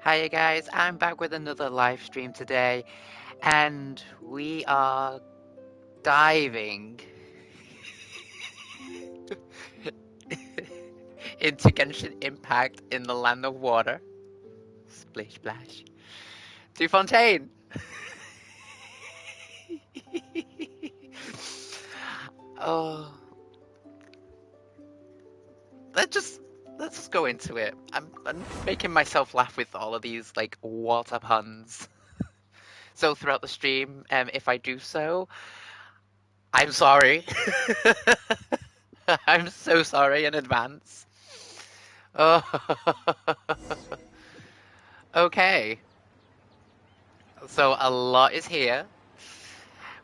Hiya guys, I'm back with another live stream today, and we are diving into Genshin Impact in the Land of Water. Splish splash. To Fontaine! Oh, let's just let's just go into it. I'm making myself laugh with all of these like water puns. So throughout the stream, if I do so, I'm sorry. I'm so sorry in advance. Oh, okay. So a lot is here.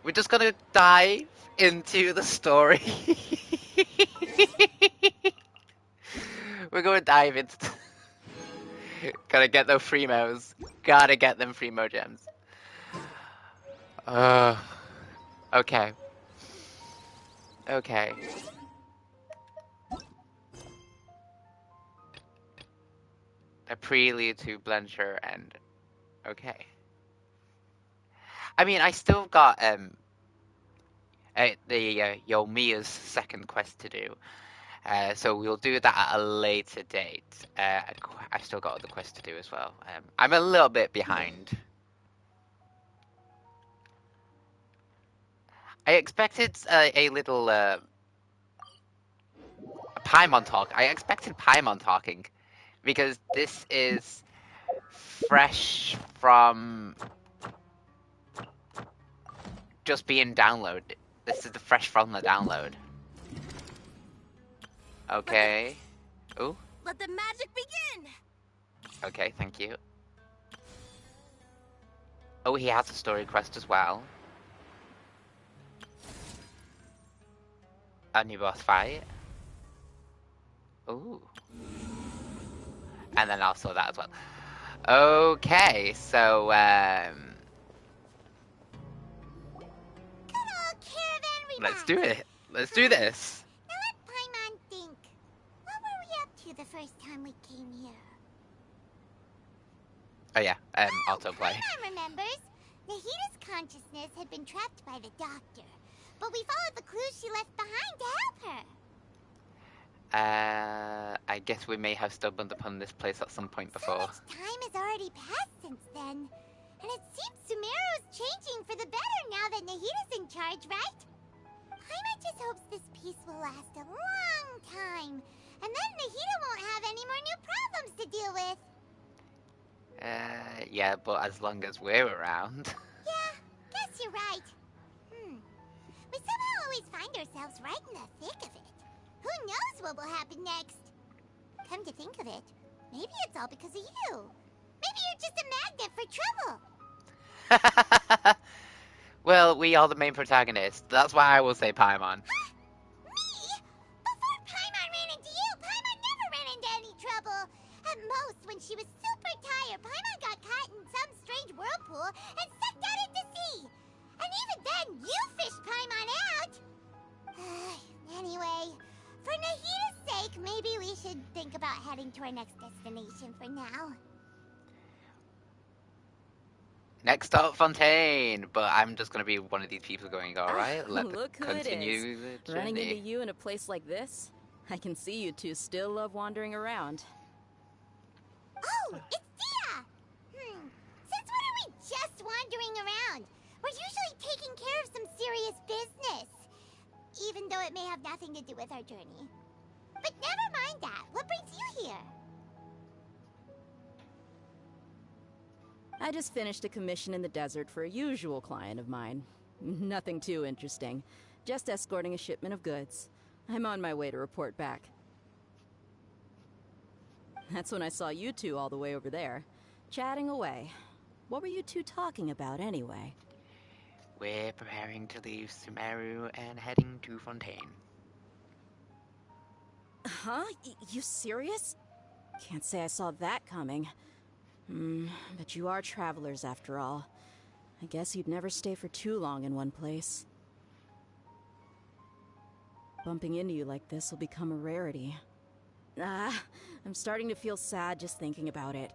We're just gonna dive into the story. We're gonna dive into. Gotta get those Fremos. Gotta get them Fremo gems. Uh, okay. Okay. A prelude to Blanchard and okay. I mean, I still got the Yomiya's second quest to do. So we'll do that at a later date. I've still got other quests to do as well. I'm a little bit behind. I expected a little Paimon talk. I expected Paimon talking because this is fresh from just being downloaded. This is the fresh from the download. Okay. Ooh. Let the magic begin! Okay, thank you. Oh, he has a story quest as well. A new boss fight. Ooh. And then also that as well. Okay, so Good old caravan let's revive! do it. Let's do this. Now let Paimon think. What were we up to the first time we came here? Oh yeah, Oh, autoplay. Paimon remembers! Nahita's consciousness had been trapped by the doctor, but we followed the clues she left behind to help her. I guess we may have stumbled upon this place at some point So before. much time has already passed since then. And it seems Sumeru's changing for the better now that Nahita's in charge, right? Paimon just hopes this peace will last a long time. And then Nahita won't have any more new problems to deal with. Yeah, but as long as we're around. Yeah, guess you're right. We somehow always find ourselves right in the thick of it. Who knows what will happen next? Come to think of it, maybe it's all because of you. Maybe you're just a magnet for trouble. Well, we are the main protagonists. That's why I will say Paimon. Huh? Me? Before Paimon ran into you, Paimon never ran into any trouble. At most, when she was super tired, Paimon got caught in some strange whirlpool and sucked out into sea. And even then, you fished Paimon out. Anyway, for Nahita's sake, maybe we should think about heading to our next destination for now. Next up, Fontaine. But I'm just gonna be one of these people going, alright, let Look who continue it is. the Running into journey. you in a place like this? I can see you two still love wandering around. Oh, it's Dia! Since when are we just wandering around? We're usually taking care of some serious business. Even though it may have nothing to do with our journey. But never mind that. What brings you here? I just finished a commission in the desert for a usual client of mine. Nothing too interesting. Just escorting a shipment of goods. I'm on my way to report back. That's when I saw you two all the way over there, chatting away. What were you two talking about anyway? We're preparing to leave Sumeru and heading to Fontaine. Huh? You serious? Can't say I saw that coming. But you are travelers after all. I guess you'd never stay for too long in one place. Bumping into you like this will become a rarity. I'm starting to feel sad just thinking about it.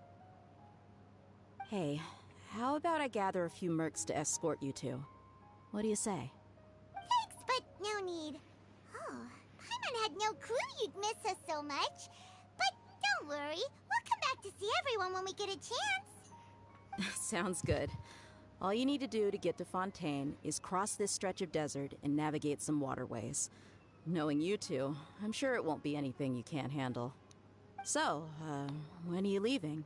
Hey, how about I gather a few mercs to escort you two? What do you say? Thanks, but no need. Oh, Paimon had no clue you'd miss us so much. But don't worry, we'll come back to see everyone when we get a chance. Sounds good. All you need to do to get to Fontaine is cross this stretch of desert and navigate some waterways. Knowing you two, I'm sure it won't be anything you can't handle. So, when are you leaving?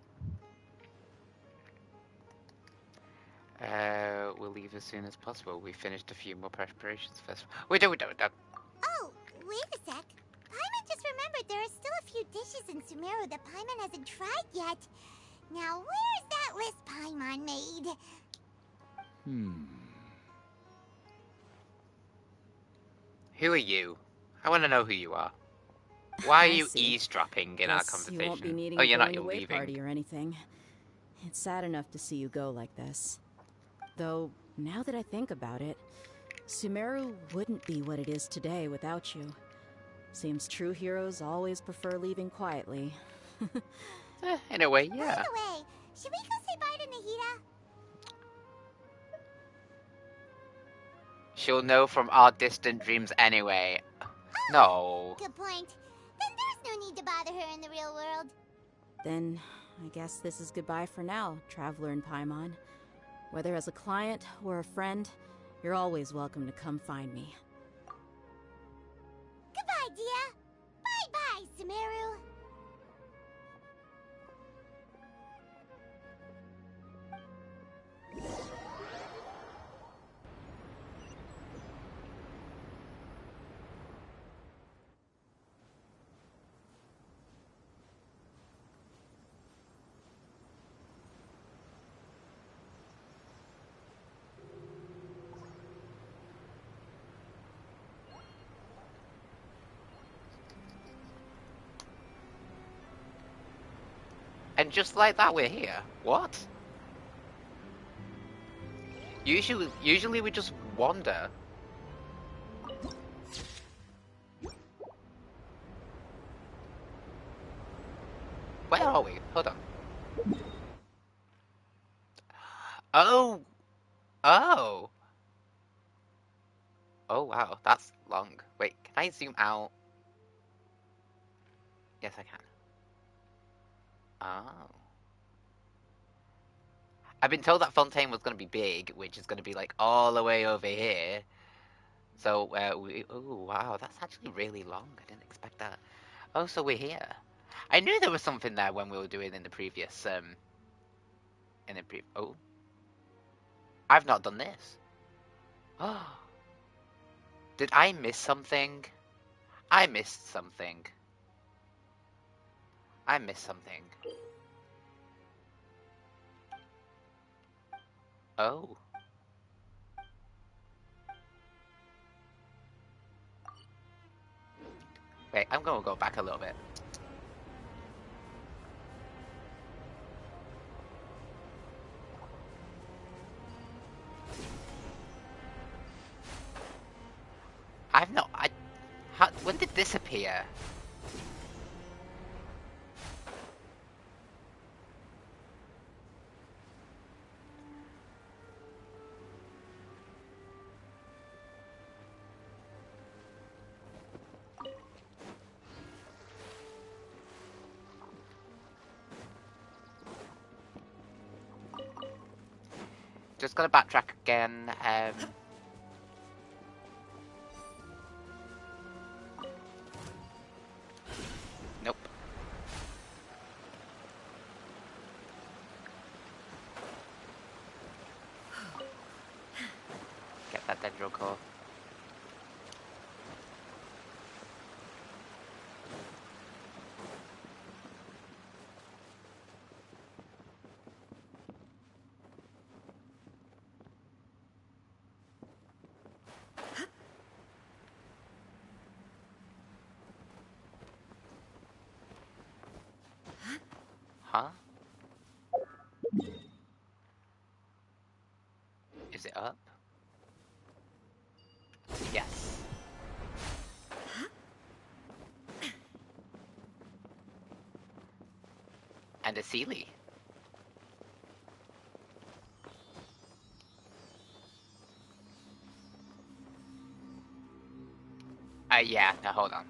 We'll leave as soon as possible. We finished a few more preparations first. We don't. Oh, wait a sec. Paimon just remembered there are still a few dishes in Sumeru that Paimon hasn't tried yet. Now, where's that list Paimon made? Who are you? I want to know who you are. Why are I you see. eavesdropping in our Guess you won't be conversation? needing Oh, a you're not. going You're away leaving. party or anything. It's sad enough to see you go like this. Though, now that I think about it, Sumeru wouldn't be what it is today without you. Seems true heroes always prefer leaving quietly. In a way, By yeah. the way, should we go say bye to Nahida? She'll know from our distant dreams anyway. No. Good point. Then there's no need to bother her in the real world. Then, I guess this is goodbye for now, Traveler in Paimon. Whether as a client or a friend, you're always welcome to come find me. Goodbye, Dia. Bye-bye, Sumeru. And just like that, we're here. What? Usually we just wander. Where are we? Hold on. Oh! Oh! Oh, wow. That's long. Wait, can I zoom out? Yes, I can. Oh. I've been told that Fontaine was going to be big, which is going to be like all the way over here. So, oh, wow, that's actually really long. I didn't expect that. Oh, so we're here. I knew there was something there when we were doing in the previous, oh. I've not done this. Oh. Did I miss something? I missed something. I missed something. Oh. Wait, I'm gonna go back a little bit. When did this appear? Just gonna backtrack again. Nope. Get that dendro core. Huh? Is it up? Yes. And a Sealy. Yeah, no, hold on.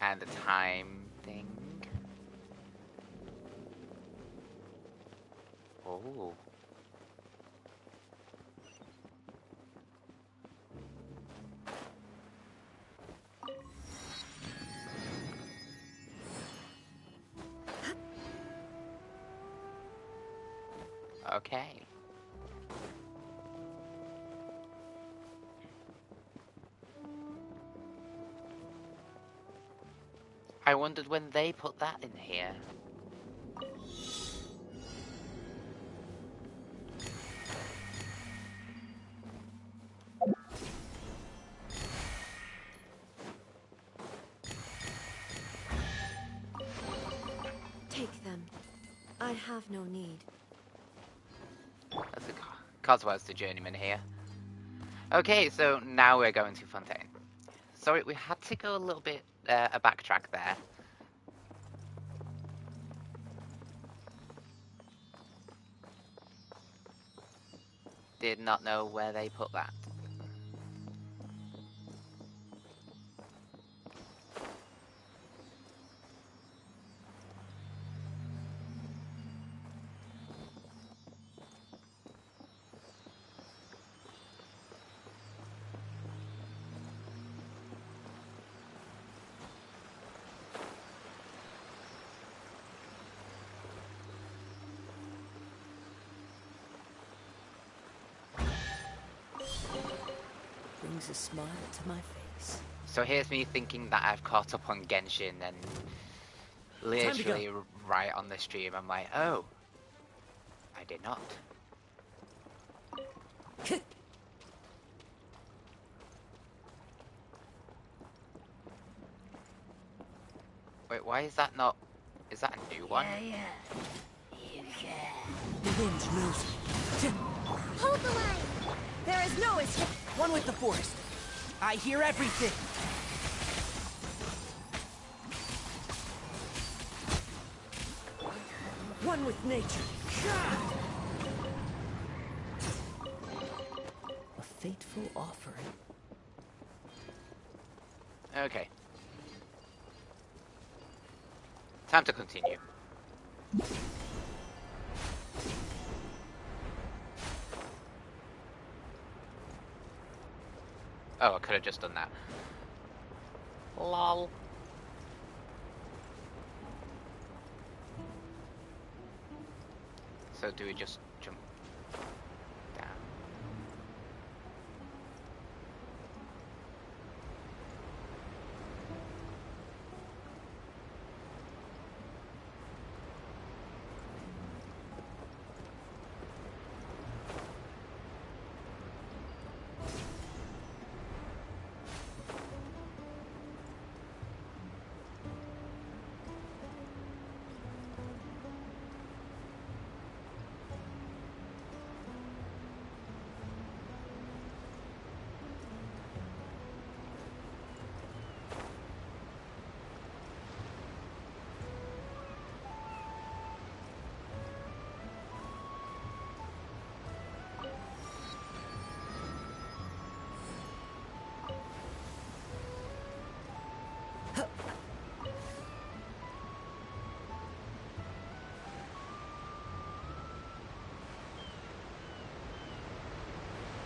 And the time thing. Oh. Okay. I wondered when they put that in here. Take them. I have no need. That's a Cosworth's the journeyman here. Okay, so now we're going to Fontaine. Sorry, we had to go a little bit a backtrack there. Did not know where they put that. Brings a smile to my face. So here's me thinking that I've caught up on Genshin and literally right on the stream I'm like, oh, I did not. Wait, why is that not... Is that a new one? Yeah. You can. The wind knows me. Hold the line! There is no escape. One with the forest. I hear everything. One with nature. A fateful offering. Okay. Time to continue. Oh, I could have just done that. Lol. So do we just jump down?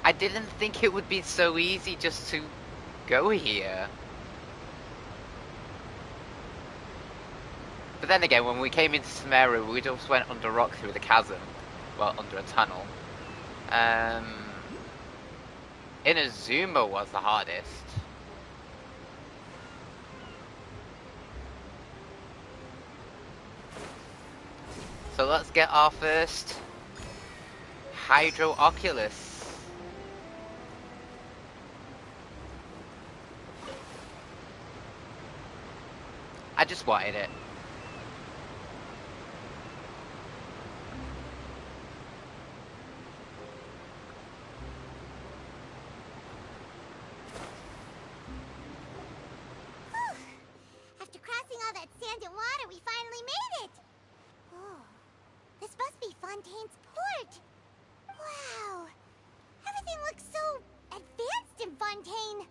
I didn't think it would be so easy just to go here. But then again, when we came into Sumeru, we just went under rock through the chasm. Well, under a tunnel. Inazuma was the hardest. So let's get our first Hydro Oculus. I just wanted it. land and water, we finally made it! Oh, this must be Fontaine's port. Wow, everything looks so advanced in Fontaine.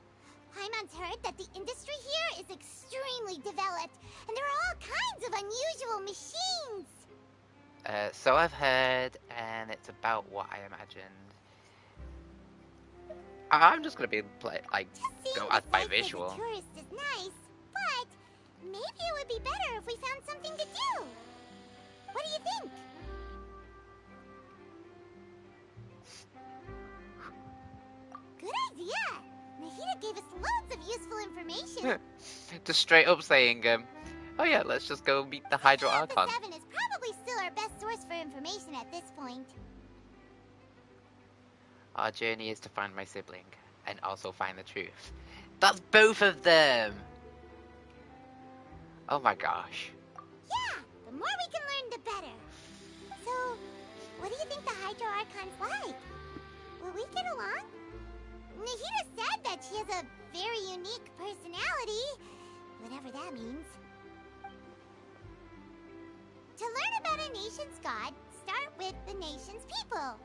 Paimon's heard that the industry here is extremely developed, and there are all kinds of unusual machines. So I've heard, and it's about what I imagined. I'm just gonna be Just go seeing out the by sights as visual. a tourist is nice, but maybe it would be better if we found something to do. What do you think? Good idea! Nahida gave us loads of useful information. Just straight up saying, oh yeah, let's just go meet the Hydro Archon. AR7 is probably still our best source for information at this point. Our journey is to find my sibling, and also find the truth. That's both of them! Oh my gosh. Yeah, the more we can learn, the better. So, what do you think the Hydro Archon's like? Will we get along? Nahida said that she has a very unique personality, whatever that means. To learn about a nation's god, start with the nation's people.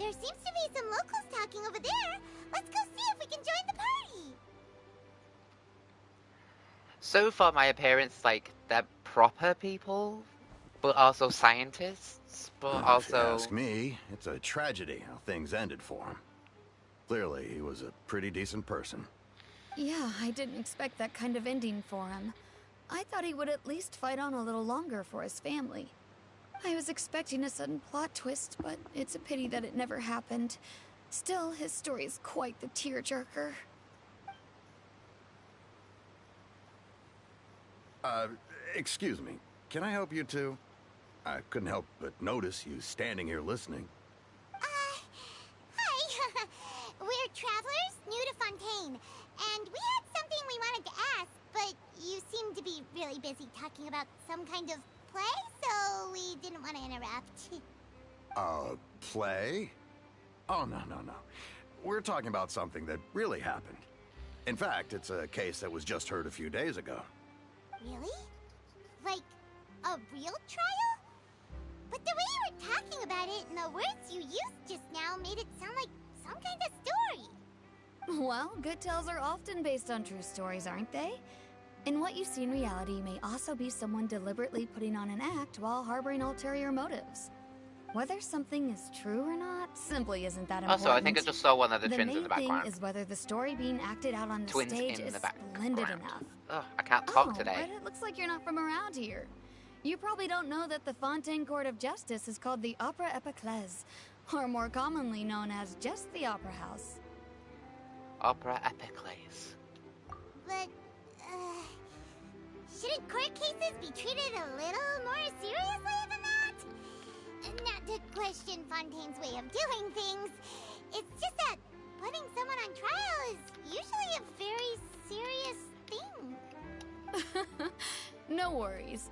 There seems to be some locals talking over there. Let's go see if we can join the party. So far my appearance, they're proper people, but also scientists, but If also... you ask me, it's a tragedy how things ended for him. Clearly, he was a pretty decent person. Yeah, I didn't expect that kind of ending for him. I thought he would at least fight on a little longer for his family. I was expecting a sudden plot twist, but it's a pity that it never happened. Still, his story is quite the tearjerker. Excuse me. Can I help you two? I couldn't help but notice you standing here listening. Hi. We're travelers new to Fontaine, and we had something we wanted to ask, but you seem to be really busy talking about some kind of play, so we didn't want to interrupt. Play? Oh, no. We're talking about something that really happened. In fact, it's a case that was just heard a few days ago. Really? Like, a real trial? But the way you were talking about it and the words you used just now made it sound like some kind of story. Well, good tales are often based on true stories, aren't they? And what you see in reality may also be someone deliberately putting on an act while harboring ulterior motives. Whether something is true or not simply isn't that important. Also, I think I just saw one of the twins in the main background. thing is whether the story being acted out on the Twins stage in is the splendid background. enough. Ugh, I can't talk Oh, today. but it looks like you're not from around here. You probably don't know that the Fontaine Court of Justice is called the Opera Epiclese, or more commonly known as just the Opera House. Opera Epiclese. But, shouldn't court cases be treated a little more seriously than that? Not to question Fontaine's way of doing things, it's just that putting someone on trial is usually a very serious thing. No worries.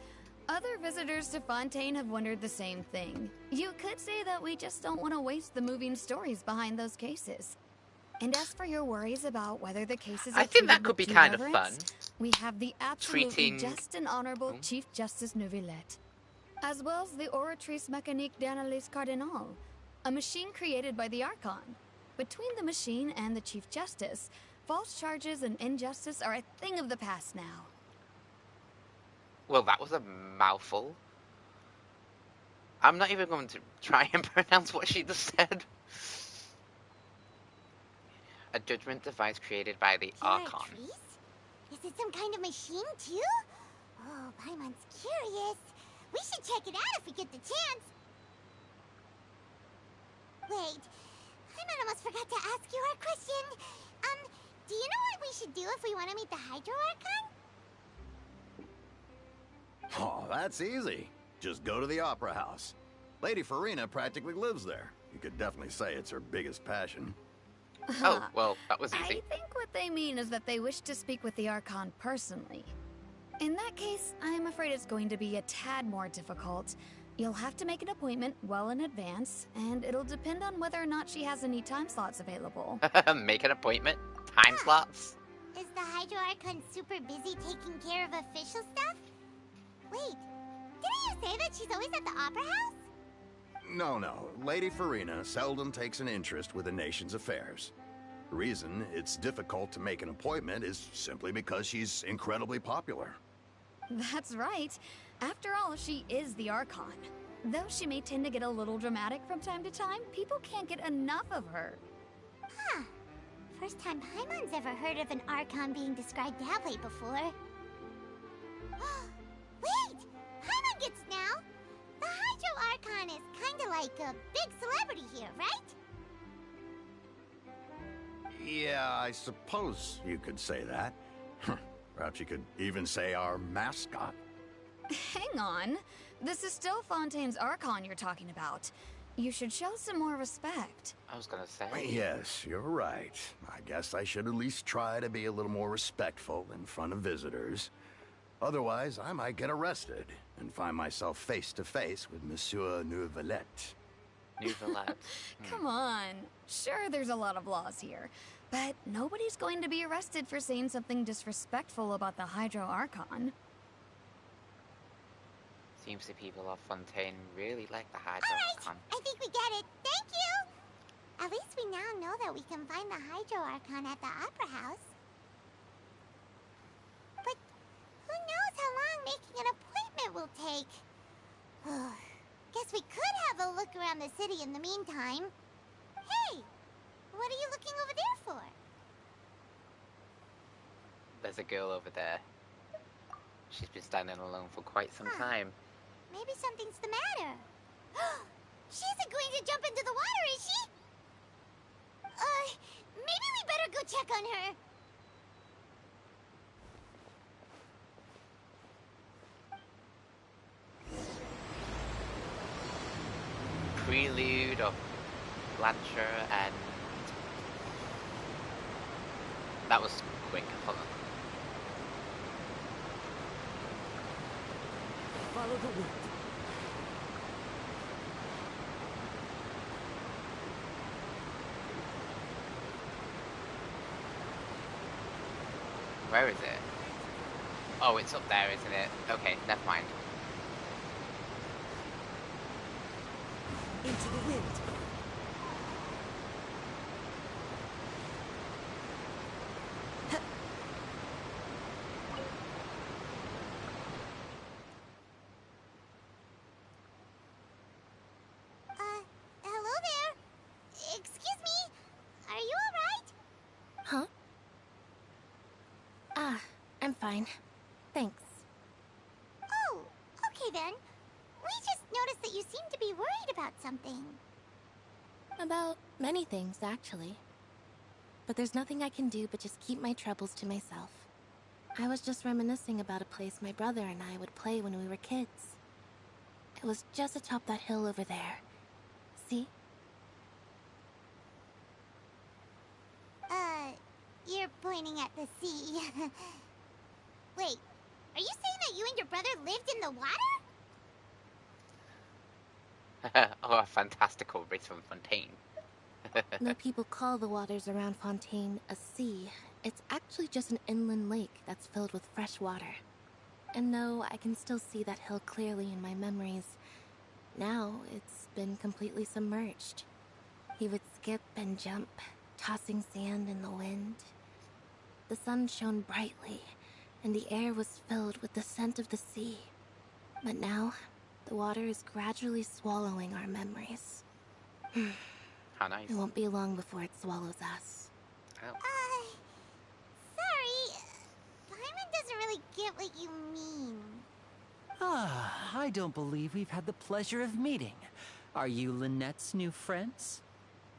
Other visitors to Fontaine have wondered the same thing. You could say that we just don't want to waste the moving stories behind those cases. And as for your worries about whether the cases are I think that treated could be with due kind of reverence, fun. we have the absolutely Treating- just and honorable Chief Justice Neuvillette, as well as the Oratrice Mécanique d'Analyse Cardinal, a machine created by the Archon. Between the machine and the Chief Justice, false charges and injustice are a thing of the past now. Well, that was a mouthful. I'm not even going to try and pronounce what she just said. A judgment device created by the Archon. Is it some kind of machine, too? Oh, Paimon's curious. We should check it out if we get the chance. Wait, Paimon almost forgot to ask you our question. Do you know what we should do if we want to meet the Hydro Archon? Oh, that's easy. Just go to the Opera House. Lady Farina practically lives there. You could definitely say it's her biggest passion. Oh, well, that was I easy. think what they mean is that they wish to speak with the Archon personally. In that case, I'm afraid it's going to be a tad more difficult. You'll have to make an appointment well in advance, and it'll depend on whether or not she has any time slots available. Make an appointment? Time slots? Is the Hydro Archon super busy taking care of official stuff? that she's always at the Opera House? No. Lady Farina seldom takes an interest with the nation's affairs. The reason it's difficult to make an appointment is simply because she's incredibly popular. That's right. After all, she is the Archon. Though she may tend to get a little dramatic from time to time, people can't get enough of her. Huh. First time Paimon's ever heard of an Archon being described that way before. Wait! Paimon gets now! The Hydro Archon is kinda like a big celebrity here, right? Yeah, I suppose you could say that. Perhaps you could even say our mascot. Hang on. This is still Fontaine's Archon you're talking about. You should show some more respect. I was gonna say. Yes, you're right. I guess I should at least try to be a little more respectful in front of visitors. Otherwise, I might get arrested and find myself face to face with Monsieur Neuvillette. Neuvillette. Come on. Sure, there's a lot of laws here, but nobody's going to be arrested for saying something disrespectful about the Hydro Archon. Seems the people of Fontaine really like the Hydro Alright, Archon. I think we get it. Thank you! At least we now know that we can find the Hydro Archon at the Opera House. But who knows how long making an appointment will take? Guess we could have a look around the city in the meantime. Hey! What are you looking over there for? There's a girl over there. She's been standing alone for quite some time. Maybe something's the matter. She isn't going to jump into the water, is she? Maybe we better go check on her. Prelude of Blancher and... That was quick. Hold on. Follow the wind. Where is it? Oh, it's up there, isn't it? Okay, never mind. Into the wind. Hello there. Excuse me. Are you alright? Huh? I'm fine. Thanks. Oh, okay then. We just noticed that you seem to be worried about something. About many things, actually. But there's nothing I can do but just keep my troubles to myself. I was just reminiscing about a place my brother and I would play when we were kids. It was just atop that hill over there. See? You're pointing at the sea. Wait, are you saying that you and your brother lived in the water? Oh, a fantastical race from Fontaine. Though people call the waters around Fontaine a sea, it's actually just an inland lake that's filled with fresh water. And though I can still see that hill clearly in my memories, now it's been completely submerged. He would skip and jump, tossing sand in the wind. The sun shone brightly, and the air was filled with the scent of the sea. But now, the water is gradually swallowing our memories. How nice. It won't be long before it swallows us. Oh. Sorry. Paimon doesn't really get what you mean. I don't believe we've had the pleasure of meeting. Are you Lynette's new friends?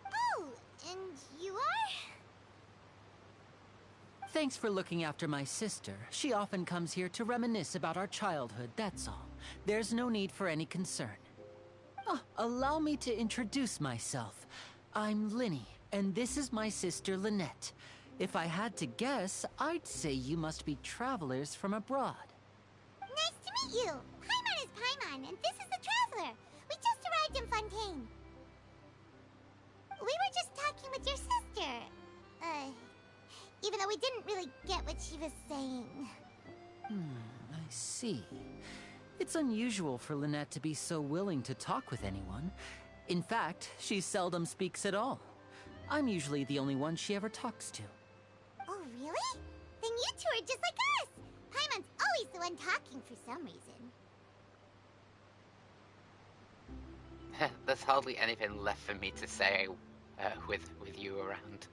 Oh, and you are? Thanks for looking after my sister. She often comes here to reminisce about our childhood, that's all. There's no need for any concern. Oh, allow me to introduce myself. I'm Linny, and this is my sister Lynette. If I had to guess, I'd say you must be travelers from abroad. Nice to meet you. Paimon is Paimon, and this is the Traveler. We just arrived in Fontaine. We were just talking with your sister. Even though we didn't really get what she was saying. I see. It's unusual for Lynette to be so willing to talk with anyone. In fact, she seldom speaks at all. I'm usually the only one she ever talks to. Oh, really? Then you two are just like us! Paimon's always the one talking for some reason. There's hardly anything left for me to say with you around.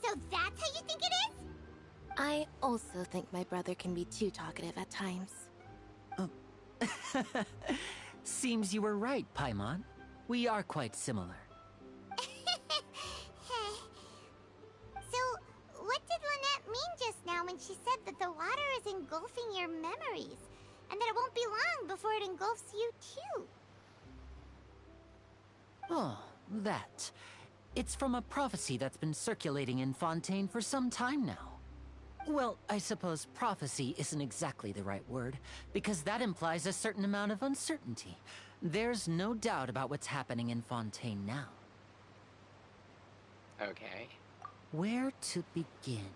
So that's how you think it is? I also think my brother can be too talkative at times. Seems you were right, Paimon. We are quite similar. So, what did Lynette mean just now when she said that the water is engulfing your memories? And that it won't be long before it engulfs you too? Oh, that. It's from a prophecy that's been circulating in Fontaine for some time now. Well, I suppose prophecy isn't exactly the right word, because that implies a certain amount of uncertainty. There's no doubt about what's happening in Fontaine now. Okay. Where to begin?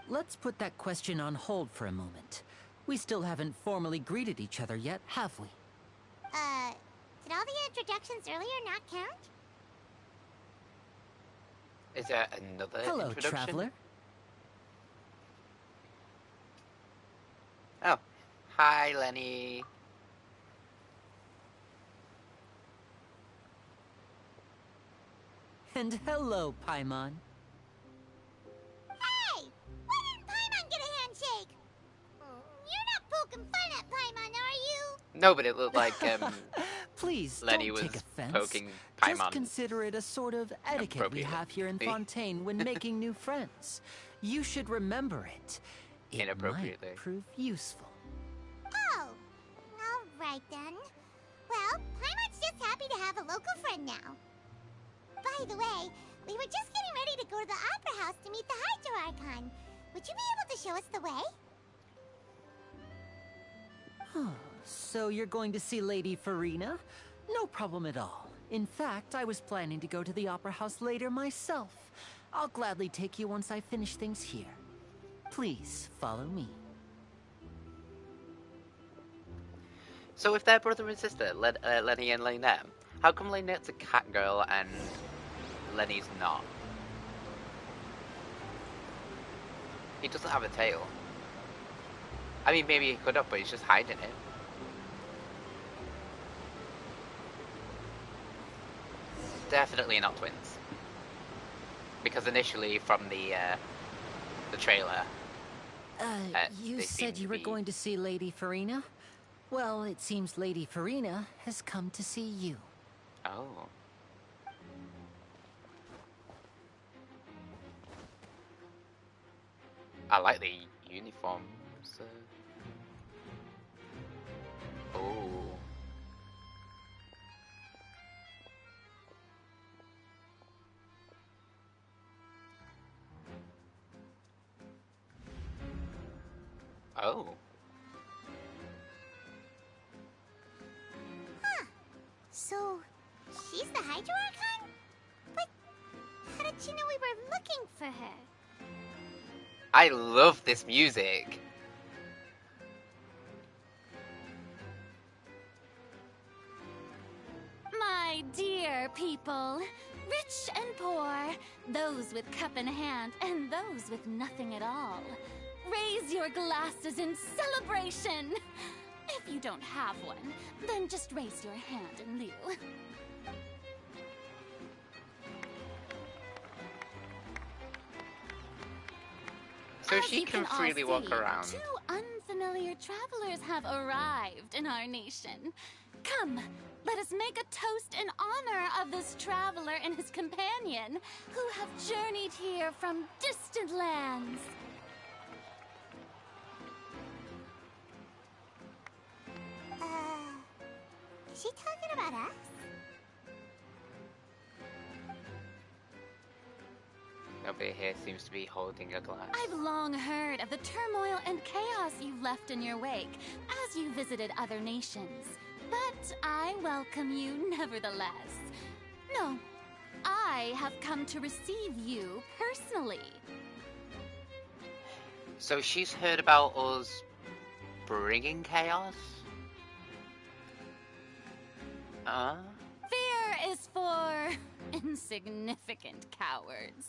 Let's put that question on hold for a moment. We still haven't formally greeted each other yet, have we? Did all the introductions earlier not count? Is there another Hello, introduction? traveler. Oh. Hi, Lenny. And hello, Paimon. Hey! Why didn't Paimon get a handshake? You're not poking fun at Paimon, are you? No, but it looked like Please, Lenny don't was take offense. poking Just Paimon consider it a sort of etiquette we have here in Fontaine when making new friends. You should remember it. It Inappropriately. might prove useful. Oh, all right then. Well, Paimon's just happy to have a local friend now. By the way, we were just getting ready to go to the Opera House to meet the Hydro Archon. Would you be able to show us the way? So you're going to see Lady Farina? No problem at all. In fact, I was planning to go to the Opera House later myself. I'll gladly take you once I finish things here. Please, follow me. So if they're brother and sister, Lenny and Lynette, how come Lynette's a cat girl and Lenny's not? He doesn't have a tail. I mean, maybe he could have, but he's just hiding it. Definitely not twins. Because initially, from the trailer, You they seem said to you were be- going to see Lady Farina? Well, it seems Lady Farina has come to see you. Oh. I like the uniforms. Oh. Oh. So, she's the Hydro Archon? But how did she know we were looking for her? I love this music. My dear people, rich and poor, those with cup in hand and those with nothing at all, raise your glasses in celebration. If you don't have one, then just raise your hand in lieu. So As she you can all freely walk see, around. 2 unfamiliar travelers have arrived in our nation. Come, let us make a toast in honor of this traveler and his companion who have journeyed here from distant lands. Is she talking about us? Nobody here seems to be holding a glass. I've long heard of the turmoil and chaos you've left in your wake as you visited other nations. But I welcome you nevertheless. No, I I have come to receive you personally. So she's heard about us bringing chaos? Fear is for insignificant cowards.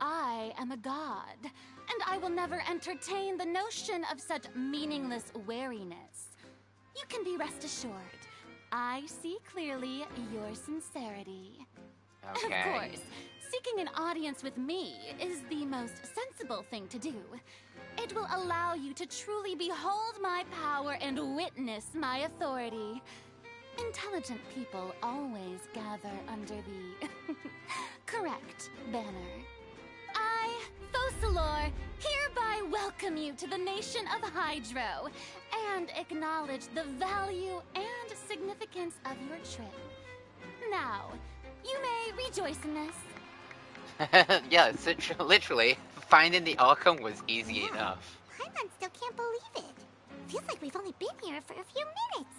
I am a god, and I will never entertain the notion of such meaningless wariness. You can be rest assured, I see clearly your sincerity. Okay. Of course, seeking an audience with me is the most sensible thing to do. It will allow you to truly behold my power and witness my authority. Intelligent people always gather under the correct banner. I, Fosalor, hereby welcome you to the nation of Hydro and acknowledge the value and significance of your trip. Now, you may rejoice in this. Yeah, it's literally, finding the Archon was easy enough. Paimon still can't believe it. Feels like we've only been here for a few minutes.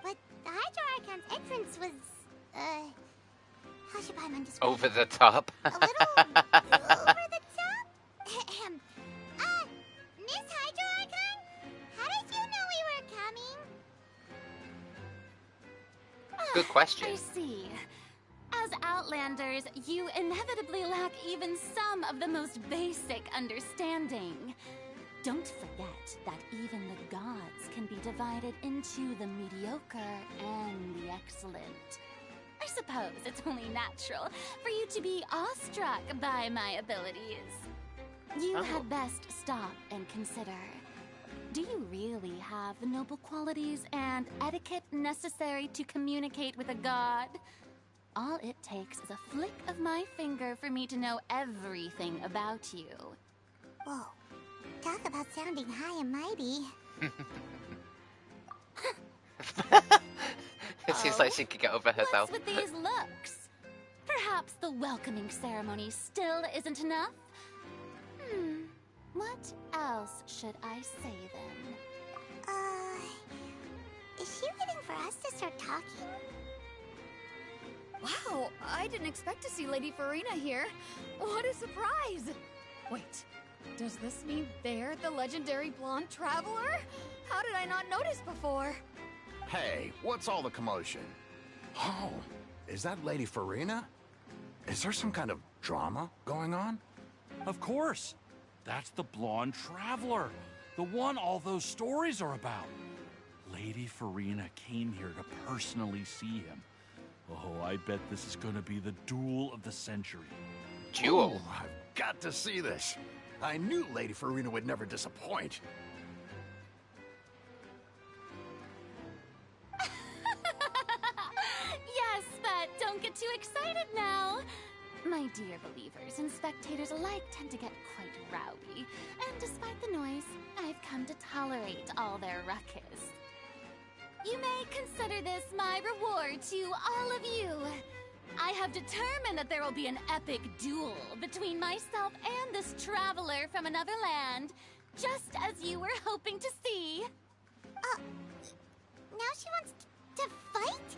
But the Hydro Archon's entrance was, how should Paimon describe Over it? the top. A little over the top? Miss Hydro Archon? How did you know we were coming? Good question. I see. As Outlanders, you inevitably lack even some of the most basic understanding. Don't forget that even the gods can be divided into the mediocre and the excellent. I suppose it's only natural for you to be awestruck by my abilities. You had best stop and consider. Do you really have the noble qualities and etiquette necessary to communicate with a god? All it takes is a flick of my finger for me to know everything about you. Whoa. Talk about sounding high and mighty. It seems like she could get over herself. What's with these looks? Perhaps the welcoming ceremony still isn't enough? What else should I say then? Is she waiting for us to start talking? Wow, I didn't expect to see Lady Farina here. What a surprise! Wait, does this mean they're the legendary blonde traveler? How did I not notice before? Hey, what's all the commotion? Oh, is that Lady Farina? Is there some kind of drama going on? Of course. That's the blonde traveler. The one all those stories are about. Lady Farina came here to personally see him. Oh, I bet this is gonna be the duel of the century. Duel? Oh, I've got to see this. I knew Lady Farina would never disappoint. Yes, but don't get too excited now. My dear believers and spectators alike tend to get quite rowdy, and despite the noise, I've come to tolerate all their ruckus. You may consider this my reward to all of you. I have determined that there will be an epic duel between myself and this traveler from another land, just as you were hoping to see. Now she wants to fight?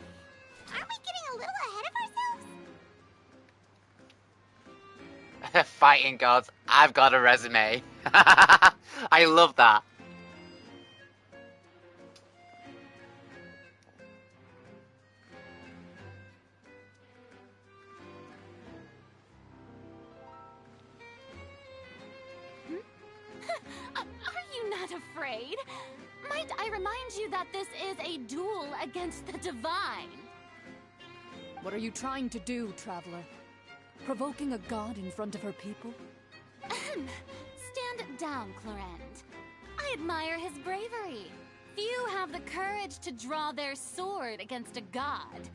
Aren't we getting a little ahead of ourselves? Fighting gods, I've got a resume. I love that. Are you not afraid? Might I remind you that this is a duel against the divine? What are you trying to do, traveler? Provoking a god in front of her people? Stand down, Clorend. I admire his bravery. Few have the courage to draw their sword against a god.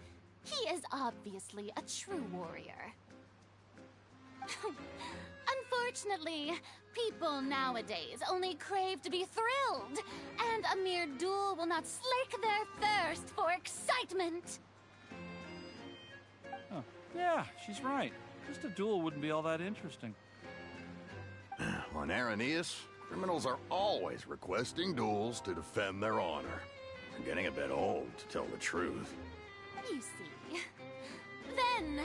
He is obviously a true warrior. Unfortunately, people nowadays only crave to be thrilled, and a mere duel will not slake their thirst for excitement. Huh. Yeah, she's right. Just a duel wouldn't be all that interesting. On Araneus, criminals are always requesting duels to defend their honor. I'm getting a bit old, to tell the truth. You see. Then Then,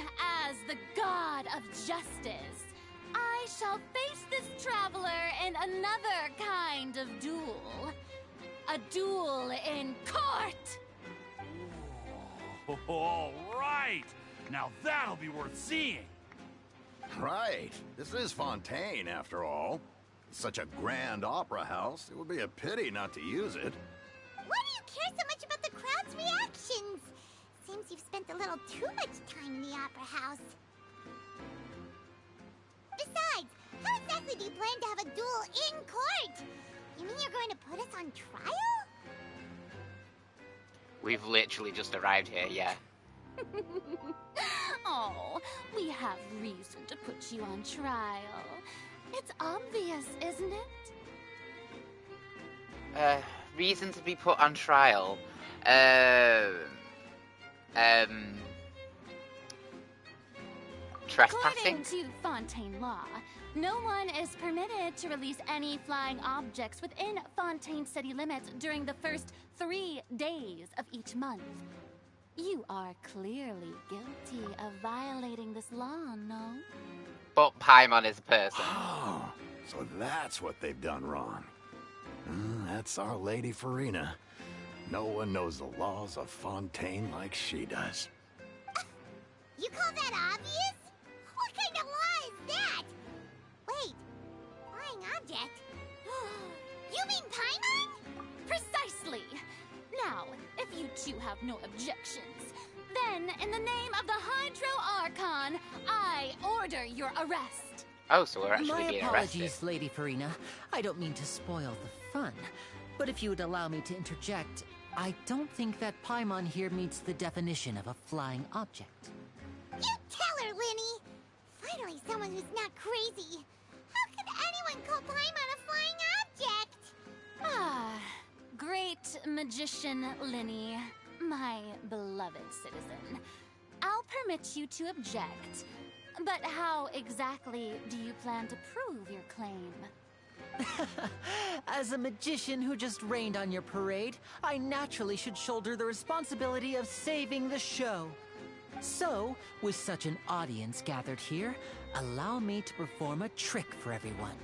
as the god of justice, I shall face this traveler in another kind of duel. A duel in court! All right! Now that'll be worth seeing! Right. This is Fontaine, after all. Such a grand opera house, it would be a pity not to use it. Why do you care so much about the crowd's reactions? Seems you've spent a little too much time in the opera house. Besides, how exactly do you plan to have a duel in court? You mean you're going to put us on trial? We've literally just arrived here, yeah. Oh, we have reason to put you on trial. It's obvious, isn't it? Reason to be put on trial. Trespassing? According to Fontaine law, no one is permitted to release any flying objects within Fontaine city limits during the first 3 days of each month. You are clearly guilty of violating this law, no? But Paimon is a person. Oh, so that's what they've done wrong. That's our Lady Farina. No one knows the laws of Fontaine like she does. You call that obvious? What kind of law is that? Wait, flying object? You mean Paimon? Precisely! Now, if you two have no objections, then in the name of the Hydro Archon, I order your arrest. Oh, so we're actually My being apologies, arrested. Lady Farina. I don't mean to spoil the fun, but if you would allow me to interject, I don't think that Paimon here meets the definition of a flying object. You tell her, Linny! Finally someone who's not crazy. How could anyone call Paimon a flying object? Ah, great magician Linny, my beloved citizen. I'll permit you to object, but how exactly do you plan to prove your claim? As a magician who just rained on your parade, I naturally should shoulder the responsibility of saving the show. So, with such an audience gathered here, allow me to perform a trick for everyone.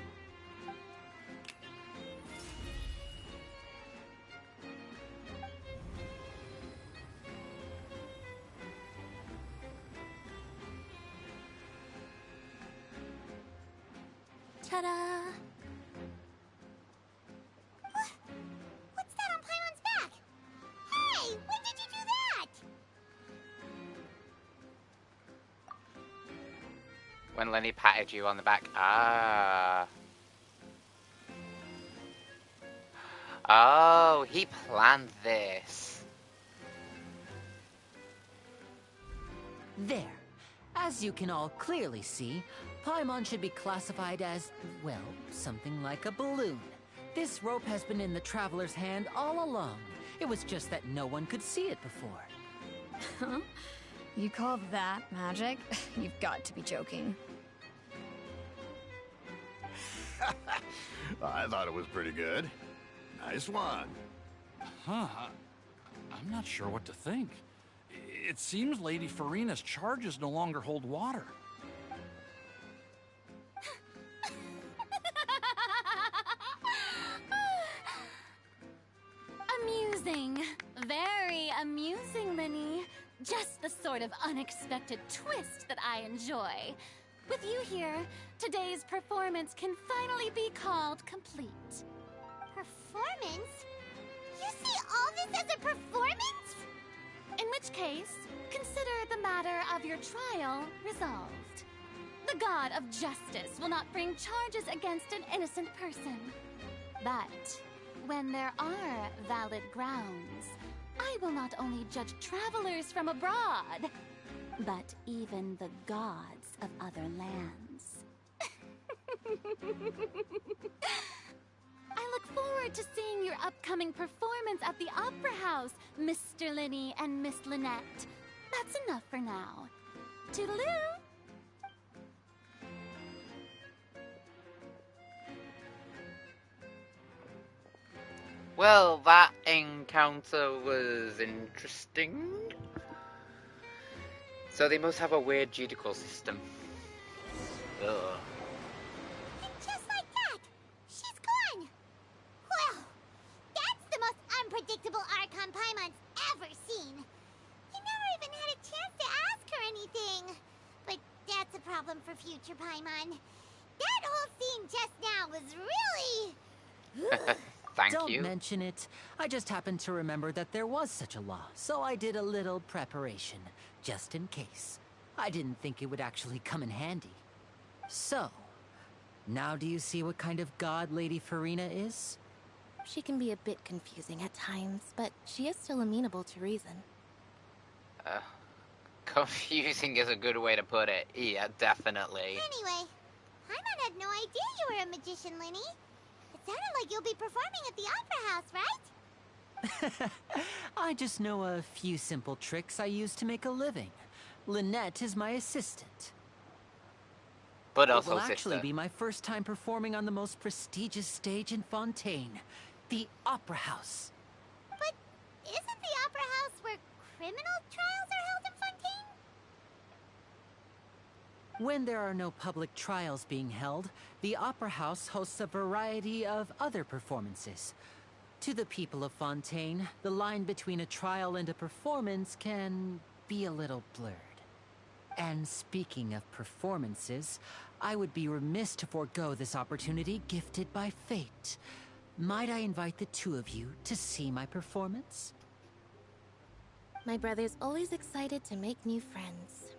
Ta-da! What's that on Paimon's back? Hey, when did you do that? When Lenny patted you on the back. Ah. Oh, he planned this. There. As you can all clearly see, Paimon should be classified as, well, something like a balloon. This rope has been in the Traveler's hand all along. It was just that no one could see it before. Huh? You call that magic? You've got to be joking. I thought it was pretty good. Nice one. Huh. I'm not sure what to think. It seems Lady Farina's charges no longer hold water. Amusing. Very amusing, Linny. Just the sort of unexpected twist that I enjoy. With you here, today's performance can finally be called complete. Performance? You see all this as a performance? In which case, consider the matter of your trial resolved. The God of Justice will not bring charges against an innocent person. But when there are valid grounds, I will not only judge travelers from abroad, but even the gods of other lands. I look forward to seeing your upcoming performance at the Opera House, Mr. Linny and Miss Lynette. That's enough for now. Toodaloo! Well, that encounter was interesting. So they must have a weird judicial system. Ugh. And just like that, she's gone. Well, that's the most unpredictable Archon Paimon's ever seen. You never even had a chance to ask her anything. But that's a problem for future Paimon. That whole scene just now was really... Thank Don't you. mention it. I just happened to remember that there was such a law, so I did a little preparation, just in case. I didn't think it would actually come in handy. So, now do you see what kind of god Lady Farina is? She can be a bit confusing at times, but she is still amenable to reason. Confusing is a good way to put it. Yeah, definitely. Anyway, Paimon had no idea you were a magician, Linny. It sounded like you'll be performing at the Opera House, right? I just know a few simple tricks I use to make a living. Lynette is my assistant. But It also will sister. actually be my first time performing on the most prestigious stage in Fontaine, the Opera House. But isn't the Opera House where criminal trials are held in Fontaine? When there are no public trials being held, the Opera House hosts a variety of other performances. To the people of Fontaine, the line between a trial and a performance can be a little blurred. And speaking of performances, I would be remiss to forego this opportunity gifted by fate. Might I invite the two of you to see my performance? My brother's always excited to make new friends.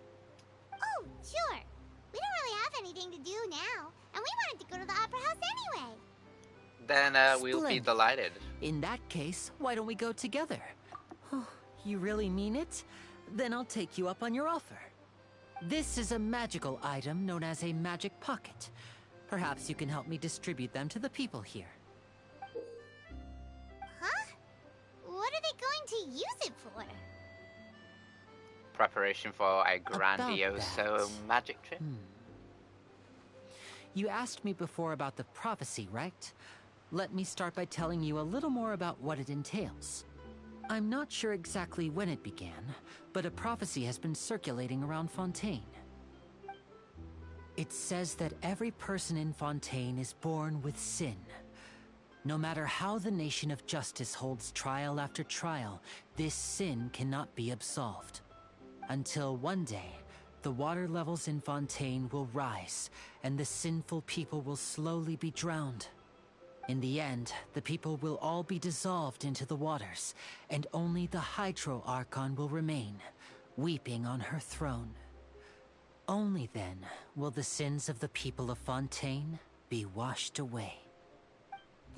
Oh, sure. We don't really have anything to do now, and we wanted to go to the Opera House anyway. Then we'll be Splendid. delighted. In that case, why don't we go together? Oh, you really mean it? Then I'll take you up on your offer. This is a magical item known as a magic pocket. Perhaps you can help me distribute them to the people here. Huh? What are they going to use it for? Preparation for a grandioso magic trip. You asked me before about the prophecy, right? Let me start by telling you a little more about what it entails. I'm not sure exactly when it began, but a prophecy has been circulating around Fontaine. It says that every person in Fontaine is born with sin. No matter how the nation of justice holds trial after trial, this sin cannot be absolved. Until one day, the water levels in Fontaine will rise, and the sinful people will slowly be drowned. In the end, the people will all be dissolved into the waters, and only the Hydro Archon will remain, weeping on her throne. Only then will the sins of the people of Fontaine be washed away.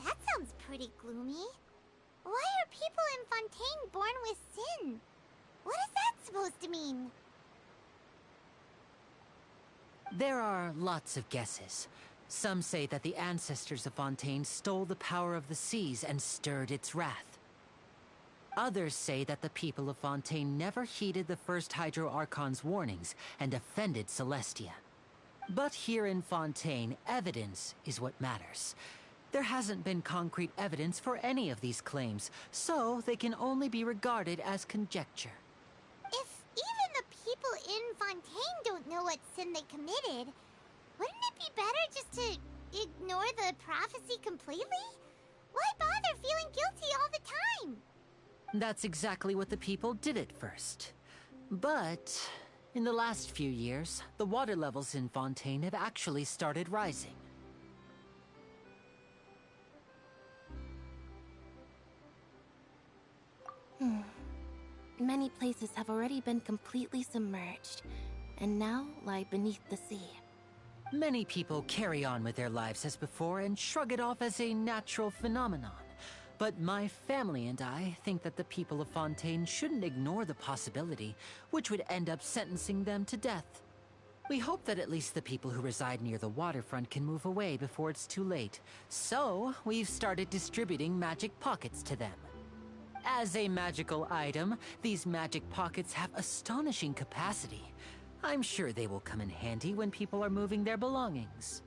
That sounds pretty gloomy. Why are people in Fontaine born with sin? What is that supposed to mean? There are lots of guesses. Some say that the ancestors of Fontaine stole the power of the seas and stirred its wrath. Others say that the people of Fontaine never heeded the first Hydro Archon's warnings and offended Celestia. But here in Fontaine, evidence is what matters. There hasn't been concrete evidence for any of these claims, so they can only be regarded as conjecture. If even the people in Fontaine don't know what sin they committed, wouldn't it be better just to ignore the prophecy completely? Why bother feeling guilty all the time? That's exactly what the people did at first. But in the last few years, the water levels in Fontaine have actually started rising. Many places have already been completely submerged, and now lie beneath the sea. Many people carry on with their lives as before and shrug it off as a natural phenomenon. But my family and I think that the people of Fontaine shouldn't ignore the possibility, which would end up sentencing them to death. We hope that at least the people who reside near the waterfront can move away before it's too late. So, we've started distributing magic pockets to them. As a magical item, these magic pockets have astonishing capacity. I'm sure they will come in handy when people are moving their belongings.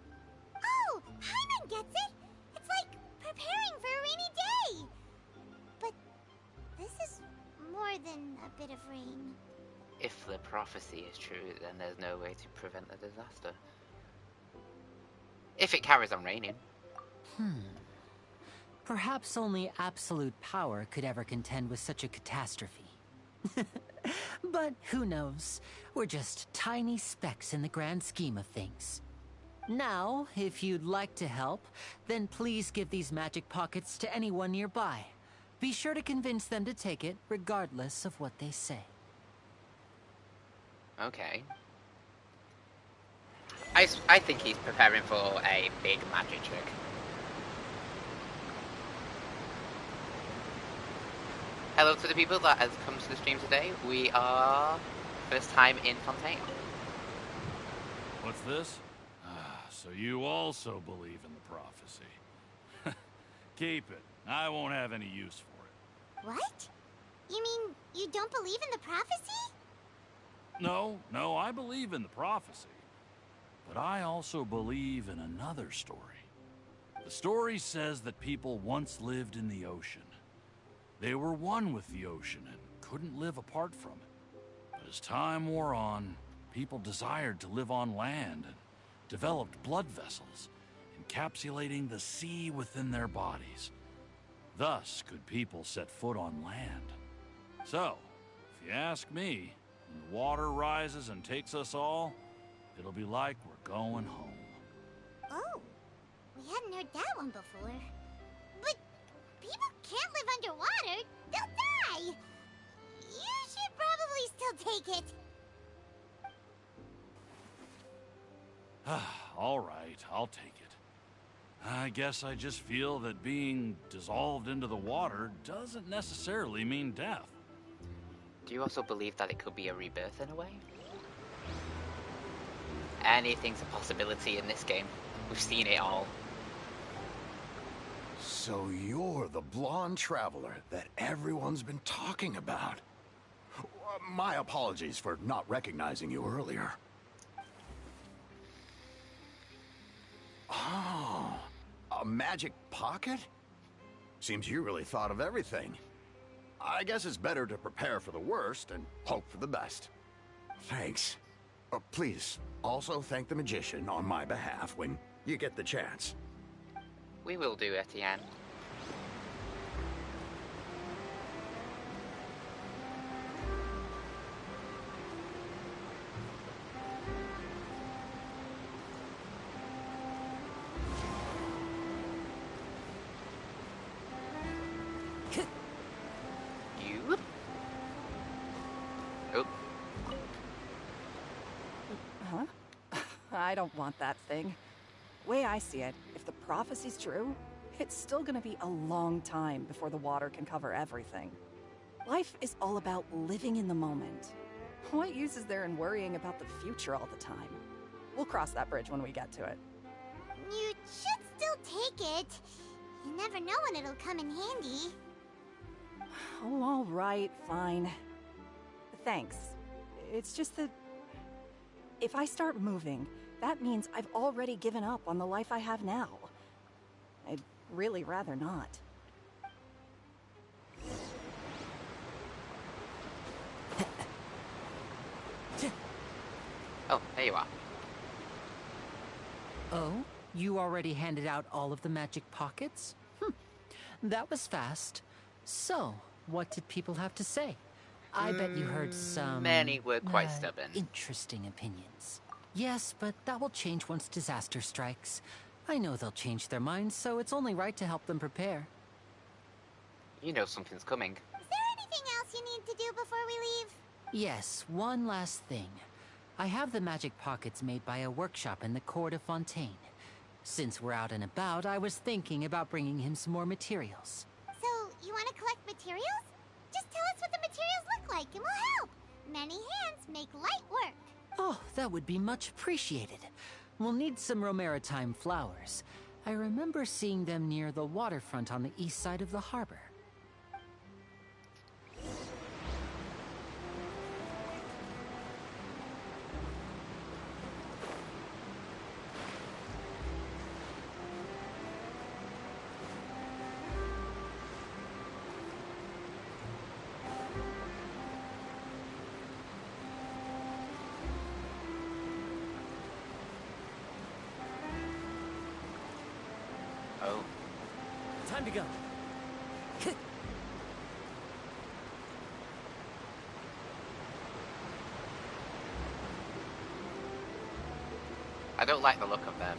Oh, Paimon gets it! It's like preparing for a rainy day! But this is more than a bit of rain. If the prophecy is true, then there's no way to prevent the disaster. If it carries on raining. Perhaps only absolute power could ever contend with such a catastrophe. But who knows? We're just tiny specks in the grand scheme of things. Now, if you'd like to help, then please give these magic pockets to anyone nearby. Be sure to convince them to take it, regardless of what they say. Okay. I think he's preparing for a big magic trick. Hello to the people that has come to the stream today. We are first time in Fontaine. What's this? So you also believe in the prophecy. Keep it. I won't have any use for it. What? You mean you don't believe in the prophecy? No, I believe in the prophecy. But I also believe in another story. The story says that people once lived in the ocean. They were one with the ocean and couldn't live apart from it. But as time wore on, people desired to live on land and developed blood vessels, encapsulating the sea within their bodies. Thus could people set foot on land. So, if you ask me, when the water rises and takes us all, it'll be like we're going home. Oh, we hadn't heard that one before. But people can't live underwater. They'll die. You should probably still take it. All right, I'll take it. I guess I just feel that being dissolved into the water doesn't necessarily mean death. Do you also believe that it could be a rebirth in a way? Anything's a possibility in this game. We've seen it all. So you're the blonde traveler that everyone's been talking about. My apologies for not recognizing you earlier. Oh, a magic pocket? Seems you really thought of everything. I guess it's better to prepare for the worst and hope for the best. Thanks. Please, also thank the magician on my behalf when you get the chance. We will do, Etienne. You? Oh. Huh? I don't want that thing. Way I see it, if the prophecy's true, it's still gonna be a long time before the water can cover everything. Life is all about living in the moment. What use is there in worrying about the future all the time? We'll cross that bridge when we get to it. You should still take it. You never know when it'll come in handy. Oh, all right, fine. Thanks. It's just that if I start moving, that means I've already given up on the life I have now. I'd really rather not. Oh, there you are. Oh? You already handed out all of the magic pockets? That was fast. So, what did people have to say? I bet you heard some... Many were quite stubborn. Interesting opinions. Yes, but that will change once disaster strikes. I know they'll change their minds, so it's only right to help them prepare. You know something's coming. Is there anything else you need to do before we leave? Yes, one last thing. I have the magic pockets made by a workshop in the court of Fontaine. Since we're out and about, I was thinking about bringing him some more materials. So, you want to collect materials? Just tell us what the materials look like and we'll help. Many hands make light work. Oh, that would be much appreciated. We'll need some Romaritime flowers. I remember seeing them near the waterfront on the east side of the harbor. Time to go. I don't like the look of them.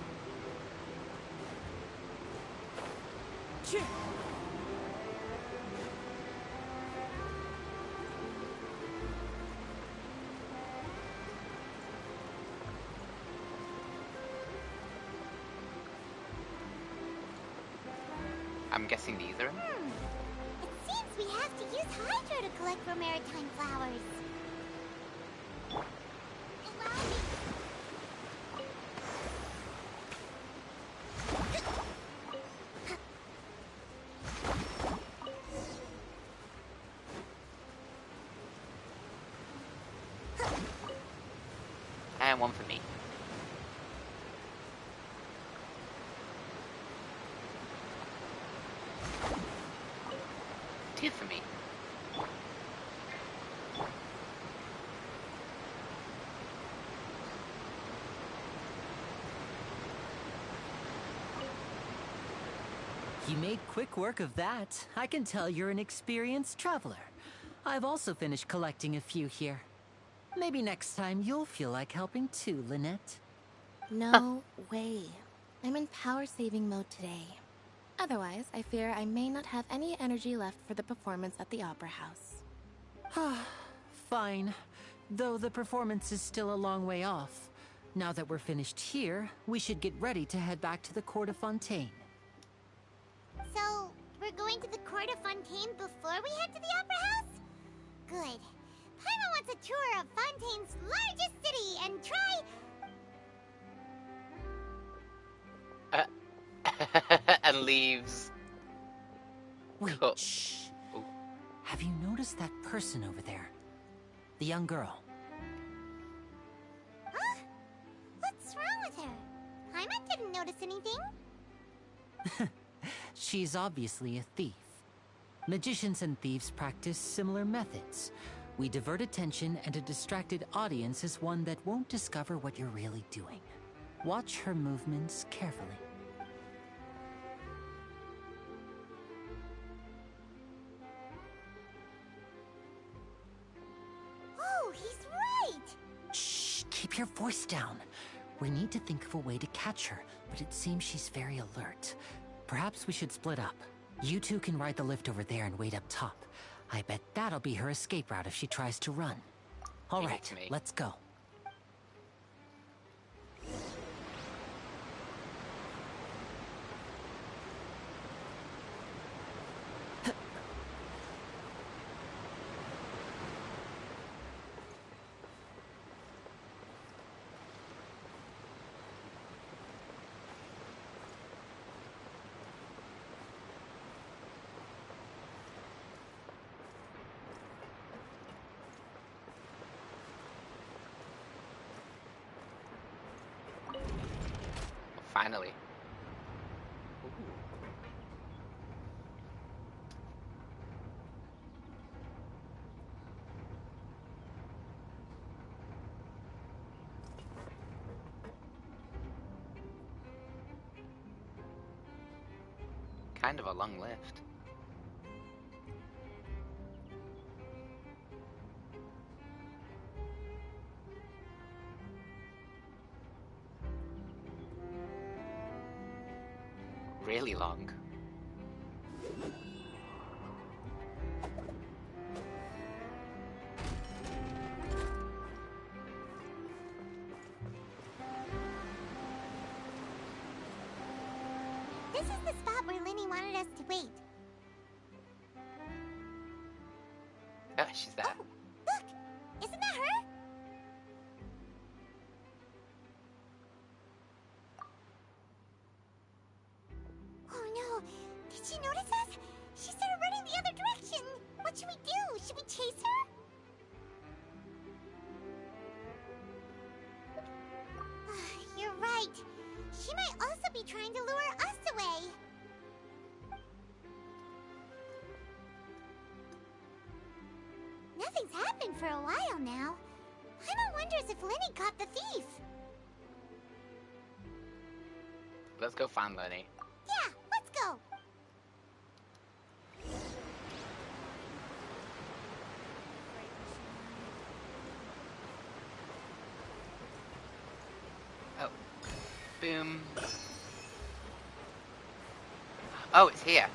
I'm guessing these are. It seems we have to use Hydro to collect for maritime flowers. Allow me. And one for me. Two for me. You made quick work of that. I can tell you're an experienced traveler. I've also finished collecting a few here. Maybe next time you'll feel like helping too, Lynette. No way. I'm in power-saving mode today. Otherwise, I fear I may not have any energy left for the performance at the Opera House. Fine. Though the performance is still a long way off. Now that we're finished here, we should get ready to head back to the court of Fontaine. So, we're going to the court of Fontaine before we head to the Opera House? Good. Paimon wants a tour of Fontaine's largest city and try... And leaves. Wait, Cool. shh. Ooh. Have you noticed that person over there? The young girl. Huh? What's wrong with her? Paimon didn't notice anything. She's obviously a thief. Magicians and thieves practice similar methods. We divert attention, and a distracted audience is one that won't discover what you're really doing. Watch her movements carefully. Oh, he's right! Shh, keep your voice down. We need to think of a way to catch her, but it seems she's very alert. Perhaps we should split up. You two can ride the lift over there and wait up top. I bet that'll be her escape route if she tries to run. All Give it right, to me. let's go. Finally. Ooh. Kind of a long lift. Really long. This is the spot where Linny wanted us to wait. Ah, she's there. Oh, look! Isn't that her? Oh no! Did she notice us? She started running the other direction! What should we do? Should we chase her? You're right. She might also be trying to lure us away. Nothing's happened for a while now. Paimon wonders if Linny caught the thief. Let's go find Lenny. Yeah, let's go. Boom. Oh, it's here.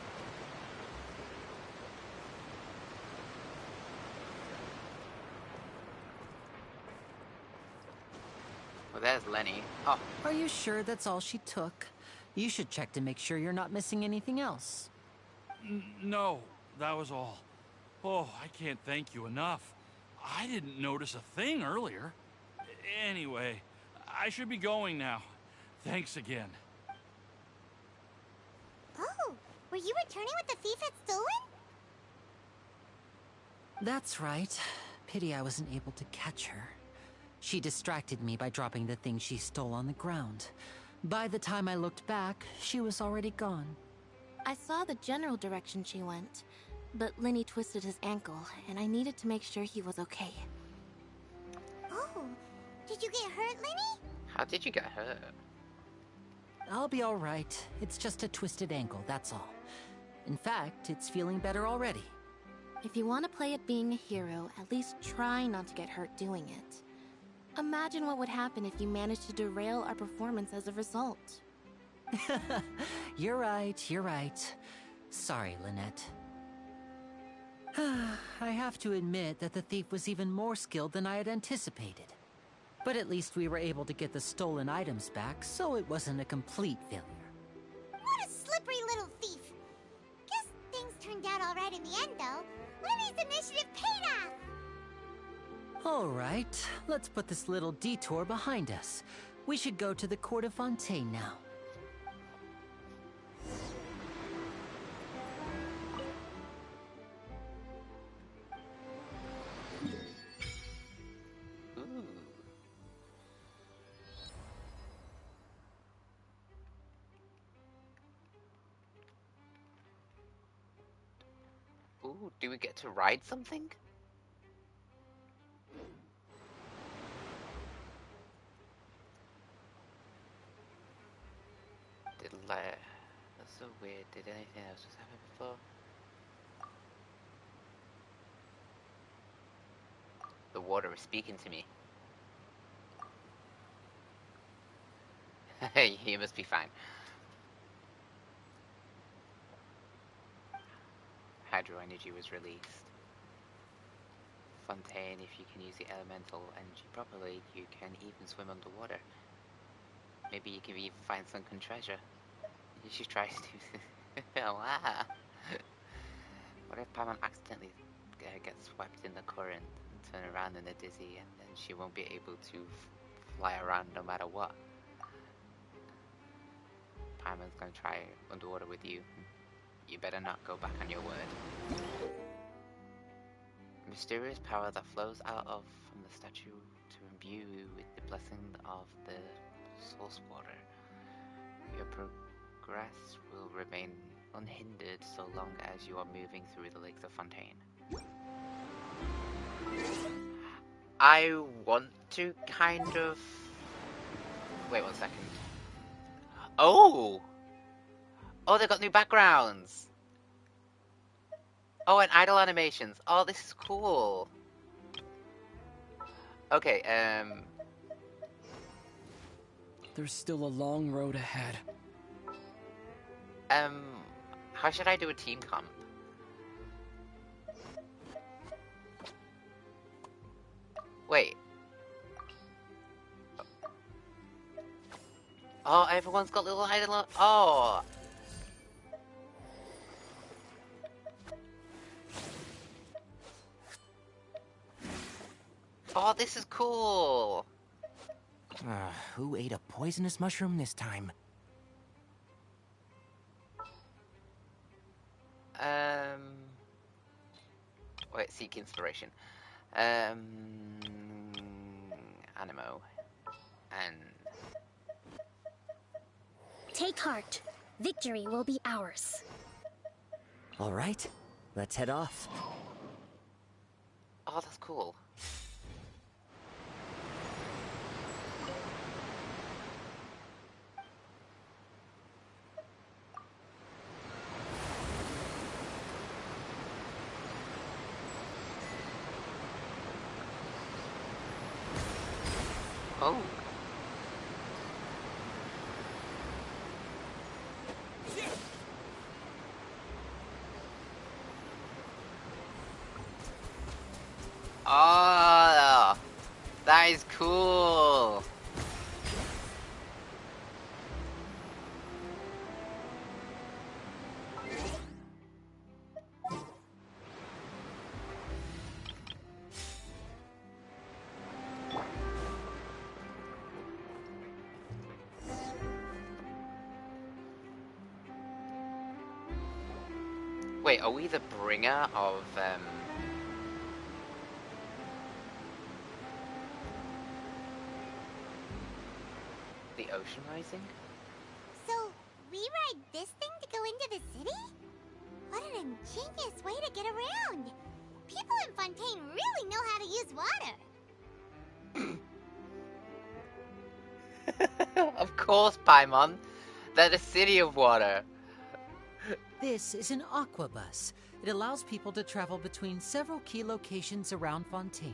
Well, there's Lenny. Oh. Are you sure that's all she took? You should check to make sure you're not missing anything else. No, that was all. Oh, I can't thank you enough. I didn't notice a thing earlier. Anyway, I should be going now. Thanks again. Oh, were you returning what the thief had stolen? That's right. Pity I wasn't able to catch her. She distracted me by dropping the thing she stole on the ground. By the time I looked back, she was already gone. I saw the general direction she went, but Lenny twisted his ankle, and I needed to make sure he was okay. Oh, did you get hurt, Lenny? How did you get hurt? I'll be all right. It's just a twisted ankle, that's all. In fact, it's feeling better already. If you want to play at being a hero, at least try not to get hurt doing it. Imagine what would happen if you managed to derail our performance as a result. You're right, you're right. Sorry, Lynette. I have to admit that the thief was even more skilled than I had anticipated. But at least we were able to get the stolen items back, so it wasn't a complete failure. What a slippery little thief. Guess things turned out all right in the end, though. Lenny's initiative paid off. All right, let's put this little detour behind us. We should go to the court of Fontaine now. Ooh, do we get to ride something? That's so weird. Did anything else just happen before? The water is speaking to me. Hey, you must be fine. Hydro energy was released. Fontaine, if you can use the elemental energy properly, you can even swim underwater. Maybe you can even find sunken treasure. You should try to do wow. What if Paimon accidentally gets swept in the current and turn around in a dizzy, and then she won't be able to fly around no matter what? Paimon's gonna try underwater with you. You better not go back on your word. Mysterious power that flows out of from the statue to imbue you with the blessing of the source water. Your progress will remain unhindered so long as you are moving through the lakes of Fontaine. I want to kind of... Wait 1 second. Oh! Oh, they got new backgrounds! Oh, and idle animations. Oh, this is cool. Okay, There's still a long road ahead. how should I do a team comp? Wait. Oh, everyone's got little idle... Oh! Oh, this is cool! Who ate a poisonous mushroom this time? Wait, seek inspiration. Animo. And... Take heart. Victory will be ours. All right, let's head off. Oh, that's cool. Oh. Oh, that is cool. Wait, are we the bringer of, the ocean rising? So, we ride this thing to go into the city? What an ingenious way to get around! People in Fontaine really know how to use water! Of course, Paimon. They're the city of water. This is an aquabus. It allows people to travel between several key locations around Fontaine.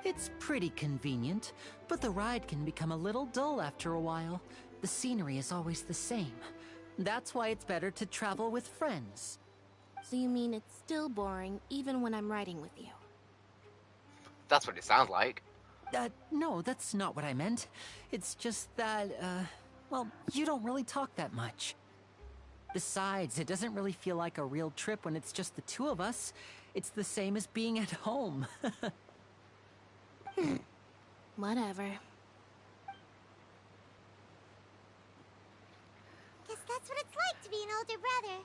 It's pretty convenient, but the ride can become a little dull after a while. The scenery is always the same. That's why it's better to travel with friends. So you mean it's still boring even when I'm riding with you? That's what it sounds like. No, that's not what I meant. It's just that, well, you don't really talk that much. Besides, it doesn't really feel like a real trip when it's just the two of us. It's the same as being at home. Whatever. Guess that's what it's like to be an older brother.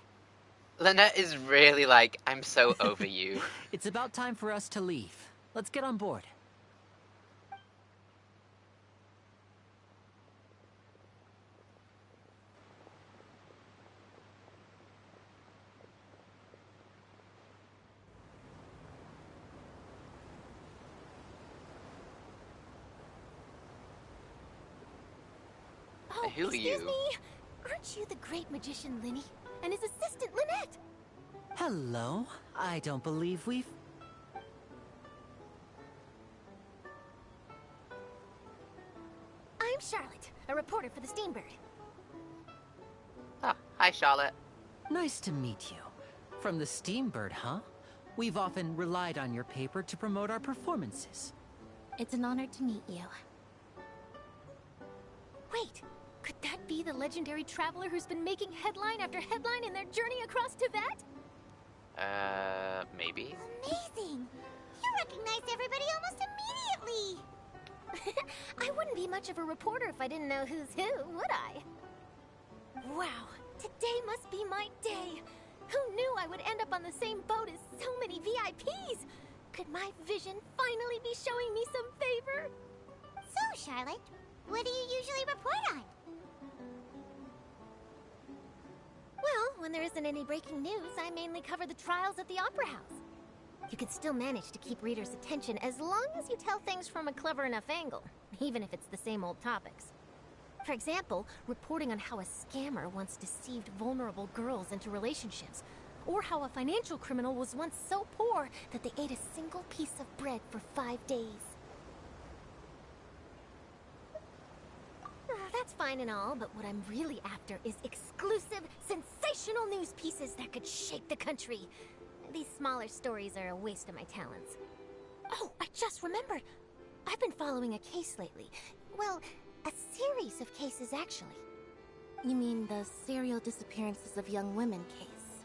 Lynette is really like, I'm so over you. It's about time for us to leave. Let's get on board. Oh, Who are excuse you? me. Aren't you the great magician Linny and his assistant Lynette? Hello. I don't believe we've... I'm Charlotte, a reporter for the Steambird. Ah, hi, Charlotte. Nice to meet you. From the Steambird, huh? We've often relied on your paper to promote our performances. It's an honor to meet you. Wait, could that be the legendary traveler who's been making headline after headline in their journey across Tibet? Maybe? Amazing! You recognized everybody almost immediately! I wouldn't be much of a reporter if I didn't know who's who, would I? Wow, today must be my day! Who knew I would end up on the same boat as so many VIPs? Could my vision finally be showing me some favor? So, Charlotte, what do you usually report on? Well, when there isn't any breaking news, I mainly cover the trials at the Opera House. You can still manage to keep readers' attention as long as you tell things from a clever enough angle, even if it's the same old topics. For example, reporting on how a scammer once deceived vulnerable girls into relationships, or how a financial criminal was once so poor that they ate a single piece of bread for 5 days. That's fine and all, but what I'm really after is exclusive, sensational news pieces that could shake the country. These smaller stories are a waste of my talents. Oh, I just remembered. I've been following a case lately. Well, a series of cases, actually. You mean the serial disappearances of young women case?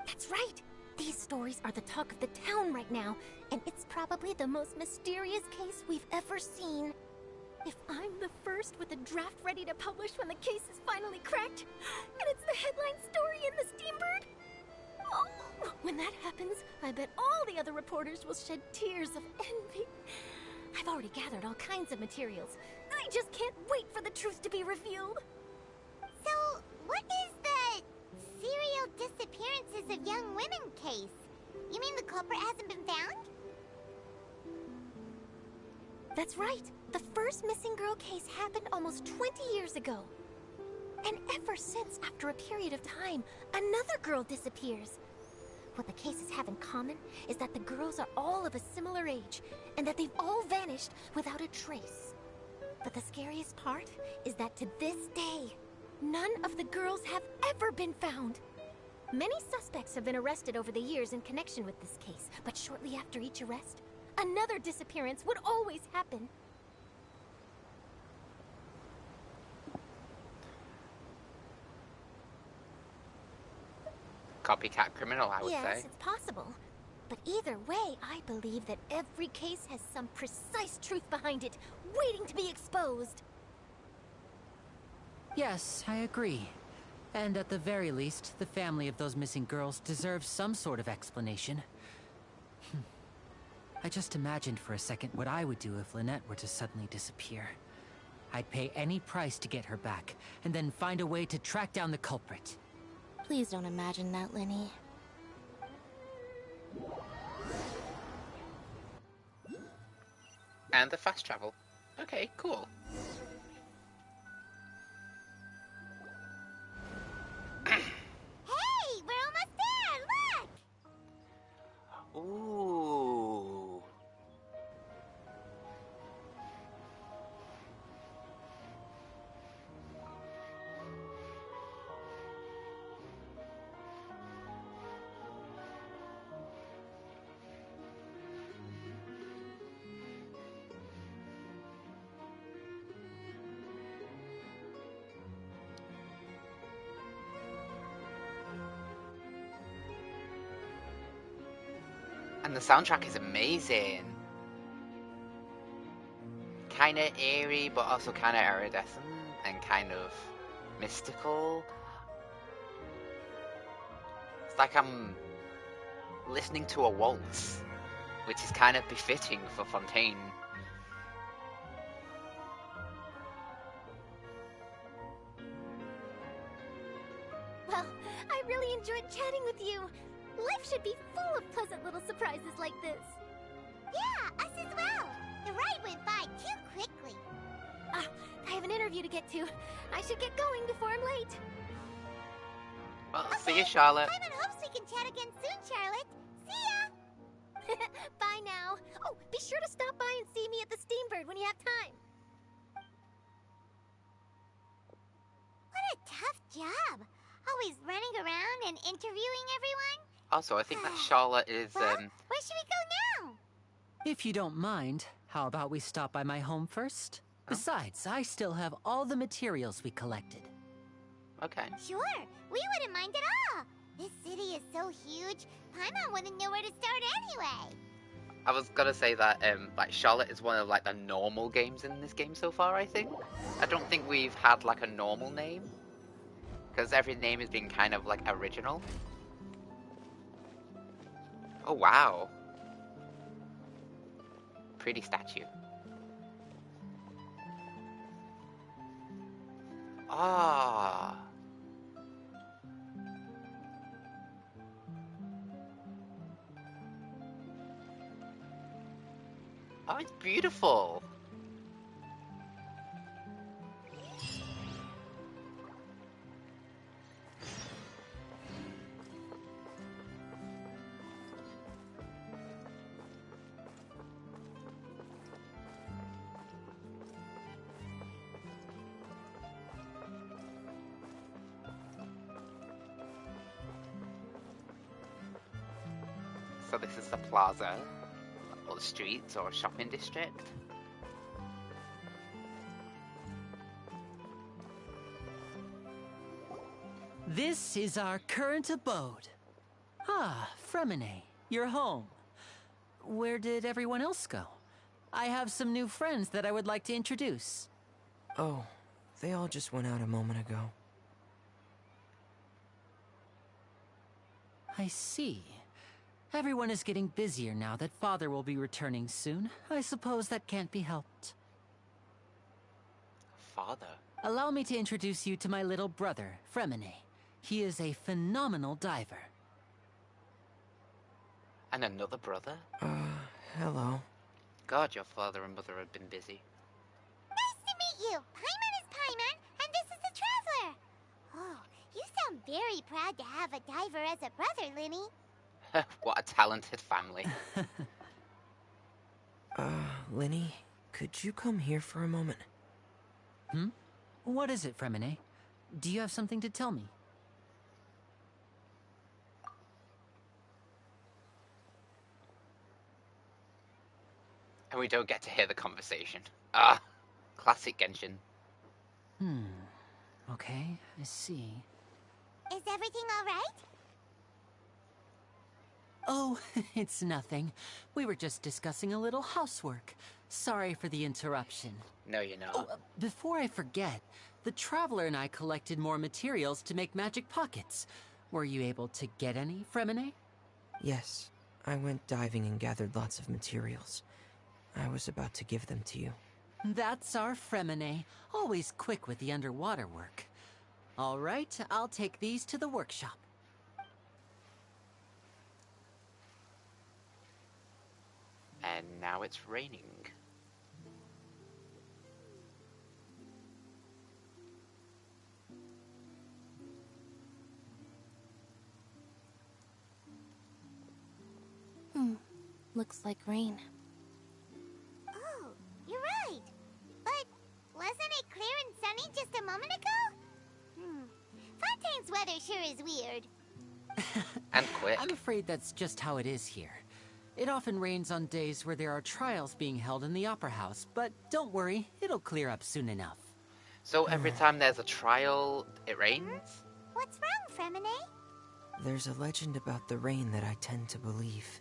That's right! These stories are the talk of the town right now, and it's probably the most mysterious case we've ever seen. If I'm the first with a draft ready to publish when the case is finally cracked, and it's the headline story in the Steambird, oh, when that happens, I bet all the other reporters will shed tears of envy. I've already gathered all kinds of materials. I just can't wait for the truth to be revealed. So, what is the serial disappearances of young women case? You mean the culprit hasn't been found? That's right. The first missing girl case happened almost 20 years ago. And ever since, after a period of time, another girl disappears. What the cases have in common is that the girls are all of a similar age, and that they've all vanished without a trace. But the scariest part is that to this day, none of the girls have ever been found. Many suspects have been arrested over the years in connection with this case, but shortly after each arrest, Another disappearance would always happen. Copycat criminal, I would Yes, say. it's possible. But either way, I believe that every case has some precise truth behind it, waiting to be exposed. Yes, I agree. And at the very least, the family of those missing girls deserves some sort of explanation. I just imagined for a second what I would do if Lynette were to suddenly disappear. I'd pay any price to get her back, and then find a way to track down the culprit. Please don't imagine that, Lenny. And the fast travel. Okay, cool. Hey, we're almost there! Look! Ooh. And the soundtrack is amazing. Kind of eerie, but also kind of iridescent and kind of mystical. It's like I'm listening to a waltz, which is kind of befitting for Fontaine. Well, I really enjoyed chatting with you. Life should be full of pleasant little surprises like this. Yeah, us as well. The ride went by too quickly. Ah, I have an interview to get to. I should get going before I'm late. Well, see you, Charlotte. Paimon hopes we can chat again soon, Charlotte. See ya! Bye now. Oh, be sure to stop by and see me at the Steambird when you have time. What a tough job. Always running around and interviewing everyone. Also, I think that Charlotte is, Well, where should we go now? If you don't mind, how about we stop by my home first? Besides, I still have all the materials we collected. Okay. Sure, we wouldn't mind at all. This city is so huge, Paimon wouldn't know where to start anyway. I was gonna say that, like, Charlotte is one of, like, the normal games in this game so far, I think. I don't think we've had, like, a normal name. Because every name has been kind of, like, original. Oh, wow. Pretty statue. Ah. Oh, it's beautiful. So this is the plaza, or the streets, or shopping district. This is our current abode. Ah, Fremine, you're home. Where did everyone else go? I have some new friends that I would like to introduce. Oh, they all just went out a moment ago. I see. Everyone is getting busier now that Father will be returning soon. I suppose that can't be helped. Father? Allow me to introduce you to my little brother, Fremine. He is a phenomenal diver. And another brother? Hello. God, your father and mother have been busy. Nice to meet you. Paimon is Paimon, and this is the Traveler. Oh, you sound very proud to have a diver as a brother, Linny. What a talented family. Lenny, could you come here for a moment? What is it, Fremine? Do you have something to tell me? And we don't get to hear the conversation. Ah, classic Genshin. Okay, I see. Is everything all right? Oh, it's nothing. We were just discussing a little housework. Sorry for the interruption. No, you're not. Oh, before I forget, the Traveler and I collected more materials to make magic pockets. Were you able to get any, Fremine? Yes, I went diving and gathered lots of materials. I was about to give them to you. That's our Fremine, always quick with the underwater work. All right, I'll take these to the workshop. And now it's raining. Looks like rain. Oh, you're right. But wasn't it clear and sunny just a moment ago? Fontaine's weather sure is weird. And quick. I'm afraid that's just how it is here. It often rains on days where there are trials being held in the Opera House, but don't worry, it'll clear up soon enough. So every time there's a trial, it rains? What's wrong, Fremine? There's a legend about the rain that I tend to believe.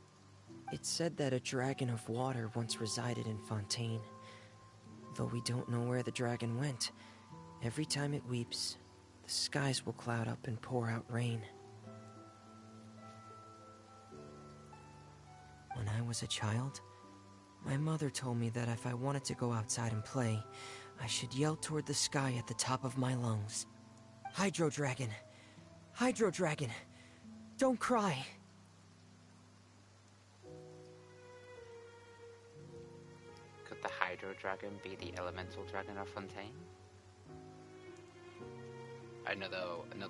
It's said that a dragon of water once resided in Fontaine. Though we don't know where the dragon went, every time it weeps, the skies will cloud up and pour out rain. When I was a child, my mother told me that if I wanted to go outside and play, I should yell toward the sky at the top of my lungs. Hydro Dragon! Hydro Dragon! Don't cry! Could the Hydro Dragon be the elemental dragon of Fontaine? Another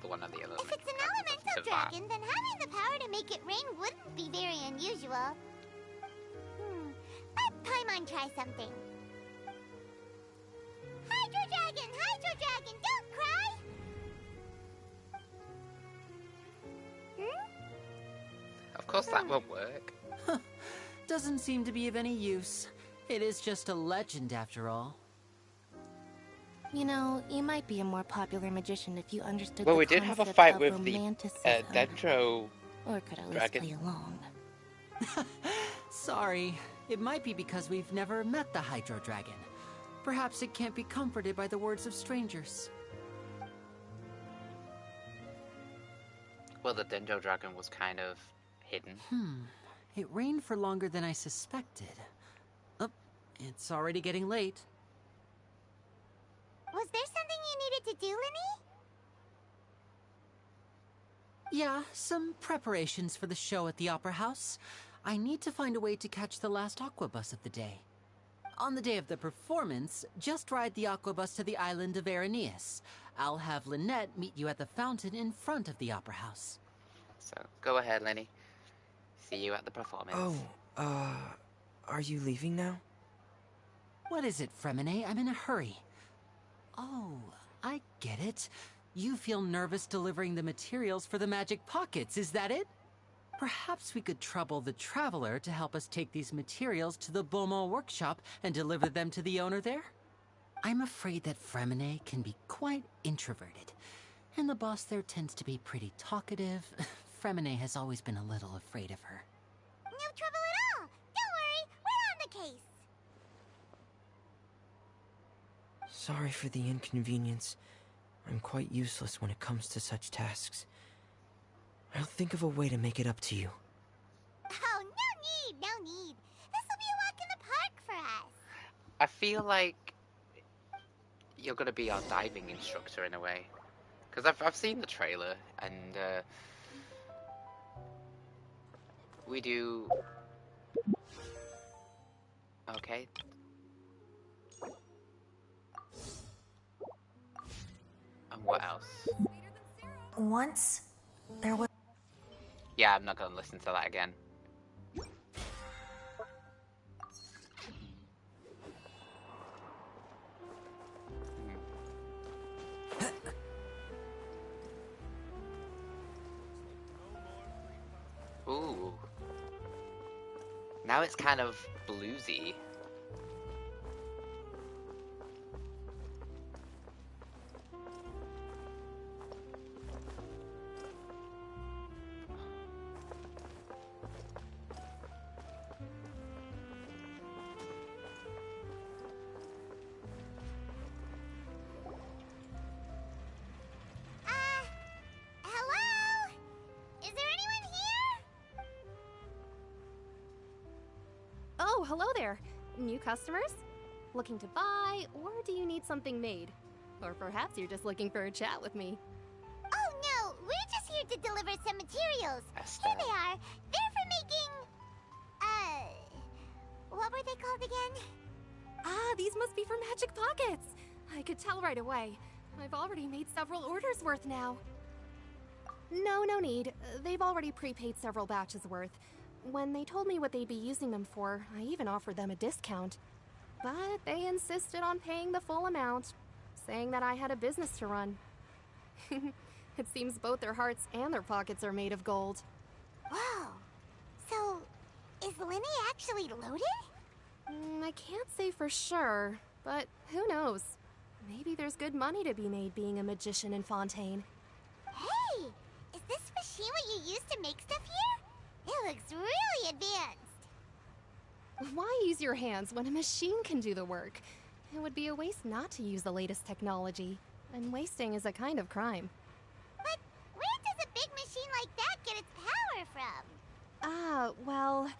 one of the elemental If it's an elemental dragon, then having the power to make it rain wouldn't be very unusual. Let Paimon try something. Hydro Dragon, don't cry! Of course that won't work. Doesn't seem to be of any use. It is just a legend after all. You know, you might be a more popular magician if you understood Well, the we did have a concept fight of with the romanticism. Dendro Or could at least dragon. play along. Sorry, it might be because we've never met the Hydro Dragon. Perhaps it can't be comforted by the words of strangers. Well, the Dendro dragon was kind of hidden. It rained for longer than I suspected. Oh, it's already getting late. Was there something you needed to do, Linny? Yeah, some preparations for the show at the Opera House. I need to find a way to catch the last aqua bus of the day. On the day of the performance, just ride the aqua bus to the island of Araneus. I'll have Lynette meet you at the fountain in front of the Opera House. So, go ahead, Lenny. See you at the performance. Are you leaving now? What is it, Fremine? I'm in a hurry. Oh, I get it. You feel nervous delivering the materials for the magic pockets, is that it? Perhaps we could trouble the Traveler to help us take these materials to the Beaumont workshop and deliver them to the owner there? I'm afraid that Fremine can be quite introverted, and the boss there tends to be pretty talkative. Fremine has always been a little afraid of her. No trouble at all. Don't worry, we're on the case. Sorry for the inconvenience. I'm quite useless when it comes to such tasks. I'll think of a way to make it up to you. Oh, no need. This'll be a walk in the park for us. I feel like you're gonna be our diving instructor in a way, because I've seen the trailer and we do. Okay. And what else? Once, there was... Yeah, I'm not gonna listen to that again. Ooh. Now it's kind of bluesy. hello there. New customers? Looking to buy, or do you need something made? Or perhaps you're just looking for a chat with me. Oh no, we're just here to deliver some materials. Here they are. They're for making... what were they called again? Ah, these must be for magic pockets. I could tell right away. I've already made several orders worth now. No need. They've already prepaid several batches worth. When they told me what they'd be using them for, I even offered them a discount. But they insisted on paying the full amount, saying that I had a business to run. It seems both their hearts and their pockets are made of gold. Whoa. So, is Linny actually loaded? I can't say for sure, but who knows? Maybe there's good money to be made being a magician in Fontaine. Hey! Is this machine what you use to make stuff here? It looks really advanced. Why use your hands when a machine can do the work? It would be a waste not to use the latest technology, and wasting is a kind of crime. But where does a big machine like that get its power from? Well,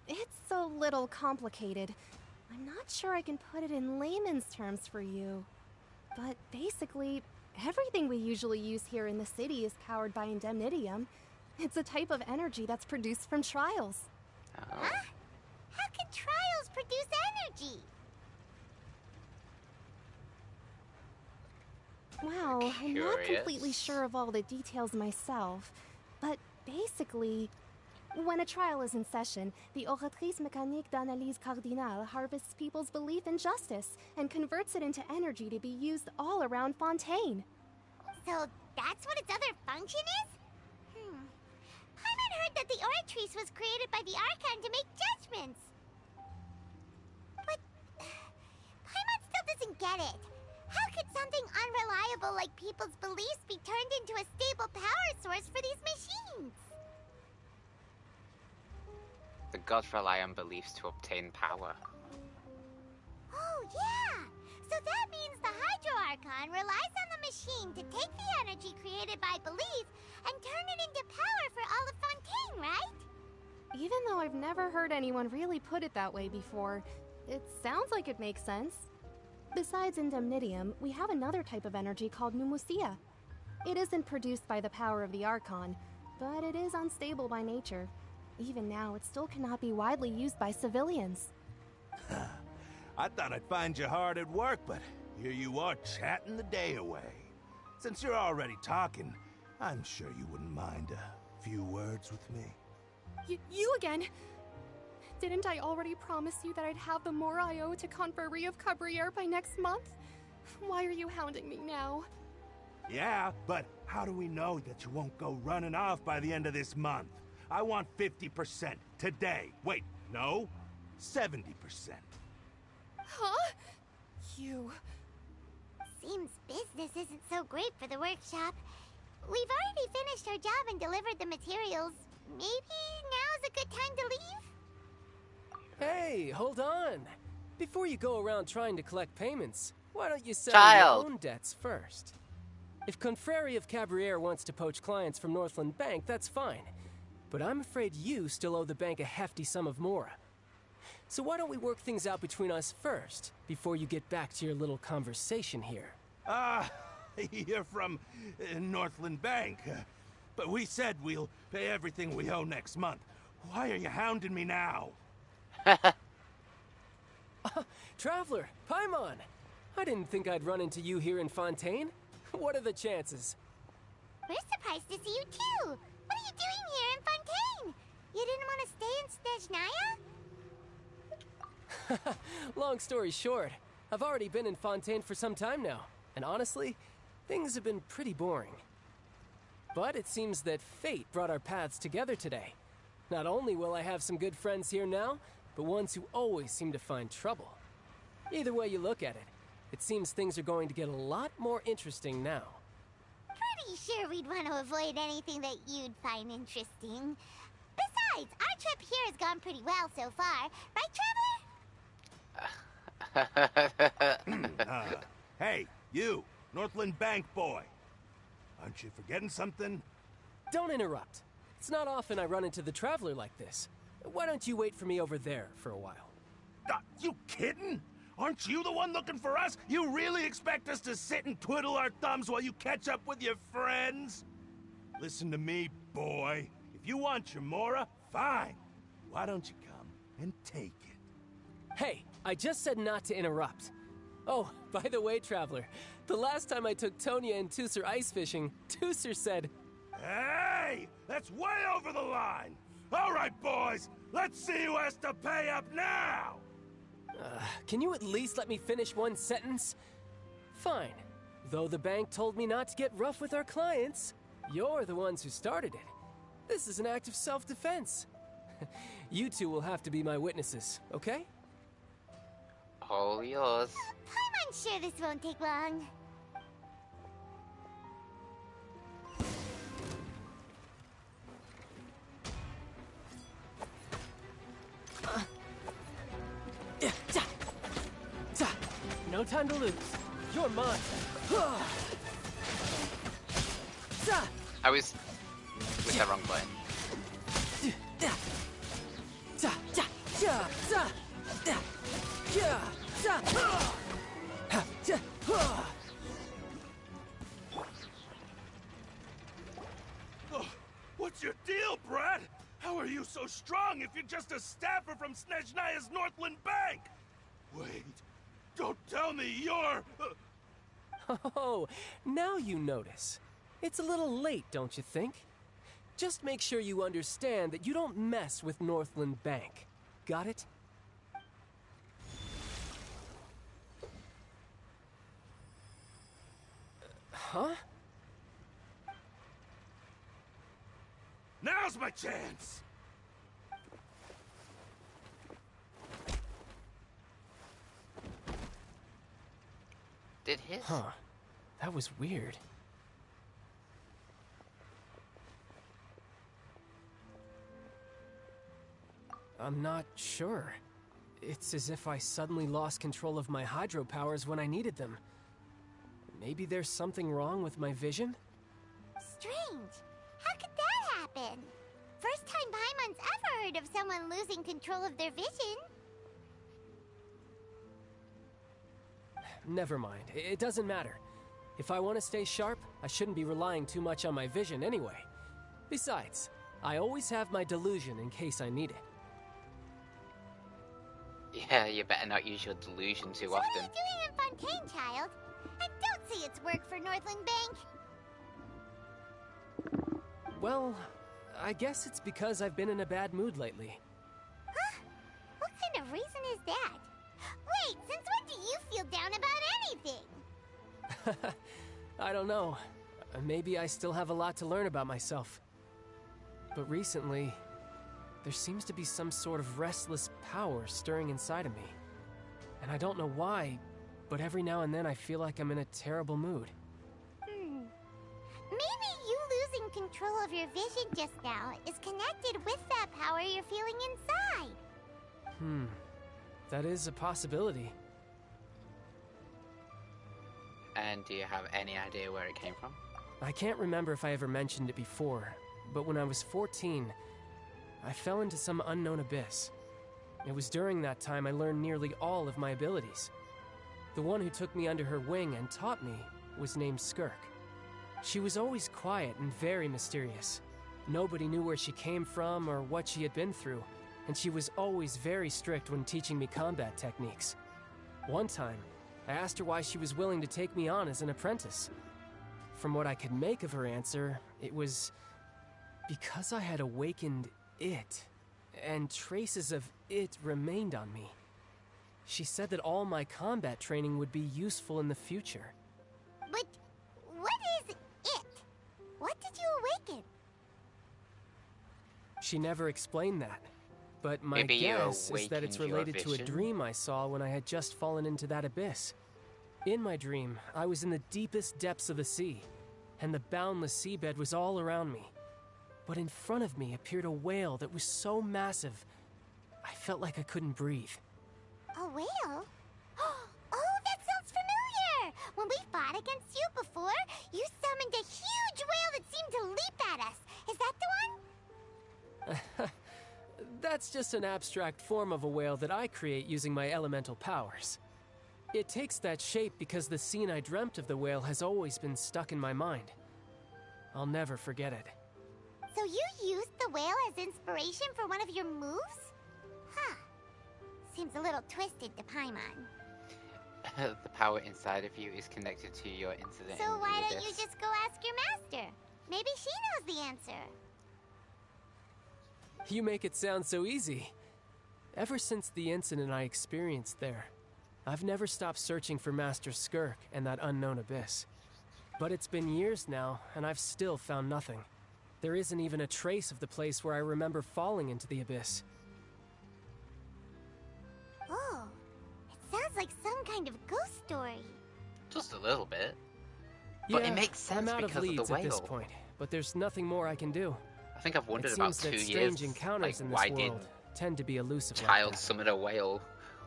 it's a little complicated. I'm not sure I can put it in layman's terms for you. But basically, everything we usually use here in the city is powered by indemnitium. It's a type of energy that's produced from trials. Huh? How can trials produce energy? Well, I'm not completely sure of all the details myself, but basically, when a trial is in session, the Oratrice Mécanique d'Analyse Cardinale harvests people's belief in justice and converts it into energy to be used all around Fontaine. So that's what its other function is? Paimon heard that the Oratrice was created by the Archon to make judgments. But Paimon still doesn't get it. How could something unreliable like people's beliefs be turned into a stable power source for these machines? The gods rely on beliefs to obtain power. Oh, yeah! So that means the Hydro Archon relies on the machine to take the energy created by belief and turn it into power for all of Fontaine, right? Even though I've never heard anyone really put it that way before, it sounds like it makes sense. Besides indemnitium, we have another type of energy called pneumosia. It isn't produced by the power of the Archon, but it is unstable by nature. Even now, it still cannot be widely used by civilians. I thought I'd find you hard at work, but here you are chatting the day away. Since you're already talking, I'm sure you wouldn't mind a few words with me. You again? Didn't I already promise you that I'd have the more I owe to Confrérie of Cabriere by next month? Why are you hounding me now? Yeah, but how do we know that you won't go running off by the end of this month? I want 50% today. Wait, no, 70%. Huh? You... Seems business isn't so great for the workshop. We've already finished our job and delivered the materials. Maybe now's a good time to leave? Hey, hold on. Before you go around trying to collect payments, why don't you settle your own debts first? If Confrérie of Cabriere wants to poach clients from Northland Bank, that's fine. But I'm afraid you still owe the bank a hefty sum of mora. So why don't we work things out between us first, before you get back to your little conversation here? You're from Northland Bank. But we said we'll pay everything we owe next month. Why are you hounding me now? Traveler, Paimon! I didn't think I'd run into you here in Fontaine. What are the chances? We're surprised to see you too! What are you doing here in Fontaine? You didn't want to stay in Snezhnaya? Long story short, I've already been in Fontaine for some time now, and honestly, things have been pretty boring. But it seems that fate brought our paths together today. Not only will I have some good friends here now, but ones who always seem to find trouble. Either way you look at it, it seems things are going to get a lot more interesting now. Pretty sure we'd want to avoid anything that you'd find interesting. Besides, our trip here has gone pretty well so far. Right, Traveler? Hey, you, Northland Bank boy. Aren't you forgetting something? Don't interrupt. It's not often I run into the Traveler like this. Why don't you wait for me over there for a while? You kidding? Aren't you the one looking for us? You really expect us to sit and twiddle our thumbs while you catch up with your friends? Listen to me, boy. If you want your Mora, fine. Why don't you come and take it? Hey, I just said not to interrupt. Oh, by the way, Traveler, the last time I took Tonya and Tooser ice fishing, Tooser said... Hey! That's way over the line! All right, boys, let's see who has to pay up now! Can you at least let me finish one sentence? Fine. Though the bank told me not to get rough with our clients, you're the ones who started it. This is an act of self-defense. You two will have to be my witnesses, okay? All yours. I'm sure this won't take long. No time to lose. You're mine. I was with the wrong button. What's your deal, Brad? How are you so strong if you're just a staffer from Snezhnaya's Northland Bank? Wait, don't tell me you're... Oh, now you notice. It's a little late, don't you think? Just make sure you understand that you don't mess with Northland Bank. Got it? Huh? Now's my chance! Did his? Huh. That was weird. I'm not sure. It's as if I suddenly lost control of my hydro powers when I needed them. Maybe there's something wrong with my vision? Strange. How could that happen? First time Paimon's ever heard of someone losing control of their vision. Never mind. It doesn't matter. If I want to stay sharp, I shouldn't be relying too much on my vision anyway. Besides, I always have my delusion in case I need it. Yeah, you better not use your delusion too often. What are you doing in Fontaine, child? I don't see its work for Northland Bank. Well, I guess it's because I've been in a bad mood lately. Huh? What kind of reason is that? Wait, since when do you feel down about anything? I don't know. Maybe I still have a lot to learn about myself. But recently, there seems to be some sort of restless power stirring inside of me. And I don't know why, but every now and then I feel like I'm in a terrible mood. Maybe you losing control of your vision just now is connected with that power you're feeling inside. That is a possibility. And do you have any idea where it came from? I can't remember if I ever mentioned it before, but when I was 14, I fell into some unknown abyss. It was during that time I learned nearly all of my abilities. The one who took me under her wing and taught me was named Skirk. She was always quiet and very mysterious. Nobody knew where she came from or what she had been through, and she was always very strict when teaching me combat techniques. One time, I asked her why she was willing to take me on as an apprentice. From what I could make of her answer, it was because I had awakened it, and traces of it remained on me. She said that all my combat training would be useful in the future. But what is it? What did you awaken? She never explained that, but my Maybe you guess is that it's awakened your related to a vision? dream I saw when I had just fallen into that abyss. In my dream, I was in the deepest depths of the sea, and the boundless seabed was all around me. But in front of me appeared a whale that was so massive, I felt like I couldn't breathe. A whale? Oh, that sounds familiar! When we fought against you before, you summoned a huge whale that seemed to leap at us. Is that the one? That That's just an abstract form of a whale that I create using my elemental powers. It takes that shape because the scene I dreamt of the whale has always been stuck in my mind. I'll never forget it. So you used the whale as inspiration for one of your moves? Huh. Seems a little twisted to Paimon. The power inside of you is connected to your incident So in the why don't abyss. you just go ask your master? Maybe she knows the answer. You make it sound so easy. Ever since the incident I experienced there, I've never stopped searching for Master Skirk and that unknown abyss. But it's been years now, and I've still found nothing. There isn't even a trace of the place where I remember falling into the abyss. Oh, it sounds like some kind of ghost story. Just a little bit. But it makes sense I'm out because of leads of the whale. at this point, but there's nothing more I can do. I think I've wondered it about seems 2 that years. strange encounters Like, in why this did world tend to be elusive like child that. summon a whale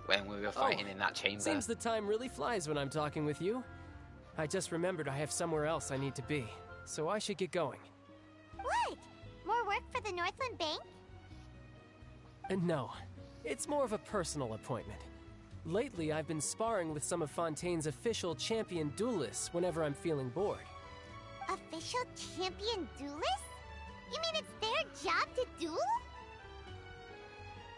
when we were fighting in that chamber? Seems the time really flies when I'm talking with you. I just remembered I have somewhere else I need to be, so I should get going. What? More work for the Northland Bank? And no, it's more of a personal appointment. Lately, I've been sparring with some of Fontaine's official champion duelists whenever I'm feeling bored. Official champion duelists? You mean it's their job to duel?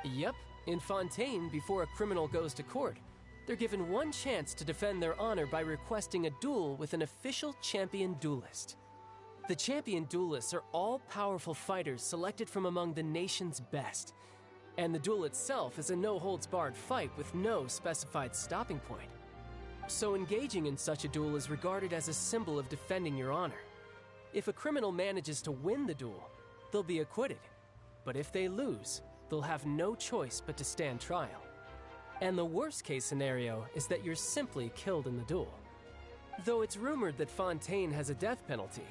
Yep, in Fontaine, before a criminal goes to court, they're given one chance to defend their honor by requesting a duel with an official champion duelist. The champion duelists are all powerful fighters selected from among the nation's best. And the duel itself is a no-holds-barred fight with no specified stopping point. So engaging in such a duel is regarded as a symbol of defending your honor. If a criminal manages to win the duel, they'll be acquitted. But if they lose, they'll have no choice but to stand trial. And the worst-case scenario is that you're simply killed in the duel. Though it's rumored that Fontaine has a death penalty,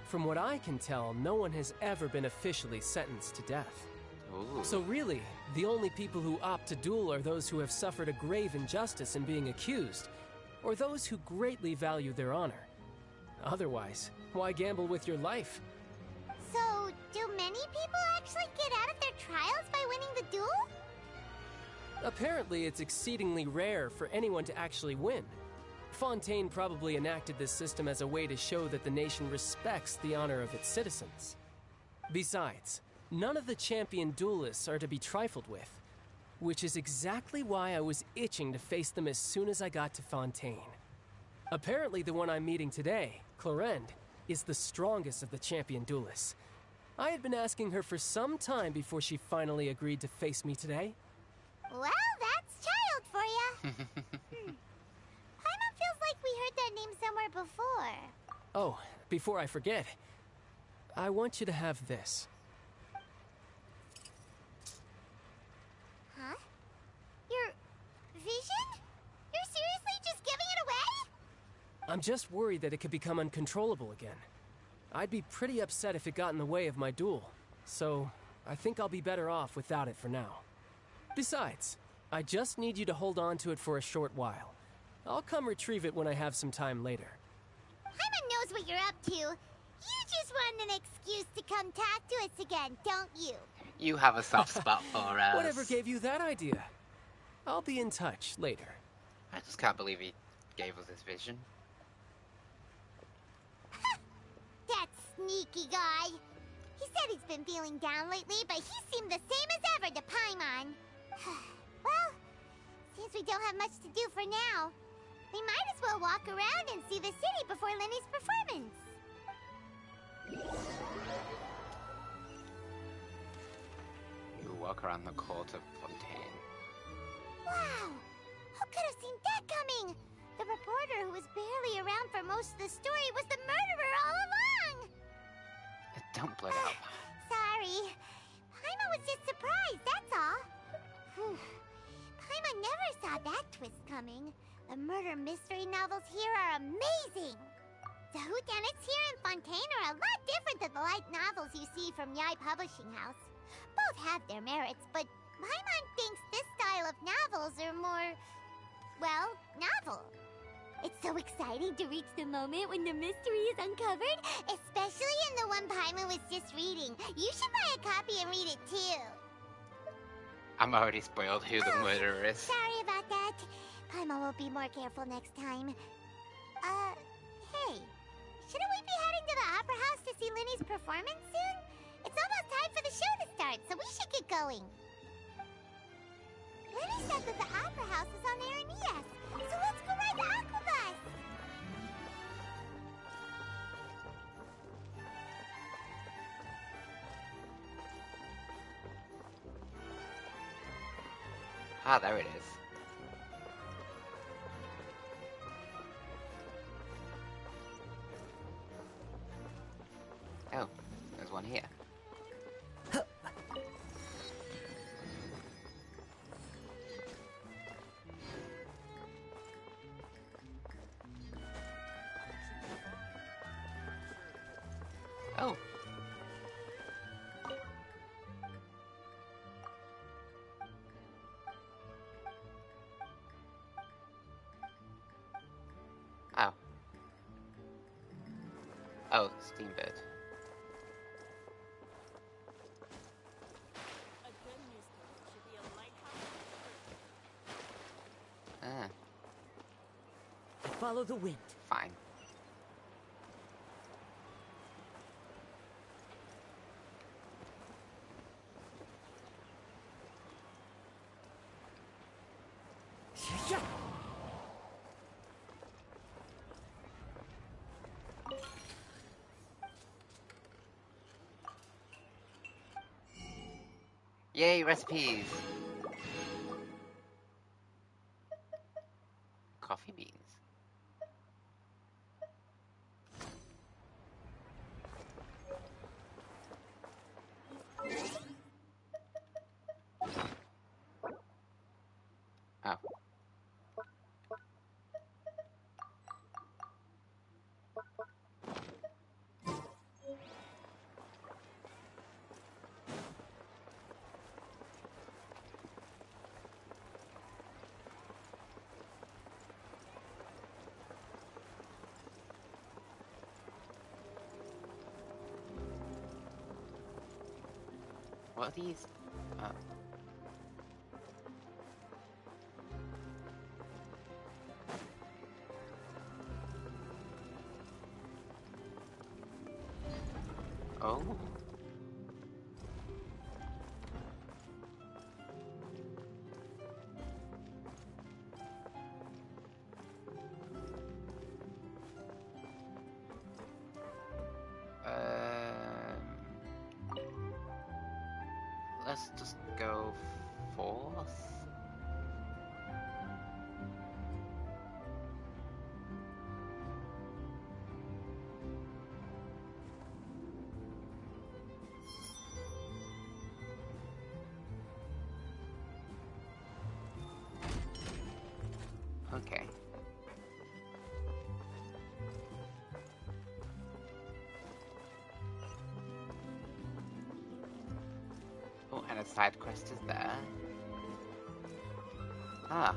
from what I can tell, no one has ever been officially sentenced to death. Ooh. So really, the only people who opt to duel are those who have suffered a grave injustice in being accused, or those who greatly value their honor. Otherwise, why gamble with your life? So, do many people actually get out of their trials by winning the duel? Apparently, it's exceedingly rare for anyone to actually win. Fontaine probably enacted this system as a way to show that the nation respects the honor of its citizens. Besides, none of the champion duelists are to be trifled with, which is exactly why I was itching to face them as soon as I got to Fontaine. Apparently, the one I'm meeting today, Clorinde, is the strongest of the champion duelists. I had been asking her for some time before she finally agreed to face me today. Well, that's child for ya. Paimon feels like we heard that name somewhere before. Oh, before I forget, I want you to have this. Huh? Your vision? You're seriously just giving it away? I'm just worried that it could become uncontrollable again. I'd be pretty upset if it got in the way of my duel, so I think I'll be better off without it for now. Besides, I just need you to hold on to it for a short while. I'll come retrieve it when I have some time later. Paimon knows what you're up to. You just want an excuse to come talk to us again, don't you? You have a soft spot for us. Whatever gave you that idea? I'll be in touch later. I just can't believe he gave us his vision. That sneaky guy. He said he's been feeling down lately, but he seemed the same as ever to Paimon. Well, since we don't have much to do for now, we might as well walk around and see the city before Lenny's performance. You walk around the court of Fontaine. Wow! Who could have seen that coming? The reporter who was barely around for most of the story was the murderer all along! Don't blurt out. Sorry. Paimon was just surprised, that's all. Paimon never saw that twist coming. The murder mystery novels here are amazing. The whodunits here in Fontaine are a lot different than the light novels you see from Yai Publishing House. Both have their merits, but Paimon thinks this style of novels are more, well, novel. It's so exciting to reach the moment when the mystery is uncovered, especially in the one Paimon was just reading. You should buy a copy and read it too. I'm already spoiled who the murderer is. Sorry about that. Paimon will be more careful next time. Hey, shouldn't we be heading to the Opera House to see Linny's performance soon? It's almost time for the show to start, so we should get going. Linny said that the Opera House is on Aranias, so let's go ride the Aquabus! Ah, there it is. Oh, there's one here. Oh. Oh. Oh, Steambird. Ah, Follow the wind. fine. Yay, recipes! Coffee beans. Oh. What are these? Oh. Oh. Let's just go forth. Okay. Oh, and a side quest is there. Ah.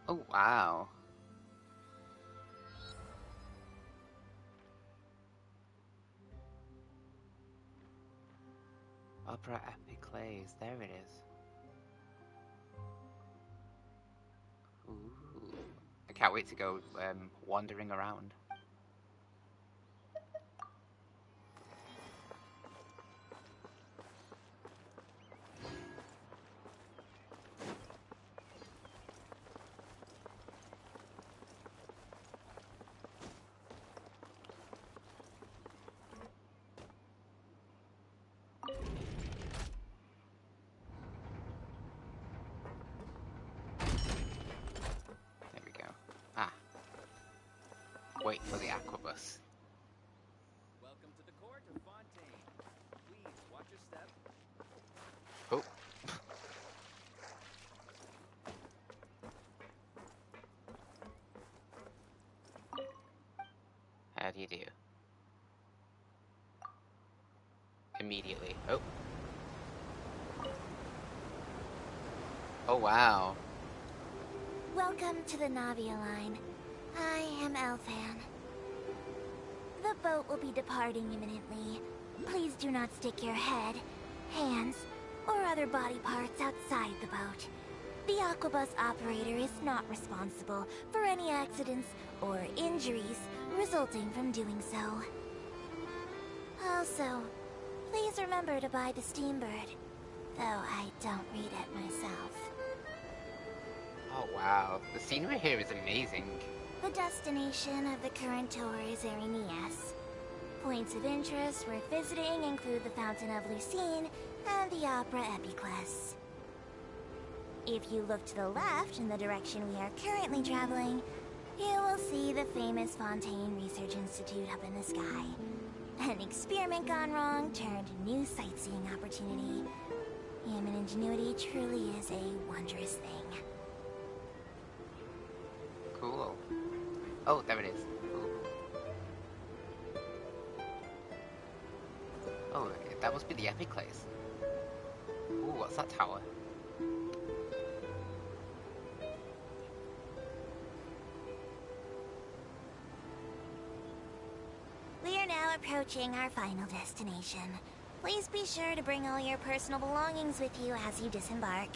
Oh, wow. Opera Epic Plays, there it is. Ooh. I can't wait to go wandering around. There we go. Ah. Wait for the Aquabus. Welcome to the court of Fontaine. Please watch your step. Oh. How do you do? Immediately. Oh. Oh, wow. Welcome to the Navia line. I am Elfan. The boat will be departing imminently. Please do not stick your head, hands, or other body parts outside the boat. The Aquabus operator is not responsible for any accidents or injuries resulting from doing so. Also, please remember to buy the Steambird, though I don't read it myself. Oh wow, the scenery here is amazing. The destination of the current tour is Erinias. Points of interest worth visiting include the Fountain of Lucine and the Opera Epiclese. If you look to the left in the direction we are currently traveling, you will see the famous Fontaine Research Institute up in the sky. An experiment gone wrong turned a new sightseeing opportunity. Human ingenuity truly is a wondrous thing. Cool. Oh, there it is. Cool. Oh, that must be the Epiclese. Ooh, what's that tower? We are now approaching our final destination. Please be sure to bring all your personal belongings with you as you disembark.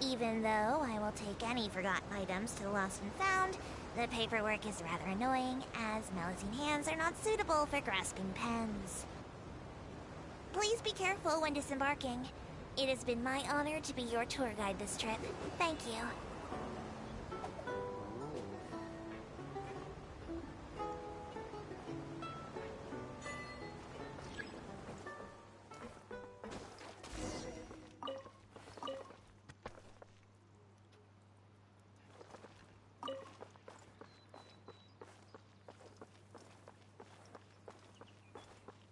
Even though I will take any forgotten items to the lost and found, the paperwork is rather annoying, as Melusine hands are not suitable for grasping pens. Please be careful when disembarking. It has been my honor to be your tour guide this trip. Thank you.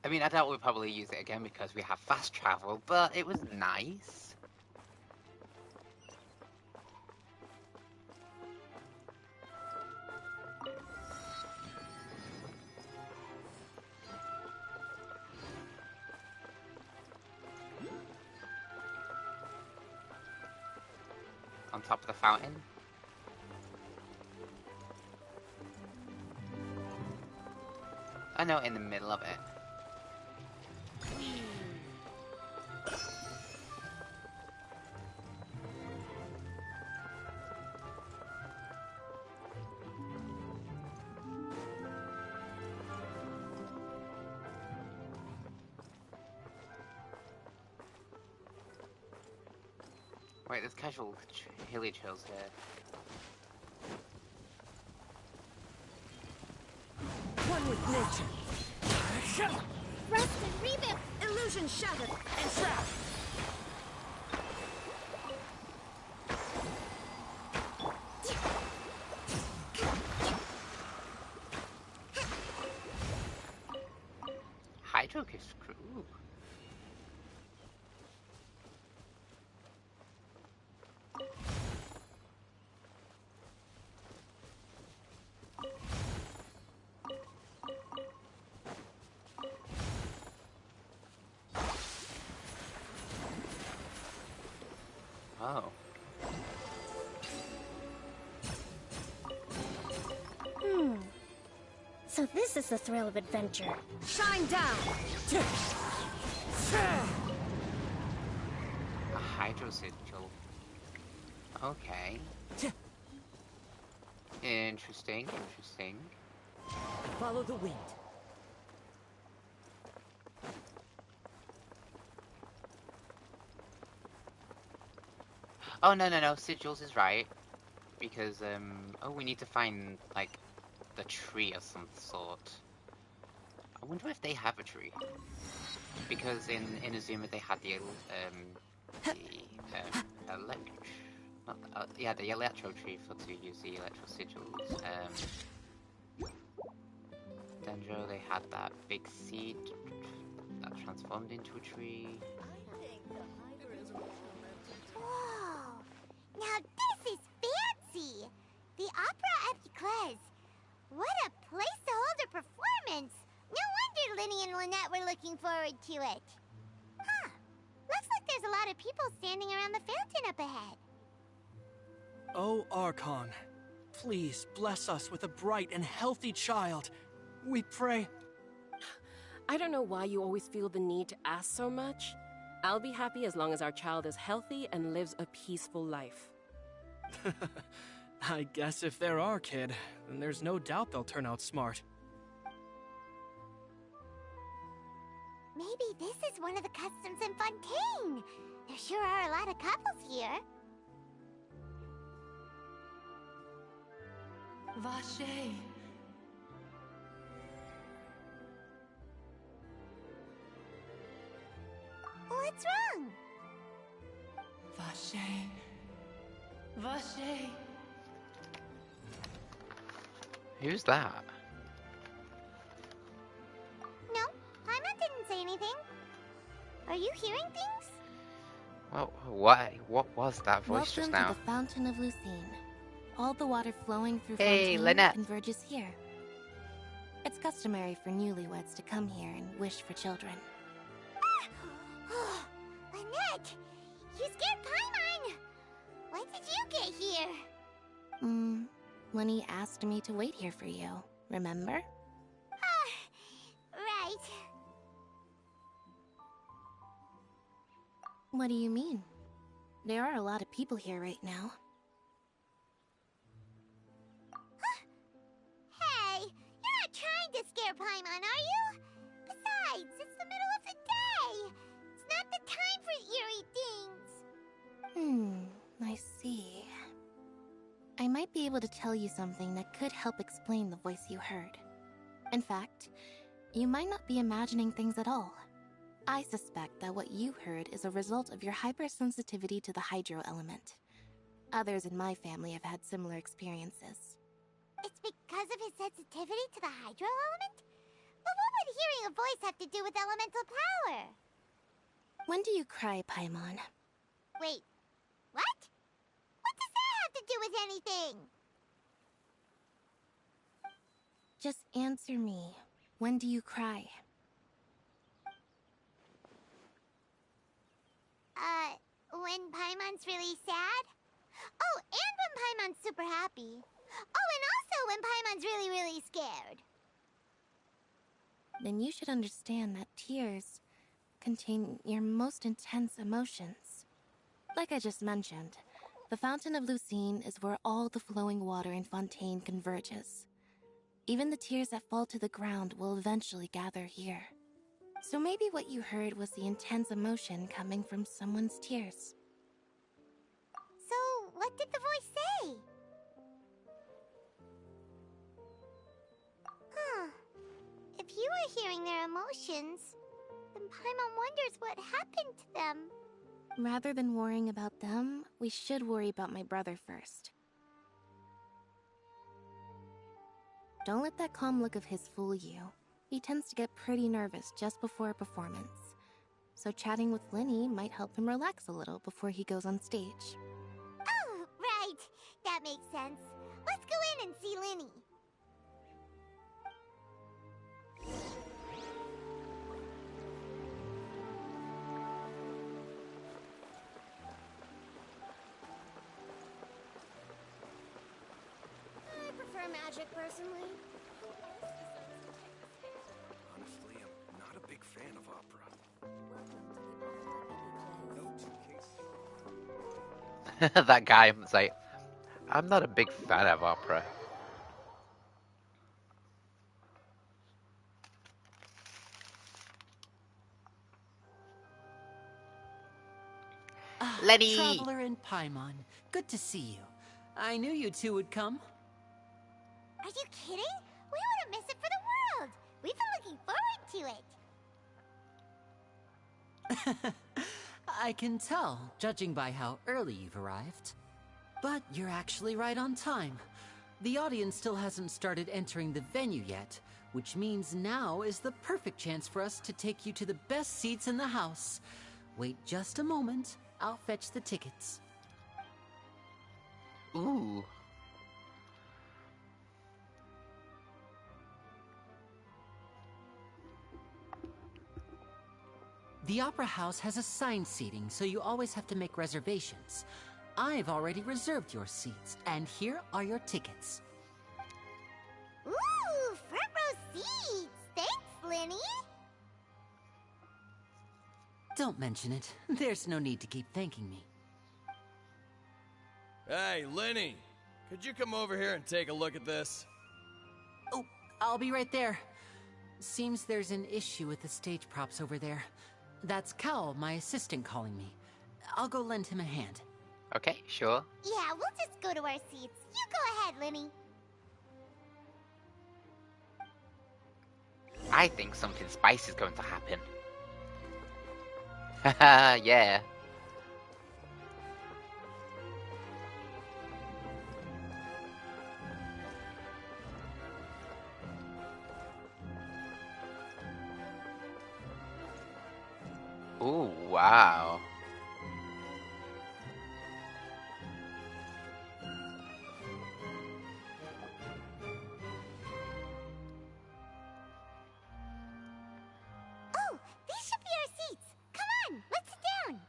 I mean, I doubt we'll probably use it again because we have fast travel, but it was nice. On top of the fountain. I know, in the middle of it. Wait, there's casual hilly chills here. One with nature. Rest and rebuild! Illusion shattered! Entrap! Hydrokiss crew. Oh. So this is the thrill of adventure. Shine down! A hydro sigil. Okay. Interesting, interesting. Follow the wind. Oh, no, Sigils is right. Because, oh, we need to find, like, the tree of some sort. I wonder if they have a tree. Because in Inazuma they had the the electro tree to use the electro sigils. Dendro, they had that big seed that transformed into a tree. Whoa! Now this is fancy! The Opera Epiclese. What a place to hold a performance! No wonder Linny and Lynette were looking forward to it. Huh. Looks like there's a lot of people standing around the fountain up ahead. Oh, Archon, please bless us with a bright and healthy child. We pray. I don't know why you always feel the need to ask so much. I'll be happy as long as our child is healthy and lives a peaceful life. I guess if they're our kid, then there's no doubt they'll turn out smart. Maybe this is one of the customs in Fontaine. There sure are a lot of couples here. Vache. What's wrong? Vache. Vache. Who's that? No, Paimon didn't say anything. Are you hearing things? Well, what was that voice just Welcome now? to the Fountain of Lucine. All the water flowing through Hey, Fontaine Lynette. converges here. It's customary for newlyweds to come here and wish for children. Lynette! You scared Paimon! When did you get here? Lenny asked me to wait here for you, remember? Right. What do you mean? There are a lot of people here right now. Hey, you're not trying to scare Paimon, are you? Besides, it's the middle of the day. It's not the time for eerie things. I see. I might be able to tell you something that could help explain the voice you heard. In fact, you might not be imagining things at all. I suspect that what you heard is a result of your hypersensitivity to the hydro element. Others in my family have had similar experiences. It's because of his sensitivity to the hydro element? But what would hearing a voice have to do with elemental power? When do you cry, Paimon? Wait, what? What does that have to do with anything? Just answer me. When do you cry? When Paimon's really sad? Oh, and when Paimon's super happy. Oh, and also when Paimon's really, really scared. Then you should understand that tears contain your most intense emotions. Like I just mentioned, the Fountain of Lucine is where all the flowing water in Fontaine converges. Even the tears that fall to the ground will eventually gather here. So maybe what you heard was the intense emotion coming from someone's tears. So, what did the voice say? If you were hearing their emotions, then Paimon wonders what happened to them. Rather than worrying about them, we should worry about my brother first. Don't let that calm look of his fool you. He tends to get pretty nervous just before a performance. So chatting with Lenny might help him relax a little before he goes on stage. Oh, right. That makes sense. Let's go in and see Lenny. I prefer magic, personally. Honestly, I'm not a big fan of opera. That guy was like, I'm not a big fan of opera. Lenny! Traveler and Paimon, good to see you. I knew you two would come. Are you kidding? We wouldn't miss it for the world. We've been looking forward to it. I can tell, judging by how early you've arrived. But you're actually right on time. The audience still hasn't started entering the venue yet, which means now is the perfect chance for us to take you to the best seats in the house. Wait just a moment, I'll fetch the tickets. Ooh. The Opera House has assigned seating, so you always have to make reservations. I've already reserved your seats, and here are your tickets. Ooh, front row Linny? Don't mention it. There's no need to keep thanking me. Hey, Linny! Could you come over here and take a look at this? Oh, I'll be right there. Seems there's an issue with the stage props over there. That's Cal, my assistant, calling me. I'll go lend him a hand. Okay, sure. Yeah, we'll just go to our seats. You go ahead, Linny. I think something spicy is going to happen. Haha, yeah. Ooh, wow. Oh, these should be our seats. Come on, let's sit down.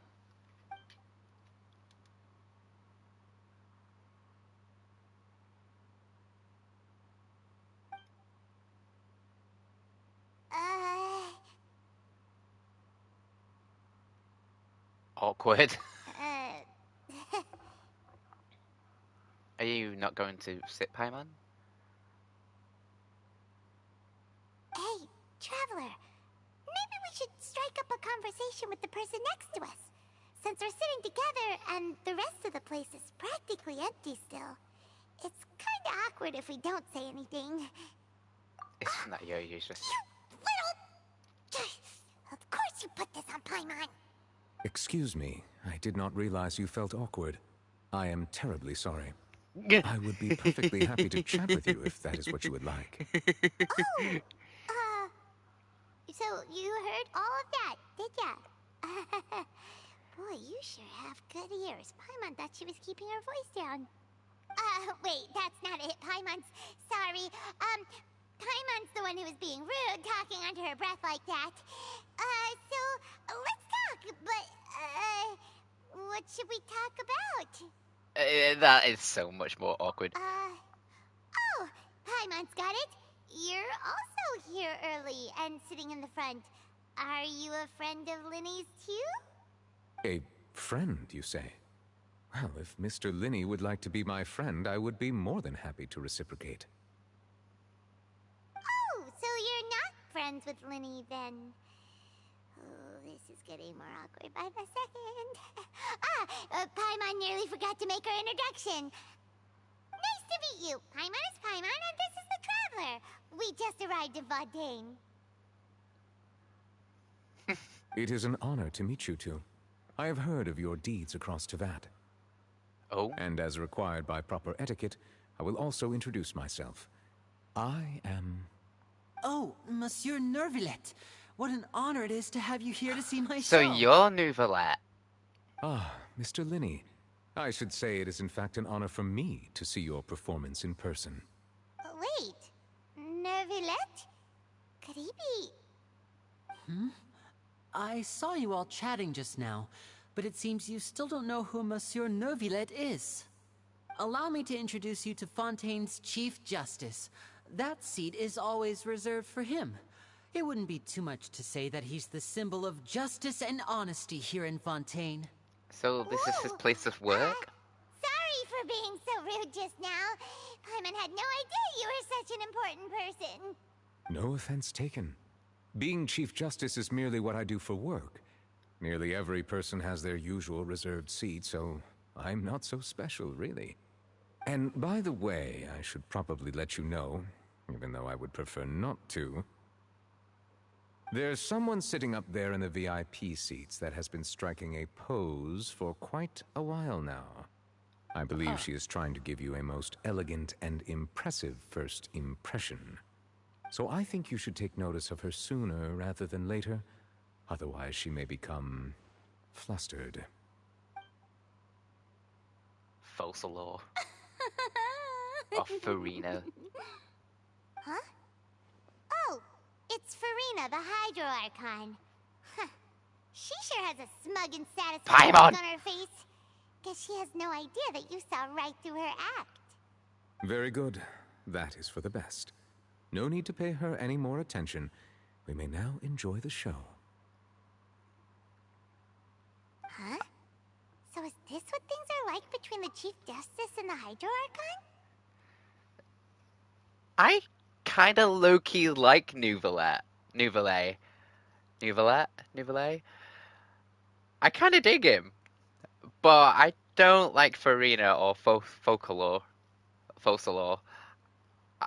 Awkward. Uh... Are you not going to sit, Paimon? Hey, Traveler. Maybe we should strike up a conversation with the person next to us. Since we're sitting together and the rest of the place is practically empty still. It's kinda awkward if we don't say anything. Isn't that your useless? Little... Of course you put this on Paimon. Excuse me, I did not realize you felt awkward. I am terribly sorry. I would be perfectly happy to chat with you if that is what you would like. Oh, so you heard all of that, did ya? Boy, you sure have good ears. Paimon thought she was keeping her voice down. Wait, that's not it. Paimon's sorry. Paimon's the one who was being rude, talking under her breath like that. So let's talk, but, what should we talk about? That is so much more awkward. Oh, Paimon's got it. You're also here early and sitting in the front. Are you a friend of Linny's too? A friend, you say? Well, if Mr. Linny would like to be my friend, I would be more than happy to reciprocate. Oh, so you're not friends with Linny then? Oh, this is getting more awkward by the second. Paimon nearly forgot to make her introduction. Nice to meet you. Paimon is Paimon, and this is the Traveler. We just arrived in Fontaine. It is an honor to meet you two. I have heard of your deeds across Tevat. Oh? And as required by proper etiquette, I will also introduce myself. I am... Oh, Monsieur Nervillet. What an honor it is to have you here to see my So show. you're Nouvelet. Ah, Mr. Linny. I should say it is in fact an honor for me to see your performance in person. Wait, Nervillet? Could he be... Hmm? I saw you all chatting just now, but it seems you still don't know who Monsieur Nervillet is. Allow me to introduce you to Fontaine's Chief Justice. That seat is always reserved for him. It wouldn't be too much to say that he's the symbol of justice and honesty here in Fontaine. So this is his place of work? Sorry for being so rude just now. Paimon had no idea you were such an important person. No offense taken. Being Chief Justice is merely what I do for work. Nearly every person has their usual reserved seat, so I'm not so special, really. And by the way, I should probably let you know, even though I would prefer not to. There's someone sitting up there in the VIP seats that has been striking a pose for quite a while now. I believe she is trying to give you a most elegant and impressive first impression. So I think you should take notice of her sooner rather than later. Otherwise, she may become flustered. False law. Of Farina. Huh? Oh, it's Farina, the Hydro Archon. Huh. She sure has a smug and satisfied look on her face. Guess she has no idea that you saw right through her act. Very good. That is for the best. No need to pay her any more attention. We may now enjoy the show. Huh? So is this what things are like between the Chief Justice and the Hydro Archon? I kinda low-key like Nouvelet. I kinda dig him. But I don't like Farina or Focalor.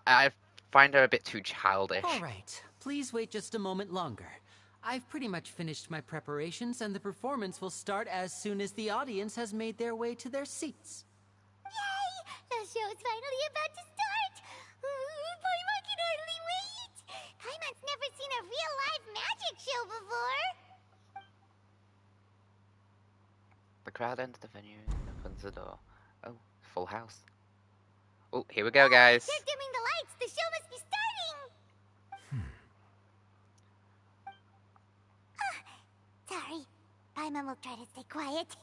I find her a bit too childish. All right, please wait just a moment longer. I've pretty much finished my preparations, and the performance will start as soon as the audience has made their way to their seats. Yay! The show's finally about to start! Paimon can hardly wait! Paimon's never seen a real live magic show before! The crowd enters the venue and opens the door. Oh, full house. Oh, here we go, guys. They're dimming the lights! The show must be starting! Sorry. Paimon will try to stay quiet.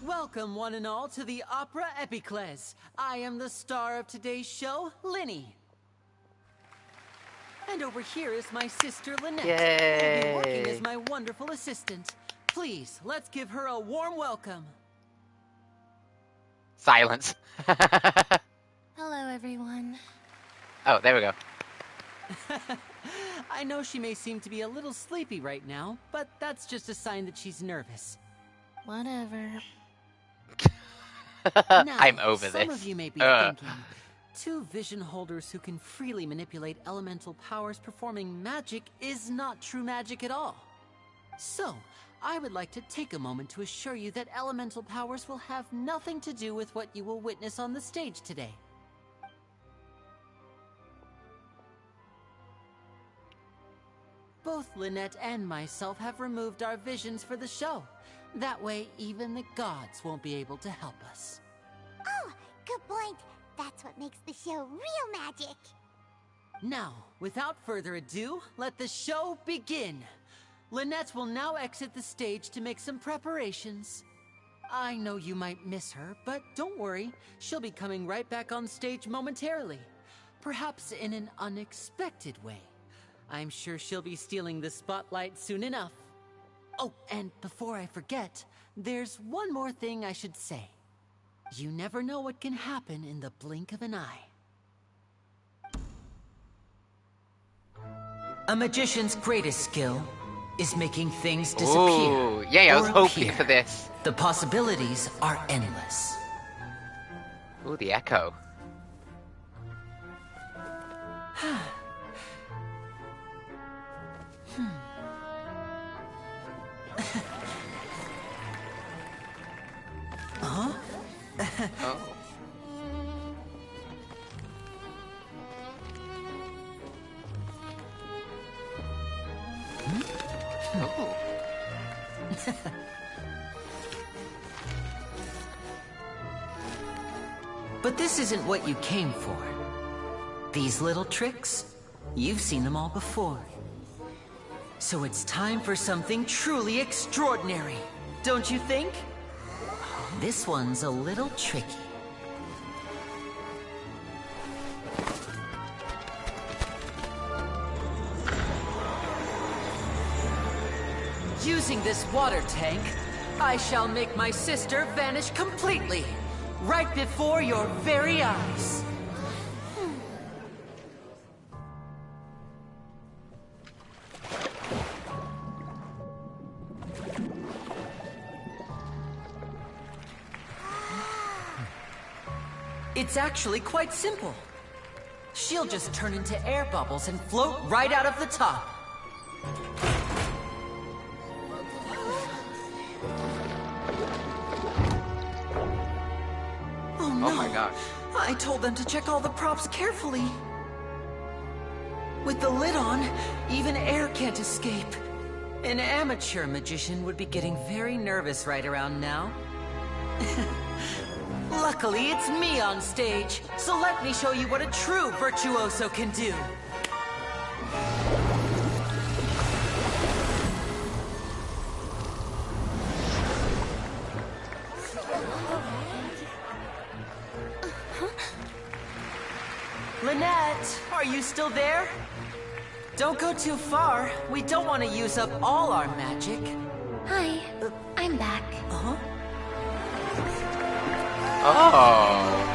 Welcome, one and all, to the Opera Epiclese. I am the star of today's show, Linny. And over here is my sister, Lynette, who will be working as my wonderful assistant. Please, let's give her a warm welcome. Silence. Hello, everyone. Oh, there we go. I know she may seem to be a little sleepy right now, but that's just a sign that she's nervous. Whatever. Now, I'm over this. Some of you may be thinking, two vision holders who can freely manipulate elemental powers performing magic is not true magic at all. So, I would like to take a moment to assure you that elemental powers will have nothing to do with what you will witness on the stage today. Both Lynette and myself have removed our visions for the show. That way, even the gods won't be able to help us. Oh, good point. That's what makes the show real magic. Now, without further ado, let the show begin. Lynette will now exit the stage to make some preparations. I know you might miss her, but don't worry. She'll be coming right back on stage momentarily. Perhaps in an unexpected way. I'm sure she'll be stealing the spotlight soon enough. Oh, and before I forget, there's one more thing I should say. You never know what can happen in the blink of an eye. A magician's greatest skill is making things disappear. Ooh, yay, I was hoping appear. for this. The possibilities are endless. Ooh, the echo. Huh? Oh. Oh. But this isn't what you came for. These little tricks, you've seen them all before. So it's time for something truly extraordinary, don't you think? This one's a little tricky. Using this water tank, I shall make my sister vanish completely, right before your very eyes. It's actually quite simple. She'll just turn into air bubbles and float right out of the top. Oh no! Oh my gosh. I told them to check all the props carefully. With the lid on, even air can't escape. An amateur magician would be getting very nervous right around now. Luckily, it's me on stage, so let me show you what a true virtuoso can do. Lynette, are you still there? Don't go too far. We don't want to use up all our magic. Hi, I'm back. Uh-huh. Oh.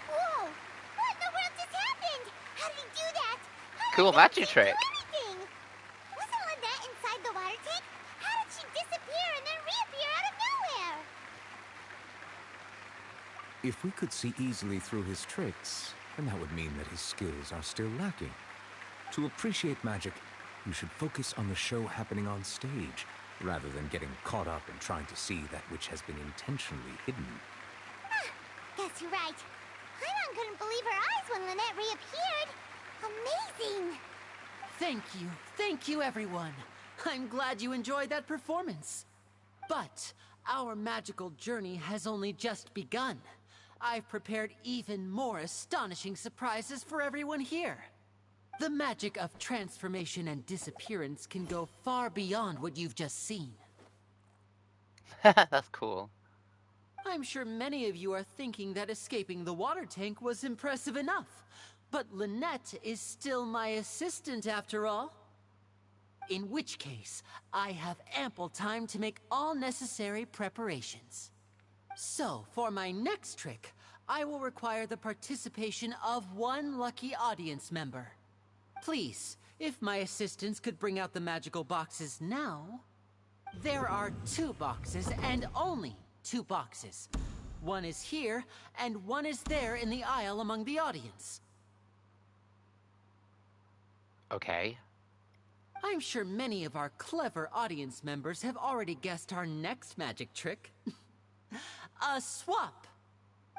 Whoa! What in the world just happened? How did he do that? Cool magic trick. Everything. Wasn't Lynette inside the water tank? How did she disappear and then reappear out of nowhere? If we could see easily through his tricks, then that would mean that his skills are still lacking. To appreciate magic, you should focus on the show happening on stage, rather than getting caught up in trying to see that which has been intentionally hidden. Guess you're right. Paimon couldn't believe her eyes when Lynette reappeared. Amazing! Thank you everyone. I'm glad you enjoyed that performance. But our magical journey has only just begun. I've prepared even more astonishing surprises for everyone here. The magic of transformation and disappearance can go far beyond what you've just seen. That's cool. I'm sure many of you are thinking that escaping the water tank was impressive enough. But Lynette is still my assistant after all. In which case, I have ample time to make all necessary preparations. So, for my next trick, I will require the participation of one lucky audience member. Please, if my assistants could bring out the magical boxes now. There are 2 boxes and only 2 boxes. One is here, and one is there in the aisle among the audience. Okay. I'm sure many of our clever audience members have already guessed our next magic trick. A swap!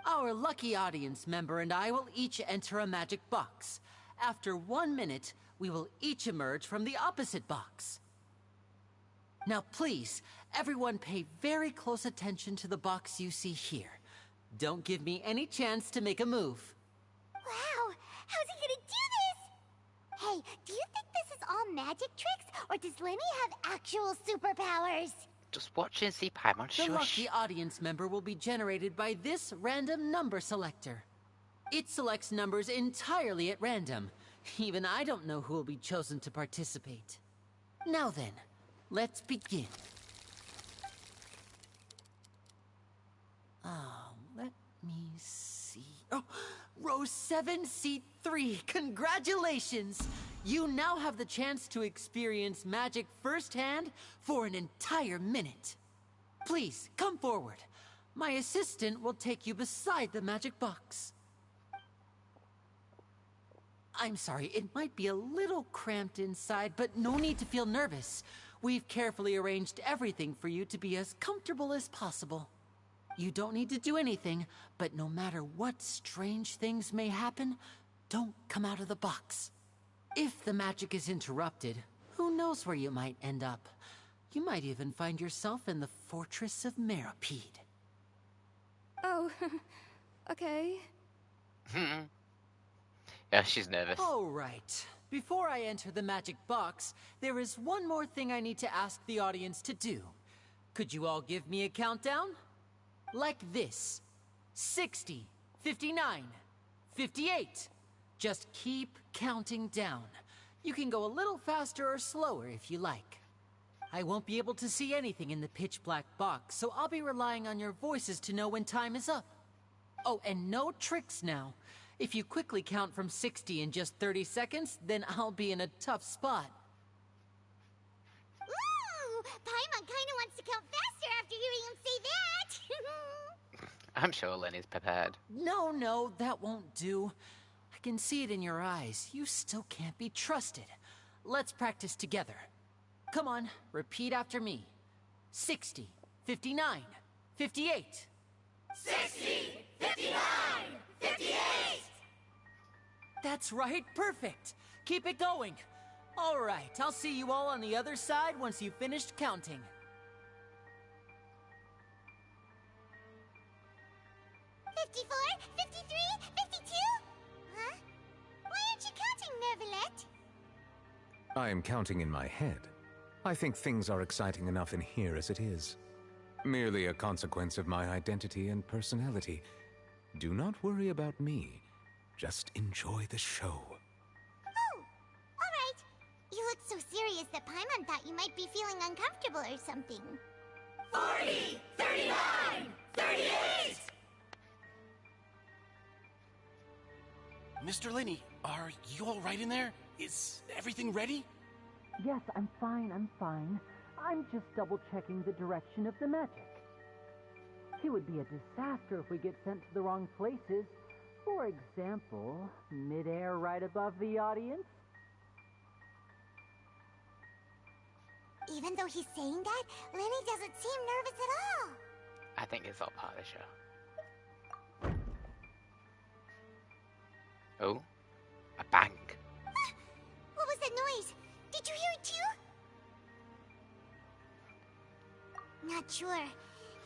Our lucky audience member and I will each enter a magic box. After 1 minute, we will each emerge from the opposite box. Now please, everyone pay very close attention to the box you see here. Don't give me any chance to make a move. Wow! How's he gonna do this? Hey, do you think this is all magic tricks, or does Lenny have actual superpowers? Just watch and see Paimon. The lucky audience member will be generated by this random number selector. It selects numbers entirely at random. Even I don't know who will be chosen to participate. Now then, let's begin. Let me see. Oh, row 7, seat 3. Congratulations! You now have the chance to experience magic firsthand for an entire minute. Please, come forward. My assistant will take you beside the magic box. I'm sorry, it might be a little cramped inside, but no need to feel nervous. We've carefully arranged everything for you to be as comfortable as possible. You don't need to do anything, but no matter what strange things may happen, don't come out of the box. If the magic is interrupted, who knows where you might end up? You might even find yourself in the Fortress of Meripede. Oh, okay. Yeah, she's nervous. All right. Before I enter the magic box, there is one more thing I need to ask the audience to do. Could you all give me a countdown? Like this. 60, 59, 58. Just keep counting down. You can go a little faster or slower if you like. I won't be able to see anything in the pitch black box, so I'll be relying on your voices to know when time is up. Oh, and no tricks now. If you quickly count from 60 in just 30 seconds, then I'll be in a tough spot. Ooh! Paimon kinda wants to count faster after hearing him say that! I'm sure Lenny's prepared. No, that won't do. I can see it in your eyes. You still can't be trusted. Let's practice together. Come on, repeat after me. 60, 59, 58. 60, 59, 58! That's right, perfect. Keep it going. All right, I'll see you all on the other side once you've finished counting. 54, 53, 52? Huh? Why aren't you counting, Nervalet? I am counting in my head. I think things are exciting enough in here as it is. Merely a consequence of my identity and personality. Do not worry about me. Just enjoy the show. Oh, alright. You look so serious that Paimon thought you might be feeling uncomfortable or something. 40, 39, 38! Mr. Linney, are you all right in there? Is everything ready? Yes, I'm fine. I'm just double-checking the direction of the magic. It would be a disaster if we get sent to the wrong places. For example, mid-air right above the audience. Even though he's saying that, Lenny doesn't seem nervous at all. I think it's all part of the show. Oh, a bang. What was that noise? Did you hear it too? Not sure.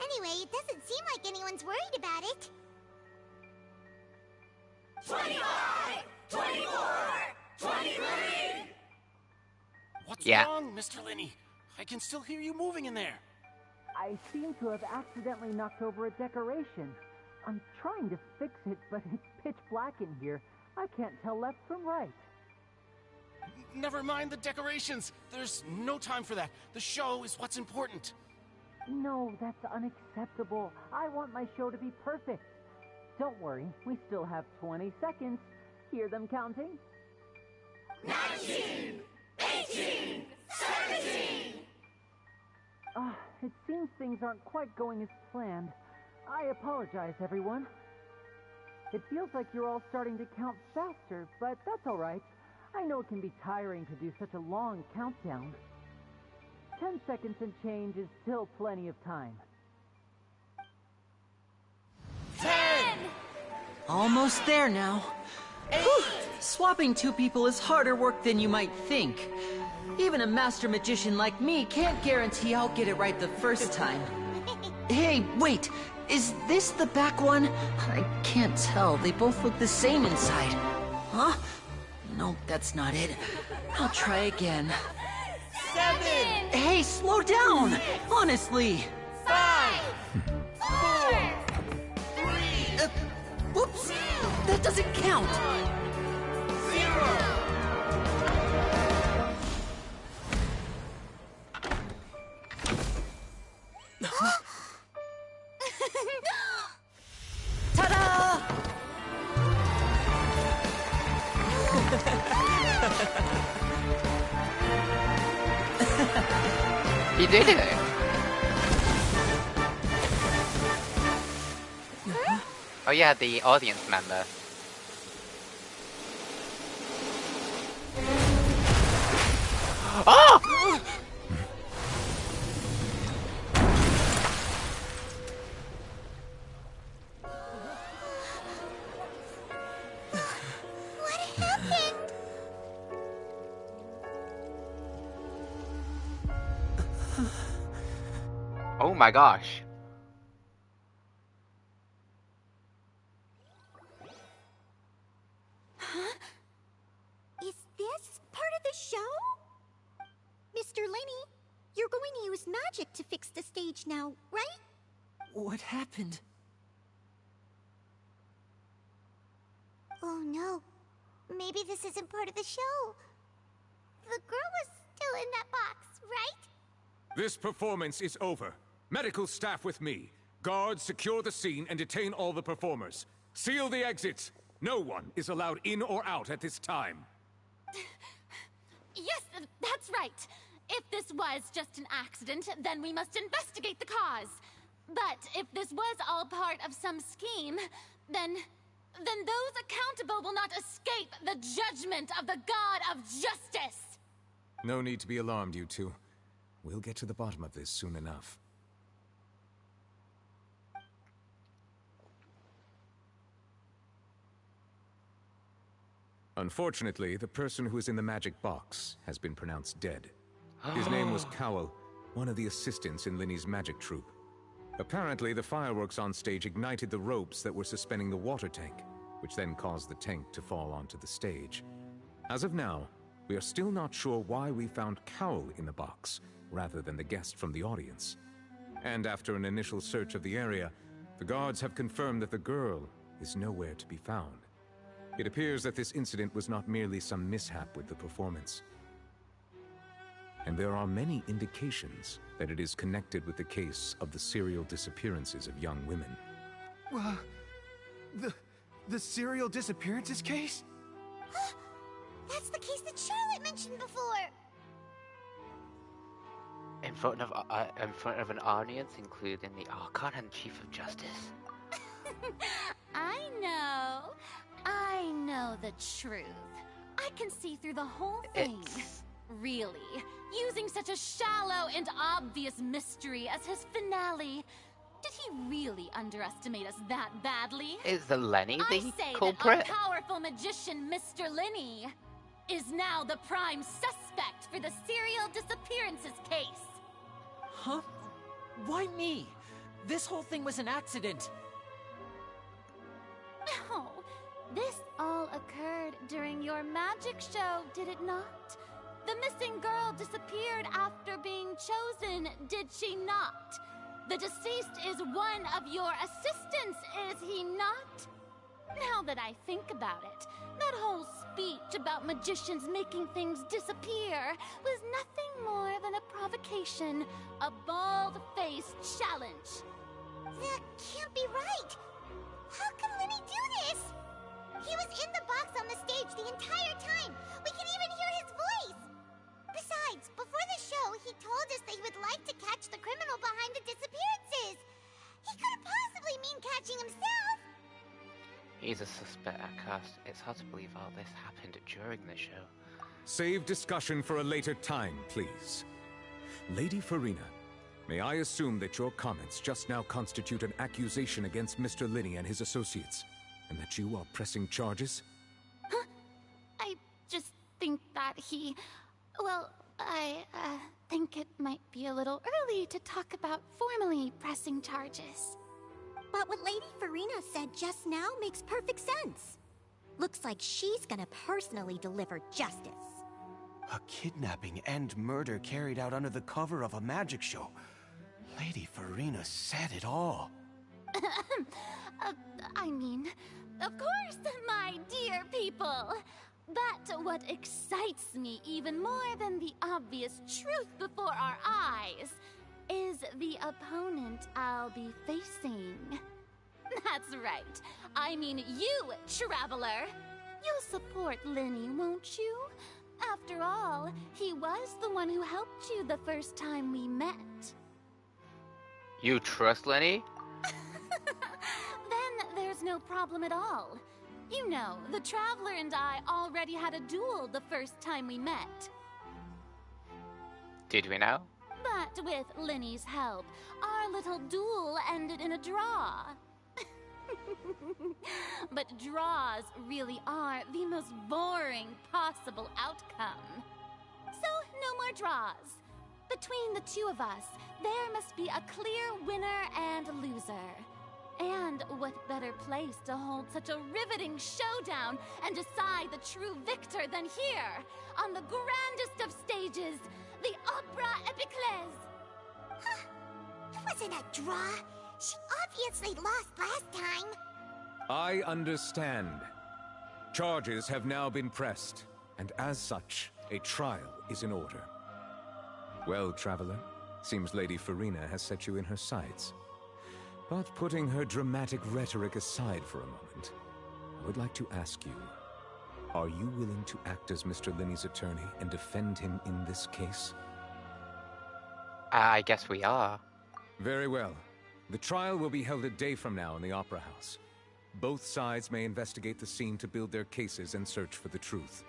Anyway, it doesn't seem like anyone's worried about it. 25, 24, 23! What's Yeah. wrong, Mr. Linney? I can still hear you moving in there. I seem to have accidentally knocked over a decoration. I'm trying to fix it, but it's pitch black in here. I can't tell left from right. Never mind the decorations. There's no time for that. The show is what's important. No, that's unacceptable. I want my show to be perfect. Don't worry, we still have 20 seconds. Hear them counting? 19, 18, 17! It seems things aren't quite going as planned. I apologize, everyone. It feels like you're all starting to count faster, but that's all right. I know it can be tiring to do such a long countdown. 10 seconds and change is still plenty of time. 10! Almost there now. Whew. Swapping two people is harder work than you might think. Even a master magician like me can't guarantee I'll get it right the first time. Hey, wait! Is this the back one? I can't tell. They both look the same inside. Huh? No, that's not it. I'll try again. 7! Hey, slow down! Honestly! 5! 4! 3! Whoops! That doesn't count! 0! Ta-da! He did it! Oh yeah, the audience member. Oh! What happened? Oh my gosh. Huh? Is this part of the show? Mr. Lenny, you're going to use magic to fix the stage now, right? What happened? Oh no. Maybe this isn't part of the show. The girl was still in that box, right? This performance is over. Medical staff with me. Guards, secure the scene and detain all the performers. Seal the exits. No one is allowed in or out at this time. Yes, that's right. If this was just an accident, then we must investigate the cause. But if this was all part of some scheme, then those accountable will not escape the judgment of the God of Justice. No need to be alarmed, you two. We'll get to the bottom of this soon enough. Unfortunately, the person who is in the magic box has been pronounced dead. His name was Cowell, one of the assistants in Linny's magic troupe. Apparently, the fireworks on stage ignited the ropes that were suspending the water tank, which then caused the tank to fall onto the stage. As of now, we are still not sure why we found Cowell in the box, rather than the guest from the audience. And after an initial search of the area, the guards have confirmed that the girl is nowhere to be found. It appears that this incident was not merely some mishap with the performance. And there are many indications that it is connected with the case of the serial disappearances of young women. The serial disappearances case? That's the case that Charlotte mentioned before! In front of an audience, including the Archon and Chief of Justice. I know the truth. I can see through the whole thing. Really, using such a shallow and obvious mystery as his finale. Did he really underestimate us that badly? Is the Lenny the I say culprit? that our powerful magician, Mr. Lenny, is now the prime suspect for the serial disappearances case. Huh? Why me? This whole thing was an accident. No, this all occurred during your magic show, did it not? The missing girl disappeared after being chosen, did she not? The deceased is one of your assistants, is he not? Now that I think about it, that whole speech about magicians making things disappear was nothing more than a provocation, a bald-faced challenge. That can't be right! How can Lenny do this? He was in the box on the stage the entire time! We can even hear his voice! Besides, before the show, he told us that he would like to catch the criminal behind the disappearances! He couldn't possibly mean catching himself! He's a suspect at cast. It's hard to believe all this happened during the show. Save discussion for a later time, please. Lady Farina, may I assume that your comments just now constitute an accusation against Mr. Lenny and his associates, and that you are pressing charges? Huh? I just think that he... Well, I think it might be a little early to talk about formally pressing charges. But what Lady Farina said just now makes perfect sense. Looks like she's gonna personally deliver justice. A kidnapping and murder carried out under the cover of a magic show. Lady Farina said it all. I mean, of course, my dear people. But what excites me even more than the obvious truth before our eyes is the opponent I'll be facing. That's right. I mean you, Traveler. You'll support Lenny, won't you? After all, he was the one who helped you the first time we met. You trust Lenny? Then there's no problem at all. You know, the Traveler and I already had a duel the first time we met. Did we now? But with Lenny's help, our little duel ended in a draw. But draws really are the most boring possible outcome. So, no more draws. Between the two of us, there must be a clear winner and loser. And what better place to hold such a riveting showdown and decide the true victor than here, on the grandest of stages, the Opera Epiclese. Huh? It wasn't a draw. She obviously lost last time. I understand. Charges have now been pressed, and as such, a trial is in order. Well, Traveler, seems Lady Farina has set you in her sights. But putting her dramatic rhetoric aside for a moment, I would like to ask you, are you willing to act as Mr. Lenny's attorney and defend him in this case? I guess we are. Very well. The trial will be held a day from now in the Opera House. Both sides may investigate the scene to build their cases and search for the truth.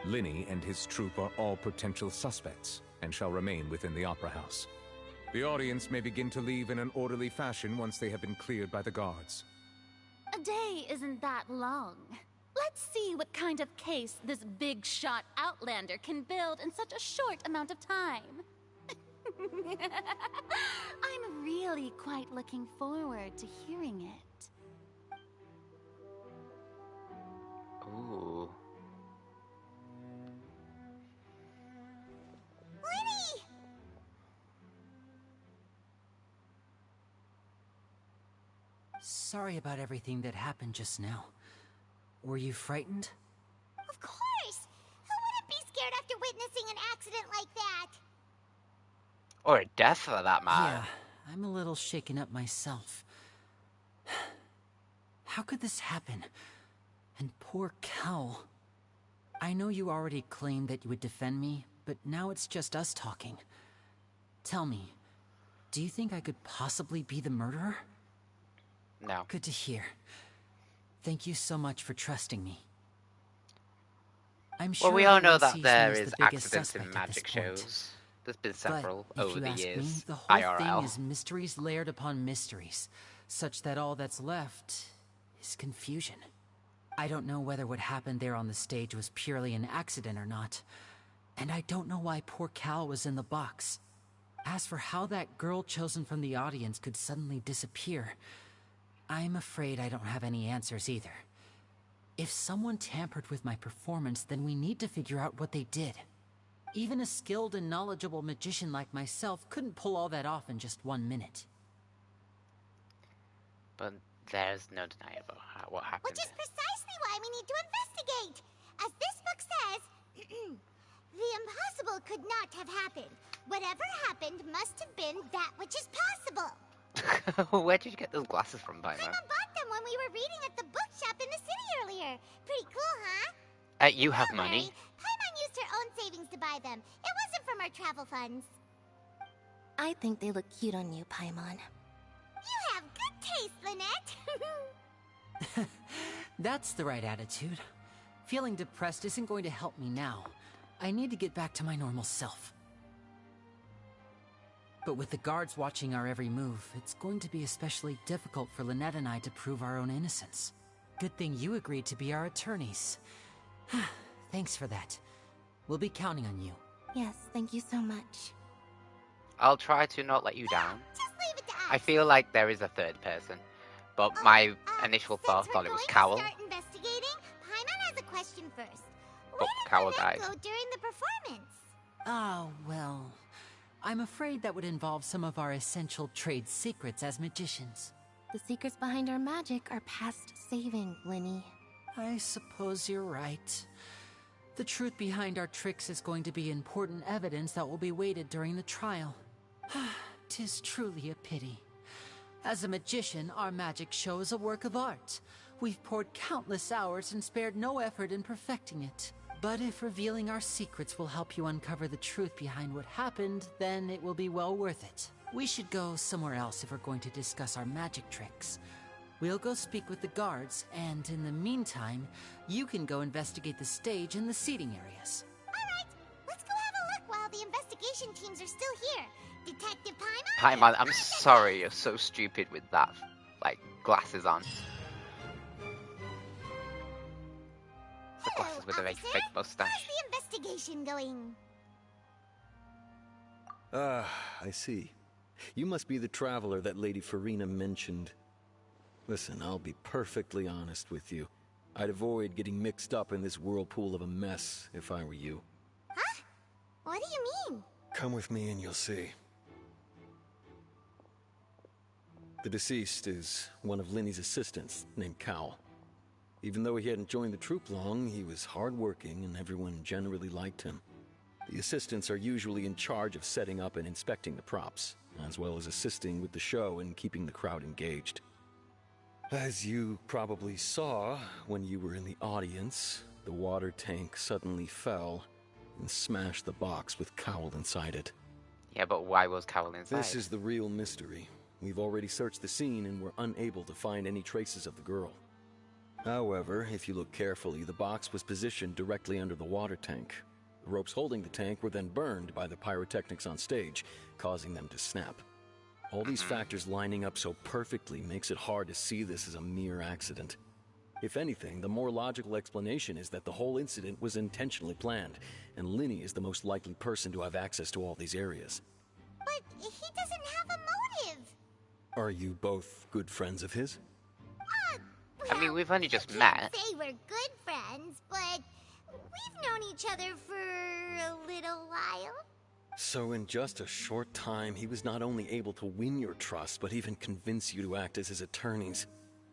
Lenny and his troupe are all potential suspects and shall remain within the Opera House. The audience may begin to leave in an orderly fashion once they have been cleared by the guards. A day isn't that long. Let's see what kind of case this big shot outlander can build in such a short amount of time. I'm really quite looking forward to hearing it. Ooh. Lenny! Sorry about everything that happened just now. Were you frightened? Of course! Who wouldn't be scared after witnessing an accident like that? Or a death, for that matter. Yeah, I'm a little shaken up myself. How could this happen? And poor Cal. I know you already claimed that you would defend me, but now it's just us talking. Tell me, do you think I could possibly be the murderer? No. Good to hear. Thank you so much for trusting me. I'm sure Well, we all know everyone that sees there me as is the biggest accidents in suspect at this magic point. shows. There's been several But if over you the ask years. me, the whole IRL. thing is mysteries layered upon mysteries, such that all that's left is confusion. I don't know whether what happened there on the stage was purely an accident or not, and I don't know why poor Cal was in the box. As for how that girl chosen from the audience could suddenly disappear, I'm afraid I don't have any answers either. If someone tampered with my performance, then we need to figure out what they did. Even a skilled and knowledgeable magician like myself couldn't pull all that off in just 1 minute. But there's no denying about what happened. Which is precisely why we need to investigate. As this book says, the impossible could not have happened. Whatever happened must have been that which is possible. Where did you get those glasses from, Paimon? Paimon bought them when we were reading at the bookshop in the city earlier. Pretty cool, huh? You have Don't money. worry. Paimon used her own savings to buy them. It wasn't from our travel funds. I think they look cute on you, Paimon. You have good taste, Lynette. That's the right attitude. Feeling depressed isn't going to help me now. I need to get back to my normal self. But with the guards watching our every move, it's going to be especially difficult for Lynette and I to prove our own innocence. Good thing you agreed to be our attorneys. Thanks for that. We'll be counting on you. Yes, thank you so much. I'll try to not let you down. Just leave it to us. I feel like there is a third person, but my initial thought thought it was Cowell. Start investigating. Paimon has a question first. But Cowell died. Go during the performance. Oh, well. I'm afraid that would involve some of our essential trade secrets as magicians. The secrets behind our magic are past saving, Linny. I suppose you're right. The truth behind our tricks is going to be important evidence that will be weighted during the trial. 'Tis truly a pity. As a magician, our magic show is a work of art. We've poured countless hours and spared no effort in perfecting it. But if revealing our secrets will help you uncover the truth behind what happened, then it will be well worth it. We should go somewhere else if we're going to discuss our magic tricks. We'll go speak with the guards, and in the meantime, you can go investigate the stage and the seating areas. Alright, let's go have a look while the investigation teams are still here. Detective Paimon? Paimon, I'm sorry you're so stupid with that, like, glasses on. The glasses with a very fake mustache. How's the investigation going? I see. You must be the traveler that Lady Farina mentioned. Listen, I'll be perfectly honest with you. I'd avoid getting mixed up in this whirlpool of a mess if I were you. Huh? What do you mean? Come with me and you'll see. The deceased is one of Linny's assistants, named Cowell. Even though he hadn't joined the troupe long, he was hardworking and everyone generally liked him. The assistants are usually in charge of setting up and inspecting the props, as well as assisting with the show and keeping the crowd engaged. As you probably saw when you were in the audience, the water tank suddenly fell and smashed the box with Cowell inside it. Yeah, but why was Cowell inside? This is the real mystery. We've already searched the scene and were unable to find any traces of the girl. However, if you look carefully, the box was positioned directly under the water tank. The ropes holding the tank were then burned by the pyrotechnics on stage, causing them to snap. All these factors lining up so perfectly makes it hard to see this as a mere accident. If anything, the more logical explanation is that the whole incident was intentionally planned, and Linny is the most likely person to have access to all these areas. But he doesn't have a motive. Are you both good friends of his? Well, I mean, we've only just you met. can't say we're good friends, but we've known each other for a little while. So in just a short time, he was not only able to win your trust, but even convince you to act as his attorneys.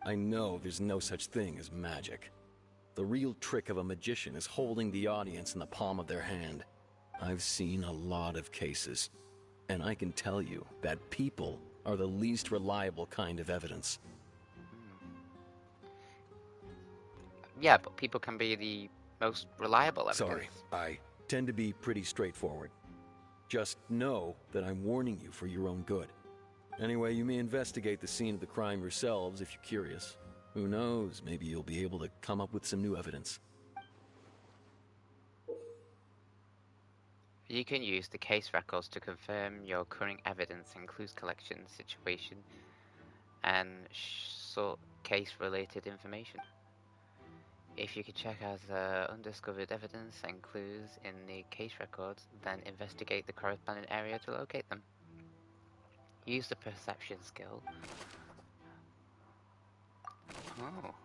I know there's no such thing as magic. The real trick of a magician is holding the audience in the palm of their hand. I've seen a lot of cases, and I can tell you that people are the least reliable kind of evidence. Yeah, but people can be the most reliable evidence. Sorry, I tend to be pretty straightforward. Just know that I'm warning you for your own good. Anyway, you may investigate the scene of the crime yourselves if you're curious. Who knows, maybe you'll be able to come up with some new evidence. You can use the case records to confirm your current evidence and clues collection, situation, and sort case-related information. If you could check out undiscovered evidence and clues in the case records, then investigate the corresponding area to locate them. Use the perception skill. Oh.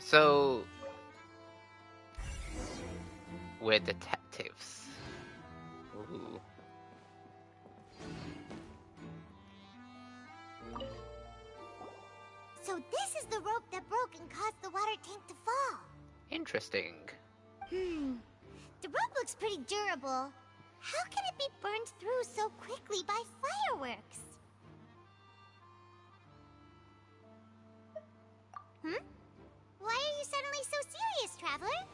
So, we're detectives. Ooh. So this is the rope that broke and caused the water tank to fall. Interesting. The rope looks pretty durable. How can it be burned through so quickly by fireworks? Why are you suddenly so serious, Traveler?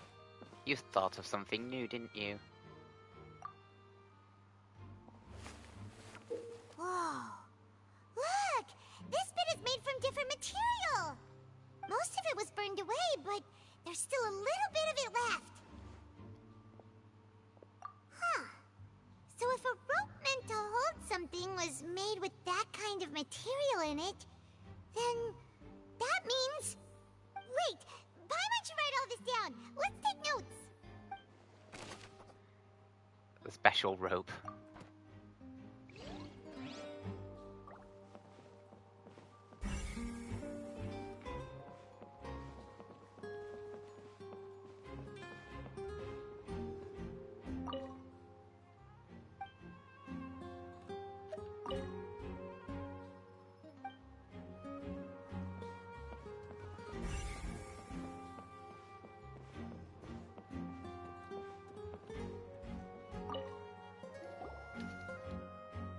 You thought of something new, didn't you? Whoa. Look! This bit is made from different material. Most of it was burned away, but there's still a little bit of it left. Huh. So if a rope meant to hold something was made with that kind of material in it, then that means... Wait, why don't you write all this down? Let's take notes. The special rope.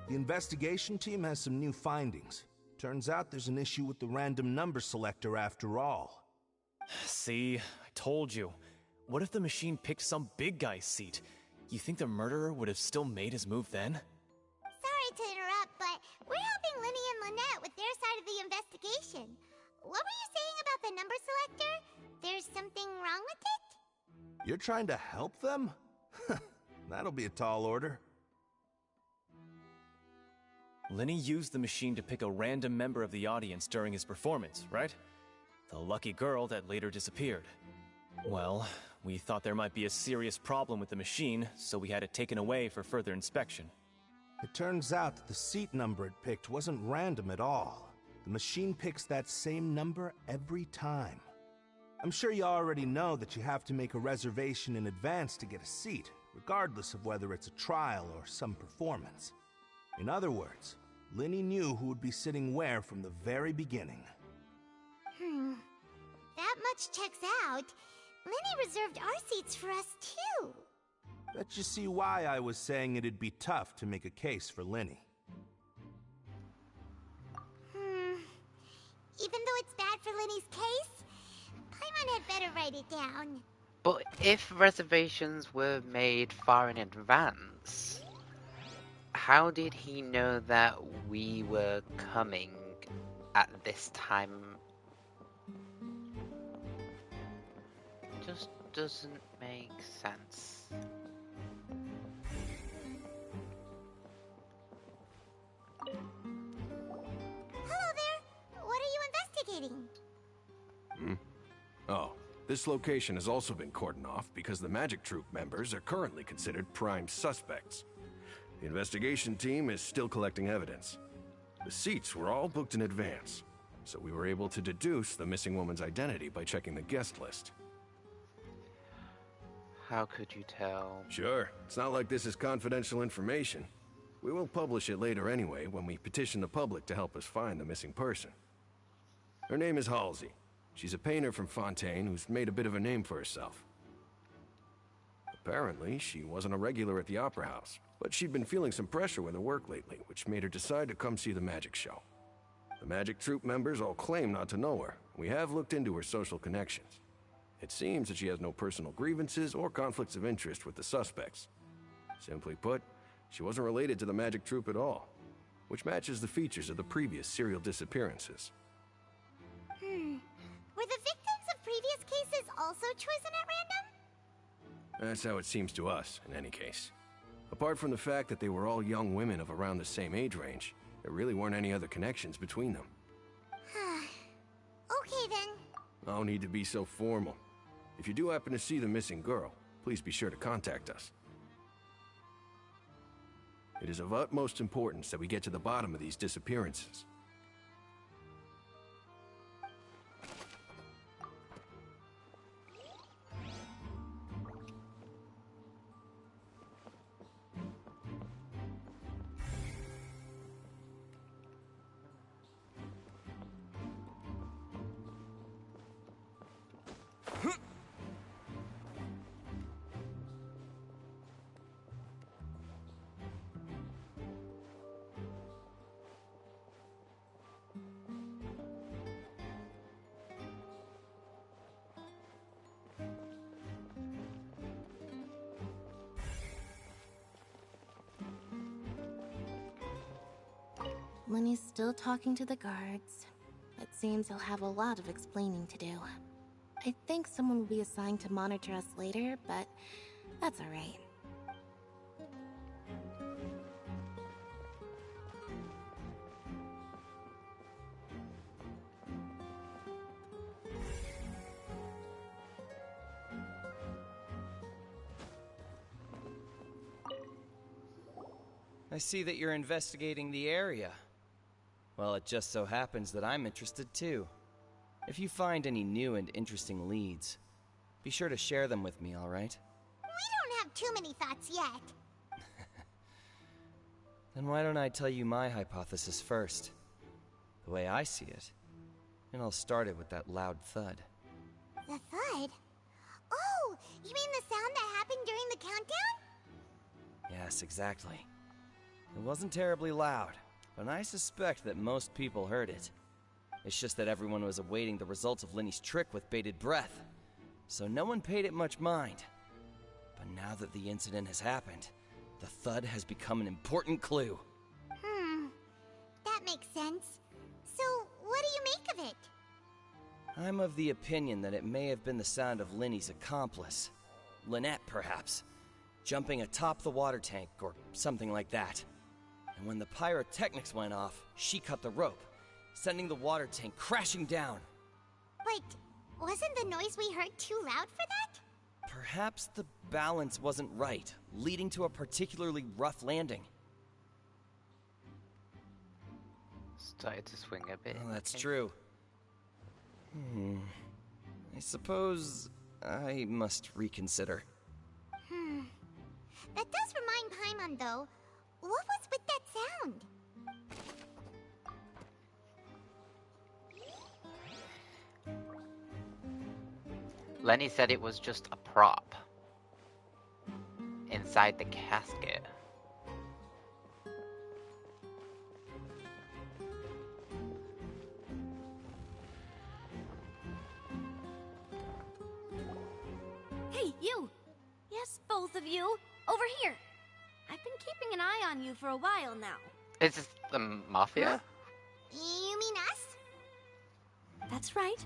The investigation team has some new findings. Turns out there's an issue with the random number selector after all. See, I told you. What if the machine picked some big guy's seat? You think the murderer would have still made his move then? Sorry to interrupt, but we're helping Linny and Lynette with their side of the investigation. What were you saying about the number selector? There's something wrong with it? You're trying to help them? That'll be a tall order. Linny used the machine to pick a random member of the audience during his performance, right? The lucky girl that later disappeared. Well, we thought there might be a serious problem with the machine, so we had it taken away for further inspection. It turns out that the seat number it picked wasn't random at all. The machine picks that same number every time. I'm sure you already know that you have to make a reservation in advance to get a seat, regardless of whether it's a trial or some performance. In other words, Linny knew who would be sitting where from the very beginning. That much checks out. Linny reserved our seats for us, too. Bet you see why I was saying it'd be tough to make a case for Linny. Even though it's bad for Linny's case, Paimon had better write it down. But if reservations were made far in advance, how did he know that we were coming at this time? doesn't make sense. Hello there! What are you investigating? Oh, this location has also been cordoned off because the Magic Troop members are currently considered prime suspects. The investigation team is still collecting evidence. The seats were all booked in advance, so we were able to deduce the missing woman's identity by checking the guest list. How could you tell? Sure, it's not like this is confidential information. We will publish it later anyway when we petition the public to help us find the missing person. Her name is Halsey. She's a painter from Fontaine who's made a bit of a name for herself. Apparently, she wasn't a regular at the Opera House, but she'd been feeling some pressure with her work lately, which made her decide to come see the magic show. The Magic Troop members all claim not to know her. We have looked into her social connections. It seems that she has no personal grievances or conflicts of interest with the suspects. Simply put, she wasn't related to the Magic Troop at all, which matches the features of the previous serial disappearances. Were the victims of previous cases also chosen at random? That's how it seems to us, in any case. Apart from the fact that they were all young women of around the same age range, there really weren't any other connections between them. Okay then. No need to be so formal. If you do happen to see the missing girl, please be sure to contact us. It is of utmost importance that we get to the bottom of these disappearances. Lenny's still talking to the guards. It seems he'll have a lot of explaining to do. I think someone will be assigned to monitor us later, but that's alright. I see that you're investigating the area. Well, it just so happens that I'm interested too. If you find any new and interesting leads, be sure to share them with me, alright? We don't have too many thoughts yet. Then why don't I tell you my hypothesis first? The way I see it. And I'll start it with that loud thud. The thud? Oh, you mean the sound that happened during the countdown? Yes, exactly. It wasn't terribly loud, but I suspect that most people heard it. It's just that everyone was awaiting the results of Lenny's trick with bated breath, so no one paid it much mind. But now that the incident has happened, the thud has become an important clue. That makes sense. So, what do you make of it? I'm of the opinion that it may have been the sound of Lenny's accomplice. Lynette, perhaps. Jumping atop the water tank, or something like that. And when the pyrotechnics went off, she cut the rope, sending the water tank crashing down. But wasn't the noise we heard too loud for that? Perhaps the balance wasn't right, leading to a particularly rough landing. Started to swing a bit. Well, that's true. I suppose I must reconsider. That does remind Paimon, though. What was with that sound? Lenny said it was just a prop inside the casket. Hey, you! Yes, both of you! Over here! I've been keeping an eye on you for a while now. Is this the Mafia? You mean us? That's right.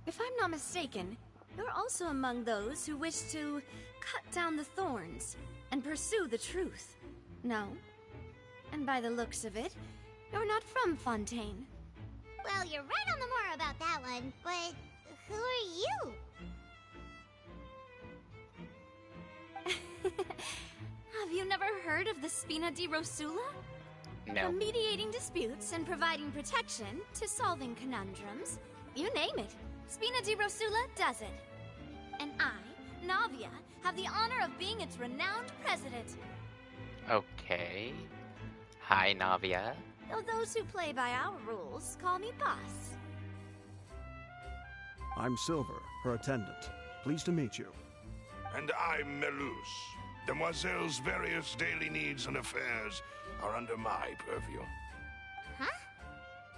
If I'm not mistaken, You're also among those who wish to cut down the thorns and pursue the truth. No? And by the looks of it, you're not from Fontaine. Well, you're right on the more about that one, but who are you? Have you never heard of the Spina di Rosula? No. From mediating disputes and providing protection to solving conundrums, you name it, Spina di Rosula does it. And I, Navia, have the honor of being its renowned president. Okay. Hi, Navia. Though those who play by our rules call me boss. I'm Silver, her attendant. Pleased to meet you. And I'm Melus. Demoiselle's various daily needs and affairs are under my purview. Huh?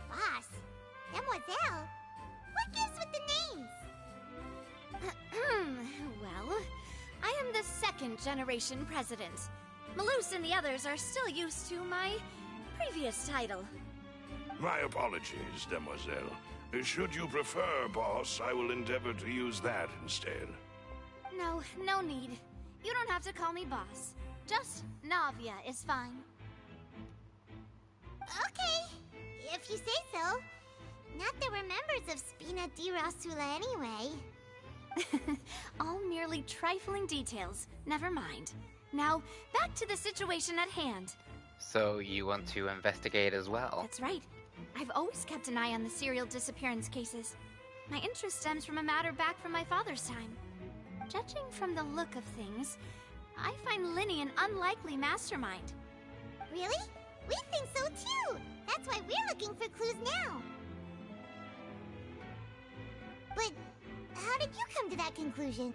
Boss? Demoiselle? What gives with the names? Well, I am the second generation president. Malus and the others are still used to my previous title. My apologies, Demoiselle. Should you prefer, boss, I will endeavor to use that instead. No, no need. You don't have to call me boss. Just Navia is fine. Okay, if you say so. Not that we're members of Spina di Rosula anyway. All merely trifling details. Never mind. Now, back to the situation at hand. So you want to investigate as well? That's right. I've always kept an eye on the serial disappearance cases. My interest stems from a matter back from my father's time. Judging from the look of things, I find Linny an unlikely mastermind. Really? We think so too! That's why we're looking for clues now. But how did you come to that conclusion?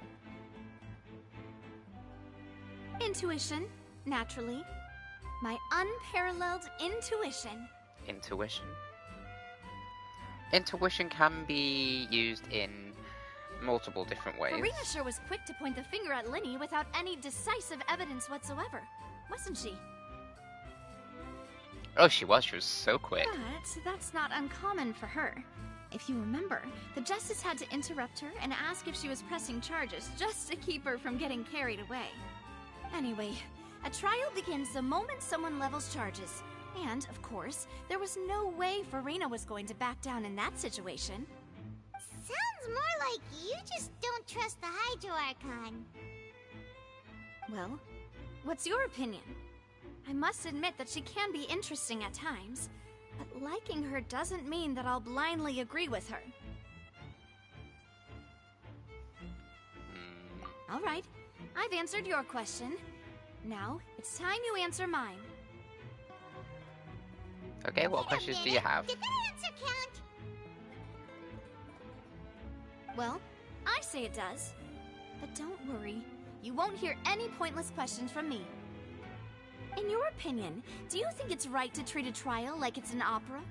Intuition, naturally. My unparalleled intuition. Intuition? Intuition can be used in multiple different ways. Karina sure was quick to point the finger at Linny without any decisive evidence whatsoever, wasn't she? Oh, she was so quick. But that's not uncommon for her. If you remember, the justice had to interrupt her and ask if she was pressing charges just to keep her from getting carried away. Anyway, a trial begins the moment someone levels charges. And, of course, there was no way Farina was going to back down in that situation. Sounds more like you just don't trust the Hydro Archon. Well, what's your opinion? I must admit that she can be interesting at times, but liking her doesn't mean that I'll blindly agree with her. All right, I've answered your question. Now, it's time you answer mine. Okay, what questions do you have? Did that answer count? Well, I say it does. But don't worry, you won't hear any pointless questions from me. In your opinion, do you think it's right to treat a trial like it's an opera?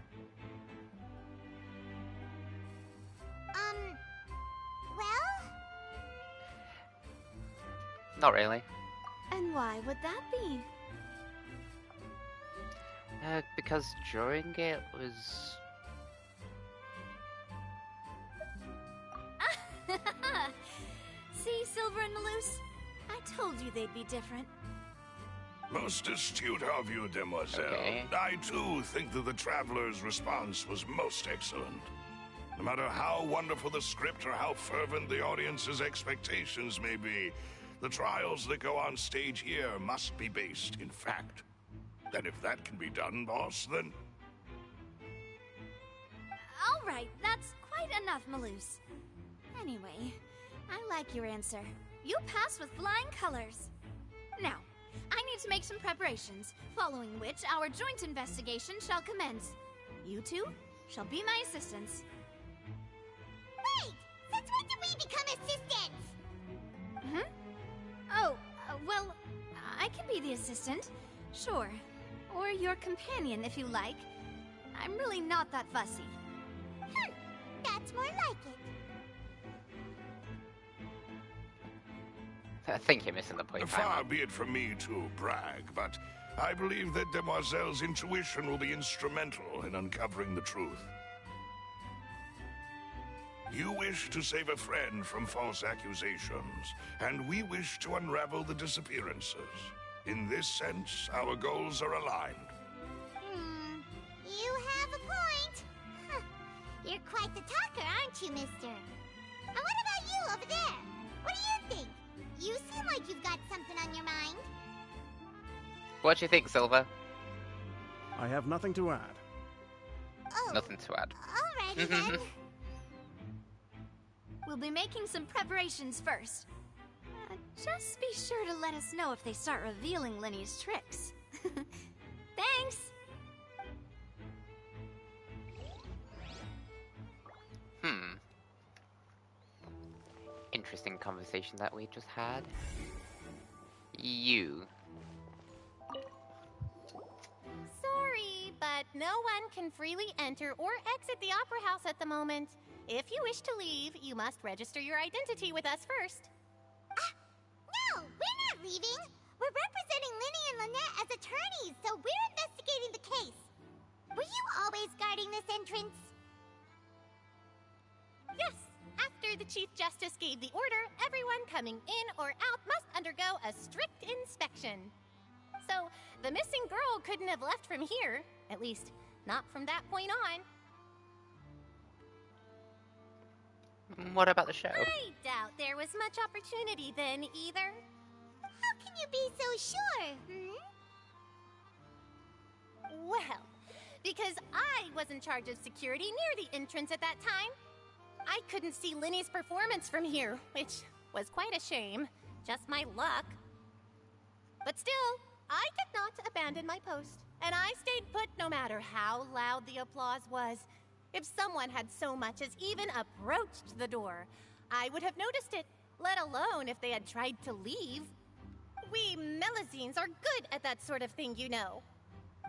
Well? Not really. And why would that be? Because during it was... See, Silver and Malus? I told you they'd be different. Most astute of you, Demoiselle. Okay. I, too, think that the Traveler's response was most excellent. No matter how wonderful the script or how fervent the audience's expectations may be, the trials that go on stage here must be based in fact. And if that can be done, boss, then... All right, that's quite enough, Malus. Anyway, I like your answer. You pass with flying colors. Now, I need to make some preparations, following which our joint investigation shall commence. You two shall be my assistants. Wait! Since when did we become assistants? Oh, well, I can be the assistant. Sure. Or your companion, if you like. I'm really not that fussy. That's more like it. I think you're missing the point. Far be it from me to brag, but I believe that Demoiselle's intuition will be instrumental in uncovering the truth. You wish to save a friend from false accusations, and we wish to unravel the disappearances. In this sense, our goals are aligned. You have a point. Huh. You're quite the talker, aren't you, mister? And what about you over there? What do you think? You seem like you've got something on your mind. What do you think, Silver? I have nothing to add. Oh. Nothing to add. Alrighty then. We'll be making some preparations first. Just be sure to let us know if they start revealing Linny's tricks. Thanks! Interesting conversation that we just had. You. Sorry, but no one can freely enter or exit the Opera House at the moment. If you wish to leave, you must register your identity with us first. No, we're not leaving. We're representing Linny and Lynette as attorneys, so we're investigating the case. Were you always guarding this entrance? Yes. After the Chief Justice gave the order, everyone coming in or out must undergo a strict inspection. So, the missing girl couldn't have left from here. At least, not from that point on. What about the show? I doubt there was much opportunity then, either. How can you be so sure, Well, because I was in charge of security near the entrance at that time. I couldn't see Linny's performance from here, which was quite a shame. Just my luck. But still, I did not abandon my post, and I stayed put no matter how loud the applause was. If someone had so much as even approached the door, I would have noticed it, let alone if they had tried to leave. We Melusines are good at that sort of thing, you know.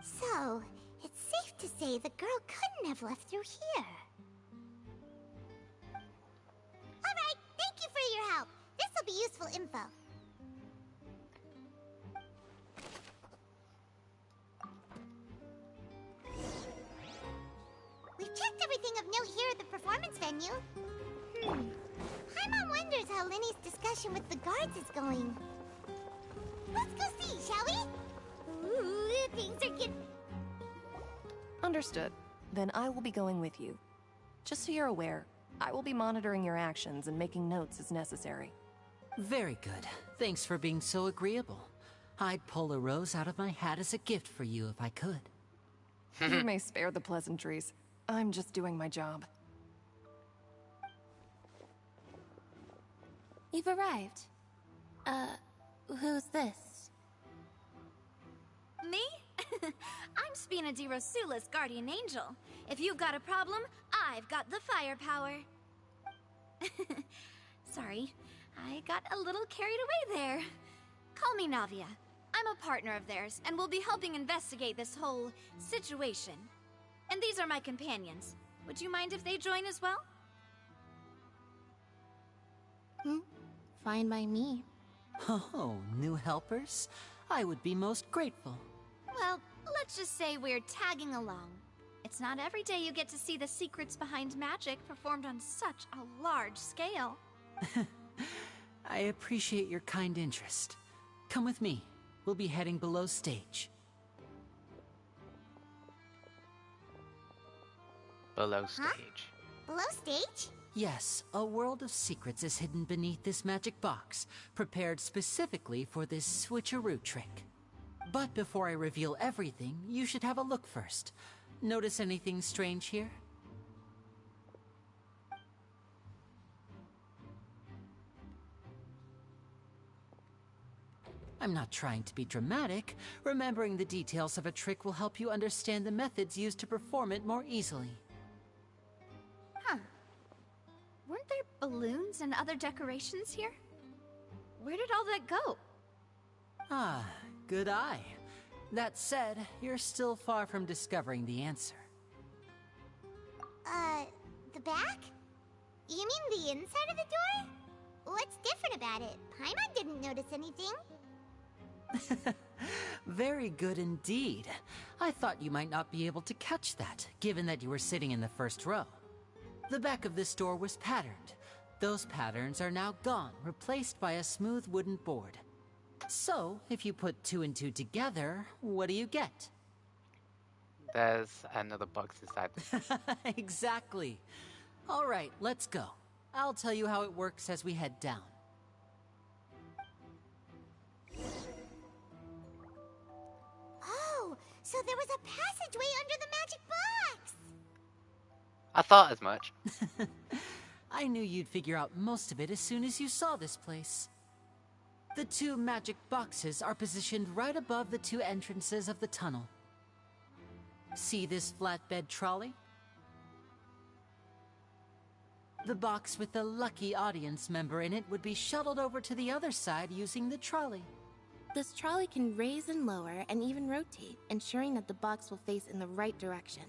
So, it's safe to say the girl couldn't have left through here. Alright, thank you for your help. This'll be useful info. We've checked everything of note here at the performance venue. Paimon wonders how Linny's discussion with the guards is going. Let's go see, shall we? Ooh, things are getting... Understood. Then I will be going with you. Just so you're aware, I will be monitoring your actions and making notes as necessary. Very good. Thanks for being so agreeable. I'd pull a rose out of my hat as a gift for you if I could. You may spare the pleasantries. I'm just doing my job. You've arrived. Who's this? Me? I'm Spina di Rosula's guardian angel. If you've got a problem, I've got the firepower. Sorry, I got a little carried away there. Call me Navia. I'm a partner of theirs, and will be helping investigate this whole situation. And these are my companions. Would you mind if they join as well? Fine by me. Oh, new helpers? I would be most grateful. Well, let's just say we're tagging along. It's not every day you get to see the secrets behind magic performed on such a large scale. I appreciate your kind interest. Come with me. We'll be heading below stage. Below stage. Huh? Below stage? Yes, a world of secrets is hidden beneath this magic box, prepared specifically for this switcheroo trick. But before I reveal everything, you should have a look first. Notice anything strange here? I'm not trying to be dramatic. Remembering the details of a trick will help you understand the methods used to perform it more easily. Huh. Weren't there balloons and other decorations here? Where did all that go? Ah, good eye. That said, you're still far from discovering the answer. The back? You mean the inside of the door? What's different about it? Paimon didn't notice anything. Very good indeed. I thought you might not be able to catch that, given that you were sitting in the first row. The back of this door was patterned. Those patterns are now gone, replaced by a smooth wooden board. So, if you put 2 and 2 together, what do you get? There's another box inside. Exactly. All right, let's go. I'll tell you how it works as we head down. Oh, so there was a passageway under the magic box! I thought as much. I knew you'd figure out most of it as soon as you saw this place. The 2 magic boxes are positioned right above the 2 entrances of the tunnel. See this flatbed trolley? The box with the lucky audience member in it would be shuttled over to the other side using the trolley. This trolley can raise and lower and even rotate, ensuring that the box will face in the right direction.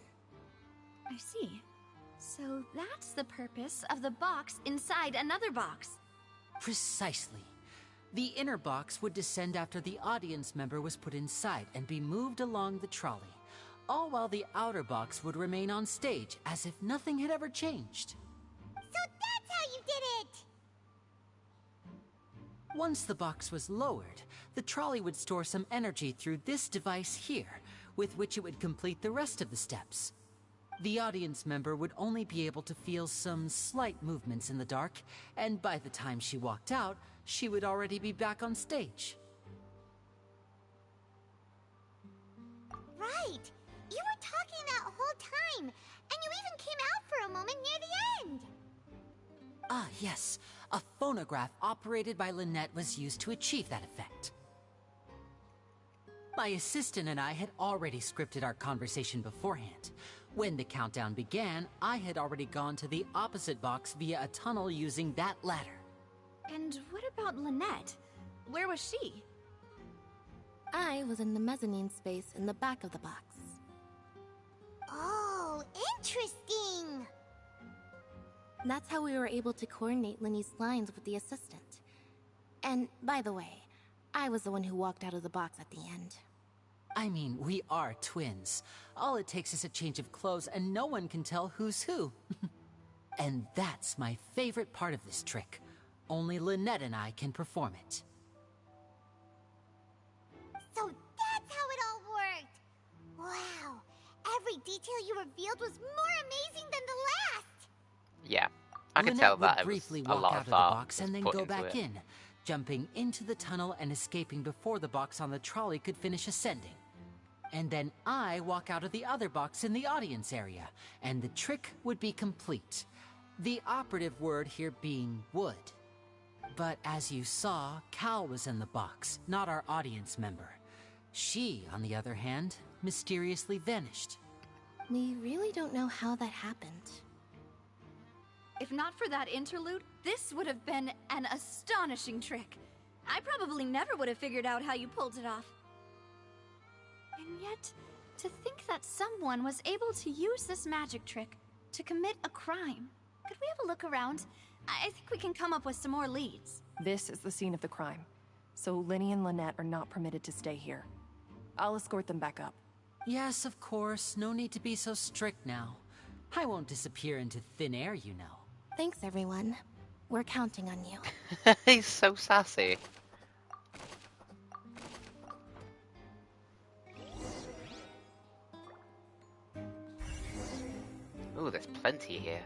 I see. So that's the purpose of the box inside another box. Precisely. The inner box would descend after the audience member was put inside and be moved along the trolley, all while the outer box would remain on stage as if nothing had ever changed. So that's how you did it! Once the box was lowered, the trolley would store some energy through this device here, with which it would complete the rest of the steps. The audience member would only be able to feel some slight movements in the dark, and by the time she walked out, she would already be back on stage. Right! You were talking that whole time, and you even came out for a moment near the end! Ah, yes. A phonograph operated by Lynette was used to achieve that effect. My assistant and I had already scripted our conversation beforehand. When the countdown began, I had already gone to the opposite box via a tunnel using that ladder. And what about Lynette? Where was she? I was in the mezzanine space in the back of the box. Oh, interesting! That's how we were able to coordinate Linny's lines with the assistant. And, by the way, I was the one who walked out of the box at the end. I mean, we are twins. All it takes is a change of clothes and no one can tell who's who. And that's my favorite part of this trick. Only Lynette and I can perform it. So that's how it all worked! Wow, every detail you revealed was more amazing than the last! Yeah, I could Lynette tell would that it briefly was a walk lot out of of the thought box was and then put go into back it. in, jumping into the tunnel and escaping before the box on the trolley could finish ascending. And then I walk out of the other box in the audience area, and the trick would be complete. The operative word here being would. But as you saw, Cal was in the box, not our audience member. She, on the other hand, mysteriously vanished. We really don't know how that happened. If not for that interlude, this would have been an astonishing trick. I probably never would have figured out how you pulled it off. And yet, to think that someone was able to use this magic trick to commit a crime. Could we have a look around? I think we can come up with some more leads. This is the scene of the crime, so Linny and Lynette are not permitted to stay here. I'll escort them back up. Yes, of course. No need to be so strict now. I won't disappear into thin air, you know. Thanks, everyone. We're counting on you. He's so sassy. Ooh, there's plenty here.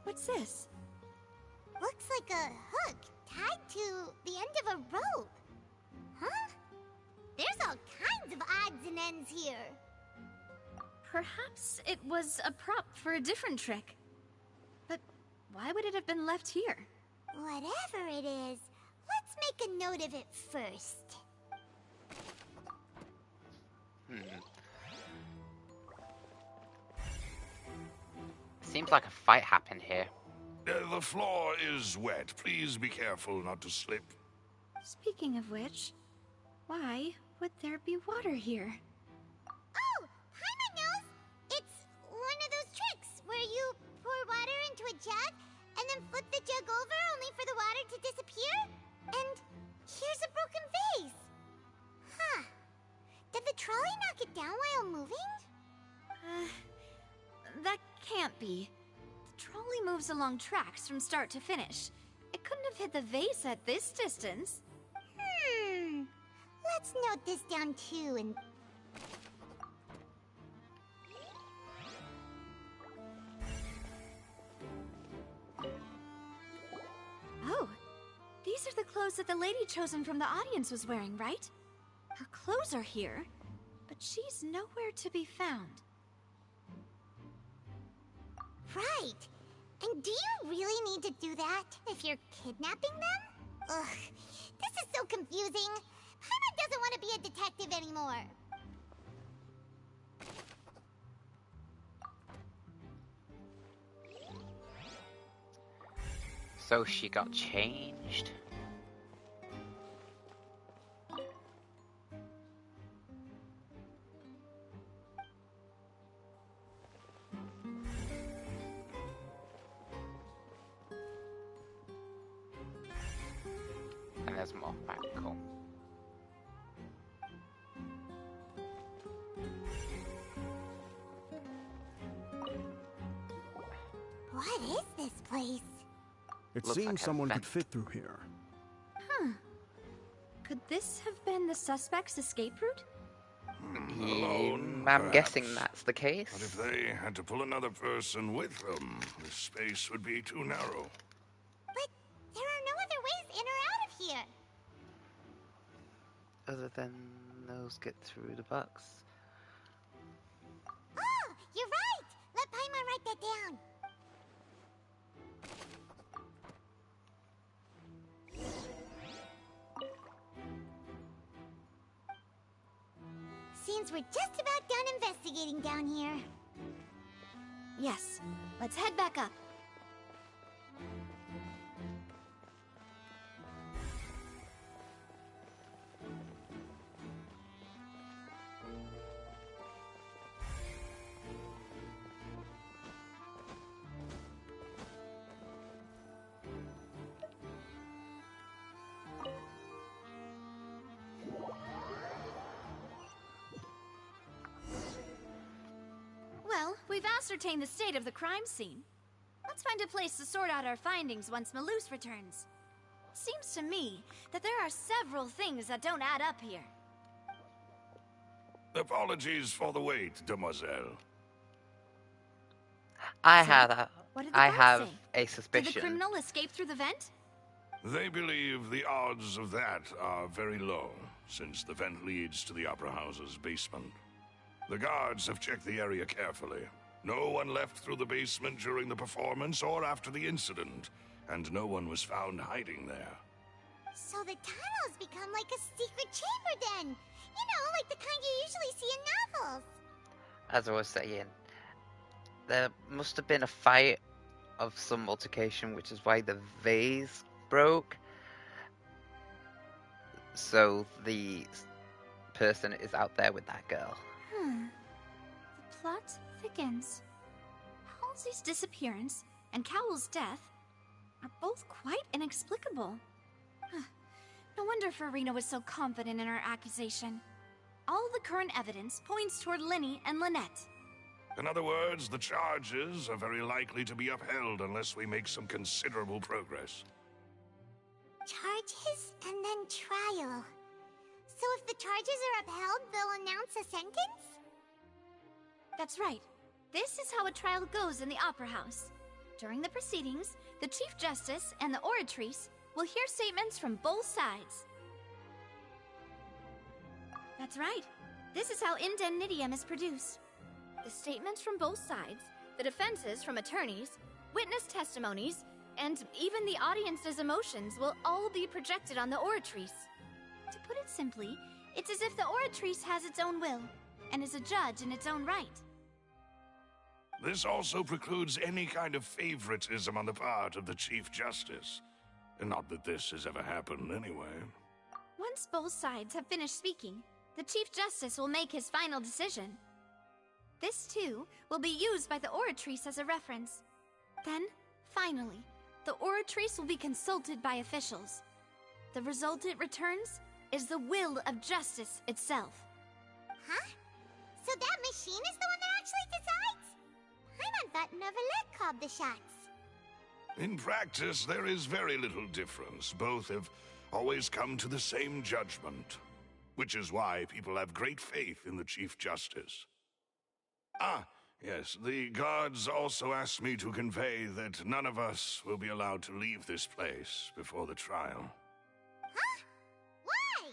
What's this? Looks like a hook tied to the end of a rope. Huh? There's all kinds of odds and ends here. Perhaps it was a prop for a different trick. But why would it have been left here? Whatever it is, let's make a note of it first. Seems like a fight happened here. The floor is wet. Please be careful not to slip. Speaking of which, why would there be water here? Oh, Paimon knows! It's one of those tricks where you pour water into a jug and then flip the jug over only for the water to disappear? And here's a broken vase. Huh. Did the trolley knock it down while moving? That can't be. The trolley moves along tracks from start to finish. It couldn't have hit the vase at this distance. Let's note this down too and... Oh, these are the clothes that the lady chosen from the audience was wearing, right? Her clothes are here, but she's nowhere to be found. Right. And do you really need to do that if you're kidnapping them? Ugh, this is so confusing. Paimon doesn't want to be a detective anymore. So she got changed. And there's more magical. What is this place? It Looks seems like a someone vent. could fit through here. Huh. Could this have been the suspect's escape route? Alone, I'm perhaps. guessing that's the case. But if they had to pull another person with them, the space would be too narrow. But there are no other ways in or out of here. Other than those get through the box. Oh, you're right. Let Paimon write that down. Seems we're just about done investigating down here. Yes. Let's head back up. Well, we've ascertained the state of the crime scene. Let's find a place to sort out our findings once Malus returns. Seems to me that there are several things that don't add up here. Apologies for the wait, demoiselle. I So, have what did the I guards have say? a Did the suspicion. criminal escape through the vent? They believe the odds of that are very low, since the vent leads to the Opera House's basement. The guards have checked the area carefully. No one left through the basement during the performance or after the incident, and no one was found hiding there. So the tunnels become like a secret chamber then. You know, like the kind you usually see in novels. As I was saying, there must have been a fight of some altercation, which is why the vase broke. So the person is out there with that girl. The plot thickens. Halsey's disappearance and Cowell's death are both quite inexplicable. No wonder Farina was so confident in her accusation. All the current evidence points toward Linny and Lynette. In other words, the charges are very likely to be upheld unless we make some considerable progress. Charges and then trial. So if the charges are upheld, they'll announce a sentence? That's right. This is how a trial goes in the Opera House. During the proceedings, the Chief Justice and the Oratrice will hear statements from both sides. That's right. This is how indemnitium is produced. The statements from both sides, the defenses from attorneys, witness testimonies, and even the audience's emotions will all be projected on the Oratrice. To put it simply, it's as if the Oratrice has its own will, and is a judge in its own right. This also precludes any kind of favoritism on the part of the Chief Justice. And not that this has ever happened anyway. Once both sides have finished speaking, the Chief Justice will make his final decision. This, too, will be used by the Oratrice as a reference. Then, finally, the Oratrice will be consulted by officials. The result it returns is the will of justice itself. Huh? So that machine is the one that actually decides? Paimon thought Neuvillette called the shots. In practice, there is very little difference. Both have always come to the same judgment, which is why people have great faith in the Chief Justice. Ah, yes, the guards also asked me to convey that none of us will be allowed to leave this place before the trial. Huh? Why?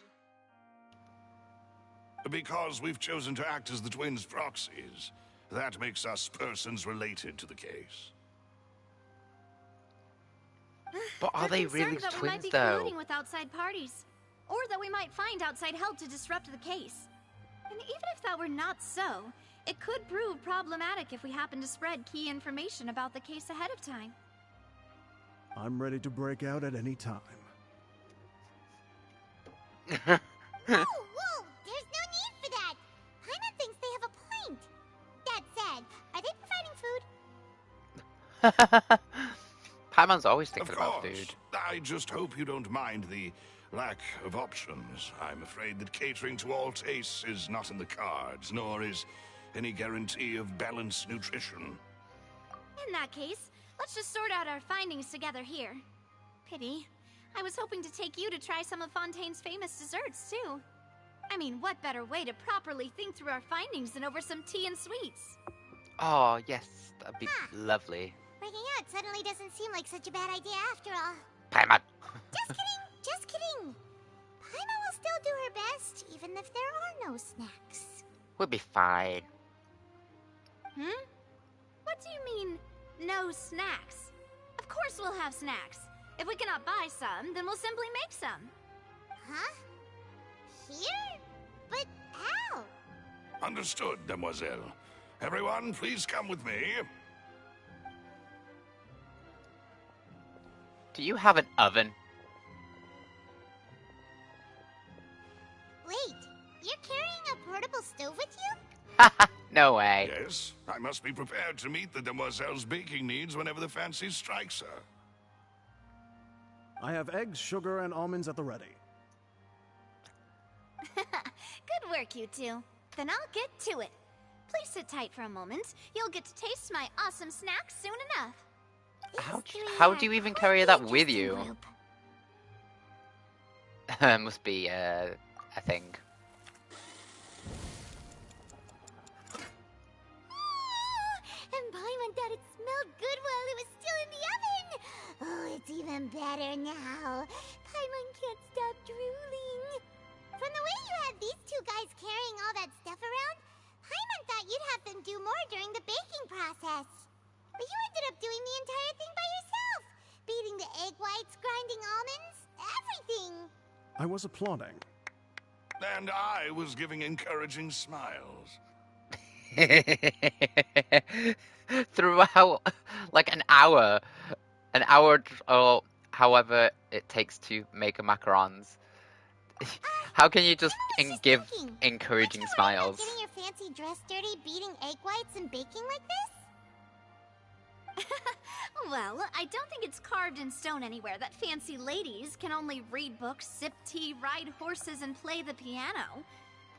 Because we've chosen to act as the twins' proxies. That makes us persons related to the case. But are they really that twins, we might be though? colluding with outside parties, or that we might find outside help to disrupt the case. And even if that were not so, it could prove problematic if we happen to spread key information about the case ahead of time. I'm ready to break out at any time. Whoa, whoa! There's no need for that! Paimon thinks they have a point. That said, are they providing food? Paimon's always thinking Of about course. food. I just hope you don't mind the lack of options. I'm afraid that catering to all tastes is not in the cards, nor is any guarantee of balanced nutrition. In that case, let's just sort out our findings together here. Pity. I was hoping to take you to try some of Fontaine's famous desserts, too. I mean, what better way to properly think through our findings than over some tea and sweets? Oh, yes, that'd be lovely. Breaking out suddenly doesn't seem like such a bad idea after all. Paimon. Just kidding, just kidding. Paimon will still do her best, even if there are no snacks. We'll be fine. What do you mean, no snacks? Of course we'll have snacks. If we cannot buy some, then we'll simply make some. Huh? Here? But how? Understood, demoiselle. Everyone, please come with me. Do you have an oven? Wait, you're carrying a portable stove with you? No way. Yes, I must be prepared to meet the demoiselle's baking needs whenever the fancy strikes her. I have eggs, sugar, and almonds at the ready. Good work, you two. Then I'll get to it. Please sit tight for a moment. You'll get to taste my awesome snacks soon enough. How do you even carry that with you? Must be a thing. And Paimon thought it smelled good while it was still in the oven. Oh, it's even better now. Paimon can't stop drooling. From the way you had these two guys carrying all that stuff around, Paimon thought you'd have them do more during the baking process. But you ended up doing the entire thing by yourself. Beating the egg whites, grinding almonds, everything. I was applauding. And I was giving encouraging smiles. Throughout, like an hour, or however it takes to make a macarons. How can you just give encouraging smiles? Getting your fancy dress dirty, beating egg whites, and baking like this? Well, I don't think it's carved in stone anywhere that fancy ladies can only read books, sip tea, ride horses, and play the piano.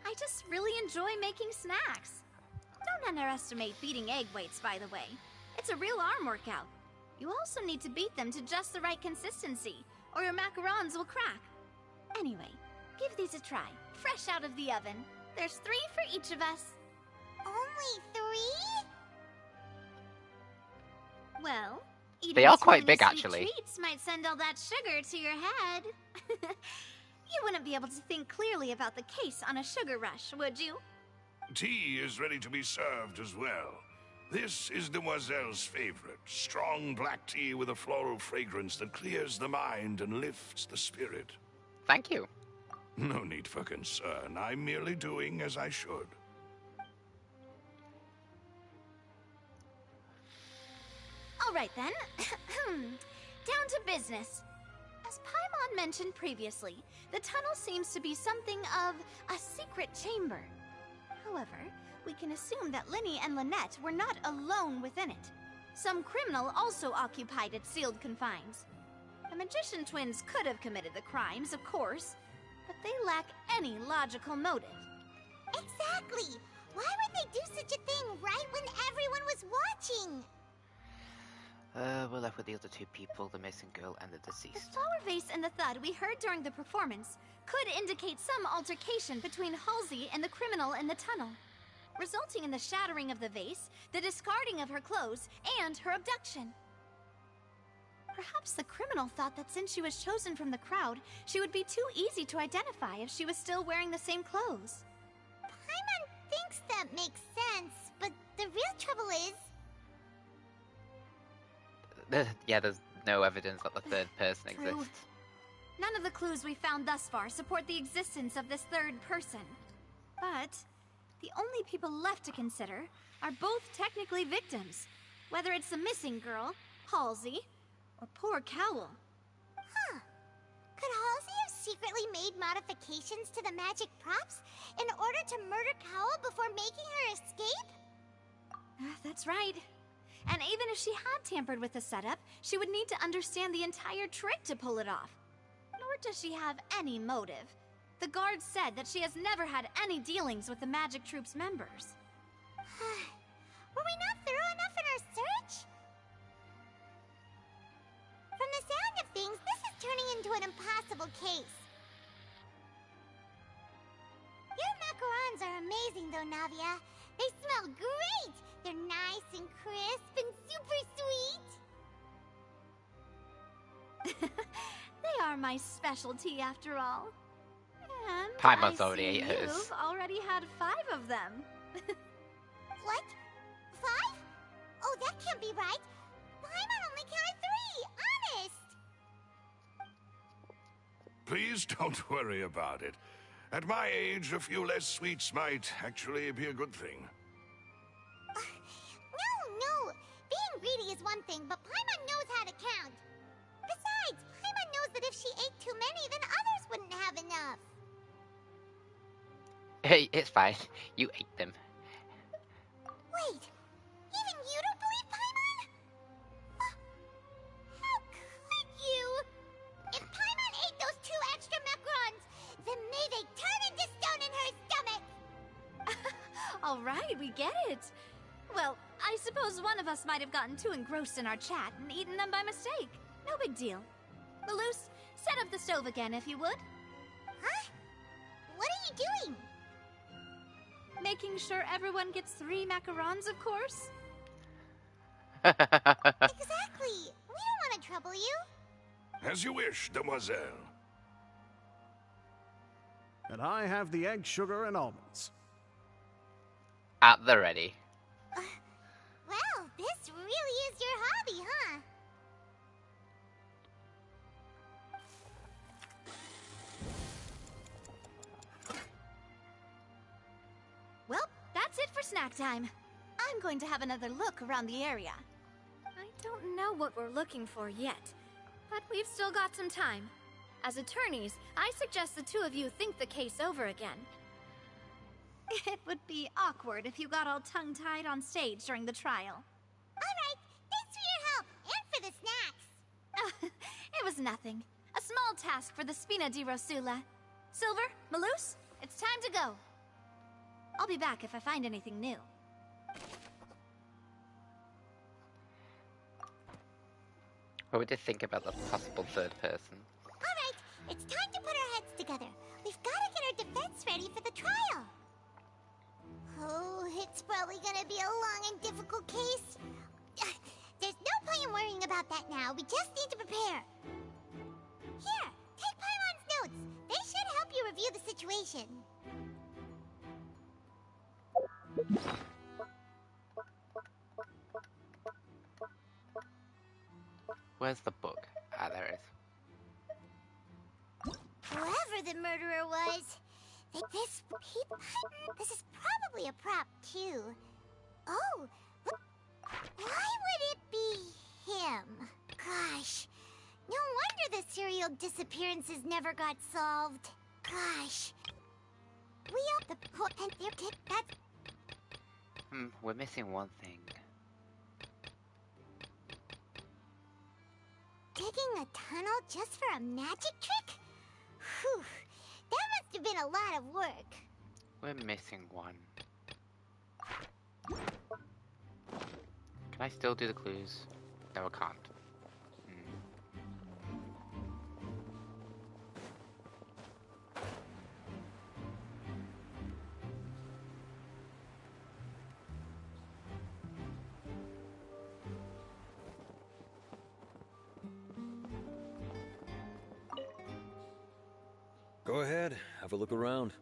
I just really enjoy making snacks. Don't underestimate beating egg whites, by the way. It's a real arm workout. You also need to beat them to just the right consistency, or your macarons will crack. Anyway, give these a try, fresh out of the oven. There's 3 for each of us. Only 3? Well, eating They are too quite many big, sweet actually. treats might send all that sugar to your head. You wouldn't be able to think clearly about the case on a sugar rush, would you? Tea is ready to be served as well. This is Demoiselle's favorite, strong black tea with a floral fragrance that clears the mind and lifts the spirit. Thank you. No need for concern. I'm merely doing as I should. All right then. Down to business. As Paimon mentioned previously, the tunnel seems to be something of a secret chamber. However, we can assume that Linny and Lynette were not alone within it. Some criminal also occupied its sealed confines. The magician twins could have committed the crimes, of course, but they lack any logical motive. Exactly! Why would they do such a thing right when everyone was watching? We're left with the other two people, the missing girl and the The deceased. flower vase and the thud we heard during the performance could indicate some altercation between Halsey and the criminal in the tunnel, resulting in the shattering of the vase, the discarding of her clothes, and her abduction. Perhaps the criminal thought that since she was chosen from the crowd, she would be too easy to identify if she was still wearing the same clothes. Paimon thinks that makes sense, but the real trouble is... Yeah, there's no evidence that the third person True. exists. None of the clues we found thus far support the existence of this third person. But the only people left to consider are both technically victims, whether it's the missing girl, Halsey, or poor Cowl. Huh. Could Halsey have secretly made modifications to the magic props in order to murder Cowl before making her escape? That's right. And even if she had tampered with the setup, she would need to understand the entire trick to pull it off. Nor does she have any motive. The guard said that she has never had any dealings with the magic troop's members. Were we not thorough enough in our search? From the sound of things, this is turning into an impossible case. Your macarons are amazing though, Navia. They smell great! They're nice and crisp and super sweet! They are my specialty after all. And Paimon's I already see ate hers. You've already had 5 of them. What? 5? Oh, that can't be right. Paimon only counted 3, honest! Please don't worry about it. At my age, a few less sweets might actually be a good thing. No! Being greedy is one thing, but Paimon knows how to count. Besides, Paimon knows that if she ate too many, then others wouldn't have enough. Hey, it's fine. You ate them. Wait, even you don't believe Paimon? How could you? If Paimon ate those 2 extra macarons, then may they turn into stone in her stomach! All right, we get it. Well, I suppose one of us might have gotten too engrossed in our chat and eaten them by mistake. No big deal. Maloose, set up the stove again if you would. Huh? What are you doing? Making sure everyone gets 3 macarons, of course. Exactly. We don't want to trouble you. As you wish, demoiselle. And I have the egg, sugar, and almonds. At the ready. Well, this really is your hobby, huh? Well, that's it for snack time. I'm going to have another look around the area. I don't know what we're looking for yet, but we've still got some time. As attorneys, I suggest the 2 of you think the case over again. It would be awkward if you got all tongue-tied on stage during the trial. Alright, thanks for your help, and for the snacks. It was nothing. A small task for the Spina di Rosula. Silver, Maloose, it's time to go. I'll be back if I find anything new. What would you think about the possible third person? Alright, it's time to put our heads together. We've got to get our defense ready for the trial. Oh, it's probably gonna be a long and difficult case. There's no point in worrying about that now. We just need to prepare. Here, take Paimon's notes. They should help you review the situation. Where's the book? Ah, there it is. Whoever the murderer was, this is probably a prop too. Oh, look. Why would it be him? Gosh, no wonder the serial disappearances never got solved. Gosh. We are the poor and their kid. That's We're missing one thing. digging a tunnel just for a magic trick? Whew, that must have been a lot of work. We're missing one. Can I still do the clues? No, I can't. Go ahead, have a look around.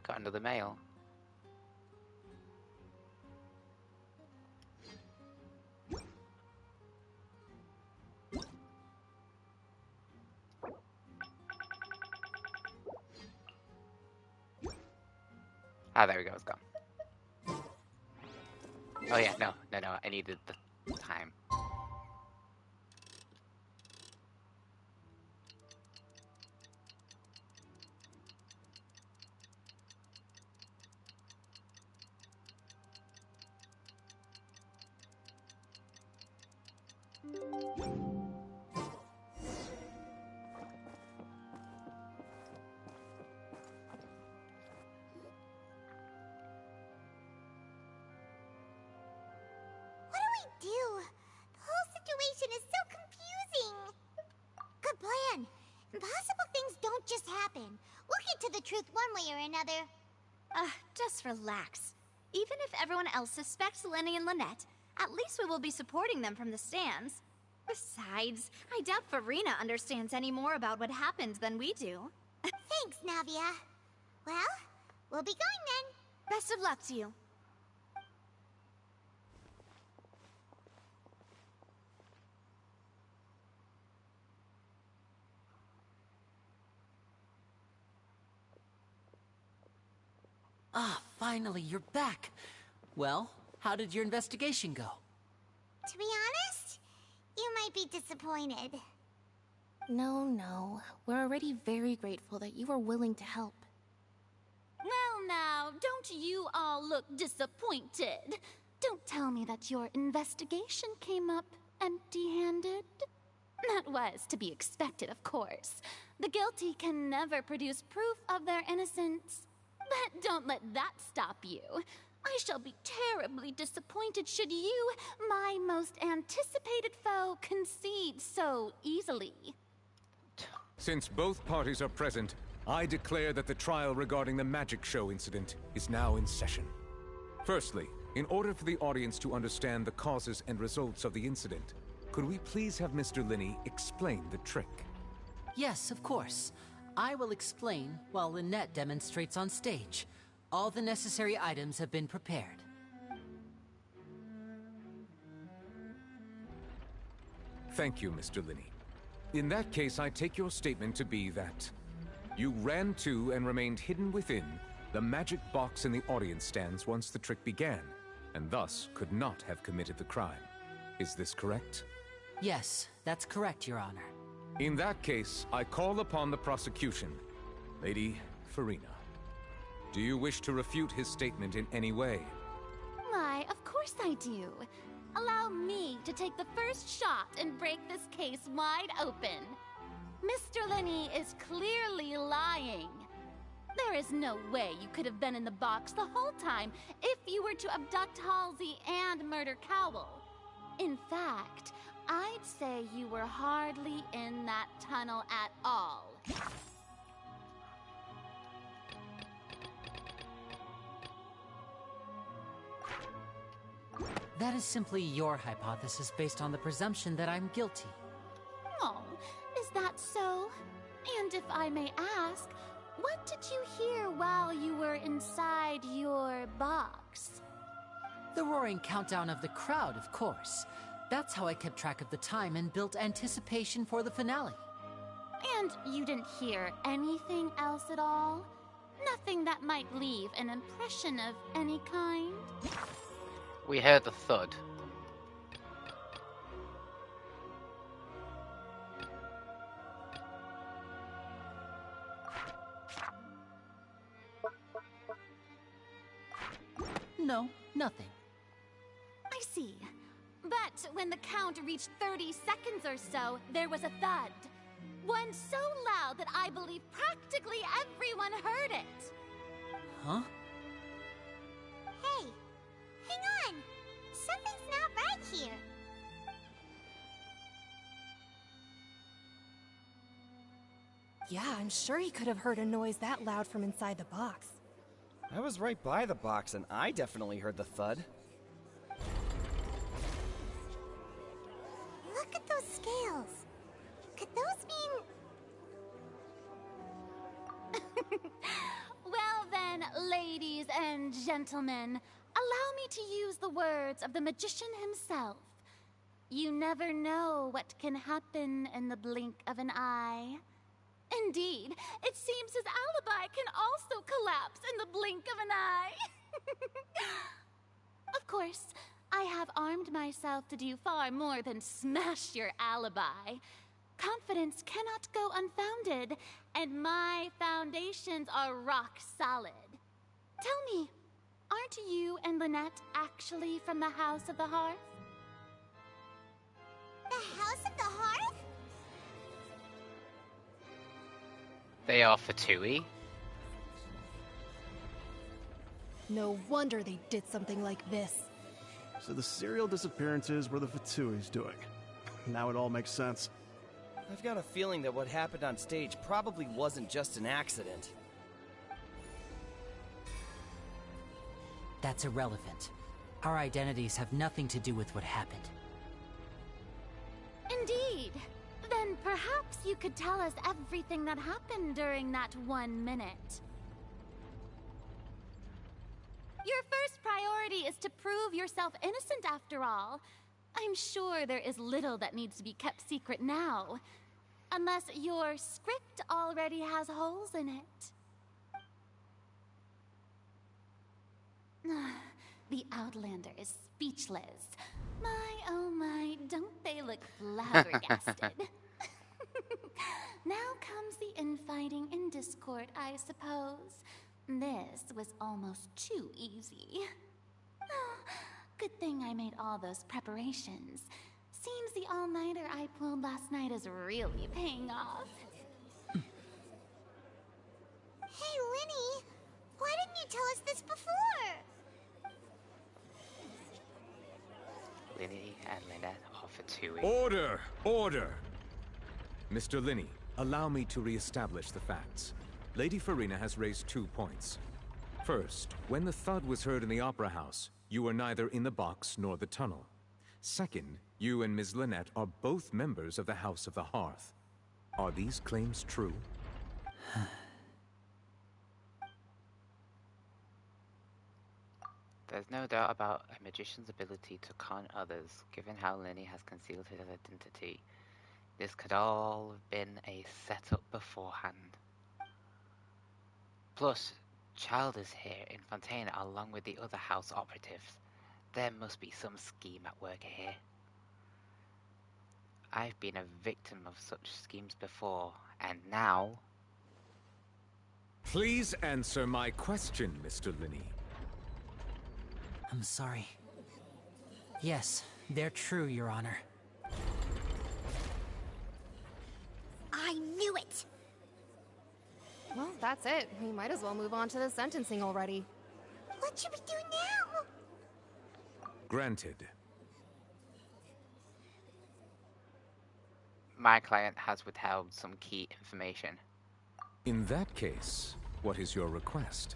Got another mail. Ah, there we go, it's gone. Oh yeah, no, I needed the time. Do? The whole situation is so confusing. Good plan. Impossible things don't just happen. We'll get to the truth one way or another. Just relax. Even if everyone else suspects Lenny and Lynette, at least we will be supporting them from the stands. Besides, I doubt Farina understands any more about what happened than we do. Thanks, Navia. Well, we'll be going then. Best of luck to you. Ah, finally, you're back. Well, how did your investigation go? To be honest, you might be disappointed. No. We're already very grateful that you were willing to help. Well now, don't you all look disappointed. Don't tell me that your investigation came up empty-handed. That was to be expected, of course. The guilty can never produce proof of their innocence. But don't let that stop you. I shall be terribly disappointed should you, my most anticipated foe, concede so easily. Since both parties are present, I declare that the trial regarding the magic show incident is now in session. Firstly, in order for the audience to understand the causes and results of the incident, could we please have Mr. Linney explain the trick? Yes, of course. I will explain while Lynette demonstrates on stage. All the necessary items have been prepared. Thank you, Mr. Linney. In that case, I take your statement to be that you ran to and remained hidden within the magic box in the audience stands once the trick began, and thus could not have committed the crime. Is this correct? Yes, that's correct, Your Honor. In that case, I call upon the prosecution. Lady Farina, do you wish to refute his statement in any way? Why, of course I do. Allow me to take the first shot and break this case wide open. Mr. Linney is clearly lying. There is no way you could have been in the box the whole time if you were to abduct Halsey and murder Cowell. In fact, I'd say you were hardly in that tunnel at all. That is simply your hypothesis based on the presumption that I'm guilty. Oh, is that so? And if I may ask, what did you hear while you were inside your box? The roaring countdown of the crowd, of course. That's how I kept track of the time and built anticipation for the finale. And you didn't hear anything else at all? Nothing that might leave an impression of any kind? We heard the thud. No, nothing. I see. But when the count reached 30 seconds or so, there was a thud. One so loud that I believe practically everyone heard it. Huh? Hey, hang on. Something's not right here. Yeah, I'm sure he could have heard a noise that loud from inside the box. I was right by the box, and I definitely heard the thud. Look at those scales. Could those mean... Well then, ladies and gentlemen, allow me to use the words of the magician himself. You never know what can happen in the blink of an eye. Indeed, it seems his alibi can also collapse in the blink of an eye. Of course, I have armed myself to do far more than smash your alibi. Confidence cannot go unfounded, and my foundations are rock solid. Tell me, aren't you and Lynette actually from the House of the Hearth? The House of the Hearth? They are Fatui. No wonder they did something like this. So the serial disappearances were the Fatui's doing. Now it all makes sense. I've got a feeling that what happened on stage probably wasn't just an accident. That's irrelevant. Our identities have nothing to do with what happened. Indeed. Then perhaps you could tell us everything that happened during that 1 minute. Your first priority is to prove yourself innocent after all. I'm sure there is little that needs to be kept secret now. Unless your script already has holes in it. The Outlander is speechless. My, oh my, don't they look flabbergasted? Now comes the infighting and discord, I suppose. This was almost too easy. Good thing I made all those preparations. Seems the all-nighter I pulled last night is really paying off. Hey, Linny, why didn't you tell us this before? Linny and Lynette are Fatui. Order! Order! Mr. Linney, allow me to re-establish the facts. Lady Farina has raised 2 points. First, when the thud was heard in the Opera House, you were neither in the box nor the tunnel. Second, you and Ms. Lynette are both members of the House of the Hearth. Are these claims true? There's no doubt about a magician's ability to con others, given how Linny has concealed his identity. This could all have been a setup beforehand. Plus, Child is here in Fontaine along with the other house operatives. There must be some scheme at work here. I've been a victim of such schemes before, and now... Please answer my question, Mr. Linney. I'm sorry. Yes, they're true, Your Honor. I knew it! Well, that's it. We might as well move on to the sentencing already. What should we do now? Granted. My client has withheld some key information. In that case, what is your request?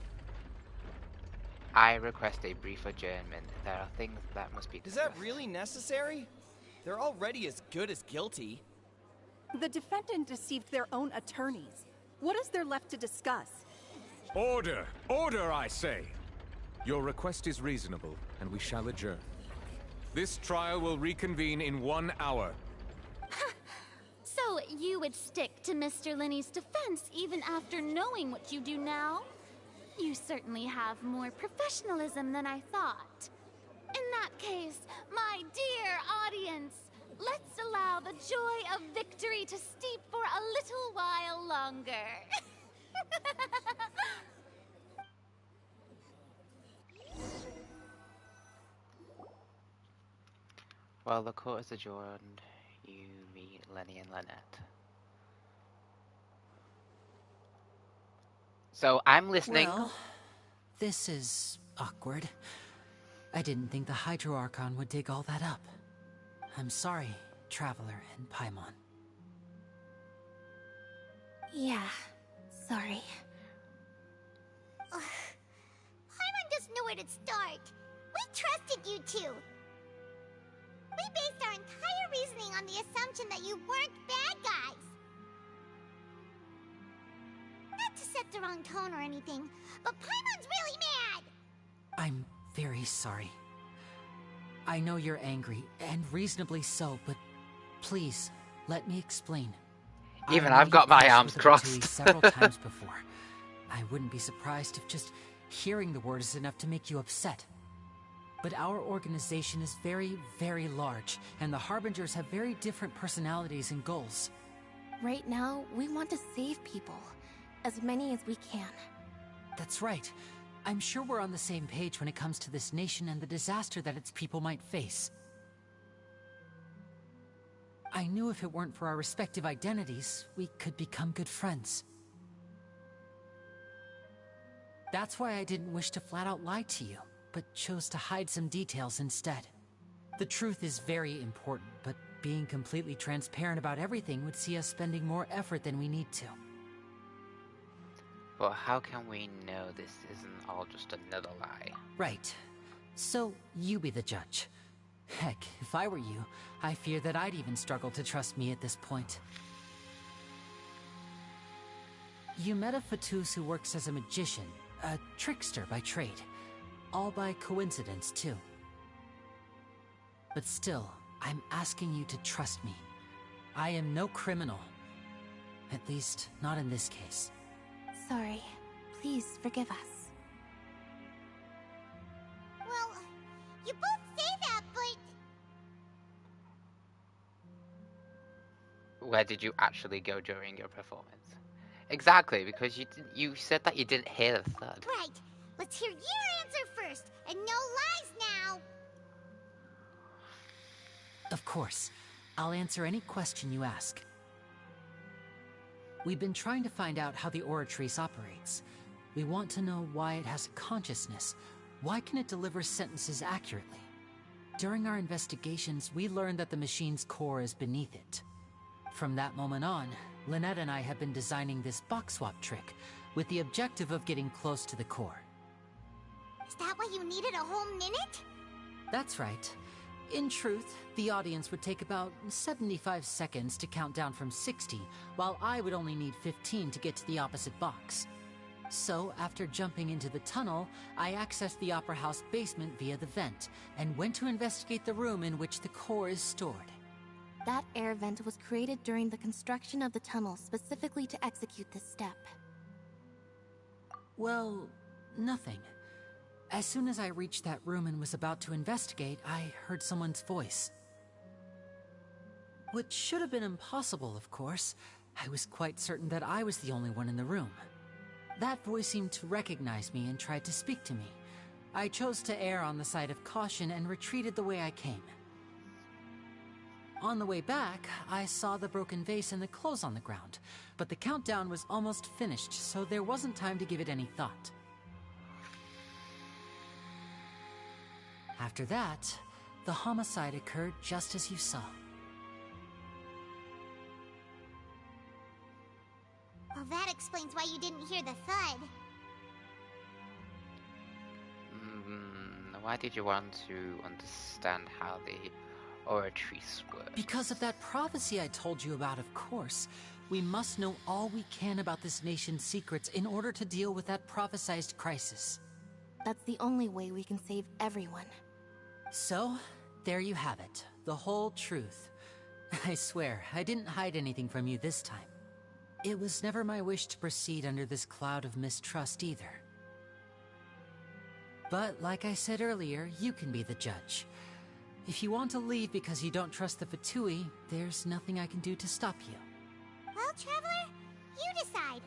I request a brief adjournment. There are things that must be discussed. Is that really necessary? They're already as good as guilty. The defendant deceived their own attorneys. What is there left to discuss? Order! Order, I say! Your request is reasonable, and we shall adjourn. This trial will reconvene in 1 hour. So you would stick to Mr. Linney's defense even after knowing what you do now? You You certainly have more professionalism than I thought. In that case, my dear audience, let's allow the joy of victory to steep for a little while longer. While the court is adjourned, you meet Lenny and Lynette. So I'm listening. Well, this is awkward. I didn't think the Hydro Archon would dig all that up. I'm sorry, Traveler and Paimon. Yeah, sorry. Paimon doesn't know where to start. We trusted you two. We based our entire reasoning on the assumption that you weren't bad guys. Not to set the wrong tone or anything, but Paimon's really mad! I'm very sorry. I know you're angry, and reasonably so, but please, let me explain. Even I know I've got you've my clashed arms with the Fatui crossed. several times before. I wouldn't be surprised if just hearing the word is enough to make you upset. But our organization is very, very large, and the Harbingers have very different personalities and goals. Right now, we want to save people. As many as we can. That's right. I'm sure we're on the same page when it comes to this nation and the disaster that its people might face. I knew if it weren't for our respective identities, we could become good friends. That's why I didn't wish to flat out lie to you, but chose to hide some details instead. The truth is very important, but being completely transparent about everything would see us spending more effort than we need to. But how can we know this isn't all just another lie? Right. So, you be the judge. Heck, if I were you, I fear that I'd even struggle to trust me at this point. You met a Fatus who works as a magician, a trickster by trade. All by coincidence, too. But still, I'm asking you to trust me. I am no criminal. At least, not in this case. Sorry. Please forgive us. Well, you both say that, but... Where did you actually go during your performance? Exactly, because you said that you didn't hear the thud. Right. Let's hear your answer first, and no lies now. Of course. I'll answer any question you ask. We've been trying to find out how the Oratrice operates. We want to know why it has a consciousness. Why can it deliver sentences accurately? During our investigations, we learned that the machine's core is beneath it. From that moment on, Lynette and I have been designing this box swap trick, with the objective of getting close to the core. Is that why you needed a whole minute? That's right. In truth, the audience would take about 75 seconds to count down from 60, while I would only need 15 to get to the opposite box. So, after jumping into the tunnel, I accessed the Opera House basement via the vent, and went to investigate the room in which the core is stored. That air vent was created during the construction of the tunnel specifically to execute this step. Well, nothing. As soon as I reached that room and was about to investigate, I heard someone's voice. Which should have been impossible, of course. I was quite certain that I was the only one in the room. That voice seemed to recognize me and tried to speak to me. I chose to err on the side of caution and retreated the way I came. On the way back, I saw the broken vase and the clothes on the ground, but the countdown was almost finished, so there wasn't time to give it any thought. After that, the homicide occurred just as you saw. Well, that explains why you didn't hear the thud. Why did you want to understand how the Oratrice works? Because of that prophecy I told you about, of course. We must know all we can about this nation's secrets in order to deal with that prophesized crisis. That's the only way we can save everyone. So, there you have it. The whole truth. I swear, I didn't hide anything from you this time. It was never my wish to proceed under this cloud of mistrust either. But like I said earlier, you can be the judge. If you want to leave because you don't trust the Fatui, there's nothing I can do to stop you. Well, Traveler, you decide.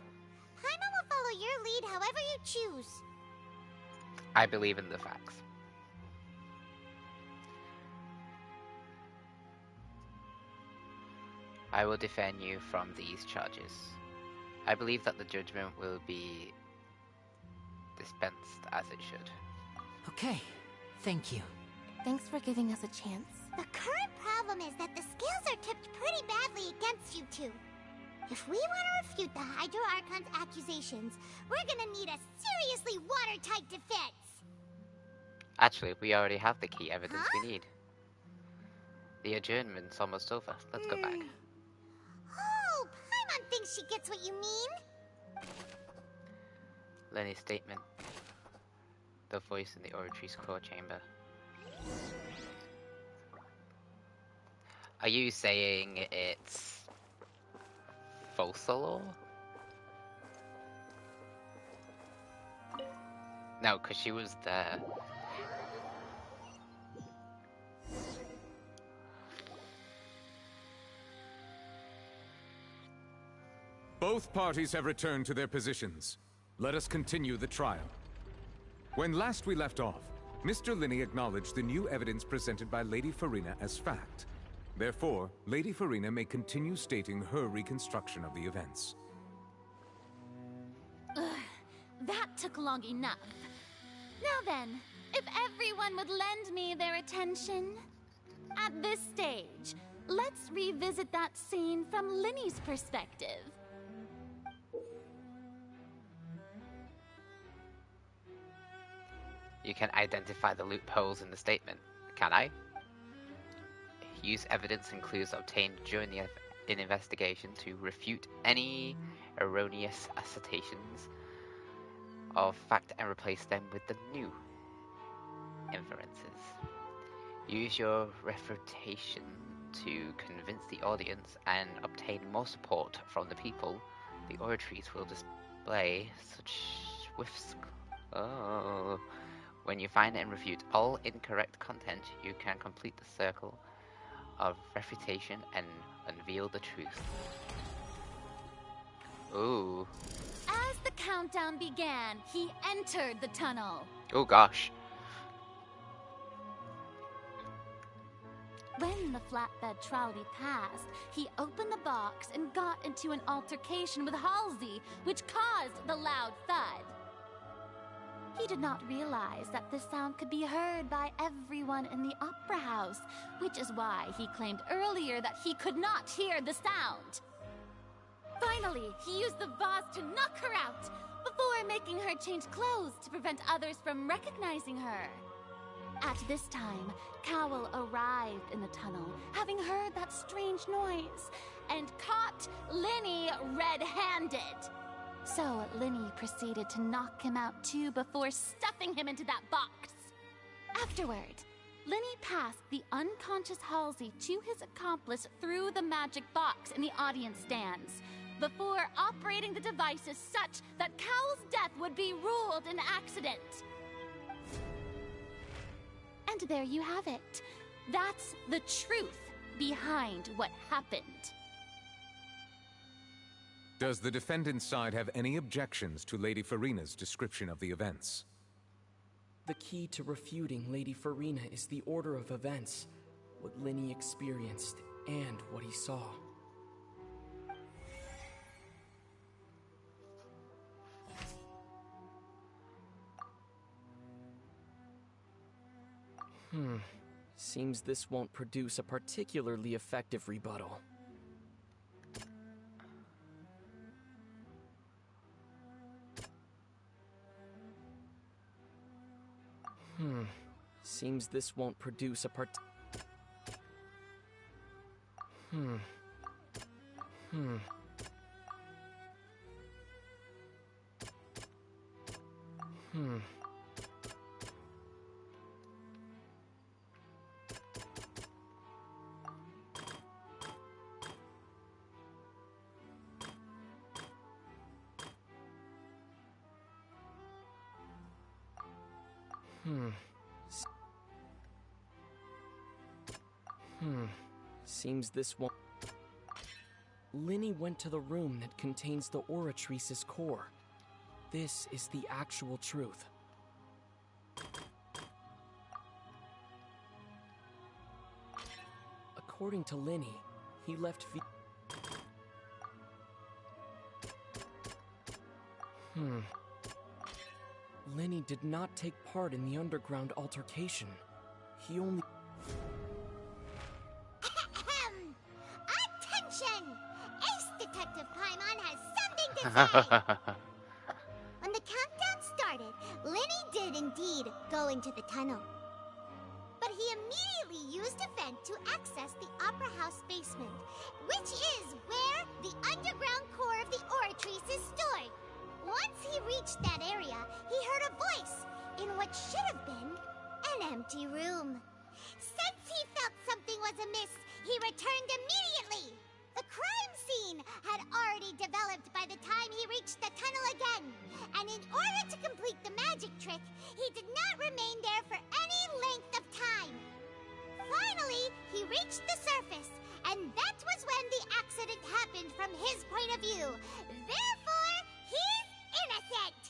Paimon will follow your lead however you choose. I believe in the facts. I will defend you from these charges. I believe that the judgment will be dispensed as it should. Okay, thank you. Thanks for giving us a chance. The current problem is that the scales are tipped pretty badly against you two. If we want to refute the Hydro Archon's accusations, we're gonna need a seriously watertight defense. Actually, we already have the key evidence we need. The adjournment's almost over. Let's go back. Oh, Paimon thinks she gets what you mean. Lenny's statement. The voice in the oratory's core chamber. Are you saying it's Focalor? No, because she was there. Both parties have returned to their positions. Let us continue the trial. When last we left off, Mr. Linney acknowledged the new evidence presented by Lady Farina as fact. Therefore, Lady Farina may continue stating her reconstruction of the events. Ugh, that took long enough. Now then, if everyone would lend me their attention. At this stage, let's revisit that scene from Linney's perspective. You can identify the loopholes in the statement, can I? Use evidence and clues obtained during the investigation to refute any erroneous assertions of fact and replace them with the new inferences. Use your refutation to convince the audience and obtain more support from the people. The oratories will display such swift... Oh... When you find and refute all incorrect content, you can complete the circle of refutation and unveil the truth. Ooh. As the countdown began, he entered the tunnel. Oh gosh. When the flatbed trolley passed, he opened the box and got into an altercation with Halsey, which caused the loud thud. He did not realize that this sound could be heard by everyone in the opera house, which is why he claimed earlier that he could not hear the sound. Finally, he used the vase to knock her out, before making her change clothes to prevent others from recognizing her. At this time, Cowell arrived in the tunnel, having heard that strange noise, and caught Linny red-handed. So Linny proceeded to knock him out too before stuffing him into that box. Afterward, Linny passed the unconscious Halsey to his accomplice through the magic box in the audience stands, before operating the devices such that Cowell's death would be ruled an accident. And there you have it. That's the truth behind what happened. Does the defendant's side have any objections to Lady Farina's description of the events? The key to refuting Lady Farina is the order of events, what Linny experienced, and what he saw. Seems this won't produce a particularly effective rebuttal. Seems this won't produce a Seems this one. Linny went to the room that contains the Oratrice's core. This is the actual truth. According to Linny, he left Linny did not take part in the underground altercation. He only... Attention! Ace Detective Paimon has something to say! When the countdown started, Linny did indeed go into the tunnel. But he immediately used a vent to access the Opera House basement, which is where the underground core of the Oratrice is stored. Once he reached that area, he heard a voice in what should have been an empty room. Since he felt something was amiss, he returned immediately. The crime scene had already developed by the time he reached the tunnel again, and in order to complete the magic trick, he did not remain there for any length of time. Finally, he reached the surface, and that was when the accident happened from his point of view. Therefore, he's innocent!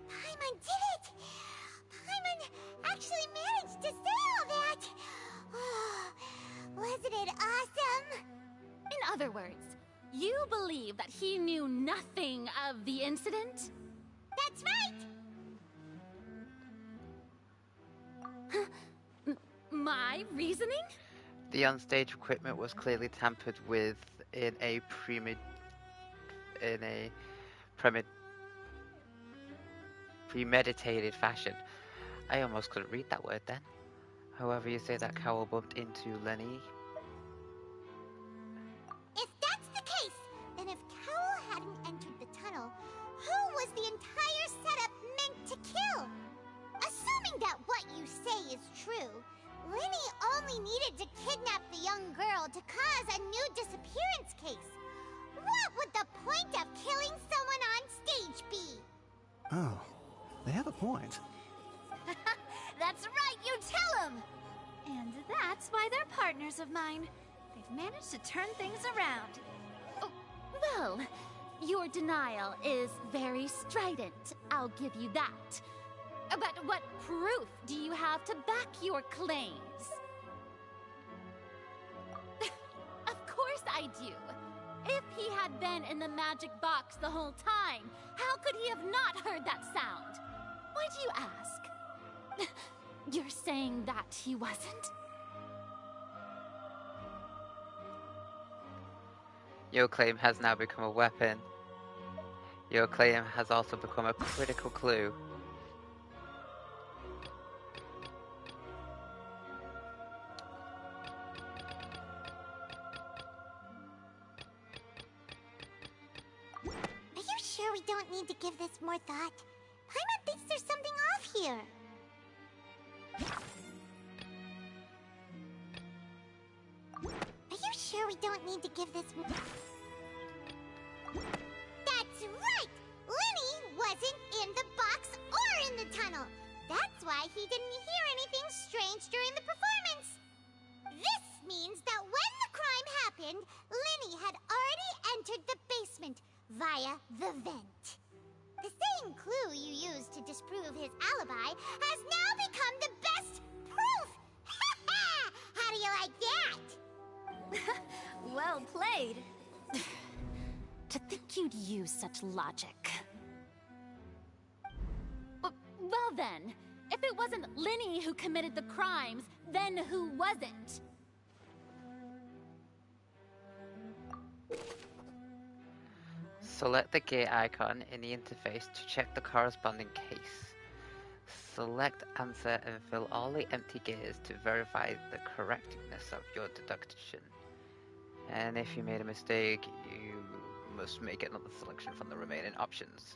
Paimon did it! Paimon actually managed to say all that! Wasn't it awesome? In other words, you believe that he knew nothing of the incident? That's right! My reasoning? The onstage equipment was clearly tampered with in a premeditated fashion. I almost couldn't read that word then. However you say that Cowell bumped into Lenny. If that's the case, then if Cowell hadn't entered the tunnel, who was the entire setup meant to kill? Assuming that what you say is true, Linny only needed to kidnap the young girl to cause a new disappearance case. What would the point of killing someone on stage be? Oh, they have a point. That's right, you tell them! And that's why they're partners of mine. They've managed to turn things around. Oh, well, your denial is very strident, I'll give you that. But what proof do you have to back your claims? Of course I do. If he had been in the magic box the whole time, how could he have not heard that sound? Why do you ask? You're saying that he wasn't? Your claim has now become a weapon. Your claim has also become a critical clue. Are you sure we don't need to give this more thought? Paimon thinks there's something off here. Are you sure we don't need to give this more... That's right! Linny wasn't in the box or in the tunnel. That's why he didn't hear anything strange during the performance. This means that when the crime happened, Linny had already entered the basement via the vent. The same clue you used to disprove his alibi has now become the best proof! How do you like that? Well played. To think you'd use such logic. Well then, if it wasn't Linny who committed the crimes, then who was it? Select the gate icon in the interface to check the corresponding case. Select answer and fill all the empty gates to verify the correctness of your deduction. And if you made a mistake, you must make another selection from the remaining options.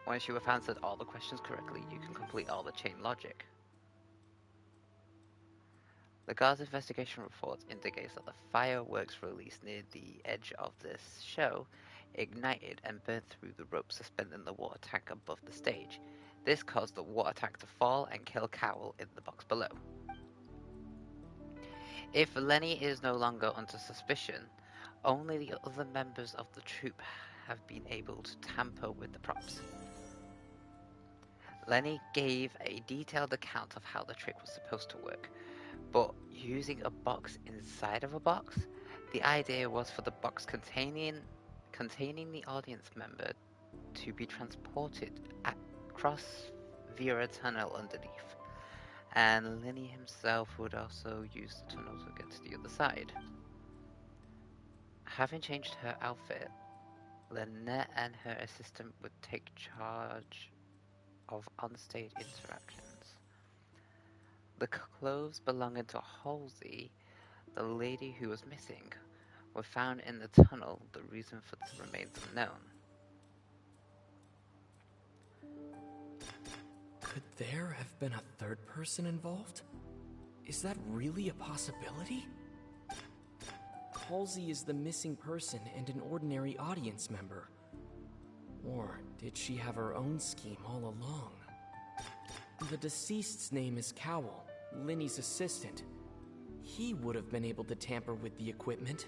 Once you have answered all the questions correctly, you can complete all the chain logic. The guard's investigation report indicates that the fireworks released near the edge of this show ignited and burned through the rope suspending the water tank above the stage. This caused the water tank to fall and kill Cowell in the box below. If Lenny is no longer under suspicion, only the other members of the troupe have been able to tamper with the props. Lenny gave a detailed account of how the trick was supposed to work, but using a box inside of a box, the idea was for the box containing the audience member to be transported across via a tunnel underneath, and Lenny himself would also use the tunnel to get to the other side. Having changed her outfit, Lynette and her assistant would take charge of onstage interactions. The clothes belonging to Halsey, the lady who was missing, were found in the tunnel. The reason for this remains unknown. Could there have been a third person involved? Is that really a possibility? Halsey is the missing person and an ordinary audience member. Or did she have her own scheme all along? The deceased's name is Cowell, Linny's assistant. He would have been able to tamper with the equipment.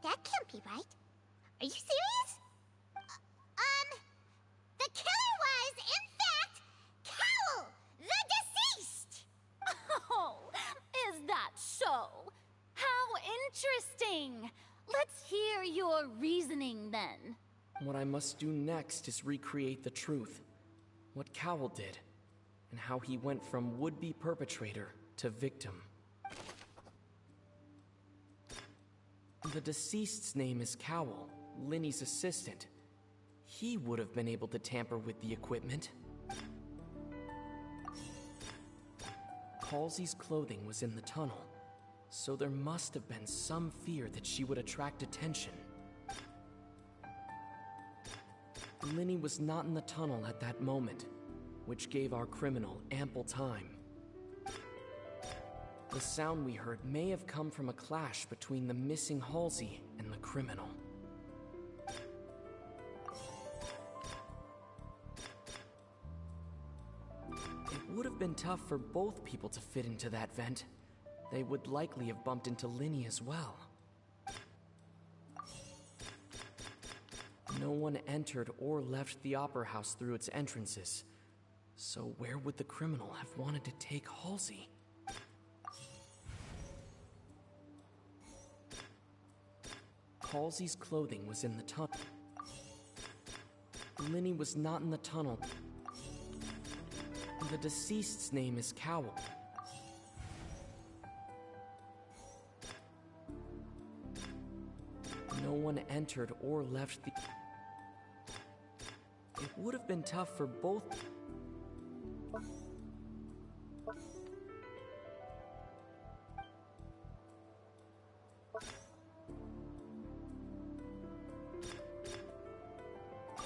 That can't be right. Are you serious? The killer was, in fact, Cowell, the deceased! Oh, is that so? How interesting! Let's hear your reasoning then. What I must do next is recreate the truth. What Cowell did, and how he went from would-be perpetrator to victim. The deceased's name is Cowell, Linny's assistant. He would have been able to tamper with the equipment. Halsey's clothing was in the tunnel, so there must have been some fear that she would attract attention. Linny was not in the tunnel at that moment, which gave our criminal ample time. The sound we heard may have come from a clash between the missing Halsey and the criminal. It would have been tough for both people to fit into that vent. They would likely have bumped into Linny as well. No one entered or left the Opera House through its entrances. So where would the criminal have wanted to take Halsey? Halsey's clothing was in the tunnel. Linny was not in the tunnel. The deceased's name is Cowell. No one entered or left the... It would have been tough for both...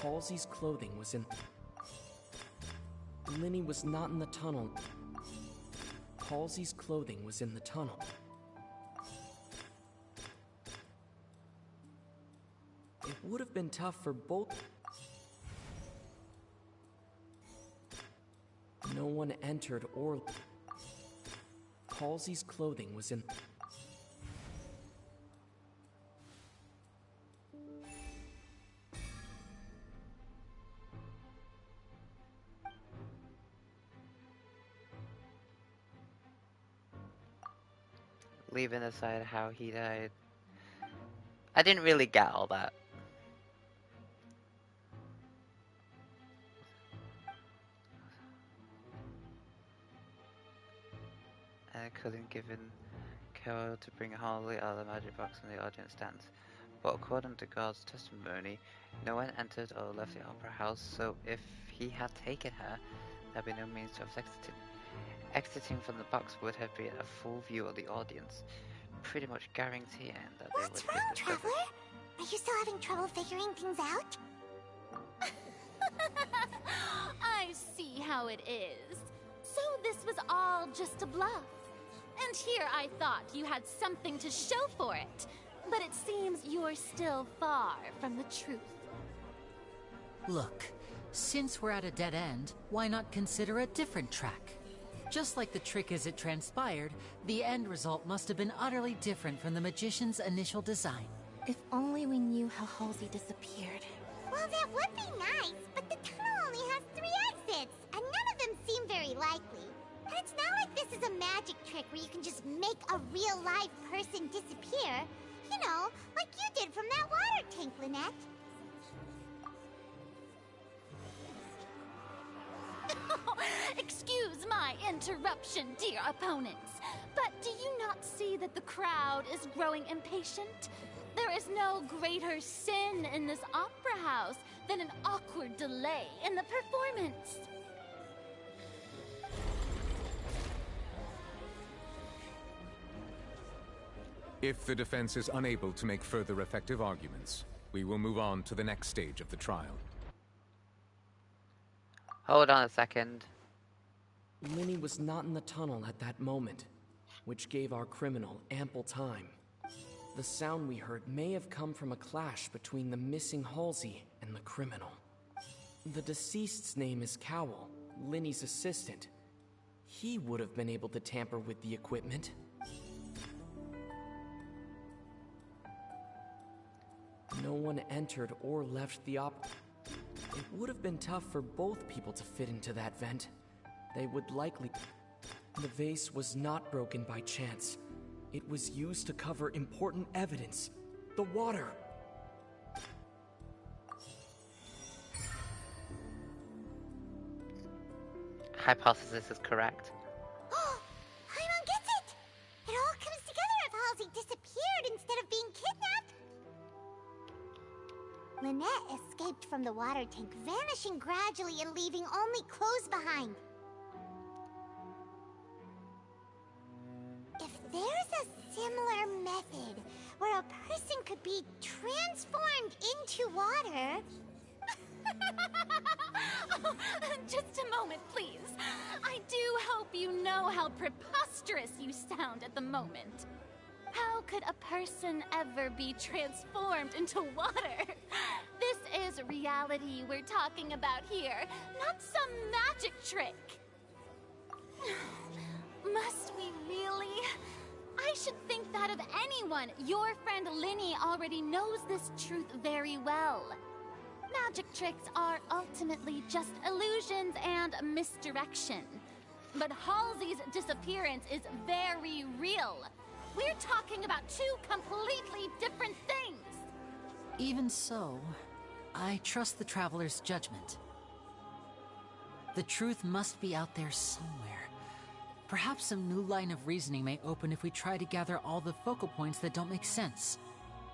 Halsey's clothing was in... Linny was not in the tunnel. Halsey's clothing was in the tunnel. It would have been tough for both... No one entered or... Halsey's clothing was in... Leaving aside how he died, I didn't really get all that. I couldn't given Carol to bring Harley out of the magic box in the audience stands. But according to God's testimony, no one entered or left the opera house, so if he had taken her, there'd be no means to have exited. Exiting from the box would have been a full view of the audience, pretty much guaranteeing that they would What's have wrong, been discovered. Traveler? Are you still having trouble figuring things out? I see how it is. So this was all just a bluff. And here I thought you had something to show for it. But it seems you're still far from the truth. Look, since we're at a dead end, why not consider a different track? Just like the trick as it transpired, the end result must have been utterly different from the magician's initial design. If only we knew how Halsey disappeared. Well, that would be nice, but the tunnel only has 3 exits, and none of them seem very likely. And it's not like this is a magic trick where you can just make a real live person disappear. You know, like you did from that water tank, Lynette. Excuse my interruption, dear opponents, but do you not see that the crowd is growing impatient? There is no greater sin in this opera house than an awkward delay in the performance. If the defense is unable to make further effective arguments, we will move on to the next stage of the trial. Hold on a second. Linny was not in the tunnel at that moment, which gave our criminal ample time. The sound we heard may have come from a clash between the missing Halsey and the criminal. The deceased's name is Cowell, Linny's assistant. He would have been able to tamper with the equipment. No one entered or left the It would have been tough for both people to fit into that vent. They would likely... The vase was not broken by chance. It was used to cover important evidence. The water. Hypothesis is correct. Paimon gets it! It all comes together if Halsey disappeared instead of being kidnapped. Lynette escaped from the water tank, vanishing gradually and leaving only clothes behind. If there's a similar method where a person could be transformed into water... Just a moment, please. I do hope you know how preposterous you sound at the moment. How could a person ever be transformed into water? This is reality we're talking about here, not some magic trick. Must we really? I should think that of anyone. Your friend Linny already knows this truth very well. Magic tricks are ultimately just illusions and misdirection. But Halsey's disappearance is very real. We're talking about 2 completely different things. Even so, I trust the Traveler's judgment. The truth must be out there somewhere. Perhaps some new line of reasoning may open if we try to gather all the focal points that don't make sense.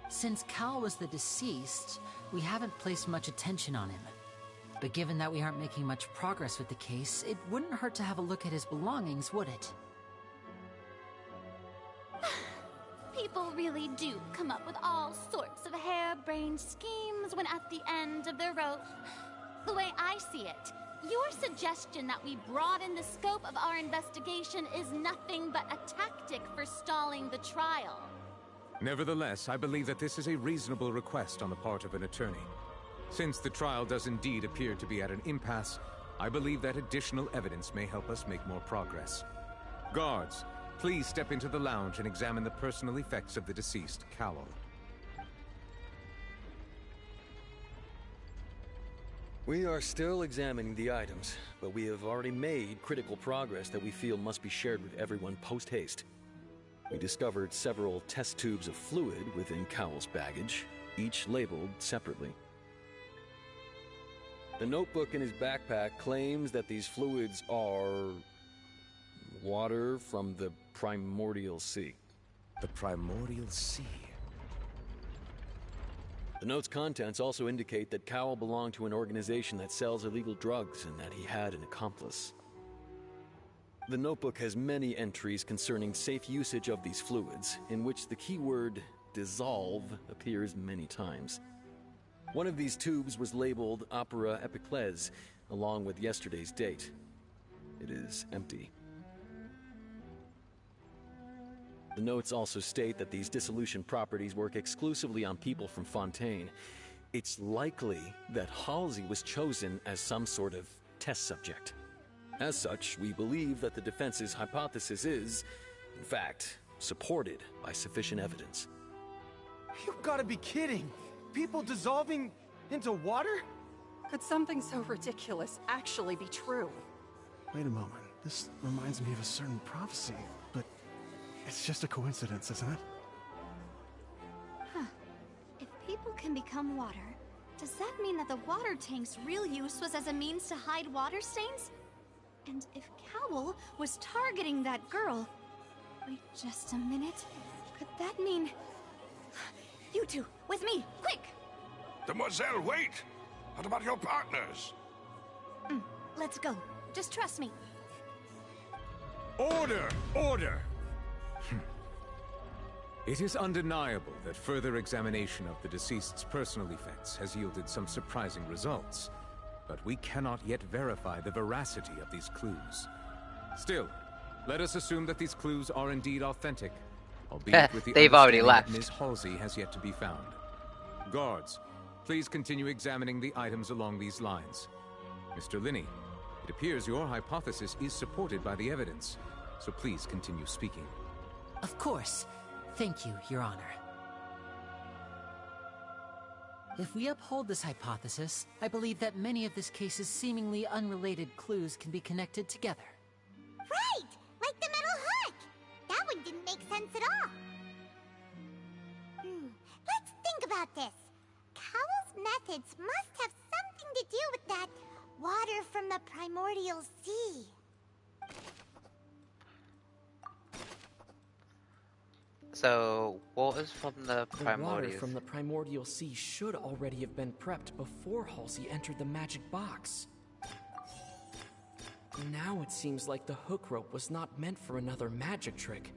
Since Cal was the deceased, we haven't placed much attention on him. But given that we aren't making much progress with the case, it wouldn't hurt to have a look at his belongings, would it? People really do come up with all sorts of harebrained schemes when at the end of their rope. The way I see it, your suggestion that we broaden the scope of our investigation is nothing but a tactic for stalling the trial. Nevertheless, I believe that this is a reasonable request on the part of an attorney. Since the trial does indeed appear to be at an impasse, I believe that additional evidence may help us make more progress. Guards, please step into the lounge and examine the personal effects of the deceased, Cowell. We are still examining the items, but we have already made critical progress that we feel must be shared with everyone post-haste. We discovered several test tubes of fluid within Cowell's baggage, each labeled separately. The notebook in his backpack claims that these fluids are... water from the primordial sea. The primordial sea? The note's contents also indicate that Cowell belonged to an organization that sells illegal drugs and that he had an accomplice. The notebook has many entries concerning safe usage of these fluids, in which the keyword dissolve appears many times. One of these tubes was labeled Opera Epiclese, along with yesterday's date. It is empty. The notes also state that these dissolution properties work exclusively on people from Fontaine. It's likely that Halsey was chosen as some sort of test subject. As such, we believe that the defense's hypothesis is, in fact, supported by sufficient evidence. You've got to be kidding! People dissolving into water? Could something so ridiculous actually be true? Wait a moment. This reminds me of a certain prophecy, but it's just a coincidence, isn't it? Huh. If people can become water, does that mean that the water tank's real use was as a means to hide water stains? And if Cowell was targeting that girl... Wait just a minute. Could that mean... You two, with me, quick! Demoiselle, wait! What about your partners? Let's go. Just trust me. Order! Order! It is undeniable that further examination of the deceased's personal effects has yielded some surprising results, but we cannot yet verify the veracity of these clues. Still, let us assume that these clues are indeed authentic, albeit with the They've already understanding left. that Ms. Halsey has yet to be found. Guards, please continue examining the items along these lines. Mr. Linney, it appears your hypothesis is supported by the evidence, so please continue speaking. Of course. Thank you, Your Honor. If we uphold this hypothesis, I believe that many of this case's seemingly unrelated clues can be connected together. Right! Like the metal hook! That one didn't make sense at all. Let's think about this. Cowell's methods must have something to do with that water from the primordial sea. So, waters from the The water primordial... from the primordial sea should already have been prepped before Halsey entered the magic box. Now it seems like the hook rope was not meant for another magic trick,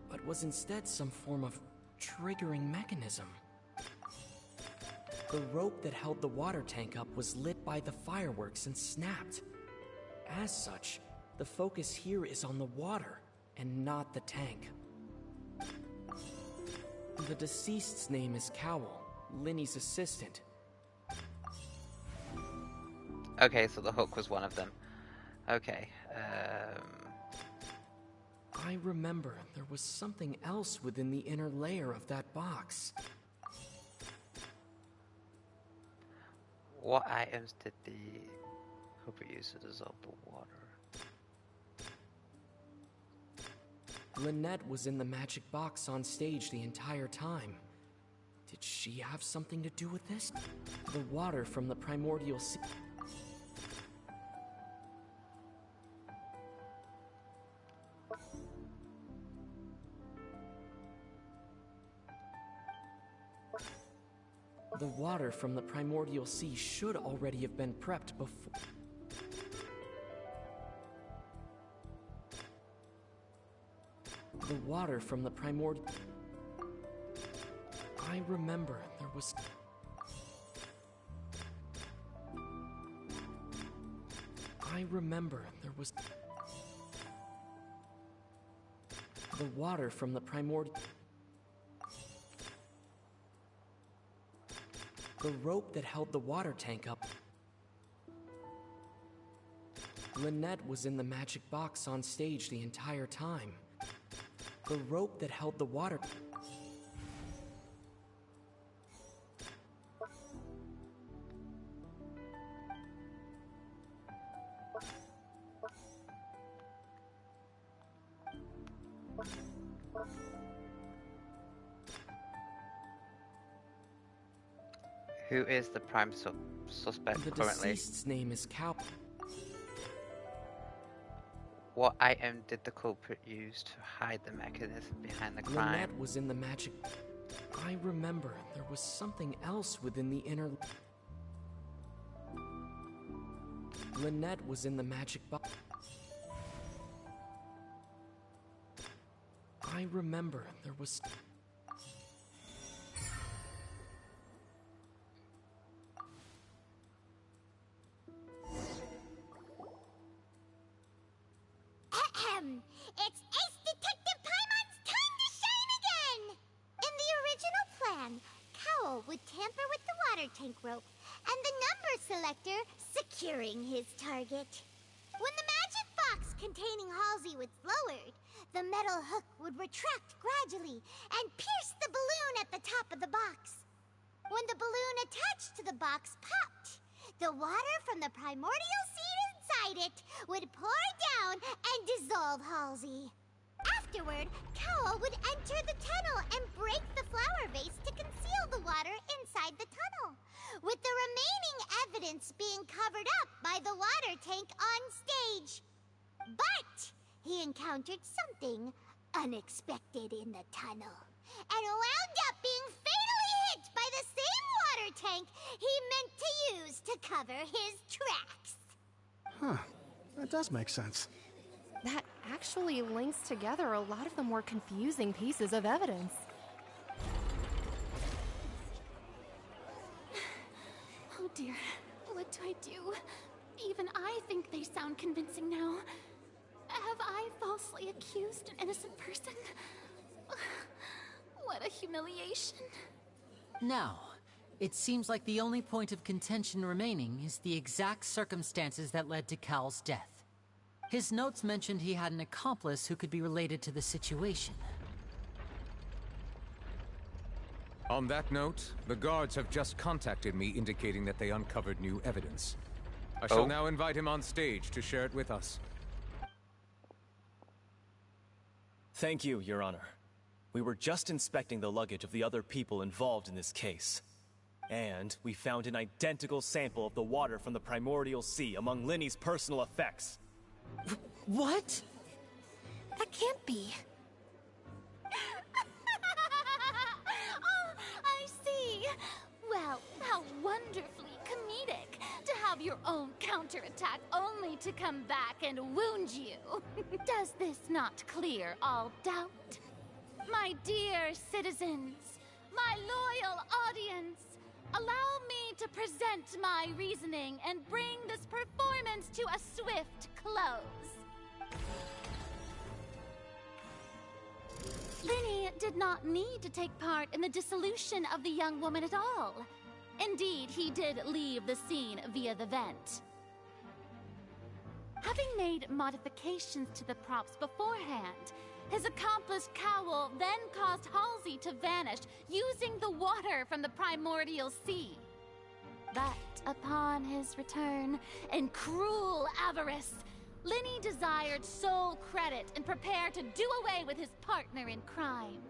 but was instead some form of triggering mechanism. The rope that held the water tank up was lit by the fireworks and snapped. As such, the focus here is on the water and not the tank. The deceased's name is Cowell, Linny's assistant. Okay, so the hook was one of them. Okay, I remember there was something else within the inner layer of that box. What items did the culprit use to dissolve the water? Lynette was in the magic box on stage the entire time. Did she have something to do with this? The water from the primordial sea... The water from the primordial sea should already have been prepped before... The water from the primordial... I remember there was... I remember there was... The water from the primordial... The rope that held the water tank up... Lynette was in the magic box on stage the entire time. The rope that held the water... Who is the prime suspect The currently? deceased's name is Cow... What item did the culprit use to hide the mechanism behind the crime? Lynette was in the magic... I remember there was something else within the inner... Lynette was in the magic box... I remember there was... It's Ace Detective Paimon's time to shine again! In the original plan, Cowl would tamper with the water tank rope and the number selector securing his target. When the magic box containing Halsey was lowered, the metal hook would retract gradually and pierce the balloon at the top of the box. When the balloon attached to the box popped, the water from the primordial seed inside it would pour down and dissolve Halsey. Afterward, Cowl would enter the tunnel and break the flower vase to conceal the water inside the tunnel, with the remaining evidence being covered up by the water tank on stage. But he encountered something unexpected in the tunnel and wound up being fatally hit by the same water tank he meant to use to cover his tracks. Huh. That does make sense. That actually links together a lot of the more confusing pieces of evidence. Oh dear, what do I do? Even I think they sound convincing now. Have I falsely accused an innocent person? What a humiliation. Now, it seems like the only point of contention remaining is the exact circumstances that led to Cal's death. His notes mentioned he had an accomplice who could be related to the situation. On that note, the guards have just contacted me indicating that they uncovered new evidence. I shall now invite him on stage to share it with us. Thank you, Your Honor. We were just inspecting the luggage of the other people involved in this case. And we found an identical sample of the water from the primordial sea among Linny's personal effects. What? That can't be. Oh, I see. Well, how wonderfully comedic to have your own counterattack only to come back and wound you. Does this not clear all doubt? My dear citizens, my loyal audience, allow me to present my reasoning and bring this performance to a swift close. Linny did not need to take part in the dissolution of the young woman at all. Indeed, he did leave the scene via the vent. Having made modifications to the props beforehand, his accomplice Cowl then caused Halsey to vanish using the water from the primordial sea. But upon his return, in cruel avarice, Linny desired sole credit and prepared to do away with his partner in crime.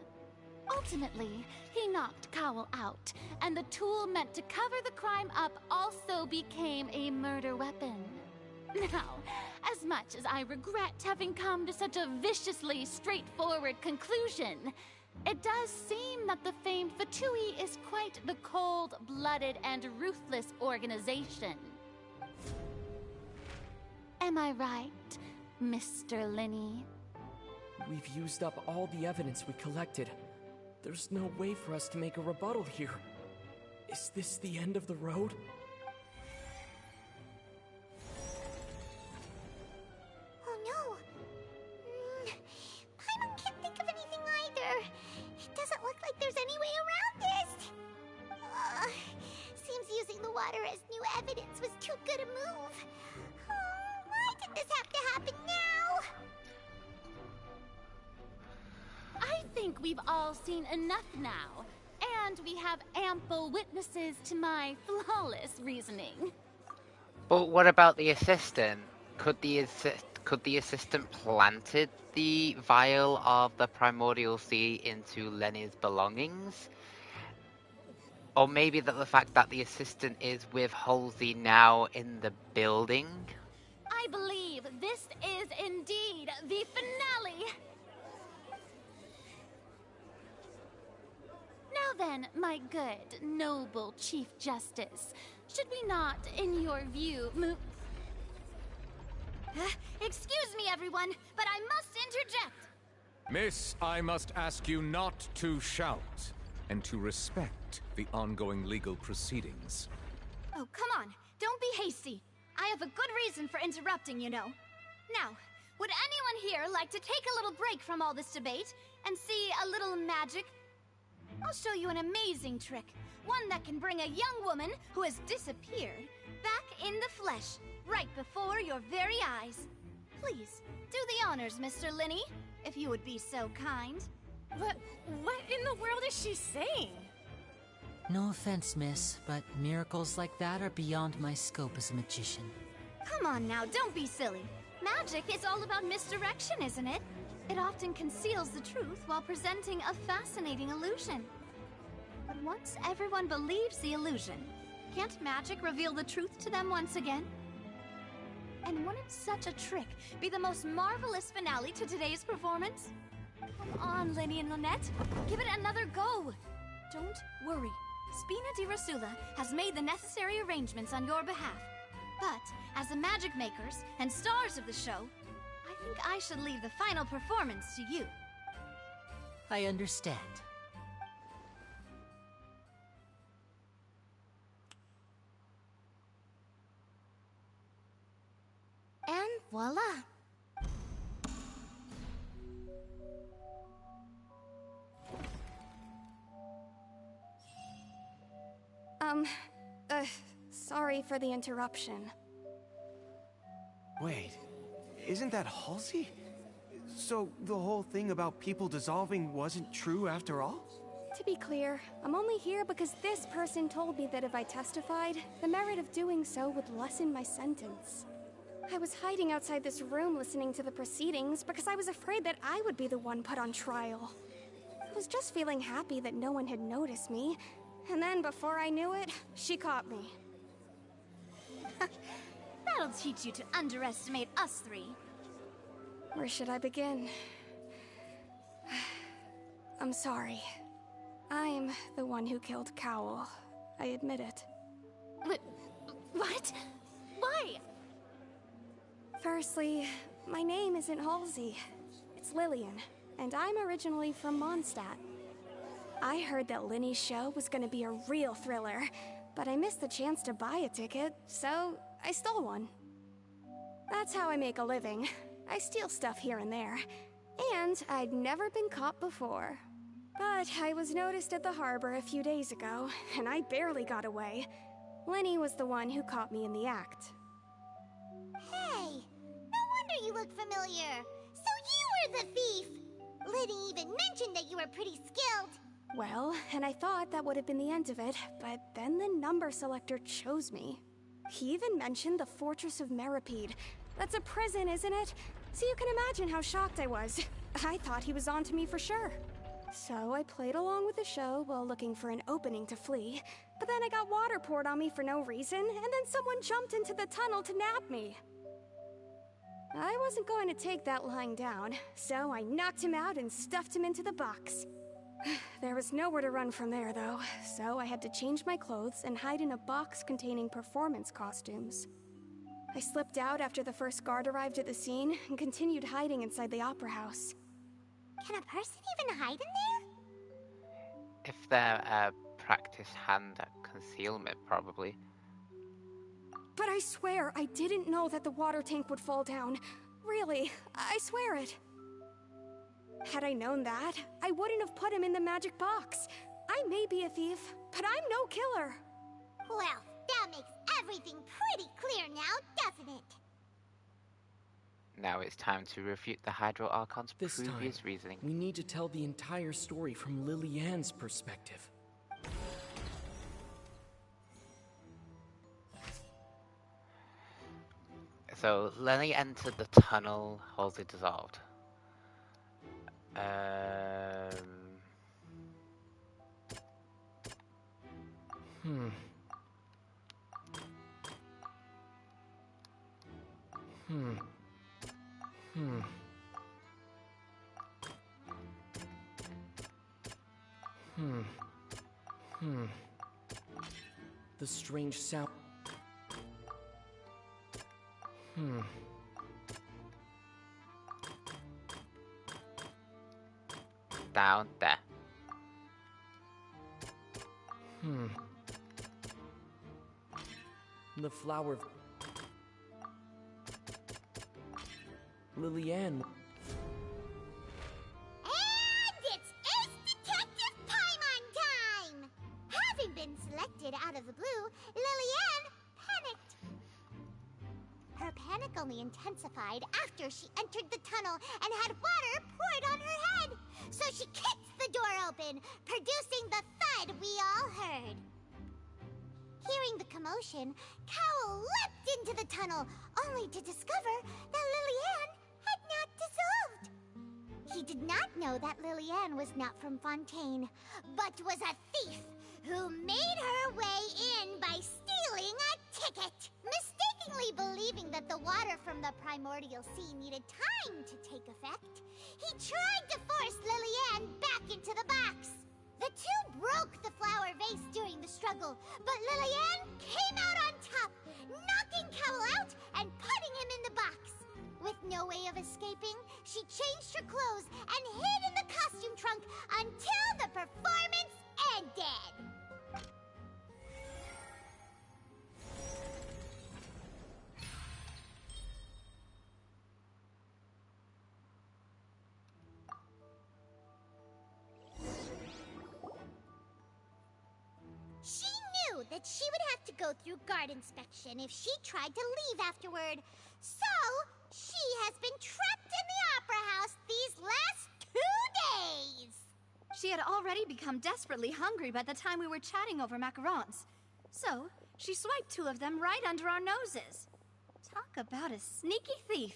Ultimately, he knocked Cowl out, and the tool meant to cover the crime up also became a murder weapon. Now, as much as I regret having come to such a viciously straightforward conclusion, it does seem that the famed Fatui is quite the cold-blooded and ruthless organization. Am I right, Mr. Linny? We've used up all the evidence we collected. There's no way for us to make a rebuttal here. Is this the end of the road? Oh no. I can't think of anything either. It doesn't look like there's any way around this. Seems using the water as new evidence was too good a move. Why did this have to happen now? I think we've all seen enough now, and we have ample witnesses to my flawless reasoning. But what about the assistant? Could the assistant planted the vial of the primordial sea into Lenny's belongings? Or maybe that the fact that the assistant is with Halsey now in the building? I believe this is indeed the finale. Now then, my good, noble Chief Justice, should we not, in your view, move... Excuse me, everyone, but I must interject. Miss, I must ask you not to shout, and to respect the ongoing legal proceedings. Oh, come on. Don't be hasty. I have a good reason for interrupting, you know. Now, would anyone here like to take a little break from all this debate and see a little magic? I'll show you an amazing trick. One that can bring a young woman who has disappeared back in the flesh, right before your very eyes. Please, do the honors, Mr. Linney, if you would be so kind. What in the world is she saying? No offense, miss, but miracles like that are beyond my scope as a magician. Come on now, don't be silly. Magic is all about misdirection, isn't it? It often conceals the truth while presenting a fascinating illusion. But once everyone believes the illusion, can't magic reveal the truth to them once again? And wouldn't such a trick be the most marvelous finale to today's performance? Come on, Linny and Lynette, give it another go. Don't worry, Spina di Rasula has made the necessary arrangements on your behalf. But, as the magic makers and stars of the show, I think I should leave the final performance to you. I understand. And voila! Sorry for the interruption. Wait, isn't that Halsey? So the whole thing about people dissolving wasn't true after all? To be clear, I'm only here because this person told me that if I testified, the merit of doing so would lessen my sentence. I was hiding outside this room listening to the proceedings because I was afraid that I would be the one put on trial. I was just feeling happy that no one had noticed me, and then before I knew it, she caught me. That'll teach you to underestimate us three. Where should I begin? I'm sorry. I'm the one who killed Cowl. I admit it. What? Why? Firstly, my name isn't Halsey. It's Lillian, and I'm originally from Mondstadt. I heard that Linny's show was gonna be a real thriller, but I missed the chance to buy a ticket, so I stole one. That's how I make a living. I steal stuff here and there, and I'd never been caught before. But I was noticed at the harbor a few days ago, and I barely got away. Linny was the one who caught me in the act. Hey, no wonder you look familiar. So you were the thief. Liddy even mentioned that you were pretty skilled. Well, and I thought that would have been the end of it, but then the number selector chose me. He even mentioned the Fortress of Meripede. That's a prison, isn't it? So you can imagine how shocked I was. I thought he was onto me for sure. So I played along with the show while looking for an opening to flee, but then I got water poured on me for no reason, and then someone jumped into the tunnel to nab me. I wasn't going to take that lying down, so I knocked him out and stuffed him into the box. There was nowhere to run from there, though, so I had to change my clothes and hide in a box containing performance costumes. I slipped out after the first guard arrived at the scene and continued hiding inside the opera house. Can a person even hide in there? If they're practiced hand at concealment, probably. But I swear I didn't know that the water tank would fall down. Really, I swear it. Had I known that, I wouldn't have put him in the magic box. I may be a thief, but I'm no killer. Well, that makes everything pretty clear now, doesn't it? Now it's time to refute the Hydro Archon's previous reasoning. We need to tell the entire story from Lily-Ann's perspective. So, Lenny entered the tunnel, Halsey dissolved. The strange sound. down there. The flower... Lillian... And it's Ace Detective time! Having been selected out of the blue, Lillian panicked. Her panic only intensified after she entered the tunnel and had water poured on her head. So she kicked the door open, producing the thud we all heard. Hearing the commotion, Cowell leapt into the tunnel, only to discover that Lillian had not dissolved. He did not know that Lillian was not from Fontaine, but was a thief who made her way in by stealing a ticket. Mistakenly believing that the water from the primordial sea needed time to take effect, he tried to force Lillian back into the box. The two broke the flower vase during the struggle, but Lillian came out on top, knocking Cowell out and putting him in the box. With no way of escaping, she changed her clothes and hid in the costume trunk until the performance ended. She knew that she would have to go through guard inspection if she tried to leave afterward. So, she has been trapped in the Opera House these last 2 days. She had already become desperately hungry by the time we were chatting over macarons. So, she swiped 2 of them right under our noses. Talk about a sneaky thief.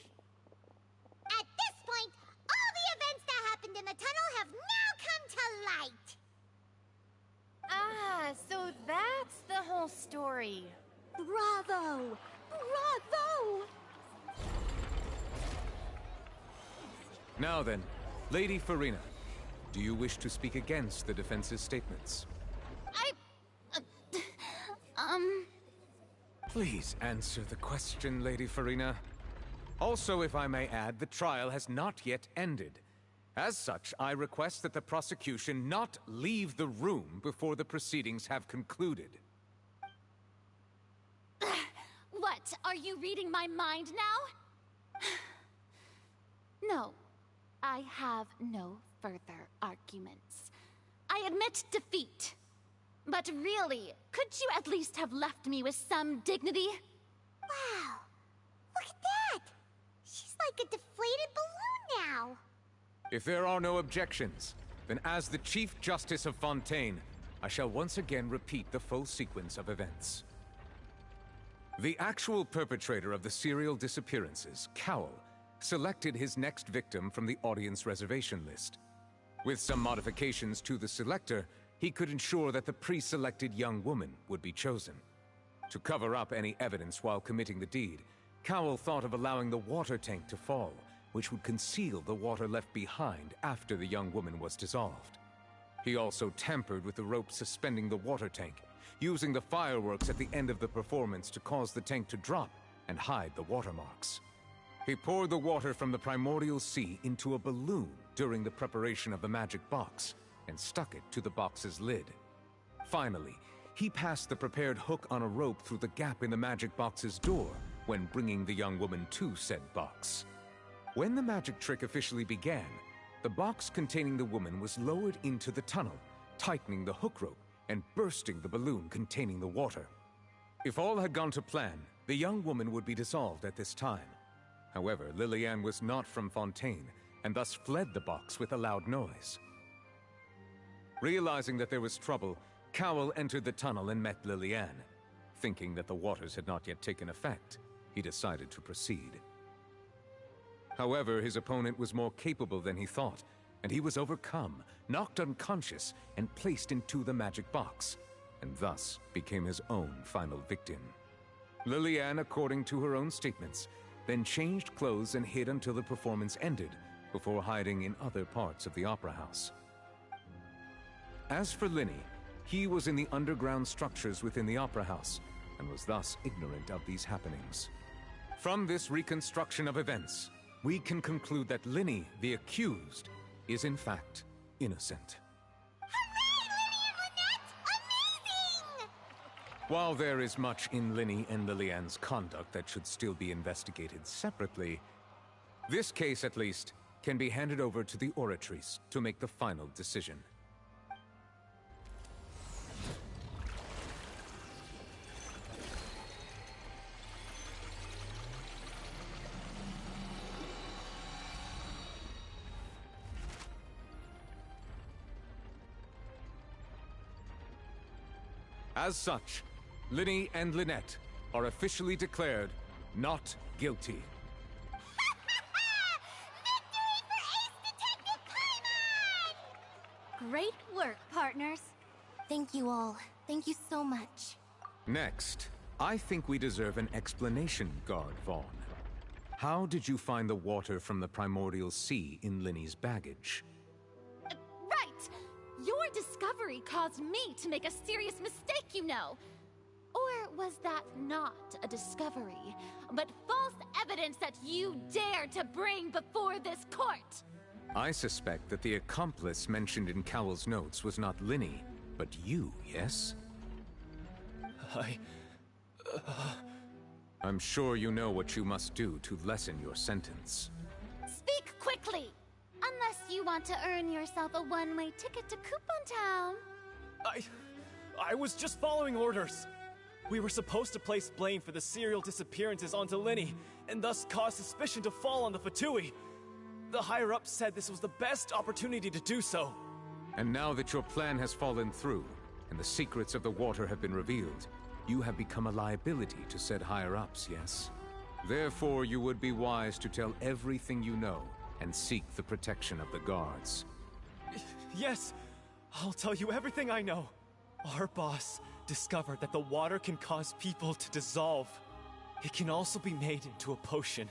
At this point, all the events that happened in the tunnel have now come to light. Ah, so that's the whole story. Bravo! Bravo! Now then, Lady Farina, do you wish to speak against the defense's statements? Please answer the question, Lady Farina. Also, if I may add, the trial has not yet ended. As such, I request that the prosecution not leave the room before the proceedings have concluded. What? Are you reading my mind now? No. I have no further arguments. I admit defeat. But really, could you at least have left me with some dignity? Wow. Look at that. She's like a deflated balloon now. If there are no objections, then as the Chief Justice of Fontaine, I shall once again repeat the full sequence of events. The actual perpetrator of the serial disappearances, Cowell, selected his next victim from the audience reservation list. With some modifications to the selector, he could ensure that the pre-selected young woman would be chosen. To cover up any evidence while committing the deed, Cowell thought of allowing the water tank to fall, which would conceal the water left behind after the young woman was dissolved. He also tampered with the rope suspending the water tank, using the fireworks at the end of the performance to cause the tank to drop and hide the watermarks. He poured the water from the primordial sea into a balloon during the preparation of the magic box and stuck it to the box's lid. Finally, he passed the prepared hook on a rope through the gap in the magic box's door when bringing the young woman to said box. When the magic trick officially began, the box containing the woman was lowered into the tunnel, tightening the hook rope and bursting the balloon containing the water. If all had gone to plan, the young woman would be dissolved at this time. However, Lillian was not from Fontaine, and thus fled the box with a loud noise. Realizing that there was trouble, Cowell entered the tunnel and met Lillian. Thinking that the waters had not yet taken effect, he decided to proceed. However, his opponent was more capable than he thought, and he was overcome, knocked unconscious, and placed into the magic box, and thus became his own final victim. Lillian, according to her own statements, then changed clothes and hid until the performance ended, before hiding in other parts of the opera house. As for Linny, he was in the underground structures within the opera house, and was thus ignorant of these happenings. From this reconstruction of events, we can conclude that Linny, the accused, is in fact innocent. Amazing! While there is much in Linny and Lillian's conduct that should still be investigated separately, this case, at least, can be handed over to the Oratrice to make the final decision. As such, Linny and Lynette are officially declared not guilty. Great work, partners. Thank you all. Thank you so much. Next, I think we deserve an explanation, Guard Vaughn. How did you find the water from the primordial sea in Linny's baggage? Right! Your discovery caused me to make a serious mistake, you know. Or was that not a discovery, but false evidence that you dared to bring before this court? I suspect that the accomplice mentioned in Cowell's notes was not Linny, but you, yes? I'm sure you know what you must do to lessen your sentence. Speak quickly! Unless you want to earn yourself a one-way ticket to Coupon Town. I was just following orders. We were supposed to place blame for the serial disappearances onto Linny, and thus cause suspicion to fall on the Fatui. The higher-ups said this was the best opportunity to do so. And now that your plan has fallen through, and the secrets of the water have been revealed, you have become a liability to said higher-ups, yes? Therefore, you would be wise to tell everything you know, and seek the protection of the guards. Yes, I'll tell you everything I know. Our boss discovered that the water can cause people to dissolve. It can also be made into a potion,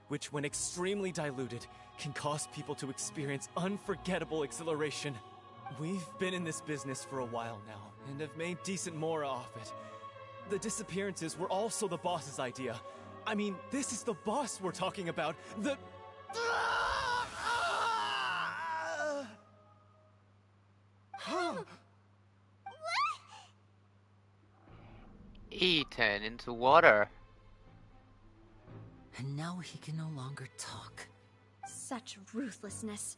which when extremely diluted, can cause people to experience unforgettable exhilaration. We've been in this business for a while now, and have made decent mora off it. The disappearances were also the boss's idea. I mean, this is the boss we're talking about. The... He turned into water. And now he can no longer talk. Such ruthlessness.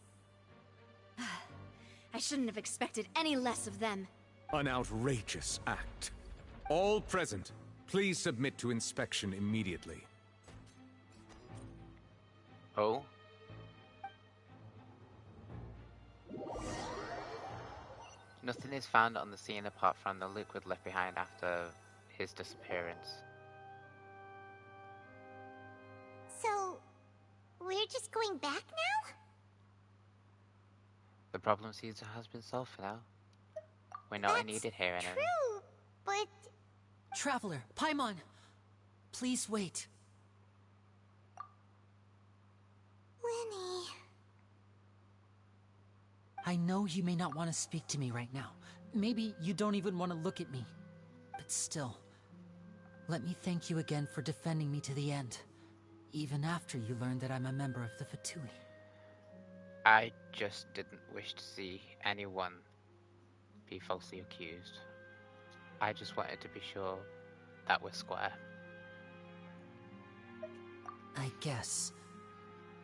I shouldn't have expected any less of them. An outrageous act. All present, please submit to inspection immediately. Oh? Nothing is found on the scene apart from the liquid left behind after his disappearance. So, we're just going back now? The problem seems to have been solved for now. We're not needed here anymore. True, but... Traveler, Paimon! Please wait. Linny... I know you may not want to speak to me right now. Maybe you don't even want to look at me. But still, let me thank you again for defending me to the end. Even after you learned that I'm a member of the Fatui. I just didn't wish to see anyone be falsely accused. I just wanted to be sure that we're square. I guess.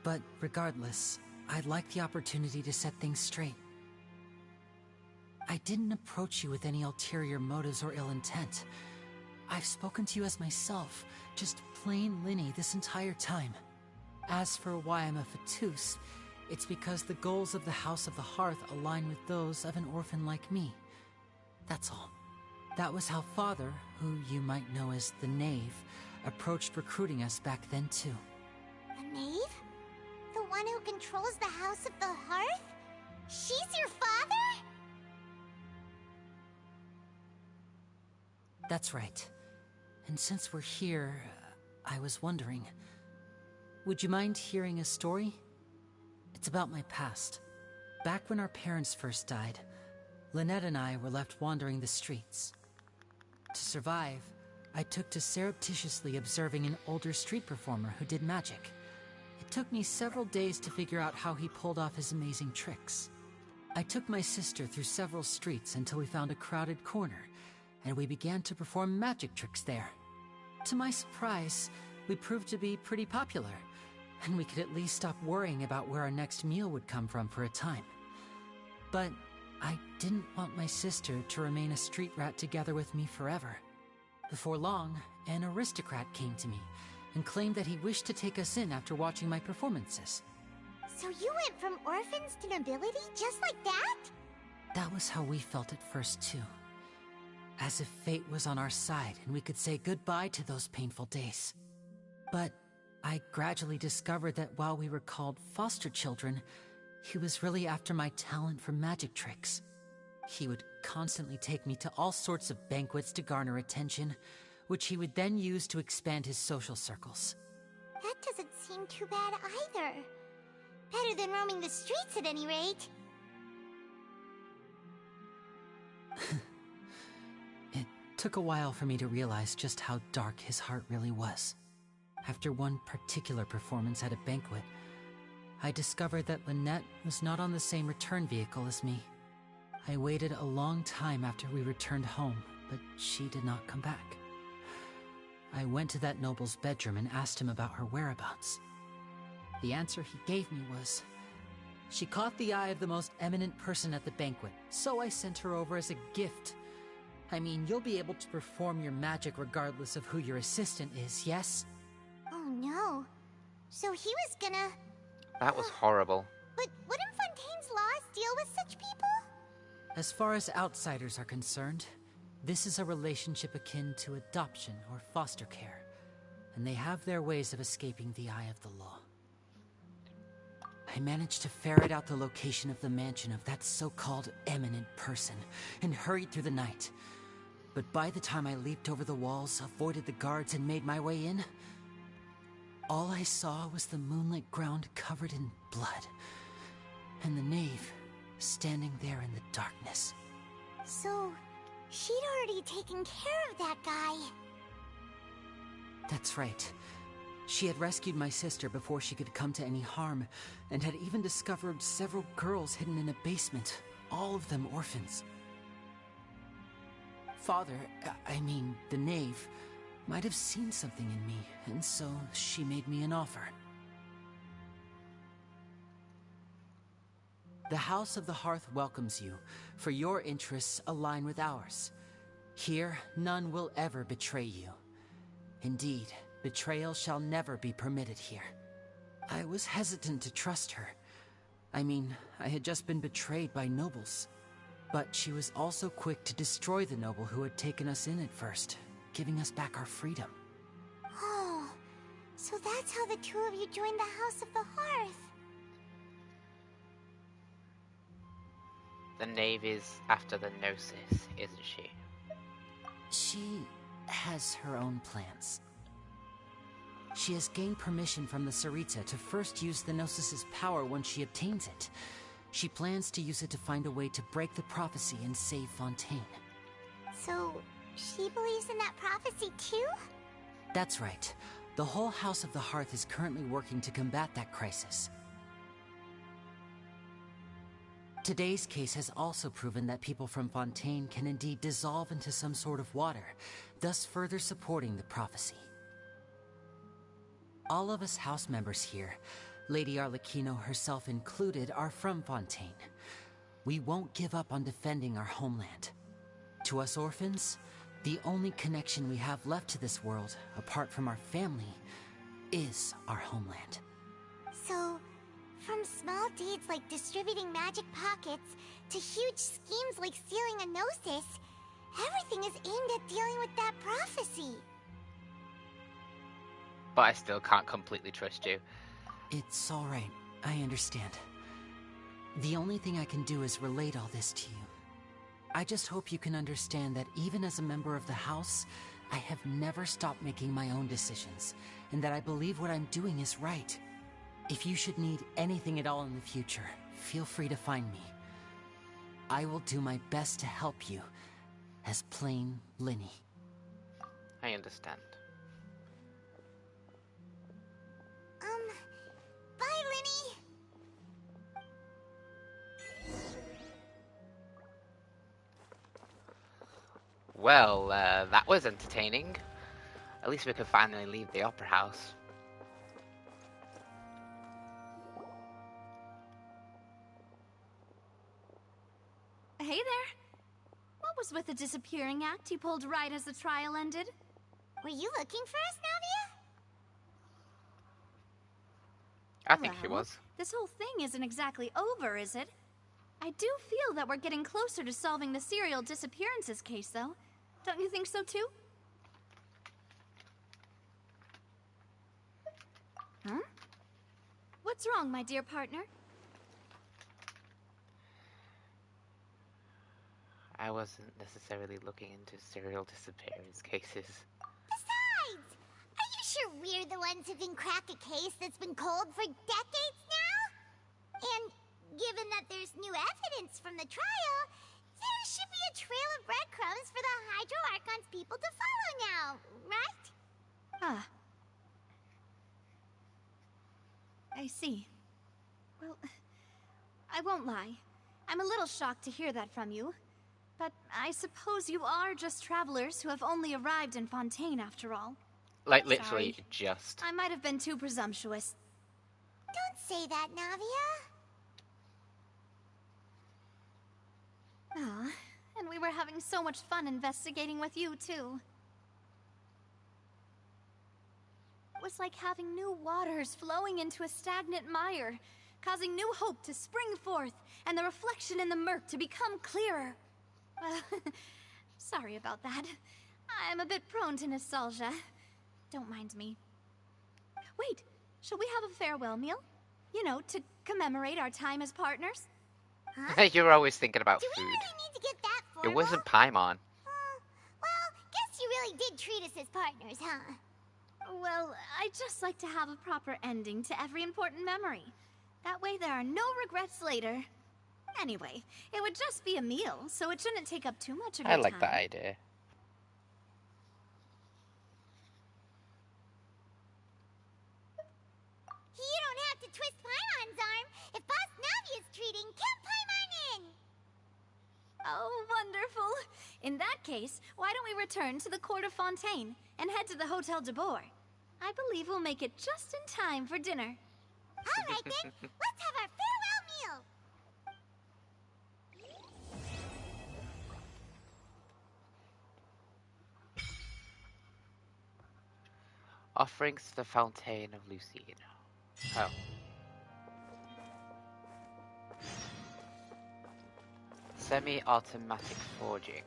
But regardless, I'd like the opportunity to set things straight. I didn't approach you with any ulterior motives or ill intent. I've spoken to you as myself, just plain Linny this entire time. As for why I'm a Fatus, it's because the goals of the House of the Hearth align with those of an orphan like me. That's all. That was how Father, who you might know as the Knave, approached recruiting us back then too. The Knave? The one who controls the House of the Hearth? She's your father? That's right. And since we're here, I was wondering, would you mind hearing a story? It's about my past. Back when our parents first died, Lynette and I were left wandering the streets. To survive, I took to surreptitiously observing an older street performer who did magic. It took me several days to figure out how he pulled off his amazing tricks. I took my sister through several streets until we found a crowded corner, and we began to perform magic tricks there. To my surprise, we proved to be pretty popular, and we could at least stop worrying about where our next meal would come from for a time. But I didn't want my sister to remain a street rat together with me forever. Before long, an aristocrat came to me and claimed that he wished to take us in after watching my performances. So you went from orphans to nobility just like that? That was how we felt at first, too. As if fate was on our side and we could say goodbye to those painful days. But I gradually discovered that while we were called foster children, he was really after my talent for magic tricks. He would constantly take me to all sorts of banquets to garner attention, which he would then use to expand his social circles. That doesn't seem too bad either. Better than roaming the streets at any rate. It took a while for me to realize just how dark his heart really was. After one particular performance at a banquet, I discovered that Lynette was not on the same return vehicle as me. I waited a long time after we returned home, but she did not come back. I went to that noble's bedroom and asked him about her whereabouts. The answer he gave me was, she caught the eye of the most eminent person at the banquet, so I sent her over as a gift. I mean, you'll be able to perform your magic regardless of who your assistant is, yes? Oh no. So he was gonna... That was horrible. But wouldn't Fontaine's laws deal with such people? As far as outsiders are concerned, this is a relationship akin to adoption or foster care, and they have their ways of escaping the eye of the law. I managed to ferret out the location of the mansion of that so-called eminent person and hurried through the night. But by the time I leaped over the walls, avoided the guards, and made my way in, all I saw was the moonlit ground covered in blood, and the knave standing there in the darkness. So, she'd already taken care of that guy. That's right. She had rescued my sister before she could come to any harm, and had even discovered several girls hidden in a basement, all of them orphans. Father, I mean, the knave, might have seen something in me, and so she made me an offer. The House of the Hearth welcomes you, for your interests align with ours. Here, none will ever betray you. Indeed, betrayal shall never be permitted here. I was hesitant to trust her. I mean, I had just been betrayed by nobles. But she was also quick to destroy the noble who had taken us in at first, giving us back our freedom. Oh, so that's how the two of you joined the House of the Hearth. The knave is after the Gnosis, isn't she? She has her own plans. She has gained permission from the Sarita to first use the Gnosis's power when she obtains it. She plans to use it to find a way to break the prophecy and save Fontaine. So, she believes in that prophecy too? That's right. The whole House of the Hearth is currently working to combat that crisis. Today's case has also proven that people from Fontaine can indeed dissolve into some sort of water, thus further supporting the prophecy. All of us house members here, Lady Arlecchino herself included, are from Fontaine. We won't give up on defending our homeland. To us orphans, the only connection we have left to this world, apart from our family, is our homeland. So, from small deeds like distributing magic pockets to huge schemes like stealing a Gnosis, everything is aimed at dealing with that prophecy. But I still can't completely trust you. It's all right. I understand. The only thing I can do is relate all this to you. I just hope you can understand that even as a member of the House, I have never stopped making my own decisions, and that I believe what I'm doing is right. If you should need anything at all in the future, feel free to find me. I will do my best to help you, as plain Linny. I understand. Bye, Linny! Well, that was entertaining. At least we could finally leave the opera house. Hey there. What was with the disappearing act you pulled right as the trial ended? Were you looking for us, Navia? I think she was. This whole thing isn't exactly over, is it? I do feel that we're getting closer to solving the serial disappearances case, though. Don't you think so, too? Huh? What's wrong, my dear partner? I wasn't necessarily looking into serial disappearance cases. Besides, are you sure we're the ones who can crack a case that's been cold for decades now? And given that there's new evidence from the trial, there should be a trail of breadcrumbs for the Hydro Archon's people to follow now, right? Ah. I see. Well, I won't lie. I'm a little shocked to hear that from you. But I suppose you are just travelers who have only arrived in Fontaine after all. Like, literally, Sorry. just. I might have been too presumptuous. Don't say that, Navia. Ah, and we were having so much fun investigating with you, too. It was like having new waters flowing into a stagnant mire, causing new hope to spring forth, and the reflection in the murk to become clearer. Sorry about that. I'm a bit prone to nostalgia. Don't mind me. Wait, shall we have a farewell meal? You know, to commemorate our time as partners? Huh? You're always thinking about Do food. we really need to get that It formal? wasn't Paimon. Well, guess you really did treat us as partners, huh? Well, I'd just like to have a proper ending to every important memory. That way there are no regrets later. Anyway, it would just be a meal, so it shouldn't take up too much of your I time. like that idea. You don't have to twist Paimon's arm. If Boss Navia's treating, count Paimon in! Oh, wonderful. In that case, why don't we return to the court of Fontaine and head to the Hotel de Boer? I believe we'll make it just in time for dinner. All right then, let's have our farewell meal. Offerings to the Fontaine of Lucine. Oh. Semi-automatic forging.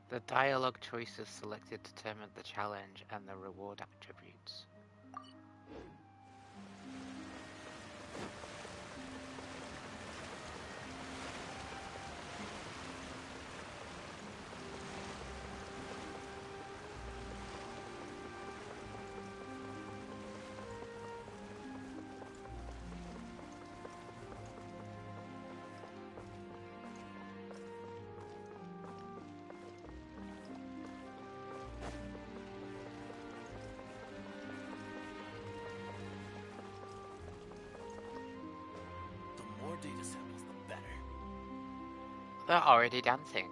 The dialogue choices selected determine the challenge and the reward attributes. The more data samples, the better. They're already dancing.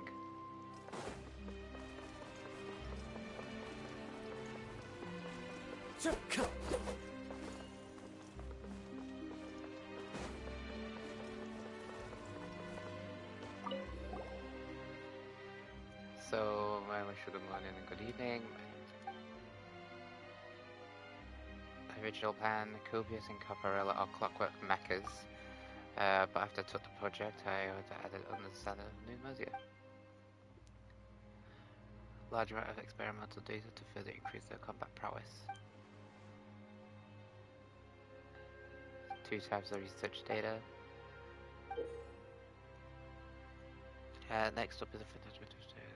So, I wish you good morning and good evening. The original plan, Copius and Caparella are clockwork mechas, but after I took the project, I added understanding of new Mercia. Large amount of experimental data to further increase their combat prowess. 2 times the research data. Next up is a fantastic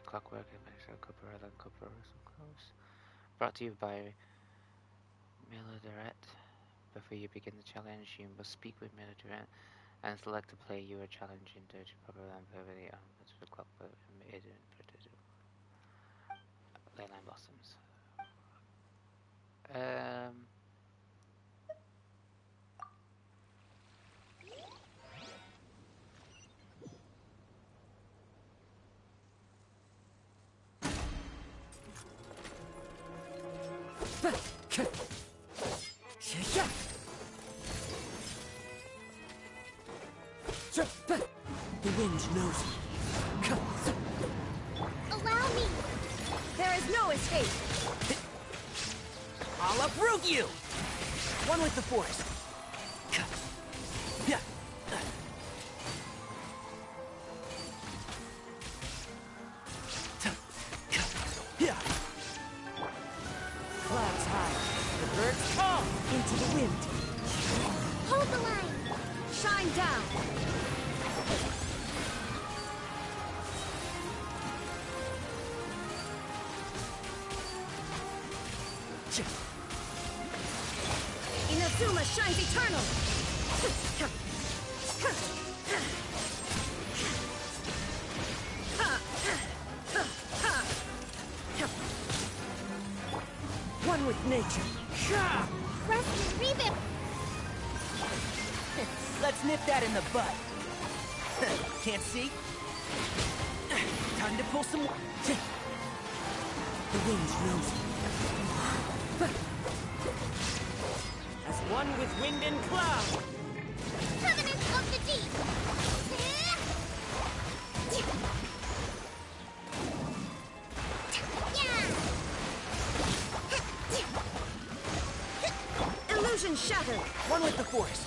clockwork and Caparella and Caparella close. Brought to you by Melodirect. Before you begin the challenge, you must speak with Melodirect and select to play your challenge in Dirty Proper and Perfectly Armed for Clock Leyline Blossoms. The wind knows me. Allow me! There is no escape! I'll uproot you! One with the force. Clouds high, the birds fall into the wind. Hold the line! Shine down! Inazuma shines eternal! One with nature. Rest and reboot! Let's nip that in the bud. Can't see? Time to pull some... The wind knows me. As one with wind and cloud. Covenant of the deep! Illusion shattered. One with the force.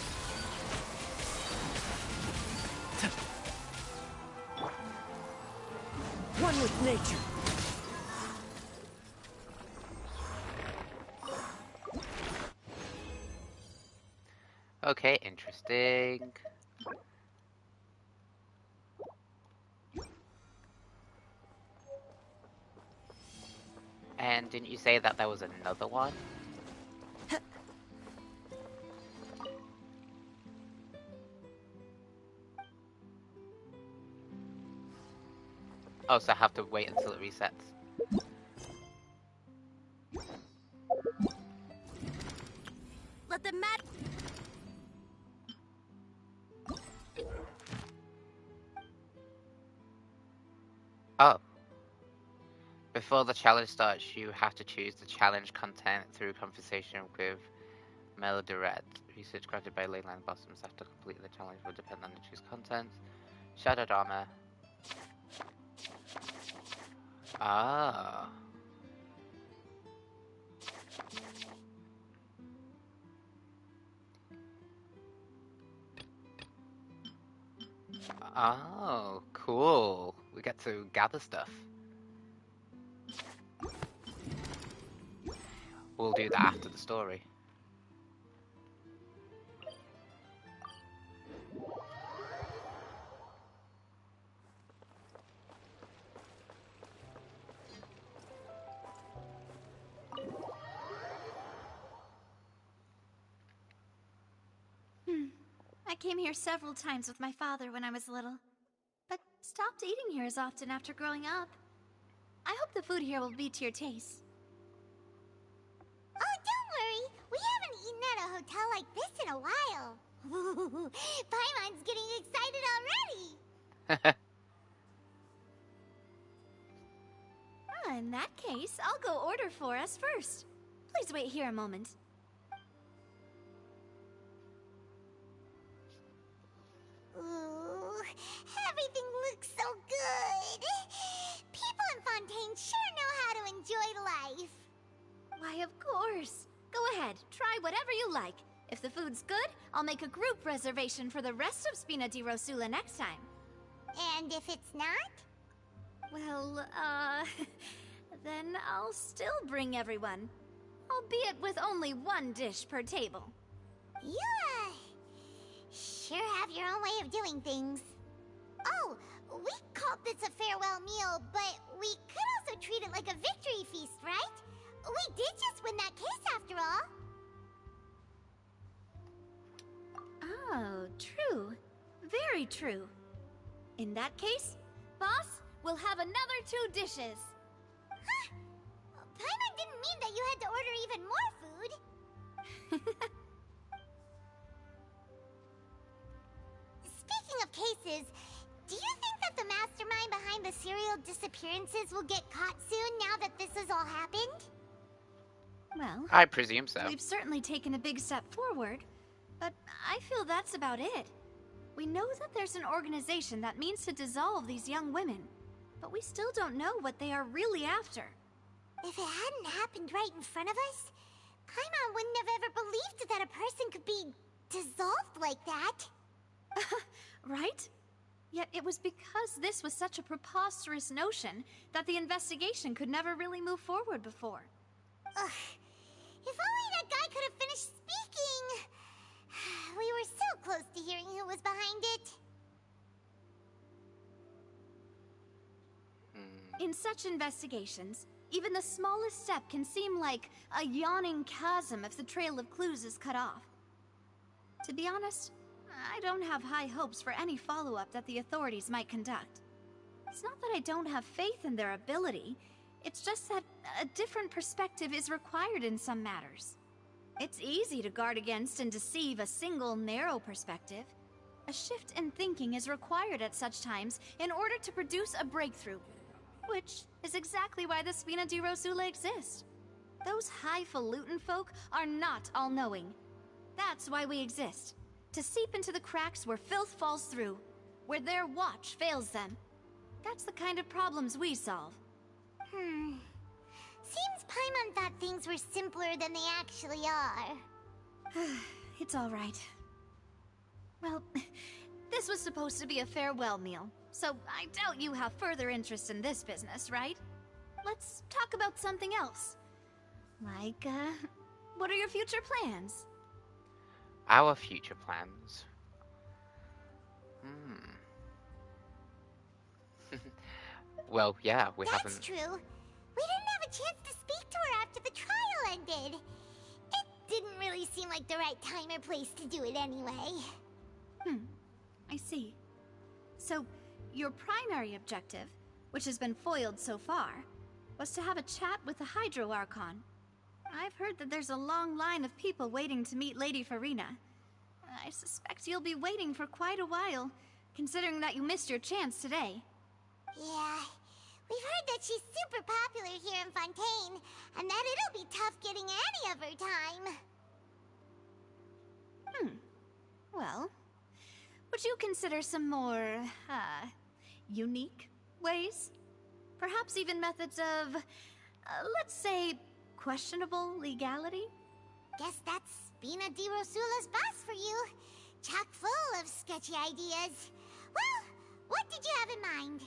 One with nature. Okay, interesting. And didn't you say that there was another one? Oh, so I have to wait until it resets. Let the mat... Oh. Before the challenge starts, you have to choose the challenge content through conversation with Melody Red. Research granted by Leyline Blossoms after completing the challenge will depend on the choose content. Shadowed Armor. Ah. Oh, cool. We get to gather stuff. We'll do that after the story. I came here several times with my father when I was little, but stopped eating here as often after growing up. I hope the food here will be to your taste. Oh, don't worry! We haven't eaten at a hotel like this in a while. Paimon's getting excited already! In that case, I'll go order for us first. Please wait here a moment. Ooh, everything looks so good! People in Fontaine sure know how to enjoy life! Why, of course. Go ahead, try whatever you like. If the food's good, I'll make a group reservation for the rest of Spina di Rosula next time. And if it's not? Well, then I'll still bring everyone. Albeit with only one dish per table. You, sure have your own way of doing things. Oh, we called this a farewell meal, but we could also treat it like a victory feast, right? We We did just win that case after all. Oh, true. Very true. In that case, boss, we'll have another 2 dishes. Huh? Paimon didn't mean that you had to order even more food. Speaking of cases, do you think that the mastermind behind the serial disappearances will get caught soon now that this has all happened? Well, I presume so. we've certainly taken a big step forward, but I feel that's about it. We know that there's an organization that means to dissolve these young women, but we still don't know what they are really after. If it hadn't happened right in front of us, Paimon wouldn't have ever believed that a person could be dissolved like that. Right? Yet it was because this was such a preposterous notion that the investigation could never really move forward before. Ugh. If only that guy could have finished speaking! We were so close to hearing who was behind it. In such investigations, even the smallest step can seem like a yawning chasm if the trail of clues is cut off. To be honest, I don't have high hopes for any follow-up that the authorities might conduct. It's not that I don't have faith in their ability, it's just that a different perspective is required in some matters. It's easy to guard against and deceive a single narrow perspective. A shift in thinking is required at such times in order to produce a breakthrough, which is exactly why the Spina di Rosula exists. Those highfalutin folk are not all-knowing. That's why we exist. To seep into the cracks where filth falls through, where their watch fails them. That's the kind of problems we solve. Seems Paimon thought things were simpler than they actually are. It's all right. Well, this was supposed to be a farewell meal, so I doubt you have further interest in this business, right? Let's talk about something else. Like, what are your future plans? Our future plans. Well, yeah, we haven't... That's true. We didn't have a chance to speak to her after the trial ended. It didn't really seem like the right time or place to do it anyway. I see. So, your primary objective, which has been foiled so far, was to have a chat with the Hydro Archon. I've heard that there's a long line of people waiting to meet Lady Farina. I suspect you'll be waiting for quite a while, considering that you missed your chance today. Yeah, we've heard that she's super popular here in Fontaine, and that it'll be tough getting any of her time. Well, would you consider some more, unique ways? Perhaps even methods of, let's say, questionable legality? Guess that's Spina di Rosula's boss for you. Chock full of sketchy ideas. Well, what did you have in mind?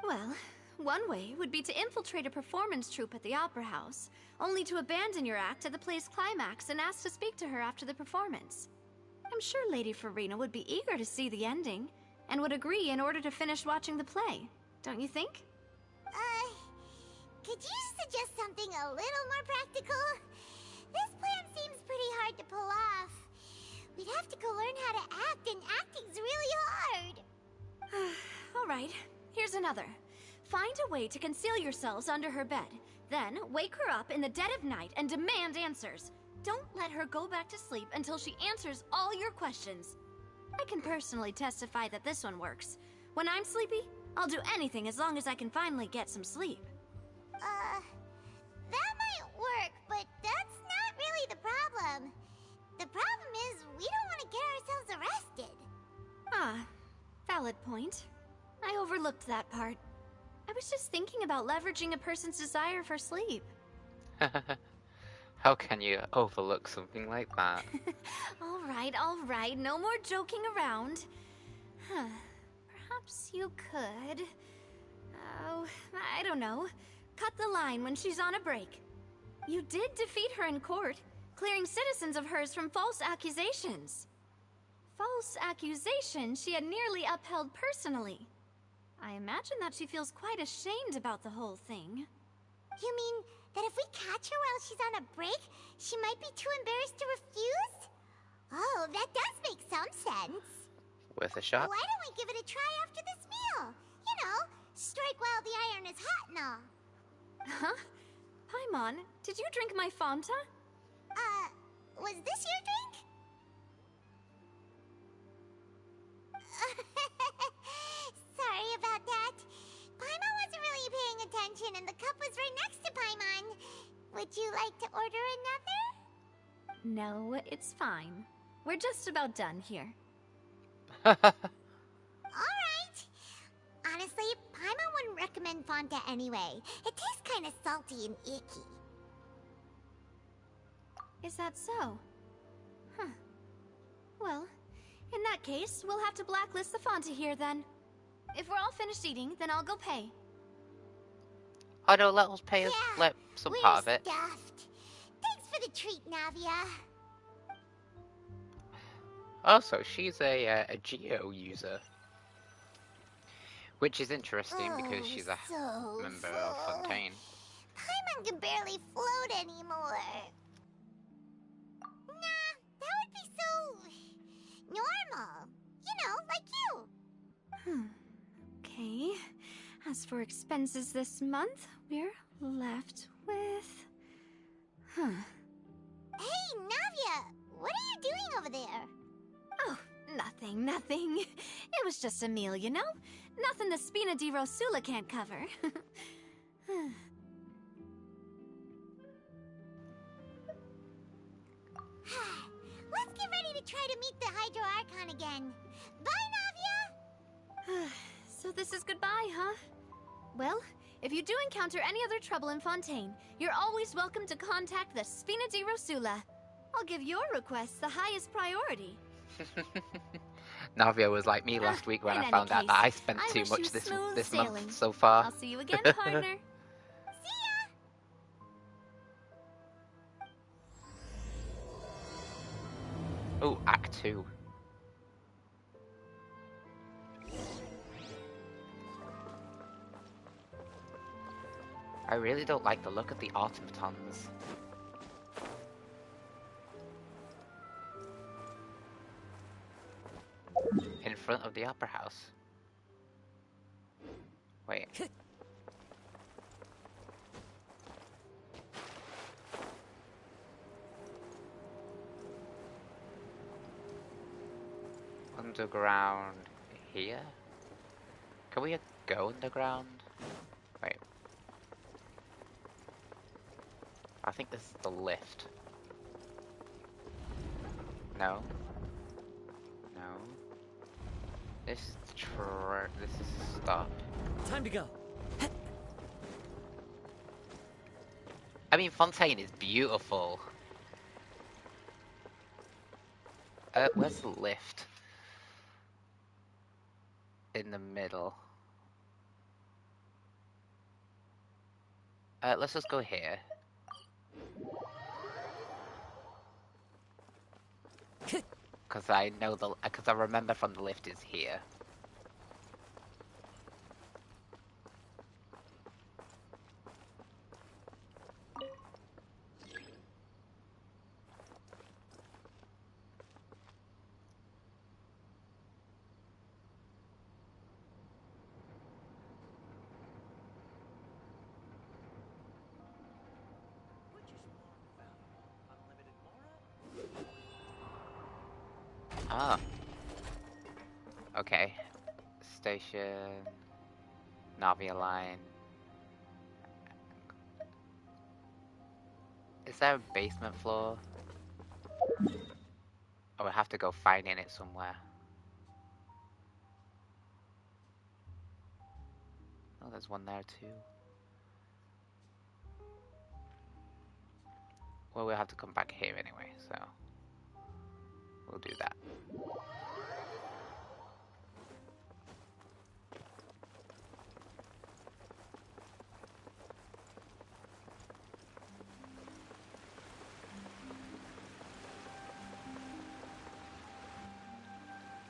Well, one way would be to infiltrate a performance troupe at the Opera House, only to abandon your act at the play's climax and ask to speak to her after the performance. I'm sure Lady Farina would be eager to see the ending, and would agree in order to finish watching the play, don't you think? Could you suggest something a little more practical? This plan seems pretty hard to pull off. We'd have to go learn how to act, and acting's really hard. All right, here's another. Find a way to conceal yourselves under her bed. Then, wake her up in the dead of night and demand answers. Don't let her go back to sleep until she answers all your questions. I can personally testify that this one works. When I'm sleepy, I'll do anything as long as I can finally get some sleep. That might work, but that's not really the problem. The problem is we don't want to get ourselves arrested. Valid point. I overlooked that part. I was just thinking about leveraging a person's desire for sleep. How can you overlook something like that? All right, no more joking around. Perhaps you could... Oh, I don't know. Cut the line when she's on a break. You did defeat her in court, clearing citizens of hers from false accusations. False accusations she had nearly upheld personally. I imagine that she feels quite ashamed about the whole thing. You mean That if we catch her while she's on a break, she might be too embarrassed to refuse? Oh, that does make some sense. Worth a shot. Why don't we give it a try after this meal? You know, strike while the iron is hot and all. Huh? Paimon, did you drink my Fanta? Was this your drink? Sorry about that. Paimon wasn't really paying attention and the cup was right next to Paimon. Would you like to order another? No, it's fine. We're just about done here. Alright. Honestly, Paimon wouldn't recommend Fanta anyway. It tastes kind of salty and icky. Is that so? Huh. Well, in that case, we'll have to blacklist the Fanta here then. If we're all finished eating, then I'll go pay. Oh no, let us pay let some part of it. Stuffed. Thanks for the treat, Navia. Also, she's a Geo user. Which is interesting because she's a so member of Fontaine. Paimon can barely float anymore. Nah, that would be so normal. You know, like you. Okay. As for expenses this month, we're left with... Hey, Navia! What are you doing over there? Oh, nothing. It was just a meal, you know? Nothing the Spina di Rosula can't cover. Let's get ready to try to meet the Hydro Archon again. Bye, Navia! So this is goodbye, huh? Well, if you do encounter any other trouble in Fontaine, you're always welcome to contact the Spina di Rosula. I'll give your requests the highest priority. Navia was like me last week when I found out that I spent too much this month so far. I'll see you again, partner. Oh, Act 2. I really don't like the look of the automatons. In front of the opera house. Wait. Underground here? Can we go underground? Wait. I think this is the lift. No. No. This is stop. Time to go. I mean, Fontaine is beautiful. Where's the lift? In the middle. Let's just go here. Because I know because I remember from the lift is here. Ah. Okay. Station. Navia line. Is there a basement floor? Oh, we have to go find in it somewhere. Oh, there's one there too. Well, we'll have to come back here anyway, so we'll do that.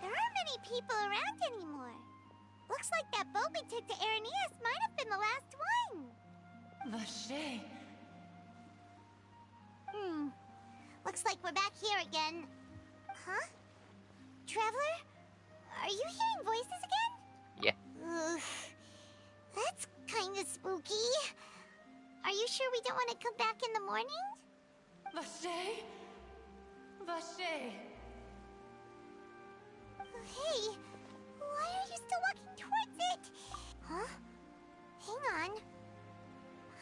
There aren't many people around anymore. Looks like that boat we took to Araneas might have been the last one. Vacher, Looks like we're back here again. Huh? Traveler? Are you hearing voices again? Yeah. That's kind of spooky. Are you sure we don't want to come back in the morning? Vache? Vache? Hey, why are you still walking towards it? Huh? Hang on.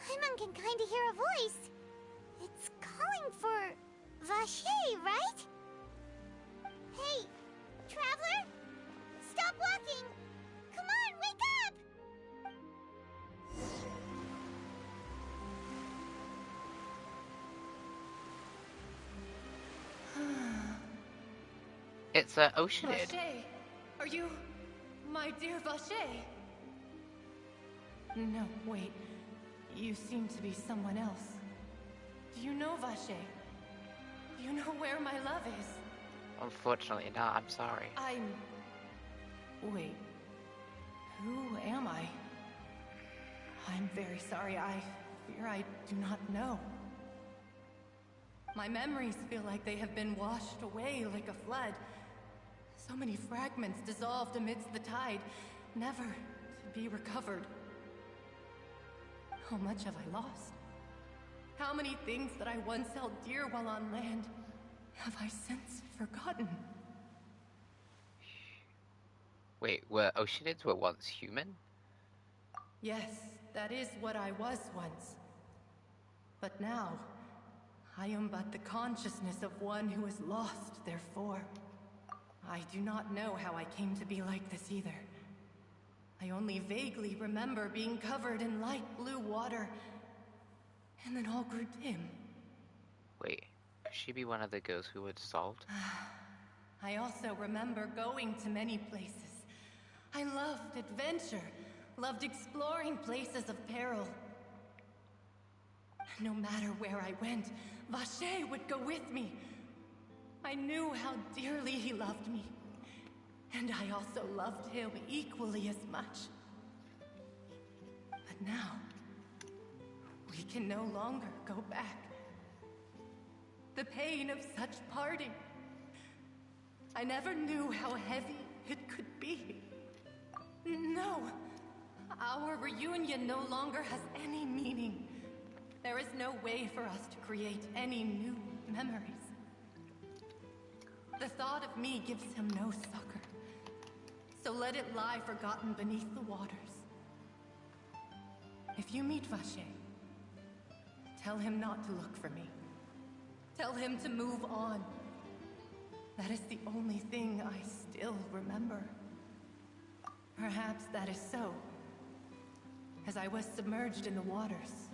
Paimon can kind of hear a voice. It's calling for Vache, right? Hey, Traveler? Stop walking! Come on, wake up! It's Oceanid. Vache, are you my dear Vache? No, wait. You seem to be someone else. Do you know Vache? Do you know where my love is? Unfortunately not, I'm sorry. Wait. Who am I? I'm very sorry. I fear I do not know. My memories feel like they have been washed away like a flood. So many fragments dissolved amidst the tide, never to be recovered. How much have I lost? How many things that I once held dear while on land have I since forgotten? Wait, were Oceanids once human? Yes, that is what I was once. But now, I am but the consciousness of one who is lost, therefore. I do not know how I came to be like this either. I only vaguely remember being covered in light blue water, and then all grew dim. Wait, could she be one of the girls who were dissolved? I also remember going to many places. I loved adventure, loved exploring places of peril. No matter where I went, Vache would go with me. I knew how dearly he loved me, and I also loved him equally as much. But now, we can no longer go back. The pain of such parting, I never knew how heavy it could be. No, our reunion no longer has any meaning. There is no way for us to create any new memories. The thought of me gives him no succor, so let it lie forgotten beneath the waters. If you meet Vache, tell him not to look for me. Tell him to move on. That is the only thing I still remember. Perhaps that is so, as I was submerged in the waters,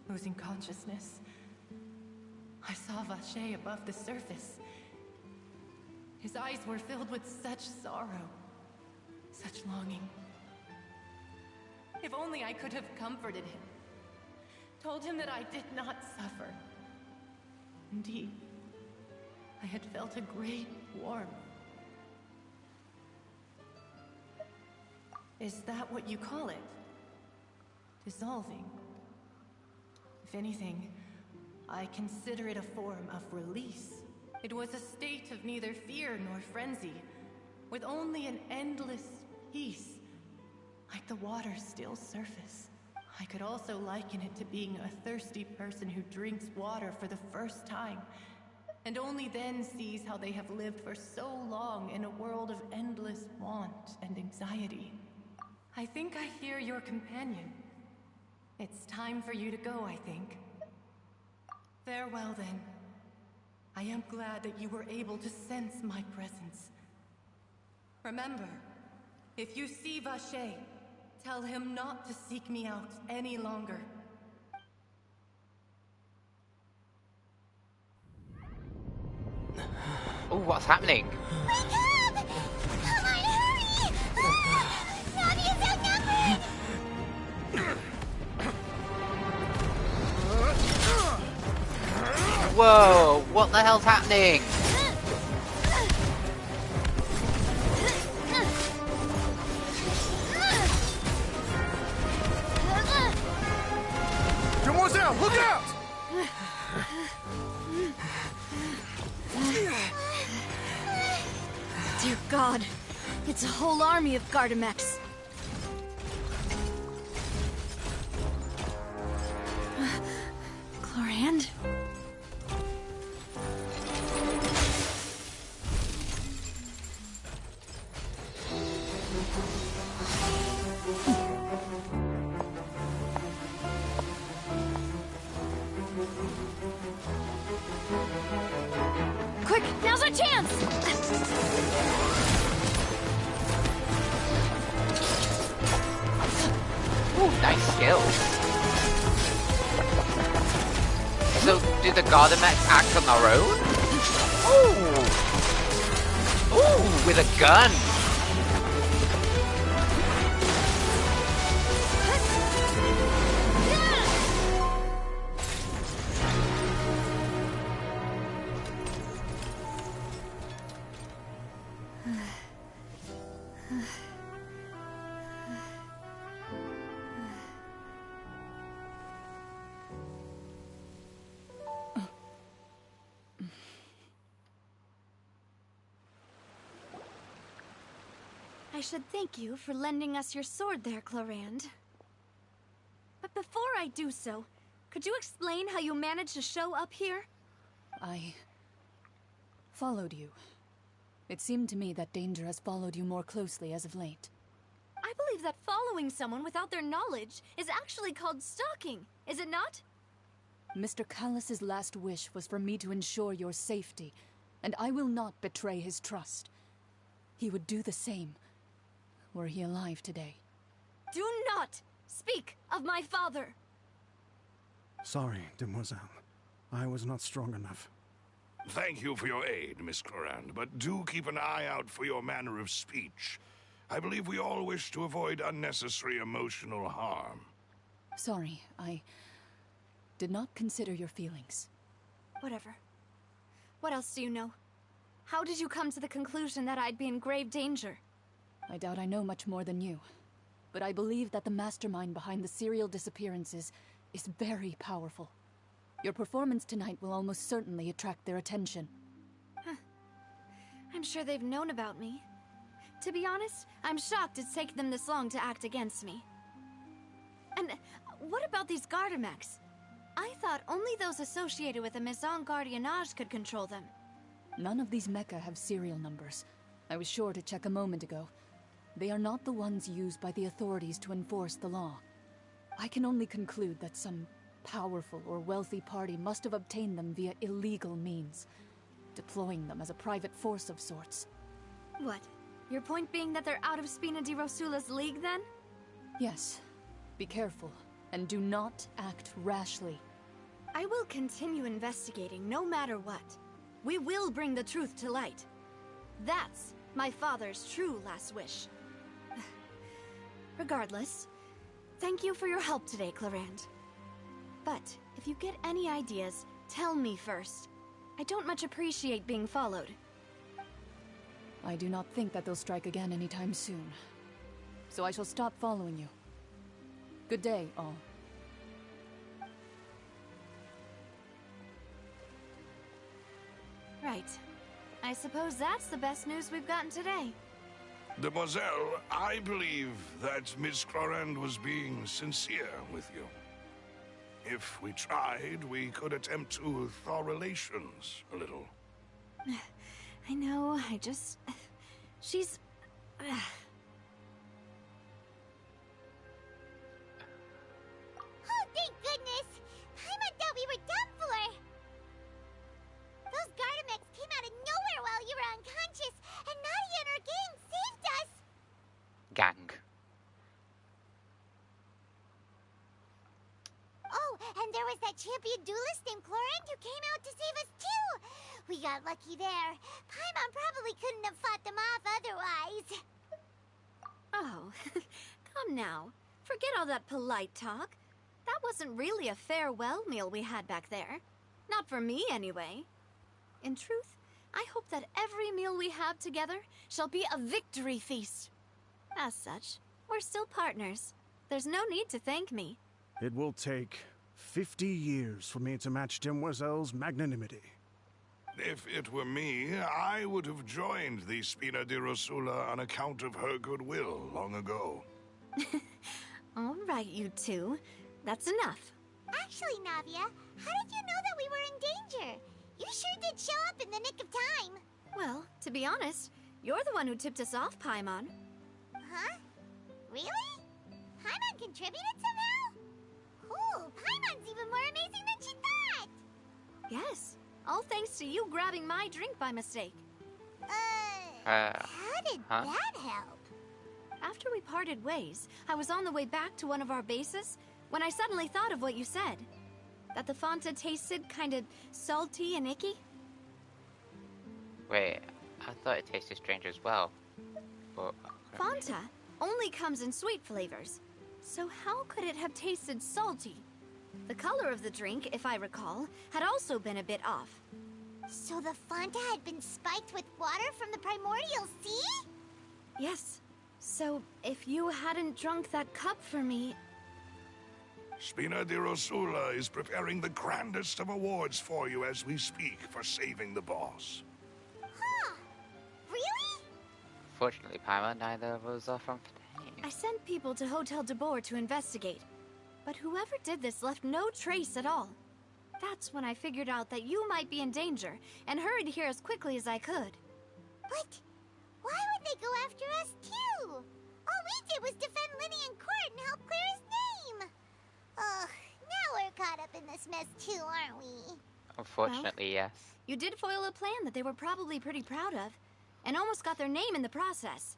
losing consciousness. I saw Vache above the surface. His eyes were filled with such sorrow, such longing. If only I could have comforted him, told him that I did not suffer. Indeed, I had felt a great warmth. Is that what you call it? Dissolving? If anything, I consider it a form of release. It was a state of neither fear nor frenzy, with only an endless peace, like the water's still surface. I could also liken it to being a thirsty person who drinks water for the first time, and only then sees how they have lived for so long in a world of endless want and anxiety. I think I hear your companion. It's time for you to go, I think. Farewell, then. I am glad that you were able to sense my presence. Remember, if you see Vache, tell him not to seek me out any longer. Oh, what's happening? Wake up! Come on, hurry! Navia's outnumbered! Whoa, what the hell's happening? Demoiselle, look out! Dear God, it's a whole army of Gardamex. Chlorand? Quick, now's our chance! Ooh, nice skills. So, do the Gardamex act on their own? Ooh! Ooh, with a gun! I should thank you for lending us your sword there, Chlorand. But before I do so, could you explain how you managed to show up here? I followed you. It seemed to me that danger has followed you more closely as of late. I believe that following someone without their knowledge is actually called stalking, is it not? Mr. Callus's last wish was for me to ensure your safety, and I will not betray his trust. He would do the same, were he alive today. Do not speak of my father! Sorry, demoiselle. I was not strong enough. Thank you for your aid, Miss Chlorand, but do keep an eye out for your manner of speech. I believe we all wish to avoid unnecessary emotional harm. Sorry, I did not consider your feelings. Whatever. What else do you know? How did you come to the conclusion that I'd be in grave danger? I doubt I know much more than you, but I believe that the mastermind behind the serial disappearances is very powerful. Your performance tonight will almost certainly attract their attention. Huh. I'm sure they've known about me. To be honest, I'm shocked it's taken them this long to act against me. And what about these Gardamex? I thought only those associated with the Maison Gardiennage could control them. None of these mecha have serial numbers. I was sure to check a moment ago. They are not the ones used by the authorities to enforce the law. I can only conclude that some powerful or wealthy party must have obtained them via illegal means, deploying them as a private force of sorts. What? Your point being that they're out of Spina di Rosula's league, then? Yes. Be careful, and do not act rashly. I will continue investigating, no matter what. We will bring the truth to light. That's my father's true last wish. Regardless, thank you for your help today, Chlorand. But if you get any ideas, tell me first. I don't much appreciate being followed. I do not think that they'll strike again anytime soon. So I shall stop following you. Good day, all. Right. I suppose that's the best news we've gotten today. Demoiselle, I believe that Miss Chlorand was being sincere with you. If we tried, we could attempt to thaw relations a little. I know, she's... Oh, thank goodness! Paimon thought we were done for! Those Gardamex came out of nowhere while you were unconscious, and Nadia and her gang saved us! Gang. Oh, and there was that champion duelist named Chlorand who came out to save us too! We got lucky there. Paimon probably couldn't have fought them off otherwise. Oh, come now. Forget all that polite talk. That wasn't really a farewell meal we had back there. Not for me, anyway. In truth, I hope that every meal we have together shall be a victory feast. As such, we're still partners. There's no need to thank me. It will take 50 years for me to match Demoiselle's magnanimity. If it were me, I would have joined the Spina di Rosula on account of her goodwill long ago. All right, you two. That's enough. Actually, Navia, how did you know that we were in danger? You sure did show up in the nick of time. Well, to be honest, you're the one who tipped us off, Paimon. Huh? Really? Paimon contributed somehow? Ooh, Paimon's even more amazing than she thought! Yes, all thanks to you grabbing my drink by mistake. How did that help? After we parted ways, I was on the way back to one of our bases when I suddenly thought of what you said. That the Fanta tasted kind of salty and icky. Wait, I thought it tasted strange as well. But Fanta only comes in sweet flavors. So how could it have tasted salty? The color of the drink, if I recall, had also been a bit off. So the Fanta had been spiked with water from the primordial sea? Yes. So if you hadn't drunk that cup for me... Spina di Rosula is preparing the grandest of awards for you as we speak for saving the boss. Huh. Really? Fortunately, Paimon, neither of us are from Fontaine. I sent people to Hotel de Boer to investigate. But whoever did this left no trace at all. That's when I figured out that you might be in danger and hurried here as quickly as I could. But why would they go after us too? All we did was defend Linny in court and help clear his name. Ugh, now we're caught up in this mess too, aren't we? Unfortunately, yes. You did foil a plan that they were probably pretty proud of, and almost got their name in the process.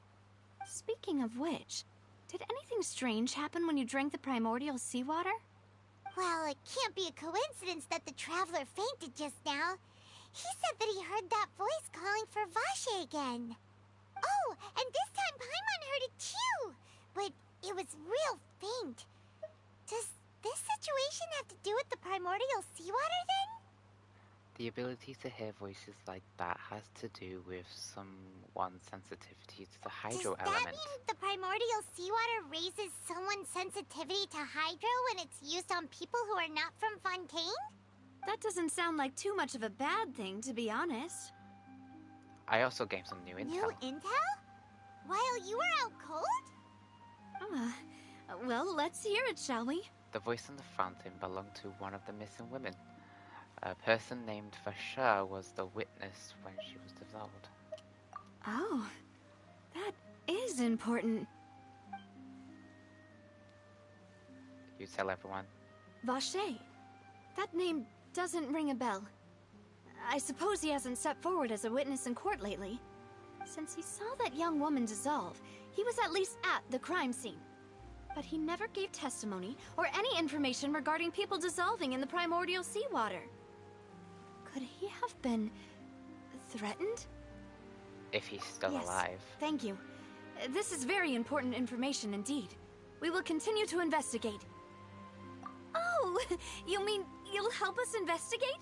Speaking of which, did anything strange happen when you drank the primordial seawater? Well, it can't be a coincidence that the Traveler fainted just now. He said that he heard that voice calling for Vache again. Oh, and this time Paimon heard it too, but it was real faint. Does this situation have to do with the primordial seawater then? The ability to hear voices like that has to do with someone's sensitivity to the hydro Does element. that mean the primordial seawater raises someone's sensitivity to hydro when it's used on people who are not from Fontaine? That doesn't sound like too much of a bad thing, to be honest. I also gained some new intel. New intel? While you were out cold? Well, let's hear it, shall we? The voice in the fountain belonged to one of the missing women. A person named Vasha was the witness when she was dissolved. Oh, that is important. You tell everyone. Vache. That name doesn't ring a bell. I suppose he hasn't stepped forward as a witness in court lately. Since he saw that young woman dissolve, he was at least at the crime scene. But he never gave testimony or any information regarding people dissolving in the primordial seawater. Could he have been threatened? If he's still Yes, alive. Thank you. This is very important information indeed. We will continue to investigate. Oh, you mean you'll help us investigate?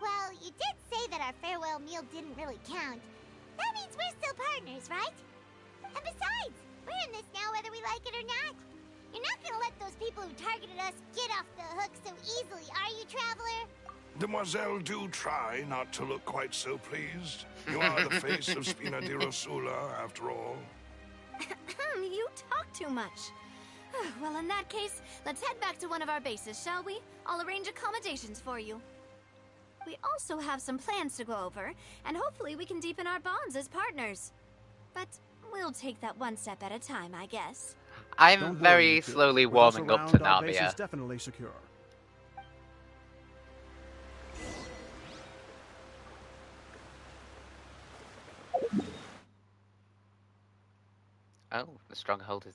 Well, you did say that our farewell meal didn't really count. That means we're still partners, right? And besides, we're in this now whether we like it or not. You're not gonna let those people who targeted us get off the hook so easily, are you, Traveler? Demoiselle, do try not to look quite so pleased. You are the face of Spina di Rosula, after all. You talk too much. Well, in that case, let's head back to one of our bases, shall we? I'll arrange accommodations for you. We also have some plans to go over, and hopefully we can deepen our bonds as partners. But we'll take that one step at a time, I guess. I'm Don't worry, very you two. slowly With us warming up to around, our base is Navia. definitely secure. Oh, the stronghold is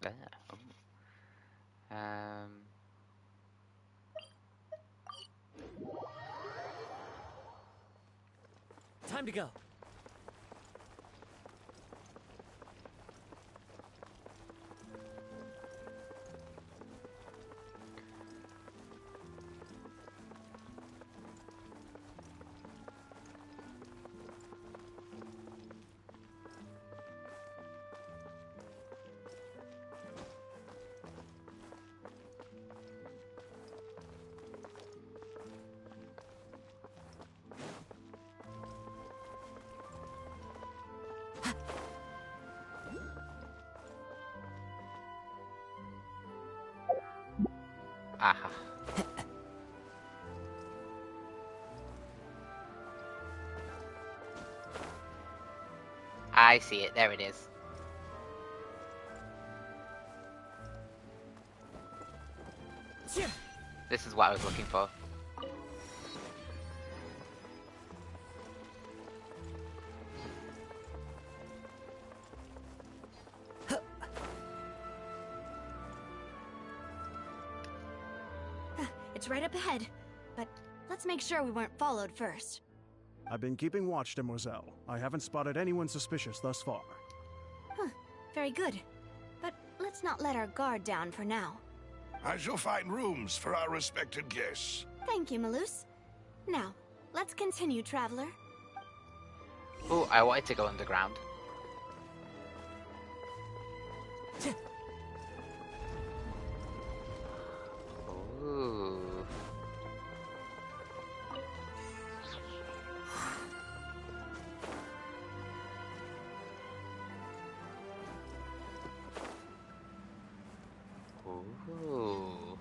there. Oh. Time to go. Aha. I see it. There it is. This is what I was looking for. It's right up ahead, but let's make sure we weren't followed first. I've been keeping watch, demoiselle. I haven't spotted anyone suspicious thus far. Huh, very good. But let's not let our guard down for now. I shall find rooms for our respected guests. Thank you, Malus. Now, let's continue, traveler. Oh, I wanted to go underground. Ooh. Ooh.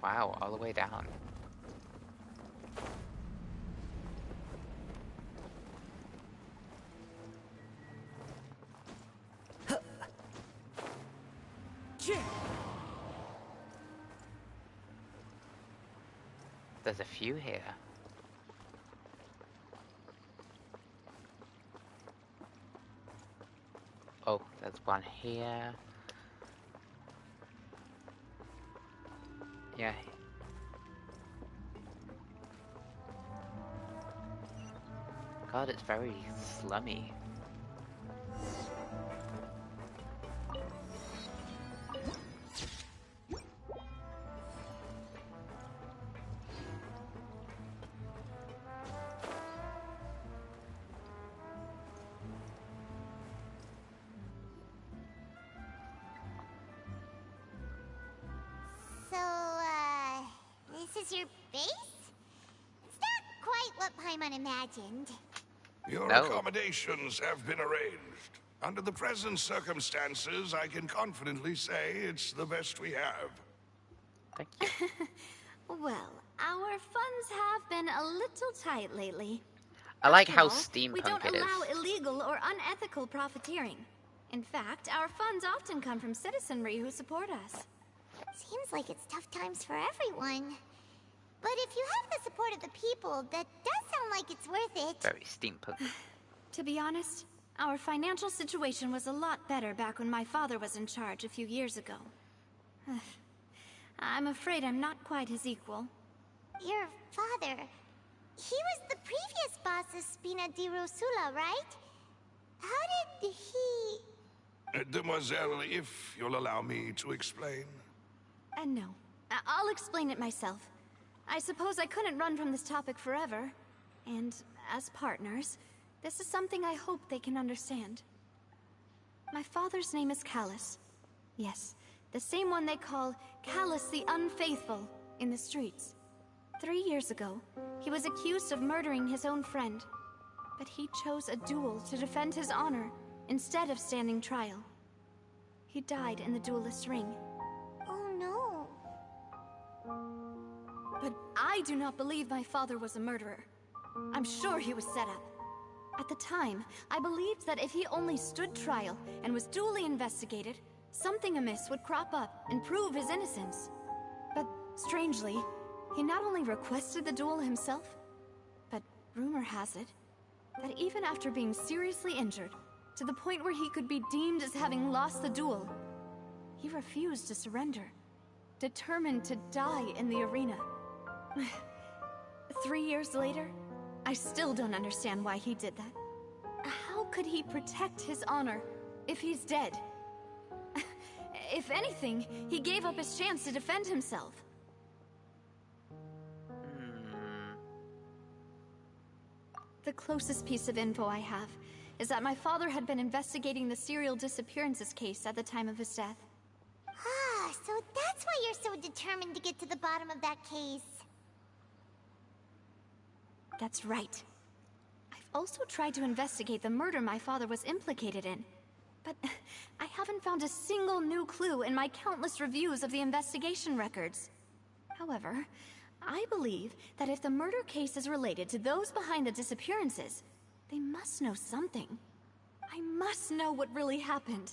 Wow, all the way down. There's a few here. Oh, there's one here. Yeah. God, it's very slummy. So, this is your base? It's not quite what Paimon imagined. Your accommodations have been arranged. Under the present circumstances, I can confidently say it's the best we have. Well, our funds have been a little tight lately. I like how After all, we steampunk don't it is. allow illegal or unethical profiteering. In fact, our funds often come from citizenry who support us. Seems like it's tough times for everyone. But if you have the support of the people, that does sound like it's worth it. Very steampunk. To be honest, our financial situation was a lot better back when my father was in charge a few years ago. I'm afraid I'm not quite his equal. Your father... he was the previous boss of Spina di Rosula, right? How did he... Demoiselle, if you'll allow me to explain. No. I'll explain it myself. I suppose I couldn't run from this topic forever. And as partners, this is something I hope they can understand. My father's name is Callus. Yes, the same one they call Callus the Unfaithful in the streets. 3 years ago, he was accused of murdering his own friend. But he chose a duel to defend his honor instead of standing trial. He died in the duelist ring. Oh no. But I do not believe my father was a murderer. I'm sure he was set up. At the time, I believed that if he only stood trial and was duly investigated, something amiss would crop up and prove his innocence. But strangely, he not only requested the duel himself, but rumor has it that even after being seriously injured, to the point where he could be deemed as having lost the duel, he refused to surrender, determined to die in the arena. 3 years later, I still don't understand why he did that. How could he protect his honor if he's dead? If anything, he gave up his chance to defend himself. The closest piece of info I have is that my father had been investigating the serial disappearances case at the time of his death. Ah, so that's why you're so determined to get to the bottom of that case. That's right. I've also tried to investigate the murder my father was implicated in. But I haven't found a single new clue in my countless reviews of the investigation records. However, I believe that if the murder case is related to those behind the disappearances, they must know something. I must know what really happened.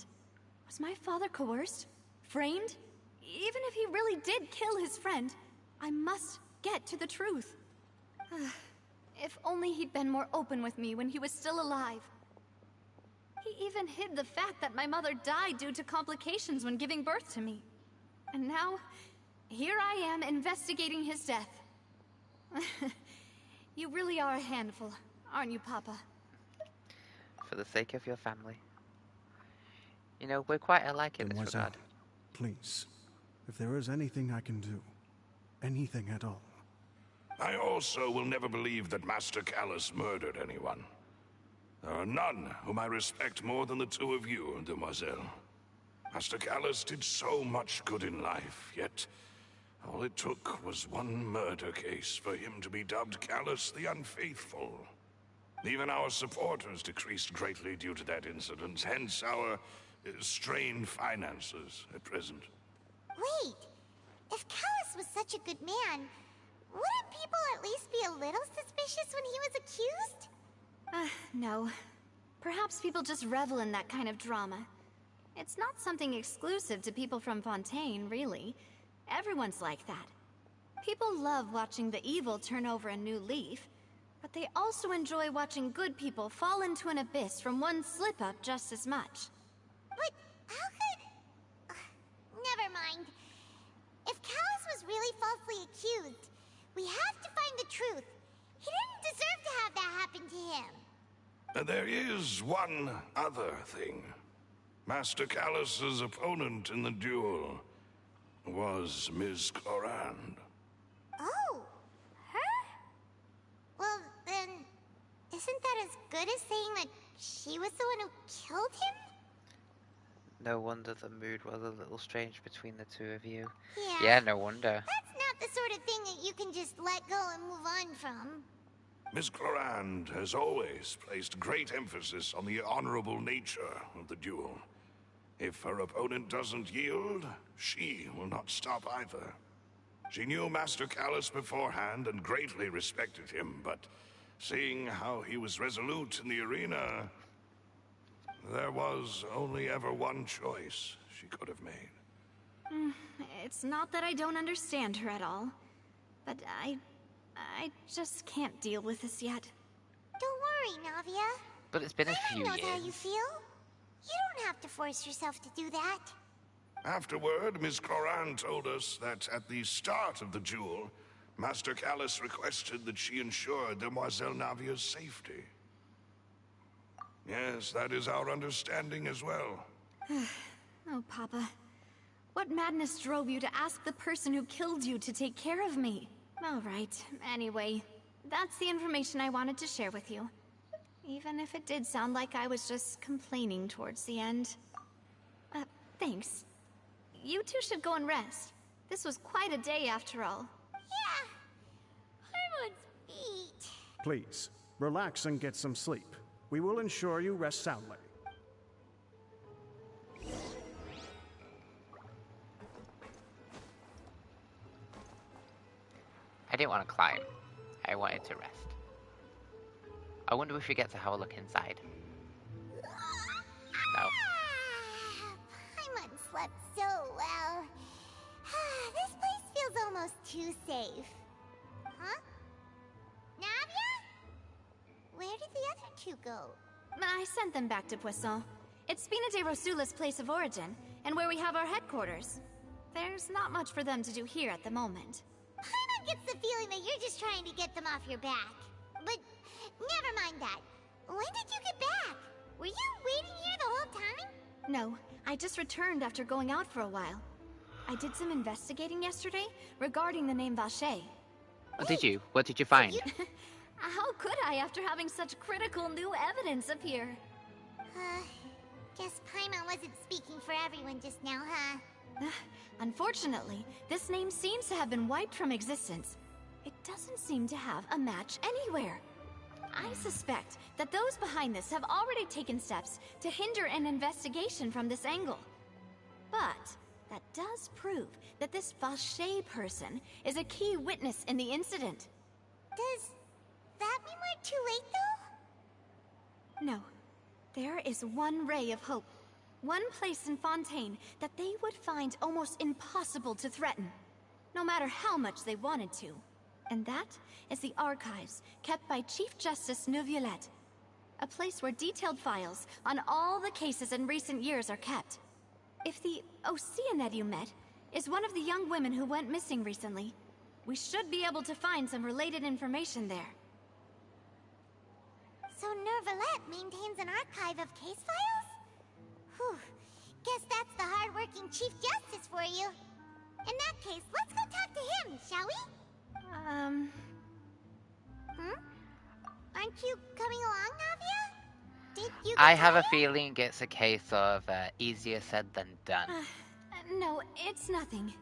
Was my father coerced? Framed? Even if he really did kill his friend, I must get to the truth. If only he'd been more open with me when he was still alive. He even hid the fact that my mother died due to complications when giving birth to me. And now, here I am investigating his death. You really are a handful, aren't you, Papa? For the sake of your family. You know, we're quite alike in this Mademoiselle, regard. please, if there is anything I can do, anything at all. I also will never believe that Master Callus murdered anyone. There are none whom I respect more than the two of you, Demoiselle. Master Callus did so much good in life, yet all it took was one murder case for him to be dubbed Callus the Unfaithful. Even our supporters decreased greatly due to that incident, hence our strained finances at present. Wait, if Callus was such a good man, wouldn't people at least be a little suspicious when he was accused? No. Perhaps people just revel in that kind of drama. It's not something exclusive to people from Fontaine, really. Everyone's like that. People love watching the evil turn over a new leaf, but they also enjoy watching good people fall into an abyss from one slip-up just as much. But how could... never mind. If Callus was really falsely accused, we have to find the truth. He didn't deserve to have that happen to him. There is one other thing. Master Callus's opponent in the duel was Ms. Clorand. Oh, her? Well, then, isn't that as good as saying that she was the one who killed him? No wonder the mood was a little strange between the two of you. Yeah, no wonder. That's not the sort of thing that you can just let go and move on from. Miss Clorand has always placed great emphasis on the honorable nature of the duel. If her opponent doesn't yield, she will not stop either. She knew Master Callus beforehand and greatly respected him, but seeing how he was resolute in the arena, there was only ever one choice she could have made. It's not that I don't understand her at all, but I just can't deal with this yet. Don't worry, Navia. But it's been a few knows years. How you feel. You don't have to force yourself to do that. Afterward, Miss Clorand told us that at the start of the duel, Master Callus requested that she ensure Demoiselle Navia's safety. Yes, that is our understanding as well. Oh, Papa. What madness drove you to ask the person who killed you to take care of me? All right. Anyway, that's the information I wanted to share with you. Even if it did sound like I was just complaining towards the end. Thanks. You two should go and rest. This was quite a day after all. Yeah. I want beat. Please, relax and get some sleep. We will ensure you rest soundly. I didn't want to climb. I wanted to rest. I wonder if we get to have a look inside. No. Paimon slept so well. This place feels almost too safe. Huh? Navia? Where did the other two go? I sent them back to Poisson. It's Spina de Rosula's place of origin, and where we have our headquarters. There's not much for them to do here at the moment. Paimon gets the feeling that you're just trying to get them off your back. But never mind that. When did you get back? Were you waiting here the whole time? No, I just returned after going out for a while. I did some investigating yesterday regarding the name Vacher. Oh, did you? What did you find? How could I after having such critical new evidence appear? Guess Paimon wasn't speaking for everyone just now, huh? Unfortunately, this name seems to have been wiped from existence. It doesn't seem to have a match anywhere. I suspect that those behind this have already taken steps to hinder an investigation from this angle. But that does prove that this Vache person is a key witness in the incident. Does that mean we're too late, though? No. There is one ray of hope. One place in Fontaine that they would find almost impossible to threaten, no matter how much they wanted to. And that is the archives kept by Chief Justice Neuvillette. A place where detailed files on all the cases in recent years are kept. If the Oceanette you met is one of the young women who went missing recently, we should be able to find some related information there. So Neuvillette maintains an archive of case files? Whew. Guess that's the hard-working Chief Justice for you. In that case, let's go talk to him, shall we? Aren't you coming along, Navia? Did you I have a feeling it's a case of easier said than done. No, it's nothing.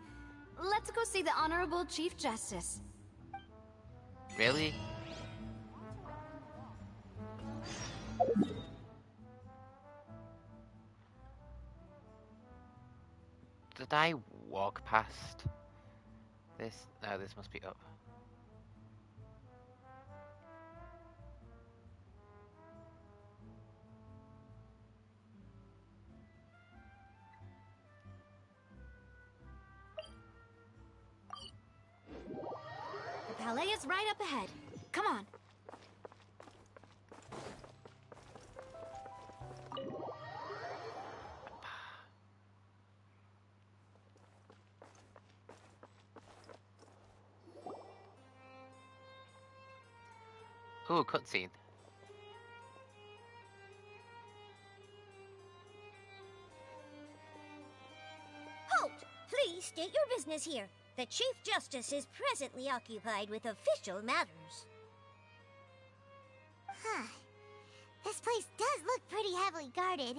Let's go see the Honorable Chief Justice. Really? Did I walk past this? No, this must be up. The palais is right up ahead. Come on. Ooh, cutscene. Halt! Please state your business here. The Chief Justice is presently occupied with official matters. Huh. This place does look pretty heavily guarded.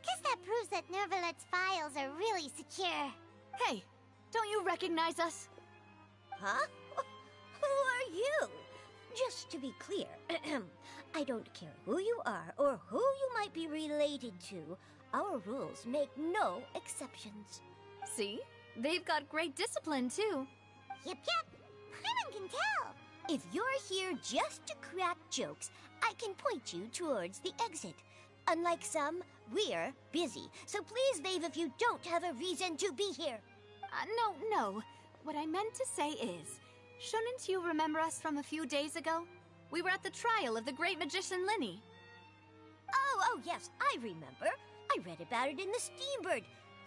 Guess that proves that Neuvillette's files are really secure. Hey, don't you recognize us? Huh? Who are you? Just to be clear, I don't care who you are or who you might be related to. Our rules make no exceptions. See? They've got great discipline, too. Yep. Paimon can tell. If you're here just to crack jokes, I can point you towards the exit. Unlike some, we're busy, so please leave if you don't have a reason to be here. No. What I meant to say is, shouldn't you remember us from a few days ago? We were at the trial of the great magician Linny. Oh, yes, I remember. I read about it in the Steambird.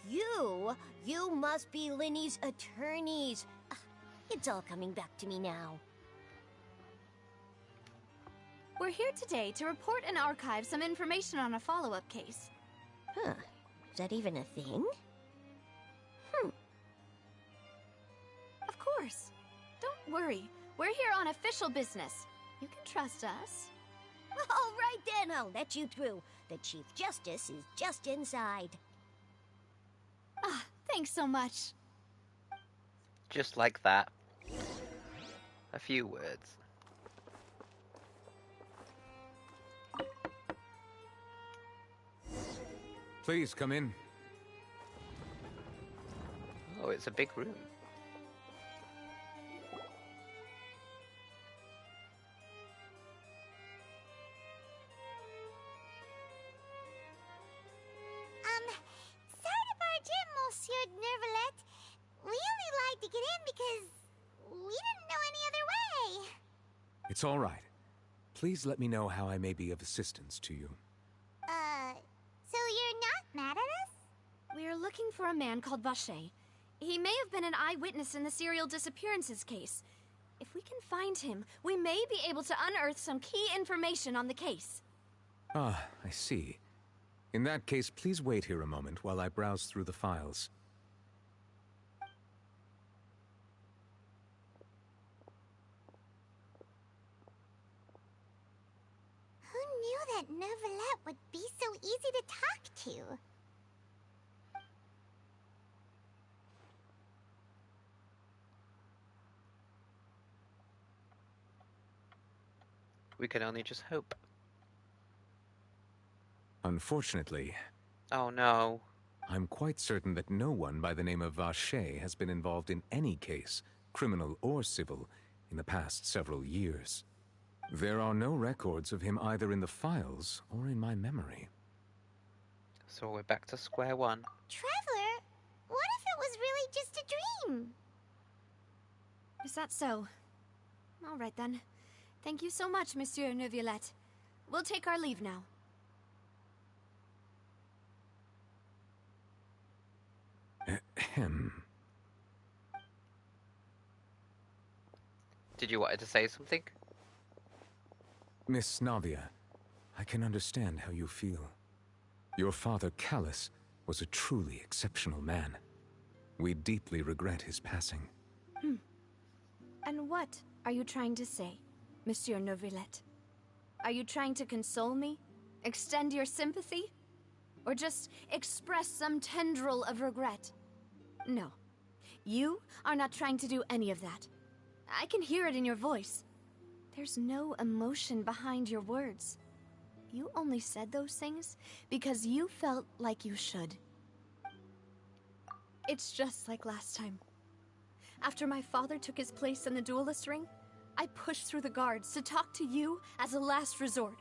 You must be Linny's attorneys. It's all coming back to me now. We're here today to report and archive some information on a follow-up case. Huh. Is that even a thing? Of course. Don't worry. We're here on official business. You can trust us. All right then, I'll let you through. The Chief Justice is just inside. Thanks so much. Just like that. A few words. Please come in. Oh, it's a big room. Sorry to barge in, Monsieur Neuvillette. We only lied to get in because we didn't know any other way. It's all right. Please let me know how I may be of assistance to you. So you're not mad at us? We're looking for a man called Vache. He may have been an eyewitness in the serial disappearances case. If we can find him, we may be able to unearth some key information on the case. Ah, I see. In that case, please wait here a moment while I browse through the files. Who knew that Neuvillette would be so easy to talk to? We can only just hope. Unfortunately, Oh no. I'm quite certain that no one by the name of Vacher has been involved in any case, criminal or civil, in the past several years. There are no records of him either in the files or in my memory. So we're back to square one. Traveler, what if it was really just a dream? Is that so? All right then. Thank you so much, Monsieur Neuvillette. We'll take our leave now. Ahem. Did you want to say something? Miss Navia, I can understand how you feel. Your father, Callus, was a truly exceptional man. We deeply regret his passing. And what are you trying to say, Monsieur Neuvillette? Are you trying to console me? Extend your sympathy? Or just express some tendril of regret? No. You are not trying to do any of that. I can hear it in your voice. There's no emotion behind your words. You only said those things because you felt like you should. It's just like last time. After my father took his place in the duelist ring, I pushed through the guards to talk to you as a last resort.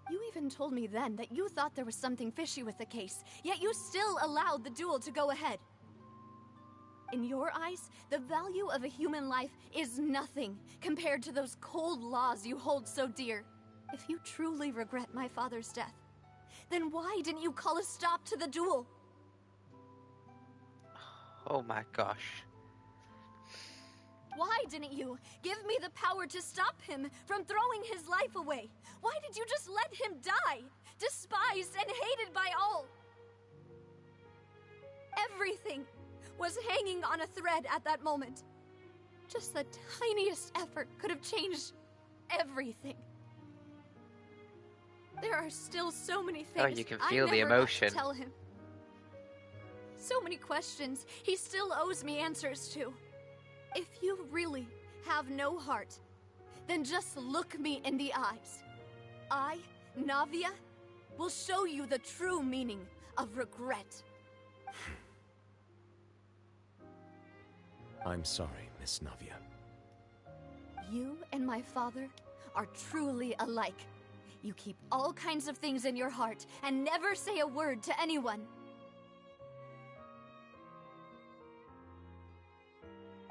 You even told me then that you thought there was something fishy with the case, yet you still allowed the duel to go ahead. In your eyes, the value of a human life is nothing compared to those cold laws you hold so dear. If you truly regret my father's death, then why didn't you call a stop to the duel? Oh my gosh. Why didn't you give me the power to stop him from throwing his life away? Why did you just let him die, despised and hated by all? Everything was hanging on a thread at that moment. Just the tiniest effort could have changed everything. There are still so many things Oh, you can feel I the never got emotion. to tell him. So many questions he still owes me answers to. If you really have no heart, then just look me in the eyes. I, Navia, will show you the true meaning of regret. I'm sorry, Miss Navia. You and my father are truly alike. You keep all kinds of things in your heart and never say a word to anyone.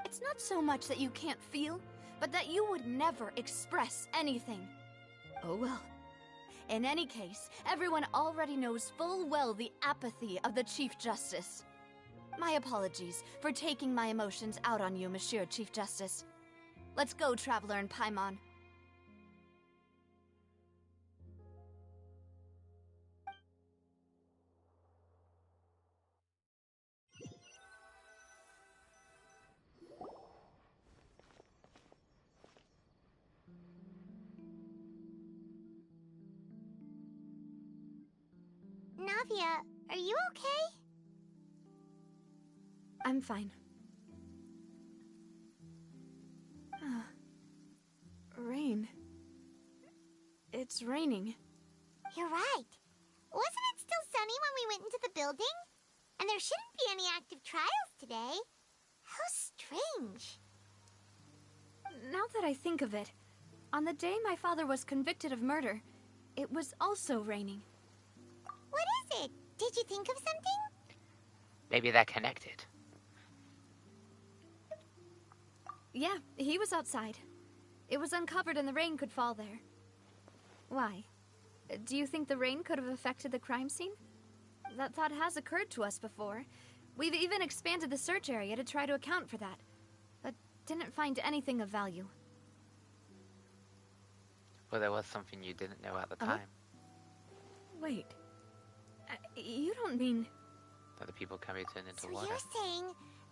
It's not so much that you can't feel, but that you would never express anything. Oh well. In any case, everyone already knows full well the apathy of the Chief Justice. My apologies for taking my emotions out on you, Monsieur Chief Justice. Let's go, Traveler and Paimon. Navia, are you okay? I'm fine. Rain. It's raining. You're right. Wasn't it still sunny when we went into the building? And there shouldn't be any active trials today. How strange. Now that I think of it, on the day my father was convicted of murder, it was also raining. What is it? Did you think of something? Maybe they're connected. Yeah, he was outside. It was uncovered and the rain could fall there. Why? Do you think the rain could have affected the crime scene? That thought has occurred to us before. We've even expanded the search area to try to account for that, but didn't find anything of value. Well, there was something you didn't know at the time. Wait. You don't mean... That the people can be turned into So water. you're saying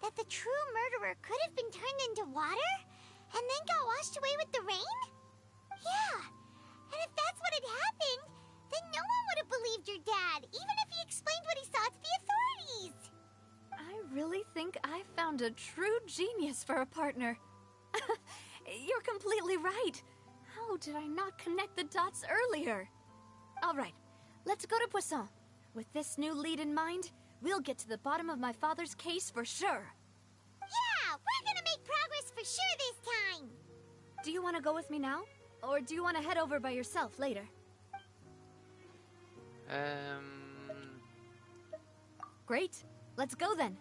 that the true murderer could have been turned into water? And then got washed away with the rain? Yeah. And if that's what had happened, then no one would have believed your dad, even if he explained what he saw to the authorities. I really think I found a true genius for a partner. You're completely right. How How did I not connect the dots earlier? All right, let's go to Poisson. With this new lead in mind, we'll get to the bottom of my father's case for sure. Yeah, we're gonna make progress for sure this time. Do you want to go with me now? Or do you want to head over by yourself later? Great. Let's go then.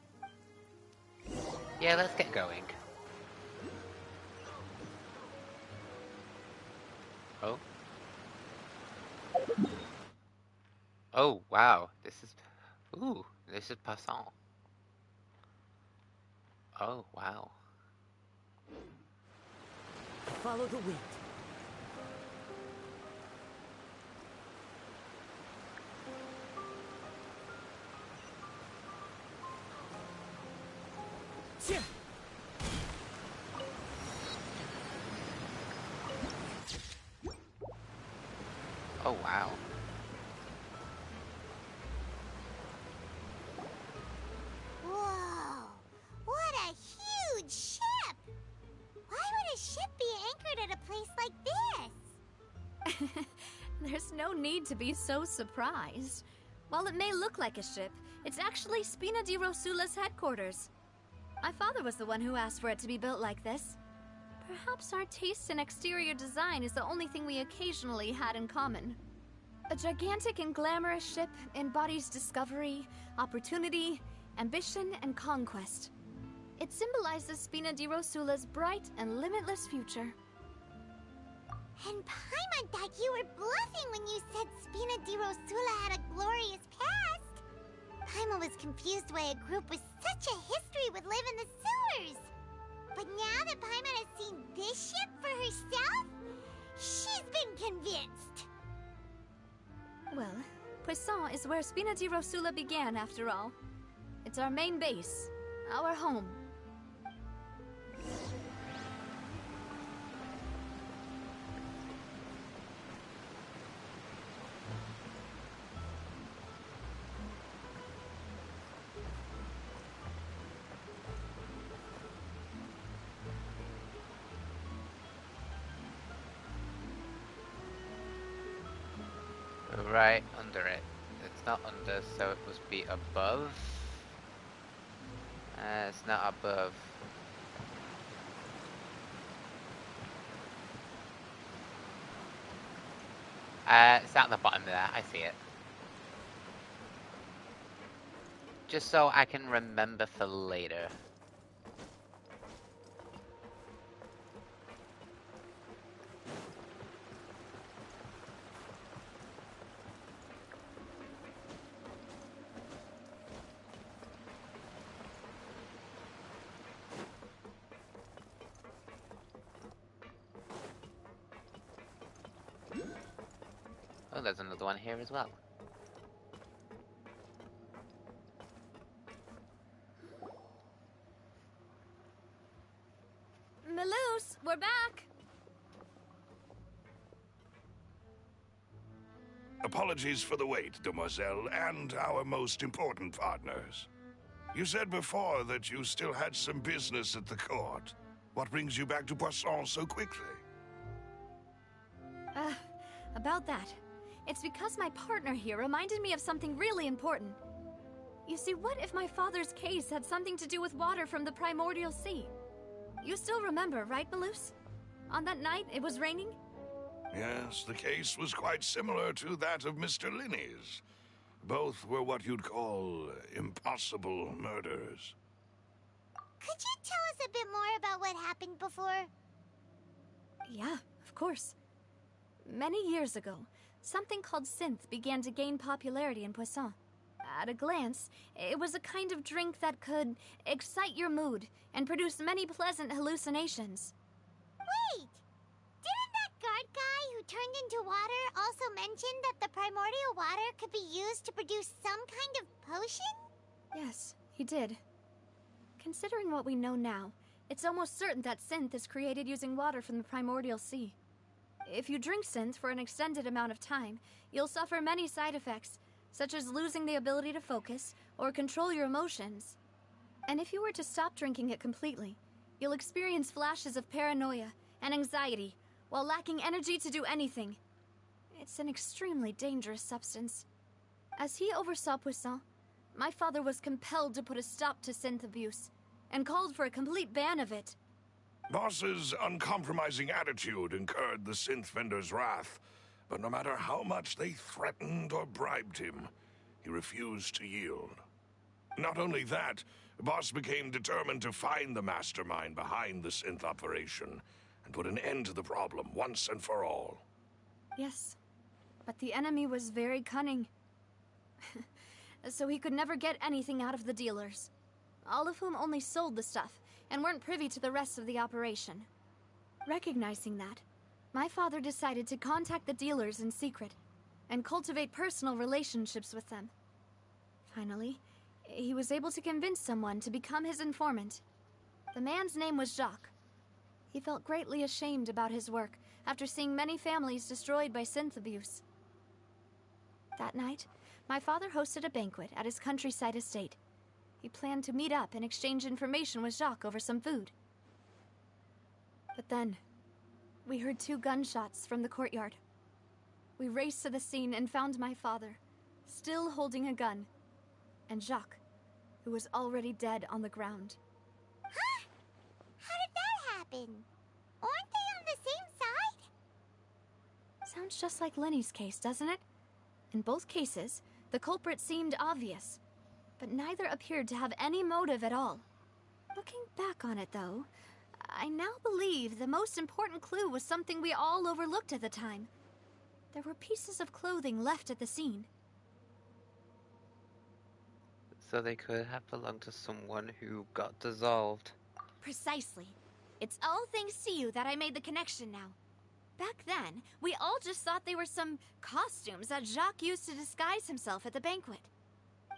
Yeah, let's get going. Oh. Oh, wow. This is passant. Oh, wow. Follow the wind. Oh, wow. Whoa! What a huge ship! Why would a ship be anchored at a place like this? There's no need to be so surprised. While it may look like a ship, it's actually Spina di Rosula's headquarters. My father was the one who asked for it to be built like this. Perhaps our taste in exterior design is the only thing we occasionally had in common. A gigantic and glamorous ship embodies discovery, opportunity, ambition, and conquest. It symbolizes Spina di Rosula's bright and limitless future. And Paimon thought you were bluffing when you said Spina di Rosula had a glorious past. Paimon was confused why a group with such a history would live in the sewers. But now that Paimon has seen this ship for herself, she's been convinced. Well, Poisson is where Spina di Rosula began, after all. It's our main base, our home. Right under it. It's not under, so it must be above. It's not above. It's at the bottom there. I see it. Just so I can remember for later. Oh, there's another one here as well. Melus, we're back! Apologies for the wait, demoiselle, and our most important partners. You said before that you still had some business at the court. What brings you back to Poisson so quickly? About that. It's because my partner here reminded me of something really important. You see, what if my father's case had something to do with water from the primordial sea? You still remember, right, Melus? On that night, it was raining? Yes, the case was quite similar to that of Mr. Linney's. Both were what you'd call impossible murders. Could you tell us a bit more about what happened before? Yeah, of course. Many years ago, something called synth began to gain popularity in Poisson. At a glance, it was a kind of drink that could excite your mood and produce many pleasant hallucinations. Wait! Didn't that guard guy who turned into water also mention that the primordial water could be used to produce some kind of potion? Yes, he did. Considering what we know now, it's almost certain that synth is created using water from the primordial sea. If you drink synth for an extended amount of time, you'll suffer many side effects, such as losing the ability to focus or control your emotions. And if you were to stop drinking it completely, you'll experience flashes of paranoia and anxiety, while lacking energy to do anything. It's an extremely dangerous substance. As he oversaw Poisson, my father was compelled to put a stop to synth abuse, and called for a complete ban of it. Boss's uncompromising attitude incurred the synth vendor's wrath, but no matter how much they threatened or bribed him, he refused to yield. Not only that, Boss became determined to find the mastermind behind the synth operation and put an end to the problem once and for all. Yes, but the enemy was very cunning. So he could never get anything out of the dealers, all of whom only sold the stuff and weren't privy to the rest of the operation. Recognizing that, my father decided to contact the dealers in secret and cultivate personal relationships with them. Finally, he was able to convince someone to become his informant. The man's name was Jacques. He felt greatly ashamed about his work after seeing many families destroyed by synth abuse. That night, my father hosted a banquet at his countryside estate. He planned to meet up and exchange information with Jacques over some food. But then, we heard 2 gunshots from the courtyard. We raced to the scene and found my father, still holding a gun, and Jacques, who was already dead on the ground. Huh? How did that happen? Aren't they on the same side? Sounds just like Lenny's case, doesn't it? In both cases, the culprit seemed obvious, but neither appeared to have any motive at all. Looking back on it, though, I now believe the most important clue was something we all overlooked at the time. There were pieces of clothing left at the scene. So they could have belonged to someone who got dissolved. Precisely. It's all thanks to you that I made the connection now. Back then, we all just thought they were some costumes that Jacques used to disguise himself at the banquet.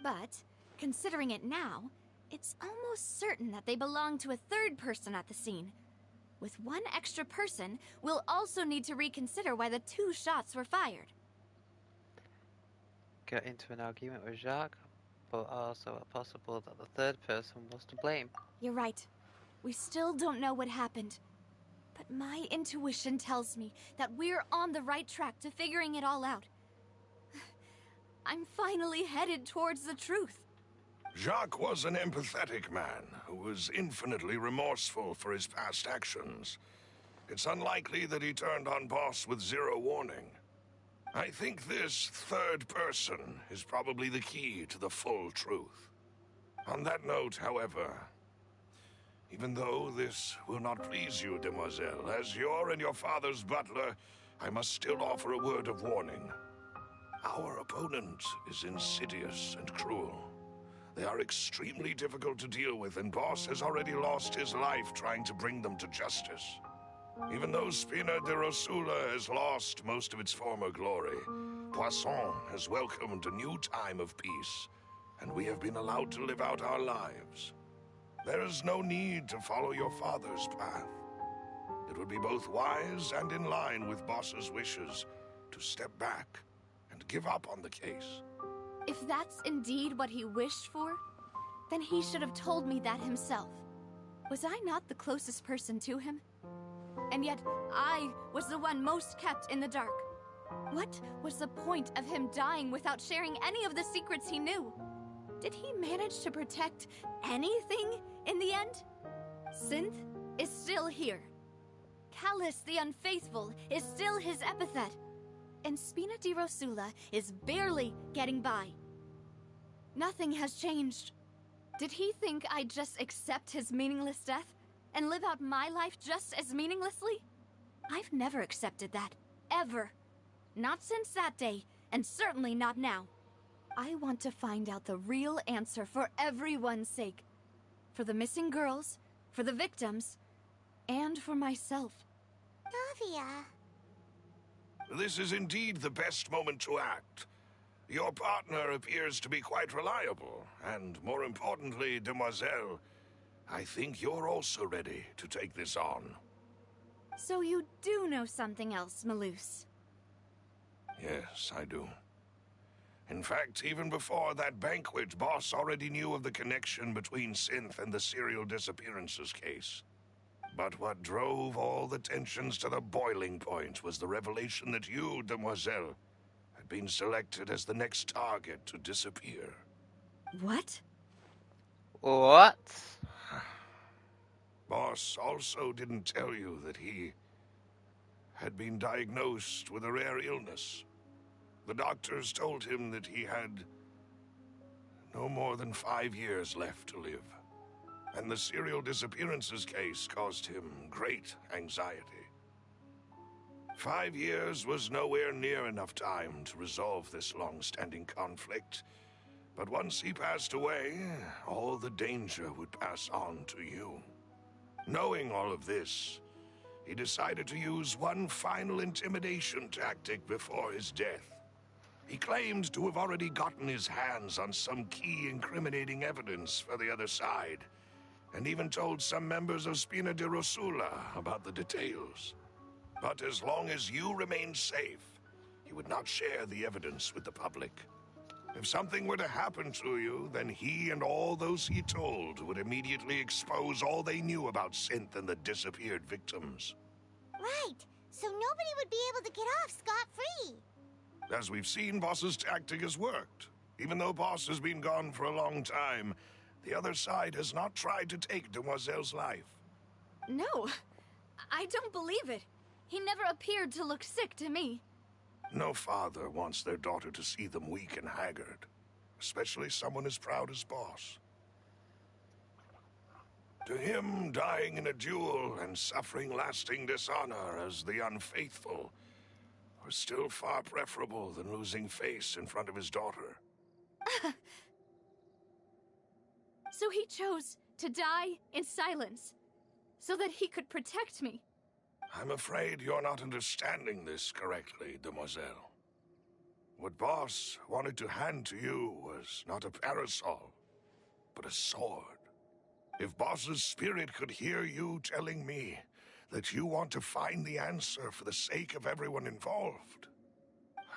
But, considering it now, it's almost certain that they belong to a third person at the scene. With one extra person, we'll also need to reconsider why the 2 shots were fired. Get into an argument with Jacques, but also possible that the third person was to blame. You're right. We still don't know what happened. But my intuition tells me that we're on the right track to figuring it all out. I'm finally headed towards the truth. Jacques was an empathetic man who was infinitely remorseful for his past actions. It's unlikely that he turned on Boss with 0 warning. I think this third person is probably the key to the full truth. On that note, however, even though this will not please you, demoiselle, as your and your father's butler, I must still offer a word of warning. Our opponent is insidious and cruel. They are extremely difficult to deal with, and Boss has already lost his life trying to bring them to justice. Even though Spina de Rosula has lost most of its former glory, Poisson has welcomed a new time of peace, and we have been allowed to live out our lives. There is no need to follow your father's path. It would be both wise and in line with Boss's wishes to step back and give up on the case. If that's indeed what he wished for, then he should have told me that himself. Was I not the closest person to him? And yet, I was the one most kept in the dark. What was the point of him dying without sharing any of the secrets he knew? Did he manage to protect anything in the end? Synth is still here. Callus the Unfaithful is still his epithet. And Spina di Rosula is barely getting by. Nothing has changed. Did he think I'd just accept his meaningless death and live out my life just as meaninglessly? I've never accepted that. Ever. Not since that day, and certainly not now. I want to find out the real answer for everyone's sake. For the missing girls, for the victims, and for myself. Navia. This is indeed the best moment to act. Your partner appears to be quite reliable, and more importantly, demoiselle, I think you're also ready to take this on. So you do know something else, Malus? Yes, I do. In fact, even before that banquet, Boss already knew of the connection between Synth and the serial disappearances case. But what drove all the tensions to the boiling point was the revelation that you, Demoiselle, had been selected as the next target to disappear. What? What? Boss also didn't tell you that he had been diagnosed with a rare illness. The doctors told him that he had no more than 5 years left to live. And the serial disappearances case caused him great anxiety. 5 years was nowhere near enough time to resolve this long-standing conflict. But once he passed away, all the danger would pass on to you. Knowing all of this, he decided to use one final intimidation tactic before his death. He claimed to have already gotten his hands on some key incriminating evidence for the other side, and even told some members of Spina di Rosula about the details. But as long as you remained safe, he would not share the evidence with the public. If something were to happen to you, then he and all those he told would immediately expose all they knew about Synth and the disappeared victims. Right, so nobody would be able to get off scot-free. As we've seen, Boss's tactic has worked. Even though Boss has been gone for a long time, the other side has not tried to take Demoiselle's life. No, I don't believe it. He never appeared to look sick to me. No father wants their daughter to see them weak and haggard, especially someone as proud as Boss. To him, dying in a duel and suffering lasting dishonor as the unfaithful were still far preferable than losing face in front of his daughter. So he chose to die in silence, so that he could protect me. I'm afraid you're not understanding this correctly, Demoiselle. What Boss wanted to hand to you was not a parasol, but a sword. If Boss's spirit could hear you telling me that you want to find the answer for the sake of everyone involved,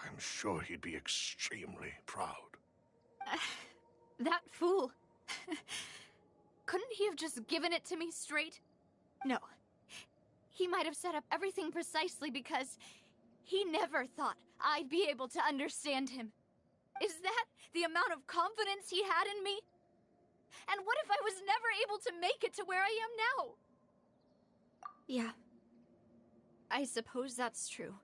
I'm sure he'd be extremely proud. That fool. Couldn't he have just given it to me straight? No. He might have set up everything precisely because he never thought I'd be able to understand him. Is that the amount of confidence he had in me? And what if I was never able to make it to where I am now? Yeah. I suppose that's true.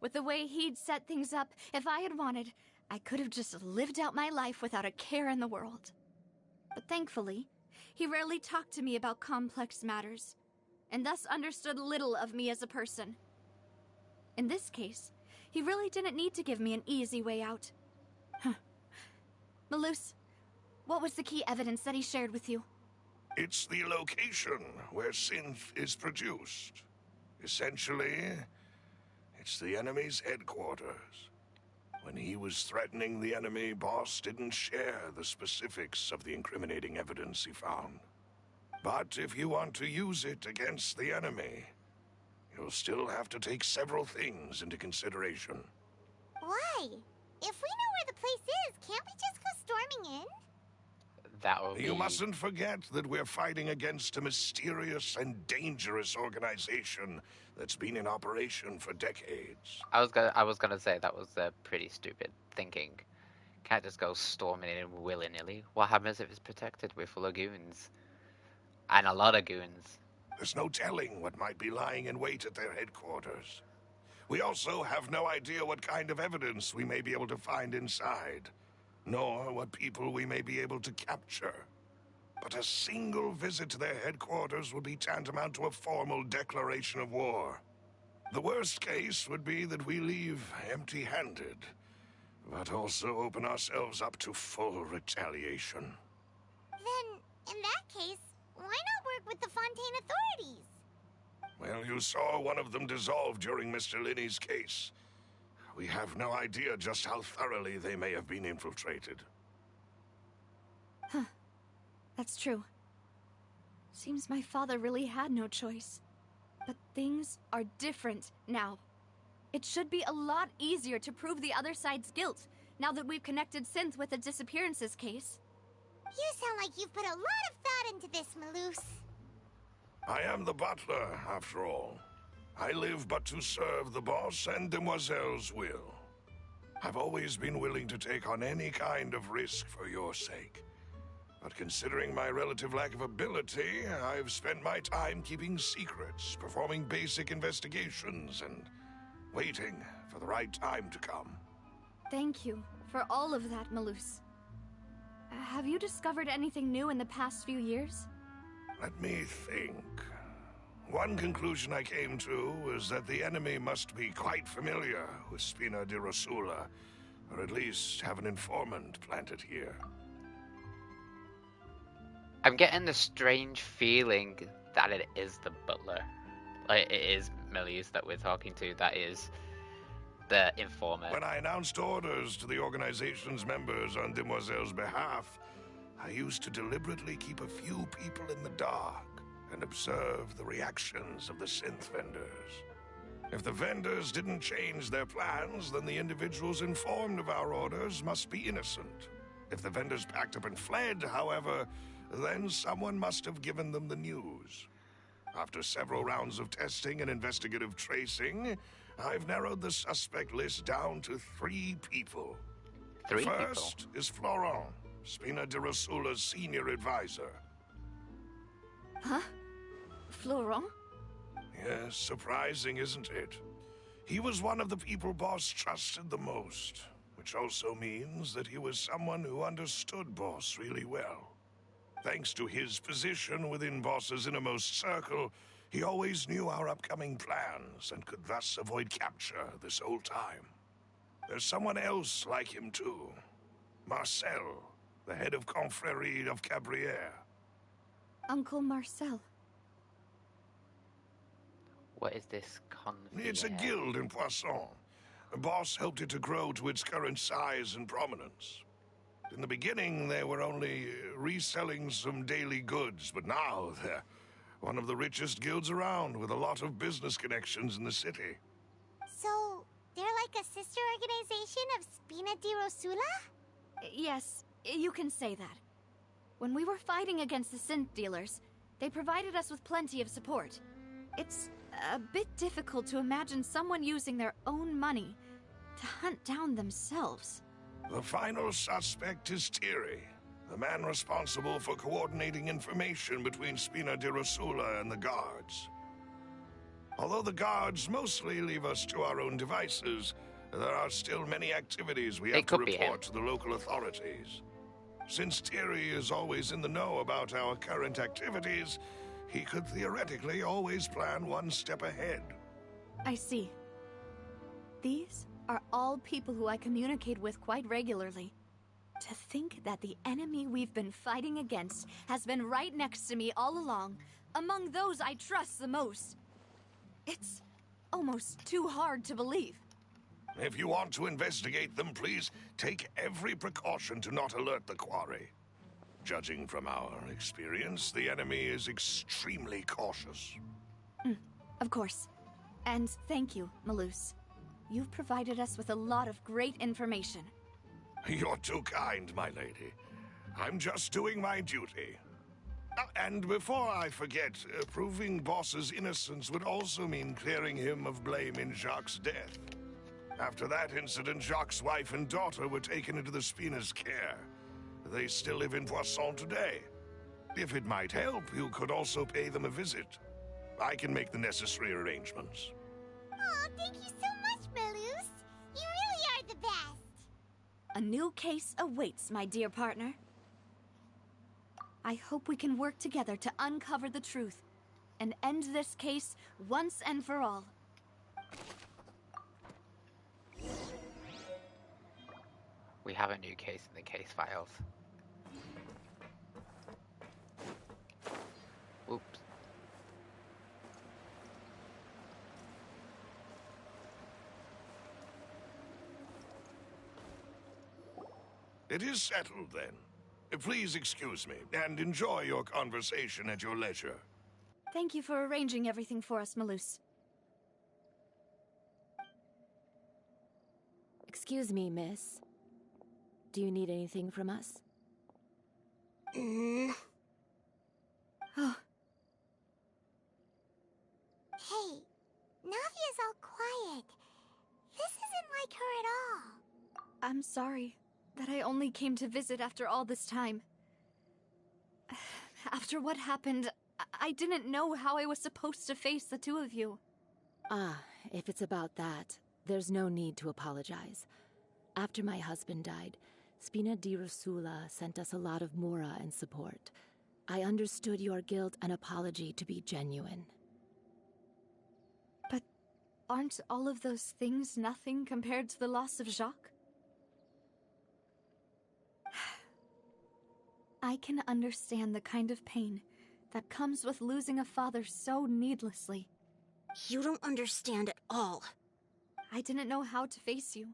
With the way he'd set things up, if I had wanted, I could have just lived out my life without a care in the world. But thankfully, he rarely talked to me about complex matters, and thus understood little of me as a person. In this case, he really didn't need to give me an easy way out. Malus, what was the key evidence that he shared with you? It's the location where Synth is produced. Essentially, it's the enemy's headquarters. When he was threatening the enemy, Boss didn't share the specifics of the incriminating evidence he found. But if you want to use it against the enemy, you'll still have to take several things into consideration. Why? If we know where the place is, can't we just go storming in? That will be... You mustn't forget that we're fighting against a mysterious and dangerous organization that's been in operation for decades. I was gonna say that was pretty stupid thinking. Can't just go storming in willy-nilly. What happens if it's protected? We're full of goons. And a lot of goons. There's no telling what might be lying in wait at their headquarters. We also have no idea what kind of evidence we may be able to find inside, nor what people we may be able to capture. But a single visit to their headquarters would be tantamount to a formal declaration of war. The worst case would be that we leave empty-handed, but also open ourselves up to full retaliation. Then, in that case, why not work with the Fontaine authorities? Well, you saw one of them dissolve during Mr. Linney's case. We have no idea just how thoroughly they may have been infiltrated. Huh. That's true. Seems my father really had no choice. But things are different now. It should be a lot easier to prove the other side's guilt, now that we've connected Synth with the disappearances case. You sound like you've put a lot of thought into this, Malus. I am the butler, after all. I live but to serve the boss and Demoiselle's will. I've always been willing to take on any kind of risk for your sake. But considering my relative lack of ability, I've spent my time keeping secrets, performing basic investigations, and waiting for the right time to come. Thank you for all of that, Malus. Have you discovered anything new in the past few years? Let me think. One conclusion I came to was that the enemy must be quite familiar with Spina di Rosula, or at least have an informant planted here. I'm getting the strange feeling that it is the butler. Like, it is Milius that we're talking to, that is the informant. When I announced orders to the organization's members on Demoiselle's behalf, I used to deliberately keep a few people in the dark and observe the reactions of the synth vendors. If the vendors didn't change their plans, then the individuals informed of our orders must be innocent. If the vendors packed up and fled, however, then someone must have given them the news. After several rounds of testing and investigative tracing, I've narrowed the suspect list down to 3 people. First is Florent, Spina di Rosula's senior advisor. Huh? Florent? Yes, surprising, isn't it? He was one of the people Boss trusted the most, which also means that he was someone who understood Boss really well. Thanks to his position within Boss's innermost circle, he always knew our upcoming plans and could thus avoid capture this whole time. There's someone else like him too. Marcel, the head of Confrérie of Cabrières. Uncle Marcel. What is this confrérie? It's a guild in Poisson. Boss helped it to grow to its current size and prominence. In the beginning, they were only reselling some daily goods, but now they're one of the richest guilds around, with a lot of business connections in the city. So, they're like a sister organization of Spina di Rosula? Yes, you can say that. When we were fighting against the synth dealers, they provided us with plenty of support. It's a bit difficult to imagine someone using their own money to hunt down themselves. The final suspect is Thierry, the man responsible for coordinating information between Spina di Rosula and the guards. Although the guards mostly leave us to our own devices, there are still many activities we have to report to the local authorities. Since Thierry is always in the know about our current activities, he could theoretically always plan one step ahead. I see. These are all people who I communicate with quite regularly. To think that the enemy we've been fighting against has been right next to me all along, among those I trust the most. It's almost too hard to believe. If you want to investigate them, please take every precaution to not alert the quarry. Judging from our experience, the enemy is extremely cautious. Of course. And thank you, Malus. You've provided us with a lot of great information. You're too kind, my lady. I'm just doing my duty. And before I forget, proving Boss's innocence would also mean clearing him of blame in Jacques' death. After that incident, Jacques' wife and daughter were taken into the Spina's care. They still live in Poisson today. If it might help, you could also pay them a visit. I can make the necessary arrangements. Oh, thank you so much, Malus. You really are the best. A new case awaits, my dear partner. I hope we can work together to uncover the truth and end this case once and for all. We have a new case in the case files. Oops. It is settled, then. Please excuse me, and enjoy your conversation at your leisure. Thank you for arranging everything for us, Malus. Excuse me, miss. Do you need anything from us? Oh. I'm sorry that I only came to visit after all this time. After what happened, I didn't know how I was supposed to face the two of you. Ah, if it's about that, there's no need to apologize. After my husband died, Spina di Rosula sent us a lot of mora and support. I understood your guilt and apology to be genuine. But aren't all of those things nothing compared to the loss of Jacques? I can understand the kind of pain that comes with losing a father so needlessly. You don't understand at all. I didn't know how to face you,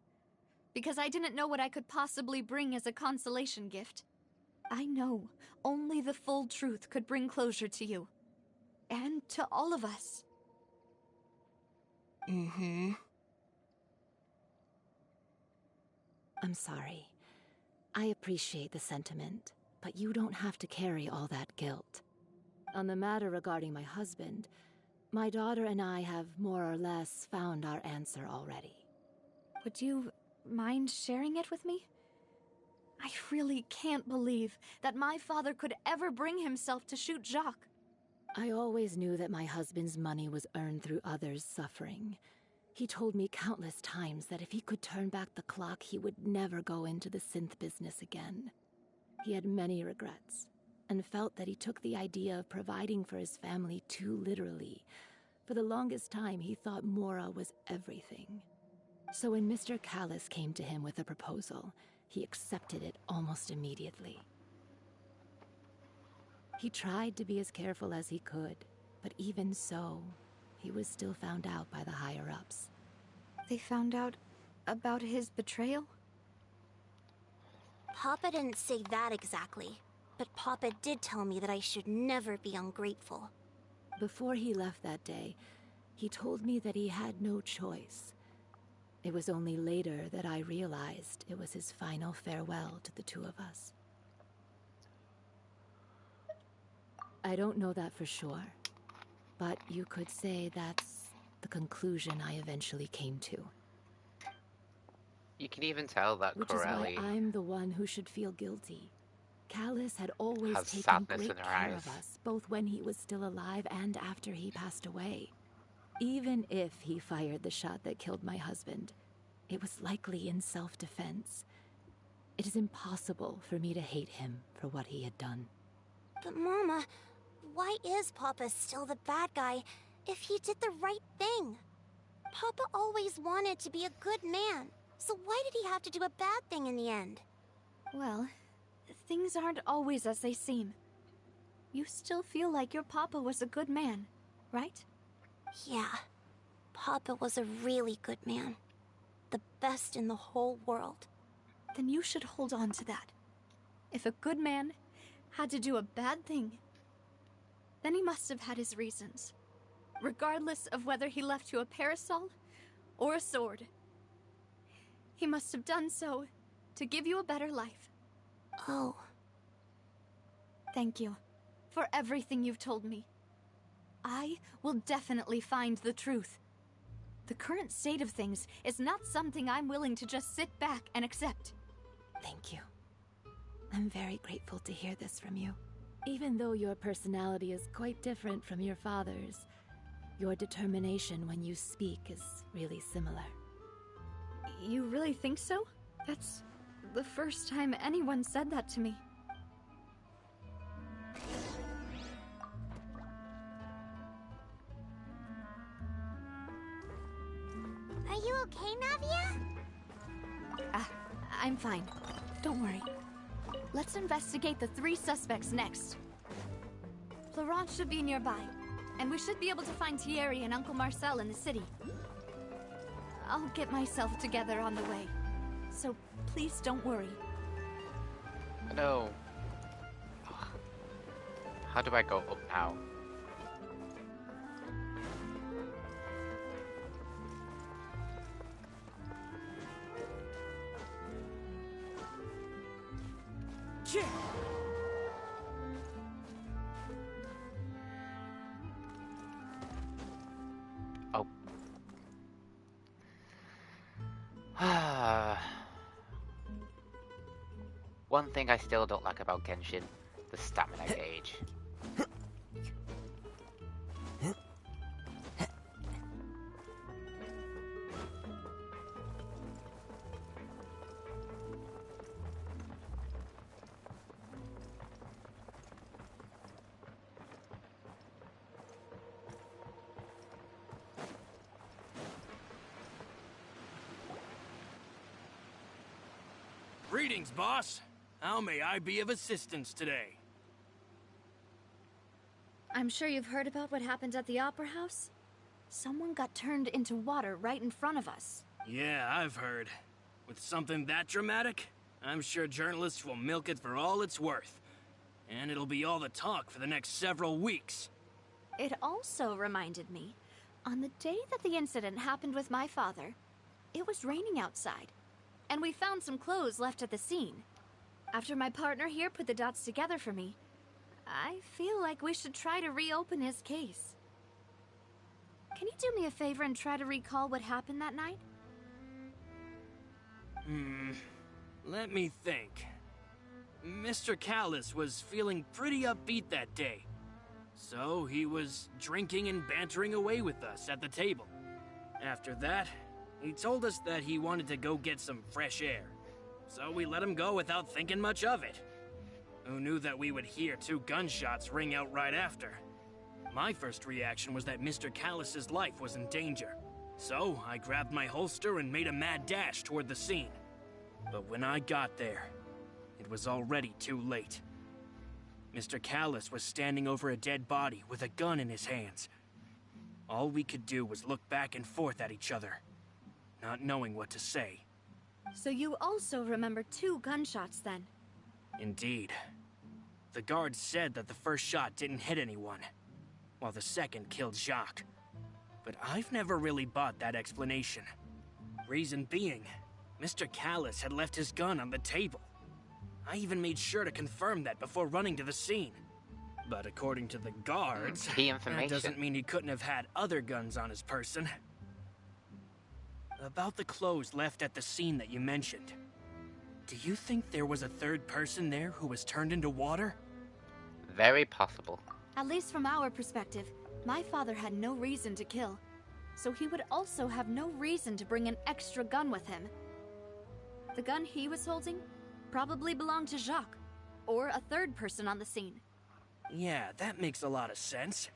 because I didn't know what I could possibly bring as a consolation gift. I know only the full truth could bring closure to you. And to all of us. Mm-hmm. I'm sorry. I appreciate the sentiment, but you don't have to carry all that guilt. On the matter regarding my husband, my daughter and I have more or less found our answer already. Would you mind sharing it with me? I really can't believe that my father could ever bring himself to shoot Jacques. I always knew that my husband's money was earned through others' suffering. He told me countless times that if he could turn back the clock, he would never go into the synth business again. He had many regrets, and felt that he took the idea of providing for his family too literally. For the longest time, he thought Mora was everything. So when Mr. Callis came to him with a proposal, he accepted it almost immediately. He tried to be as careful as he could, but even so, he was still found out by the higher-ups. They found out about his betrayal? Papa didn't say that exactly, but Papa did tell me that I should never be ungrateful. Before he left that day, he told me that he had no choice. It was only later that I realized it was his final farewell to the two of us. I don't know that for sure, but you could say that's the conclusion I eventually came to. You can even tell that Which Corelli is why I'm the one who should feel guilty. Callis had always has taken sadness great in her care eyes. of us, both when he was still alive and after he passed away. Even if he fired the shot that killed my husband, it was likely in self-defense. It is impossible for me to hate him for what he had done. But Mama, why is Papa still the bad guy if he did the right thing? Papa always wanted to be a good man, so why did he have to do a bad thing in the end? Well, things aren't always as they seem. You still feel like your Papa was a good man, right? Yeah, Papa was a really good man. The best in the whole world. Then you should hold on to that. If a good man had to do a bad thing, then he must have had his reasons. Regardless of whether he left you a parasol or a sword. He must have done so to give you a better life. Oh. Thank you for everything you've told me. I will definitely find the truth. The current state of things is not something I'm willing to just sit back and accept. Thank you. I'm very grateful to hear this from you. Even though your personality is quite different from your father's, your determination when you speak is really similar. You really think so? That's the first time anyone said that to me. Are you okay, Navia? I'm fine. Don't worry. Let's investigate the 3 suspects next. Florent should be nearby, and we should be able to find Thierry and Uncle Marcel in the city. I'll get myself together on the way, so please don't worry. No. How do I go up now? Yeah. Oh. One thing I still don't like about Genshin, the stamina gauge. Greetings, boss. How may I be of assistance today? I'm sure you've heard about what happened at the Opera House. Someone got turned into water right in front of us. Yeah, I've heard. With something that dramatic, I'm sure journalists will milk it for all it's worth. And it'll be all the talk for the next several weeks. It also reminded me, on the day that the incident happened with my father, it was raining outside, and we found some clothes left at the scene. After my partner here put the dots together for me, I feel like we should try to reopen his case. Can you do me a favor and try to recall what happened that night? Let me think. Mr. Callis was feeling pretty upbeat that day. So he was drinking and bantering away with us at the table. After that, he told us that he wanted to go get some fresh air. So we let him go without thinking much of it. Who knew that we would hear 2 gunshots ring out right after? My first reaction was that Mr. Callis's life was in danger. So I grabbed my holster and made a mad dash toward the scene. But when I got there, it was already too late. Mr. Callis was standing over a dead body with a gun in his hands. All we could do was look back and forth at each other, not knowing what to say. So you also remember 2 gunshots then? Indeed. The guard said that the first shot didn't hit anyone, while the second killed Jacques. But I've never really bought that explanation. Reason being, Mr. Callis had left his gun on the table. I even made sure to confirm that before running to the scene. But according to the guards, Key information. that doesn't mean he couldn't have had other guns on his person. About the clothes left at the scene that you mentioned. Do you think there was a third person there who was turned into water? Very possible. At least from our perspective, my father had no reason to kill. So he would also have no reason to bring an extra gun with him. The gun he was holding probably belonged to Jacques, or a third person on the scene. Yeah, that makes a lot of sense.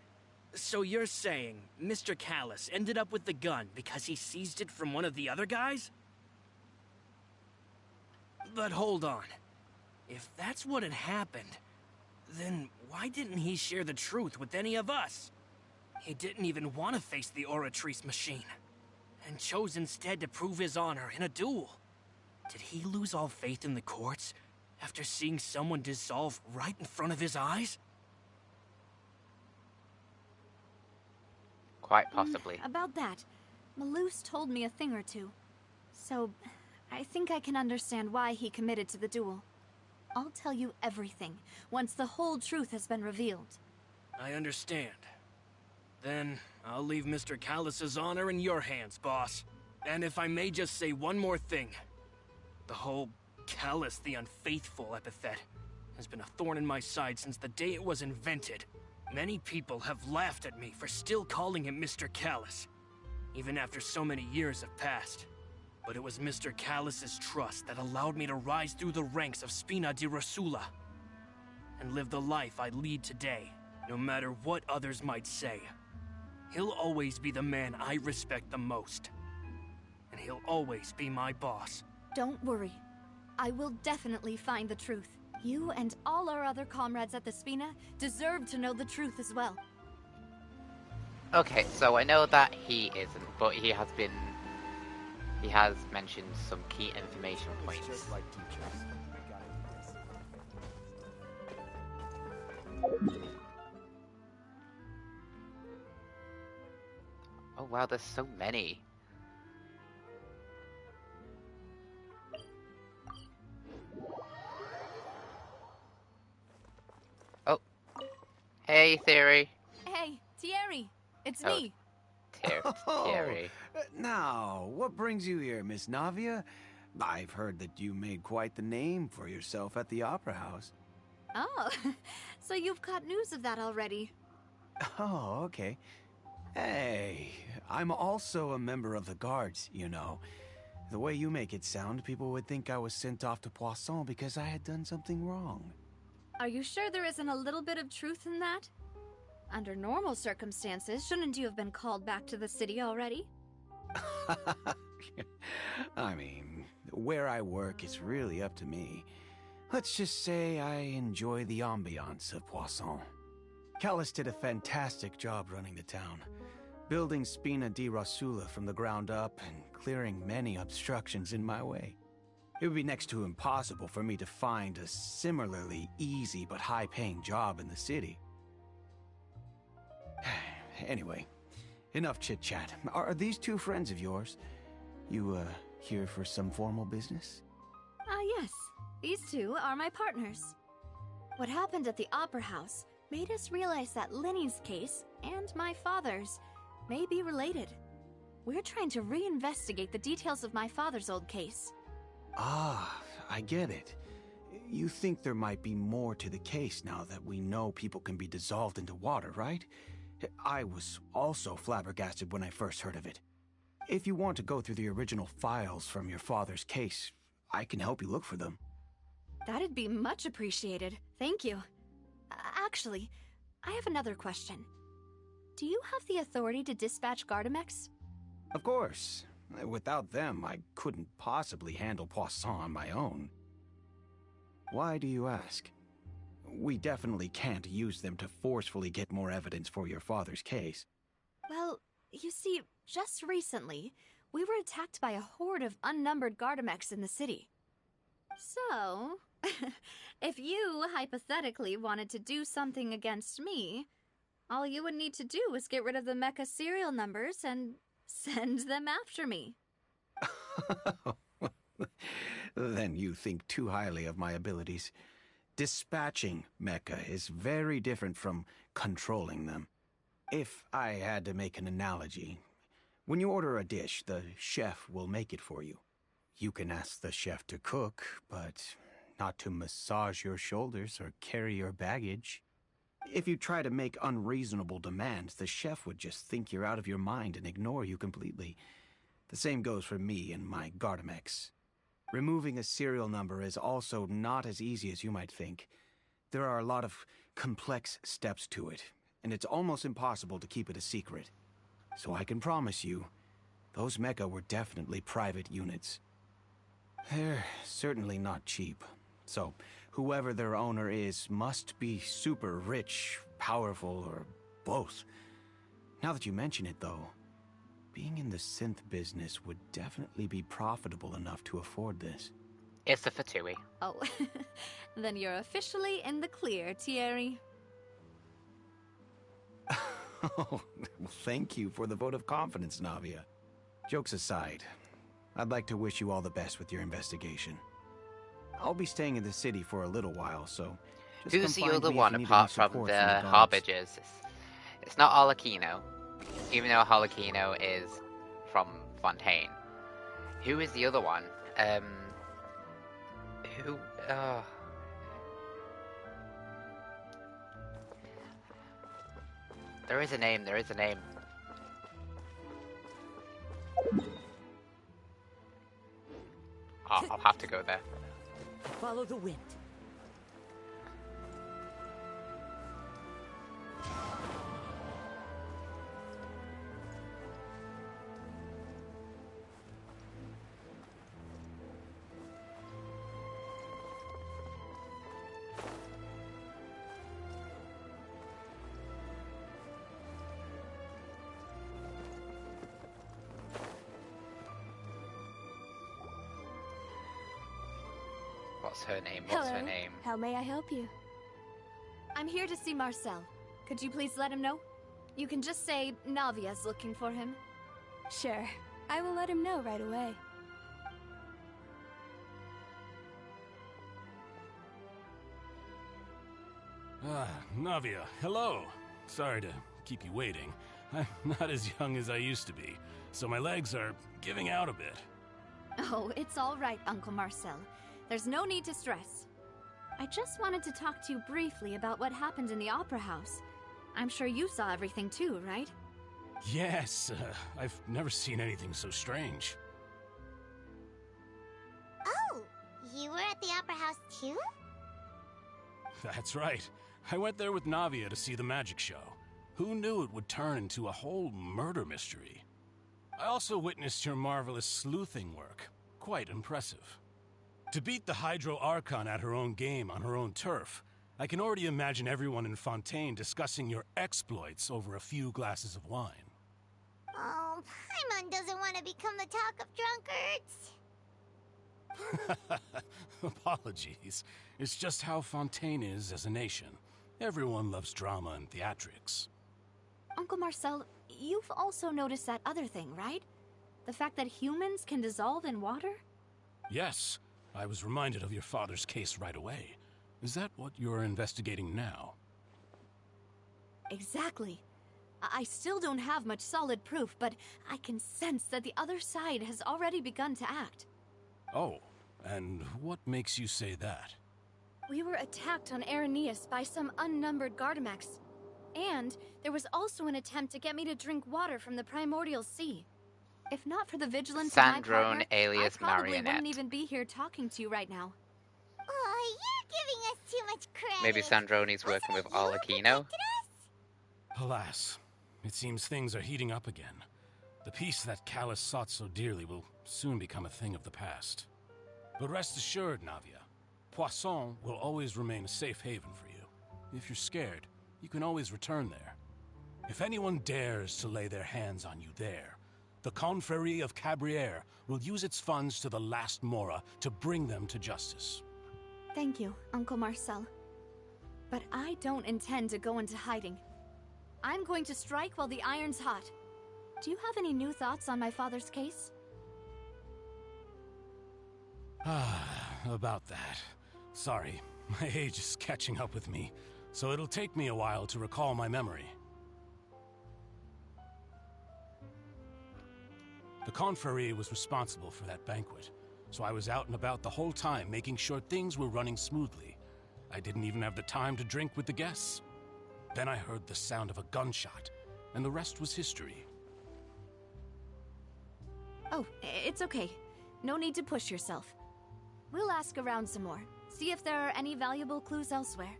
So you're saying Mr. Callis ended up with the gun because he seized it from one of the other guys? But hold on. If that's what had happened, then why didn't he share the truth with any of us? He didn't even want to face the Oratrice machine, and chose instead to prove his honor in a duel. Did he lose all faith in the courts after seeing someone dissolve right in front of his eyes? Quite possibly. About that, Malus told me a thing or two. So, I think I can understand why he committed to the duel. I'll tell you everything, once the whole truth has been revealed. I understand. Then, I'll leave Mr. Callis's honor in your hands, boss. And if I may just say one more thing. The whole Callis the Unfaithful epithet has been a thorn in my side since the day it was invented. Many people have laughed at me for still calling him Mr. Callis, even after so many years have passed. But it was Mr. Callis's trust that allowed me to rise through the ranks of Spina di Rosula and live the life I lead today, no matter what others might say. He'll always be the man I respect the most, and he'll always be my boss. Don't worry. I will definitely find the truth. You and all our other comrades at the Spina deserve to know the truth as well. Okay, so I know that he isn't, but he has mentioned some key information points. Just like teachers. Oh wow, there's so many. Oh. Hey, Theory. Hey, Thierry, it's Oh. me. Oh, Thierry. now, what brings you here, Miss Navia? I've heard that you made quite the name for yourself at the Opera House. Oh, so you've caught news of that already. Oh, okay. Hey, I'm also a member of the Guards, you know. The way you make it sound, people would think I was sent off to Poisson because I had done something wrong. Are you sure there isn't a little bit of truth in that? Under normal circumstances, shouldn't you have been called back to the city already? I mean, where I work is really up to me. Let's just say I enjoy the ambiance of Poisson. Callis did a fantastic job running the town, building Spina di Rosula from the ground up and clearing many obstructions in my way. It would be next to impossible for me to find a similarly easy but high-paying job in the city. Anyway, enough chit-chat. Are these two friends of yours? You, here for some formal business? Yes. These two are my partners. What happened at the Opera House made us realize that Linny's case and my father's may be related. We're trying to reinvestigate the details of my father's old case. Ah, I get it. You think there might be more to the case now that we know people can be dissolved into water, right? I was also flabbergasted when I first heard of it. If you want to go through the original files from your father's case, I can help you look for them. That'd be much appreciated. Thank you. Actually, I have another question. Do you have the authority to dispatch Gardamex? Of course. Without them, I couldn't possibly handle Poisson on my own. Why do you ask? We definitely can't use them to forcefully get more evidence for your father's case. Well, you see, just recently, we were attacked by a horde of unnumbered Gardamex in the city. So, if you hypothetically wanted to do something against me, all you would need to do was get rid of the mecha serial numbers and send them after me. Then you think too highly of my abilities. Dispatching mecha is very different from controlling them. If I had to make an analogy, when you order a dish, the chef will make it for you. You can ask the chef to cook, but not to massage your shoulders or carry your baggage. If you try to make unreasonable demands, the chef would just think you're out of your mind and ignore you completely. The same goes for me and my Gardamex. Removing a serial number is also not as easy as you might think. There are a lot of complex steps to it, and it's almost impossible to keep it a secret. So I can promise you, those mecha were definitely private units. They're certainly not cheap. So, whoever their owner is must be super rich, powerful, or both. Now that you mention it, though, being in the synth business would definitely be profitable enough to afford this. It's a Fatui. Oh, then you're officially in the clear, Thierry. Oh, well, thank you for the vote of confidence, Navia. Jokes aside, I'd like to wish you all the best with your investigation. I'll be staying in the city for a little while, so just Who's the come find other me if one you need apart any from support the guards. Harbinger? It's not Arlecchino, even though Arlecchino is from Fontaine. Who is the other one? Who? There is a name. There is a name. I'll have to go there. Follow the wind. What's her name? What's her name? How may I help you? I'm here to see Marcel. Could you please let him know? You can just say Navia's looking for him. Sure. I will let him know right away. Navia, hello. Sorry to keep you waiting. I'm not as young as I used to be, so my legs are giving out a bit. Oh, it's all right, Uncle Marcel. There's no need to stress. I just wanted to talk to you briefly about what happened in the Opera House. I'm sure you saw everything too, right? Yes, I've never seen anything so strange. Oh, you were at the Opera House too? That's right. I went there with Navia to see the magic show. Who knew it would turn into a whole murder mystery? I also witnessed your marvelous sleuthing work. Quite impressive. To beat the Hydro Archon at her own game on her own turf, I can already imagine everyone in Fontaine discussing your exploits over a few glasses of wine. Oh, Paimon doesn't want to become the talk of drunkards. Apologies. It's just how Fontaine is as a nation. Everyone loves drama and theatrics. Uncle Marcel, you've also noticed that other thing, right? The fact that humans can dissolve in water? Yes, I was reminded of your father's case right away. Is that what you're investigating now? Exactly. I still don't have much solid proof, but I can sense that the other side has already begun to act. Oh, and what makes you say that? We were attacked on Araneus by some unnumbered Gardamex. And there was also an attempt to get me to drink water from the primordial sea. If not for the vigilance of my Sandrone partner, alias I probably Marionette. wouldn't even be here talking to you right now. Oh, you're giving us too much credit. Maybe Sandrone's working with Arlecchino? Alas, it seems things are heating up again. The peace that Callus sought so dearly will soon become a thing of the past. But rest assured, Navia, Poisson will always remain a safe haven for you. If you're scared, you can always return there. If anyone dares to lay their hands on you there, the Confrérie of Cabrières will use its funds to the last Mora to bring them to justice. Thank you, Uncle Marcel. But I don't intend to go into hiding. I'm going to strike while the iron's hot. Do you have any new thoughts on my father's case? About that. Sorry, my age is catching up with me, so it'll take me a while to recall my memory. The Confrérie was responsible for that banquet, so I was out and about the whole time making sure things were running smoothly. I didn't even have the time to drink with the guests. Then I heard the sound of a gunshot, and the rest was history. Oh, it's okay. No need to push yourself. We'll ask around some more, see if there are any valuable clues elsewhere.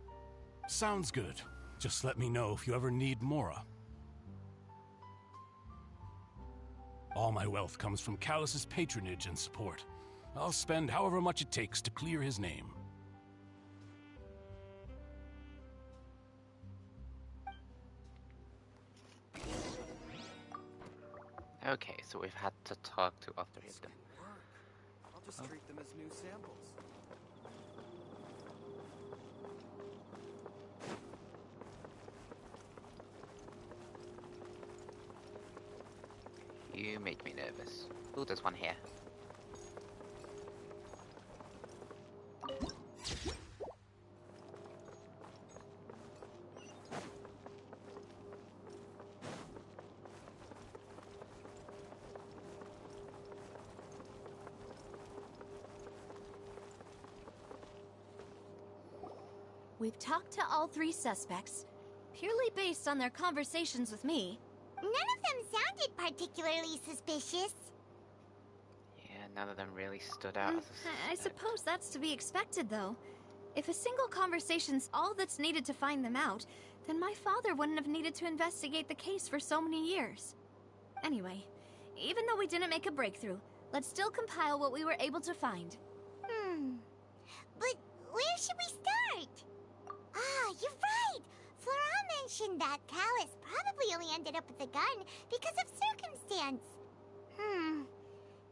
Sounds good. Just let me know if you ever need Mora. All my wealth comes from Callus's patronage and support. I'll spend however much it takes to clear his name. Okay, so we've had to talk to all three of them. I'll just treat them as new samples. You make me nervous. Ooh, there's one here. We've talked to all three suspects, purely based on their conversations with me. None of them sounded particularly suspicious. Yeah, none of them really stood out as a I suppose that's to be expected, though. If a single conversation's all that's needed to find them out, then my father wouldn't have needed to investigate the case for so many years. Anyway, even though we didn't make a breakthrough, let's still compile what we were able to find. But where should we start? Ah, you're right! Flora mentioned that Callus probably only ended up with the gun because of circumstance.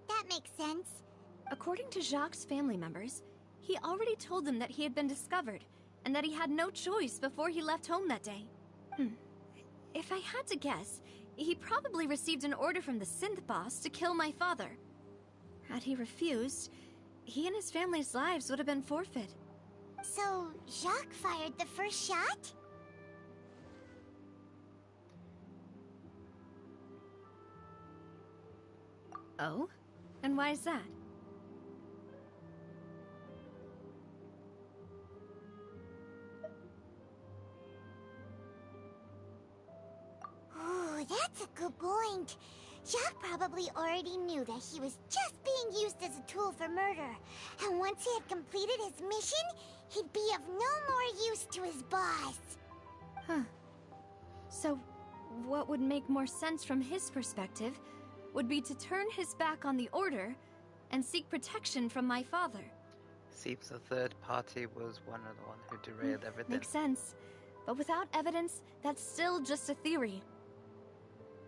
That makes sense. According to Jacques' family members, he already told them that he had been discovered, and that he had no choice before he left home that day. If I had to guess, he probably received an order from the synth boss to kill my father. Had he refused, he and his family's lives would have been forfeit. So, Jacques fired the first shot? Oh? And why is that? that's a good point. Jacques probably already knew that he was just being used as a tool for murder. And once he had completed his mission, he'd be of no more use to his boss. Huh. So, what would make more sense from his perspective would be to turn his back on the Order and seek protection from my father. Seems the third party was one of the one who derailed everything. Makes sense. But without evidence, that's still just a theory.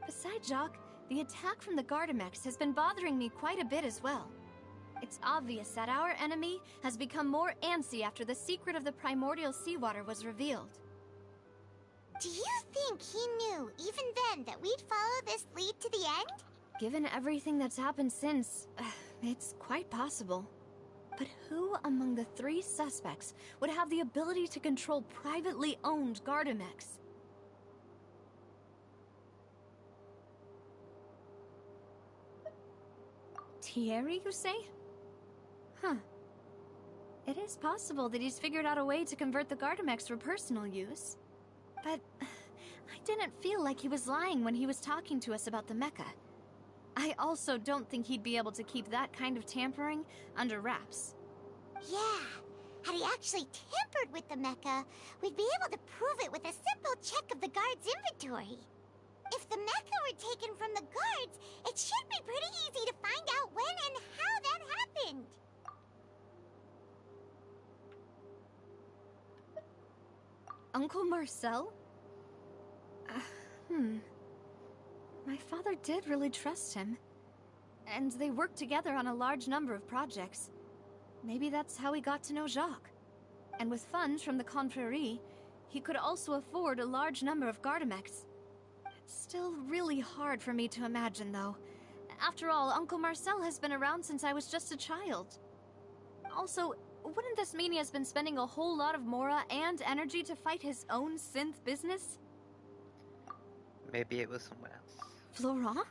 Besides Jacques, the attack from the Gardamex has been bothering me quite a bit as well. It's obvious that our enemy has become more antsy after the secret of the primordial seawater was revealed. Do you think he knew, even then, that we'd follow this lead to the end? Given everything that's happened since, it's quite possible. But who among the 3 suspects would have the ability to control privately owned Gardamex? Thierry, you say? Huh. It is possible that he's figured out a way to convert the Gardamex for personal use. But I didn't feel like he was lying when he was talking to us about the mecha. I also don't think he'd be able to keep that kind of tampering under wraps. Yeah, had he actually tampered with the mecha, we'd be able to prove it with a simple check of the guard's inventory. If the mecha were taken from the guards, it should be pretty easy to find out when and how that happened. Uncle Marcel? My father did really trust him. And they worked together on a large number of projects. Maybe that's how he got to know Jacques. And with funds from the Confrérie, he could also afford a large number of Gardamex. It's still really hard for me to imagine, though. After all, Uncle Marcel has been around since I was just a child. Also, wouldn't this mean he has been spending a whole lot of mora and energy to fight his own synth business? Maybe it was someone else. Florent?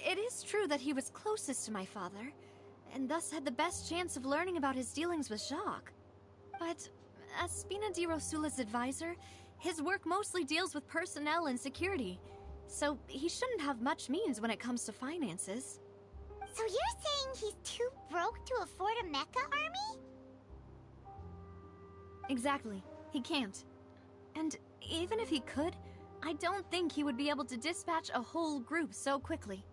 It is true that he was closest to my father, and thus had the best chance of learning about his dealings with Jacques. But as Spina di Rosula's advisor, his work mostly deals with personnel and security, so he shouldn't have much means when it comes to finances. So you're saying he's too broke to afford a mecha army? Exactly. He can't. And even if he could, I don't think he would be able to dispatch a whole group so quickly.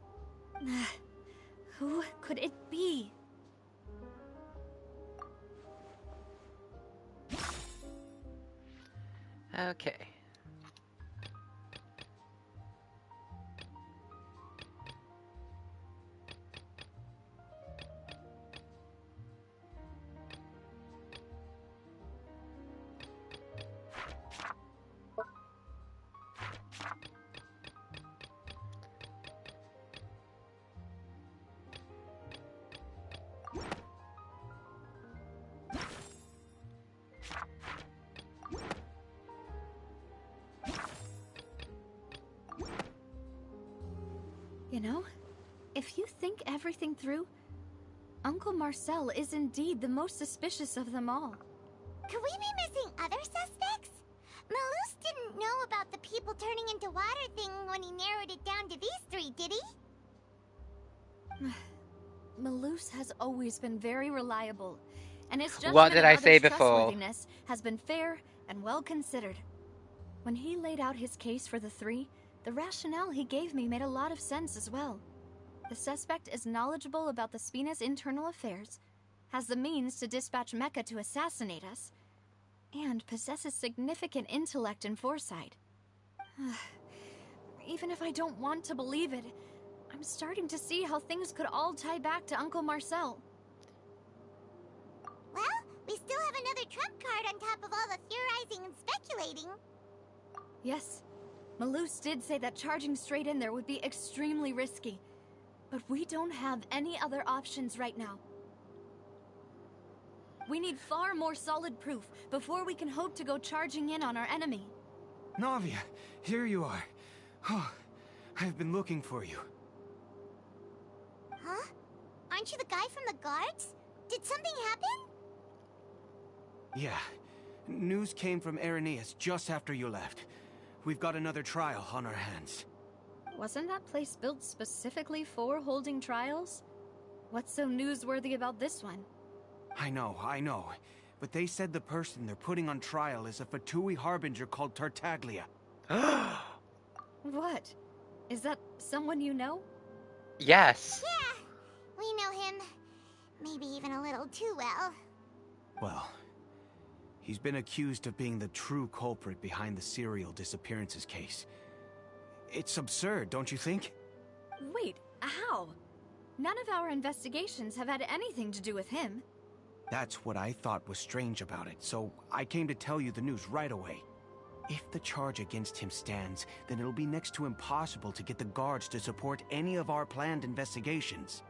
Who could it be? Okay. You know, if you think everything through, Uncle Marcel is indeed the most suspicious of them all. Could we be missing other suspects? Malus didn't know about the people turning into water thing when he narrowed it down to these 3, did he? Malus has always been very reliable, and his judgment What did I of say others' before? trustworthiness has been fair and well considered. When he laid out his case for the 3, the rationale he gave me made a lot of sense as well. The suspect is knowledgeable about the Spina's internal affairs, has the means to dispatch Mecha to assassinate us, and possesses significant intellect and foresight. Even if I don't want to believe it, I'm starting to see how things could all tie back to Uncle Marcel. Well, we still have another trump card on top of all the theorizing and speculating. Yes, Malus did say that charging straight in there would be extremely risky, but we don't have any other options right now. We need far more solid proof before we can hope to go charging in on our enemy. Navia, here you are. Oh, I've been looking for you. Huh? Aren't you the guy from the guards? Did something happen? Yeah. News came from Irenaeus just after you left. we've got another trial on our hands. Wasn't that place built specifically for holding trials? What's so newsworthy about this one? I know. But they said the person they're putting on trial is a Fatui harbinger called Tartaglia. What? Is that someone you know? Yes. Yeah, we know him. Maybe even a little too well. Well, he's been accused of being the true culprit behind the serial disappearances case. It's absurd, don't you think? Wait, how? None of our investigations have had anything to do with him. That's what I thought was strange about it, so I came to tell you the news right away. If the charge against him stands, then it'll be next to impossible to get the guards to support any of our planned investigations.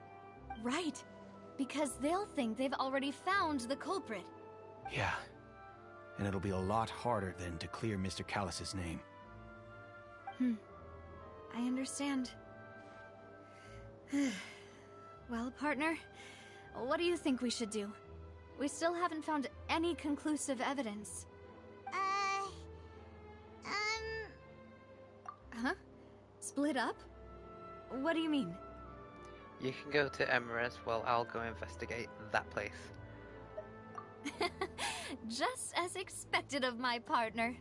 Right, because they'll think they've already found the culprit. Yeah, and it'll be a lot harder then to clear Mr. Callus's name. I understand. Well, partner, what do you think we should do? We still haven't found any conclusive evidence. Huh? Split up? What do you mean? You can go to Emerus while I'll go investigate that place. Just as expected of my partner.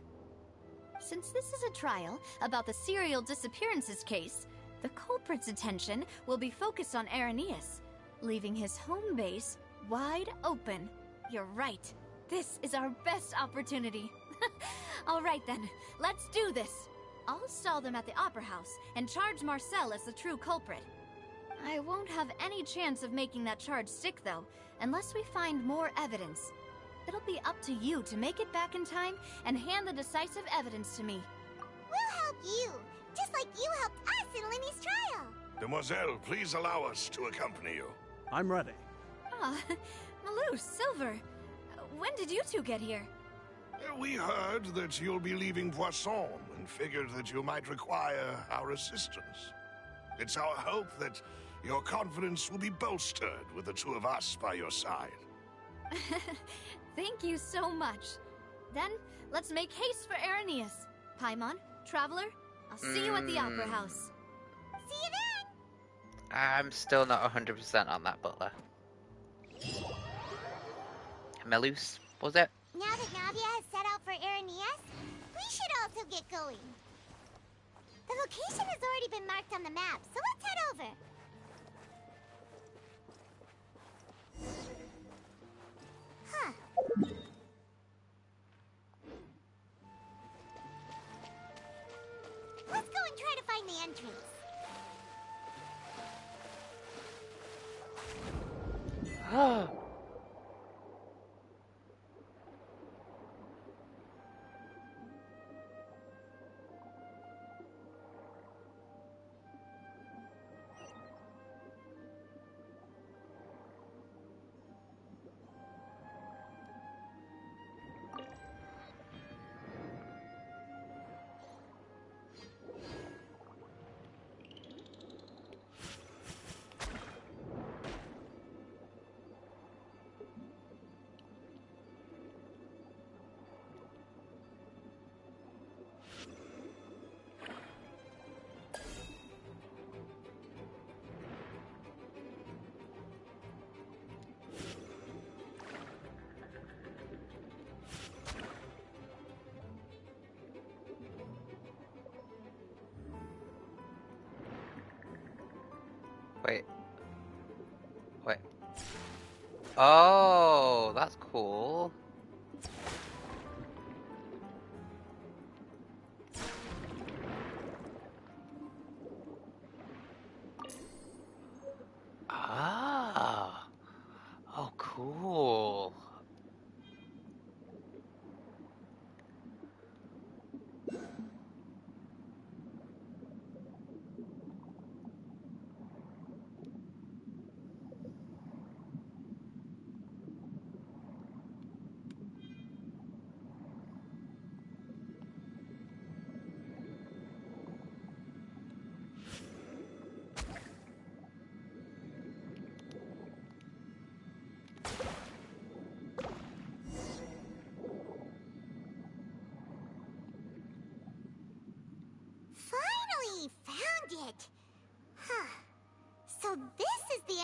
Since this is a trial about the serial disappearances case, the culprit's attention will be focused on Irenaeus, leaving his home base wide open. You're right. This is our best opportunity. All right then, let's do this. I'll stall them at the Opera House and charge Marcel as the true culprit. I won't have any chance of making that charge stick, though, unless we find more evidence. It'll be up to you to make it back in time and hand the decisive evidence to me. We'll help you, just like you helped us in Linny's trial. Demoiselle, please allow us to accompany you. I'm ready. Ah, Malou, Silver, when did you two get here? We heard that you'll be leaving Poisson and figured that you might require our assistance. It's our hope that your confidence will be bolstered with the two of us by your side. Thank you so much. Then, let's make haste for Irenaeus. Paimon, Traveler, I'll see you at the Opera House. See you then! I'm still not 100% on that, Butler. Melus, was it? Now that Navia has set out for Irenaeus, we should also get going. The location has already been marked on the map, so let's head over. Huh. Let's go and try to find the entrance. Wait. Oh, that's cool. Ah. Oh, cool.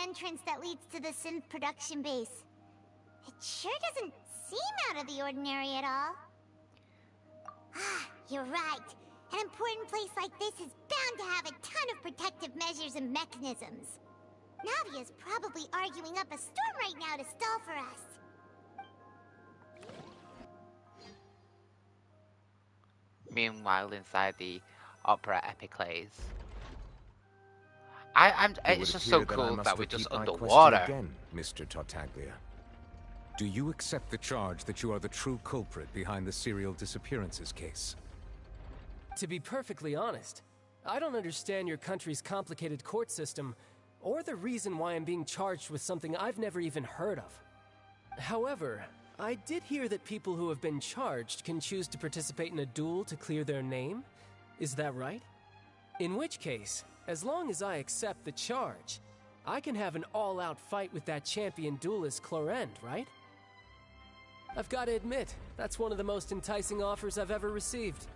entrance that leads to the synth production base. It sure doesn't seem out of the ordinary at all. Ah, you're right. An important place like this is bound to have a ton of protective measures and mechanisms. Navia's probably arguing up a storm right now to stall for us. Meanwhile, inside the opera epiclase, it's just so cool that we're just underwater. Again, Mr. Tartaglia. Do you accept the charge that you are the true culprit behind the serial disappearances case? To be perfectly honest, I don't understand your country's complicated court system, or the reason why I'm being charged with something I've never even heard of. However, I did hear that people who have been charged can choose to participate in a duel to clear their name. Is that right? In which case, as long as I accept the charge, I can have an all-out fight with that champion duelist Clorend, right? I've got to admit, that's one of the most enticing offers I've ever received.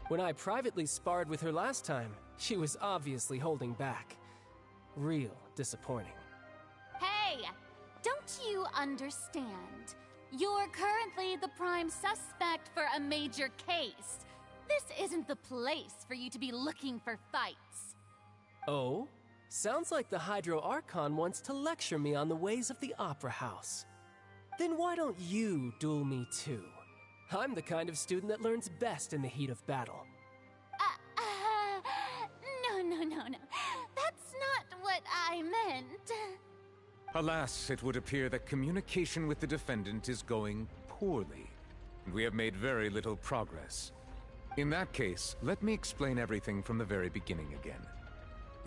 When I privately sparred with her last time, she was obviously holding back. Real disappointing. Hey! Don't you understand? You're currently the prime suspect for a major case. This isn't the place for you to be looking for fights. Oh? Sounds like the Hydro Archon wants to lecture me on the ways of the Opera House. Then why don't you duel me too? I'm the kind of student that learns best in the heat of battle. No. That's not what I meant. Alas, it would appear that communication with the defendant is going poorly, and we have made very little progress. In that case, let me explain everything from the very beginning again.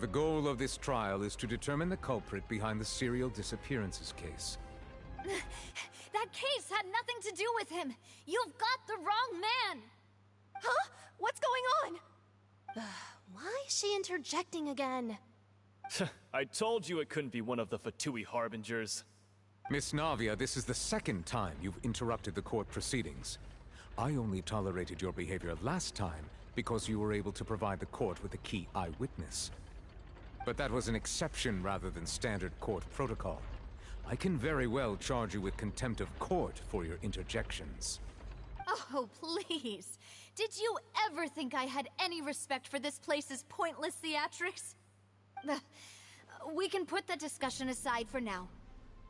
The goal of this trial is to determine the culprit behind the serial disappearances case. That case had nothing to do with him. You've got the wrong man. Huh? What's going on? Why is she interjecting again? I told you it couldn't be one of the Fatui Harbingers. Miss Navia, this is the second time you've interrupted the court proceedings. I only tolerated your behavior last time because you were able to provide the court with a key eyewitness. But that was an exception rather than standard court protocol. I can very well charge you with contempt of court for your interjections. Oh, please. Did you ever think I had any respect for this place's pointless theatrics? We can put that discussion aside for now.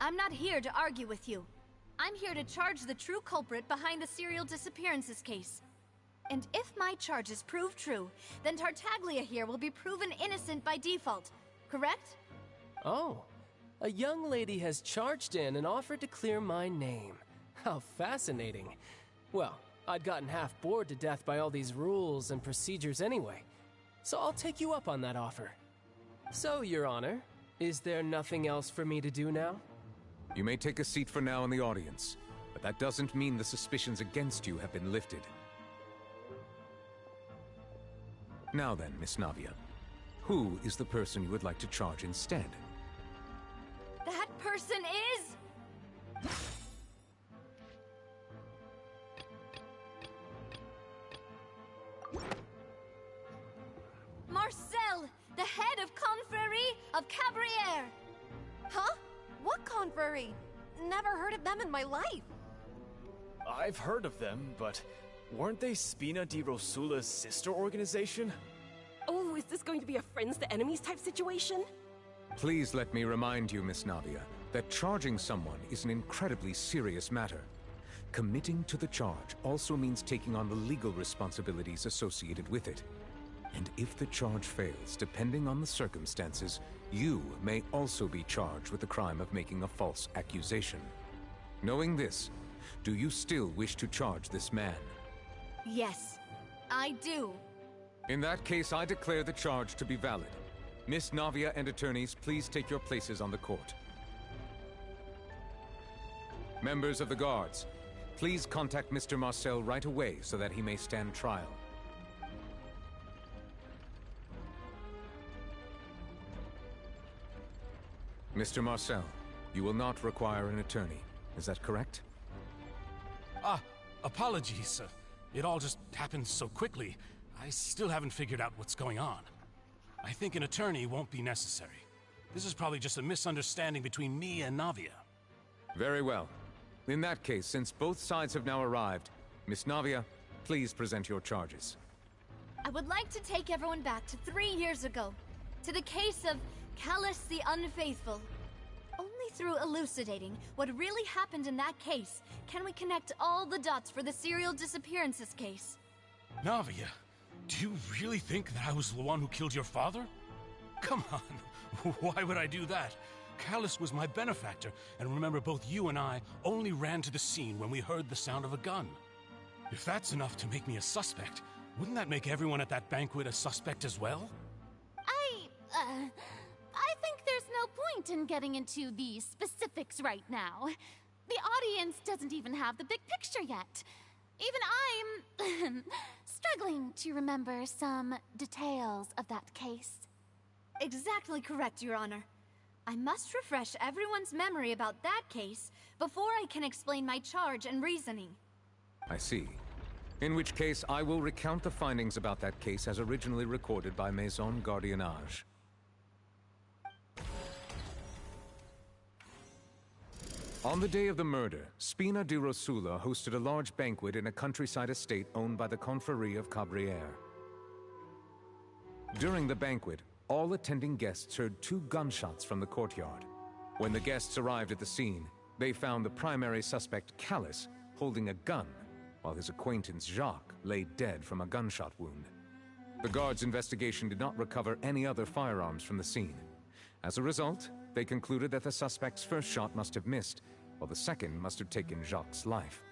I'm not here to argue with you. I'm here to charge the true culprit behind the serial disappearances case. And if my charges prove true, then Tartaglia here will be proven innocent by default, correct? Oh, a young lady has charged in and offered to clear my name. How fascinating. Well, I'd gotten half bored to death by all these rules and procedures anyway, so I'll take you up on that offer. So, Your Honor, is there nothing else for me to do now? You may take a seat for now in the audience, but that doesn't mean the suspicions against you have been lifted. Now then, Miss Navia, who is the person you would like to charge instead? That person is... Marcel, the head of Confrérie of Cabrières! Huh? What confrérie? Never heard of them in my life. I've heard of them, but weren't they Spina di Rosula's sister organization? Oh, is this going to be a friends to enemies type situation? Please let me remind you, Miss Navia, that charging someone is an incredibly serious matter. Committing to the charge also means taking on the legal responsibilities associated with it. And if the charge fails, depending on the circumstances, you may also be charged with the crime of making a false accusation. Knowing this, do you still wish to charge this man? Yes, I do. In that case, I declare the charge to be valid. Miss Navia and attorneys, please take your places on the court. Members of the guards, please contact Mr. Marcel right away so that he may stand trial. Mr. Marcel, you will not require an attorney. Is that correct? Apologies. It all just happened so quickly. I still haven't figured out what's going on. I think an attorney won't be necessary. This is probably just a misunderstanding between me and Navia. Very well. In that case, since both sides have now arrived, Miss Navia, please present your charges. I would like to take everyone back to 3 years ago, to the case of Callus the Unfaithful. Only through elucidating what really happened in that case can we connect all the dots for the serial disappearances case. Navia, do you really think that I was the one who killed your father? Come on, why would I do that? Callus was my benefactor, and remember, both you and I only ran to the scene when we heard the sound of a gun. If that's enough to make me a suspect, wouldn't that make everyone at that banquet a suspect as well? I think there's no point in getting into the specifics right now. The audience doesn't even have the big picture yet. Even I'm struggling to remember some details of that case. Exactly correct, Your Honor. I must refresh everyone's memory about that case before I can explain my charge and reasoning. I see. In which case, I will recount the findings about that case as originally recorded by Maison Gardiennage. On the day of the murder, Spina di Rosula hosted a large banquet in a countryside estate owned by the Confrérie of Cabrières. During the banquet, all attending guests heard 2 gunshots from the courtyard. When the guests arrived at the scene, they found the primary suspect, Callus, holding a gun, while his acquaintance, Jacques, lay dead from a gunshot wound. The guards' investigation did not recover any other firearms from the scene. As a result, they concluded that the suspect's first shot must have missed, while the second must have taken Jacques' life.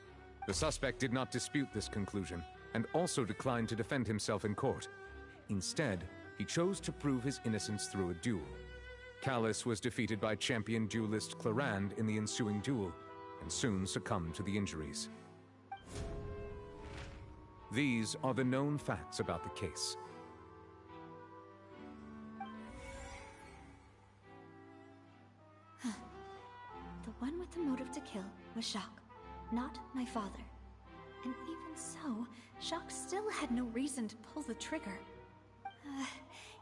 The suspect did not dispute this conclusion, and also declined to defend himself in court. Instead, he chose to prove his innocence through a duel. Callus was defeated by champion duelist Clarande in the ensuing duel, and soon succumbed to the injuries. These are the known facts about the case. The one with the motive to kill was Jacques, not my father. And even so, Jacques still had no reason to pull the trigger.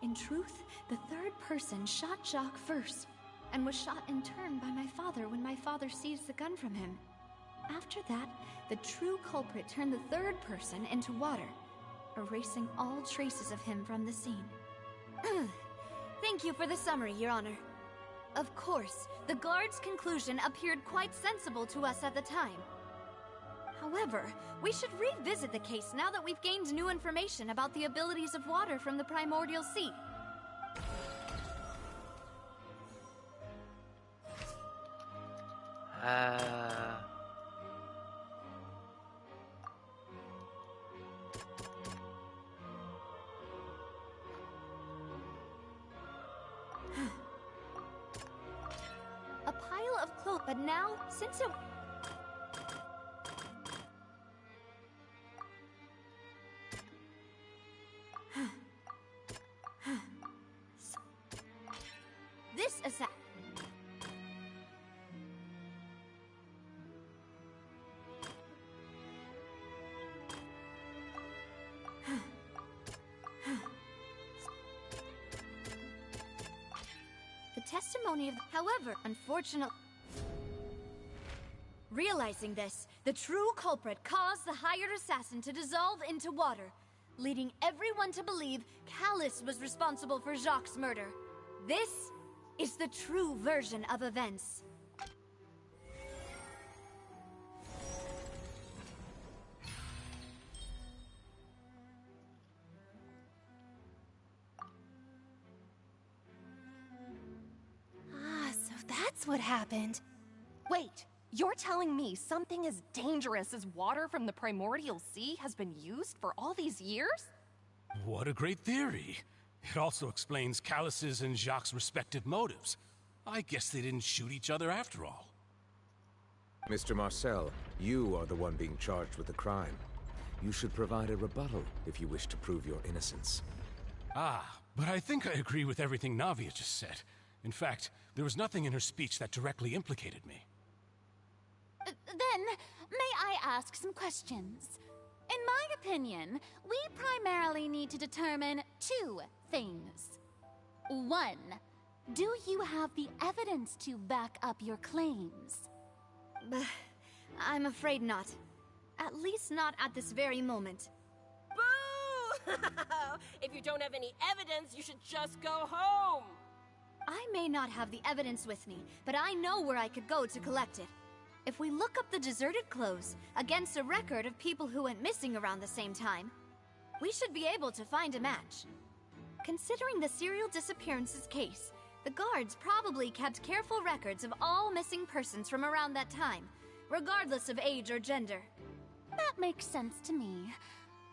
In truth, the third person shot Jacques first, and was shot in turn by my father when my father seized the gun from him. After that, the true culprit turned the third person into water, erasing all traces of him from the scene. Thank you for the summary, Your Honor. Of course, the guard's conclusion appeared quite sensible to us at the time. However, we should revisit the case now that we've gained new information about the abilities of water from the primordial sea. A pile of clothes, but now, since it... This is that. The testimony of... However, unfortunately... Realizing this, the true culprit caused the hired assassin to dissolve into water, leading everyone to believe Callus was responsible for Jacques' murder. This is the true version of events. So that's what happened. Wait, you're telling me something as dangerous as water from the primordial sea has been used for all these years? What a great theory. It also explains Callus's and Jacques' respective motives. I guess they didn't shoot each other after all. Mr. Marcel, you are the one being charged with the crime. You should provide a rebuttal if you wish to prove your innocence. But I think I agree with everything Navia just said. In fact, there was nothing in her speech that directly implicated me. Then, may I ask some questions? In my opinion, we primarily need to determine 2 things. 1, Do you have the evidence to back up your claims? I'm afraid not. At least not at this very moment. Boo! If you don't have any evidence, you should just go home! I may not have the evidence with me, but I know where I could go to collect it. If we look up the deserted clothes against a record of people who went missing around the same time, we should be able to find a match. Considering the serial disappearances case, the guards probably kept careful records of all missing persons from around that time, regardless of age or gender. That makes sense to me.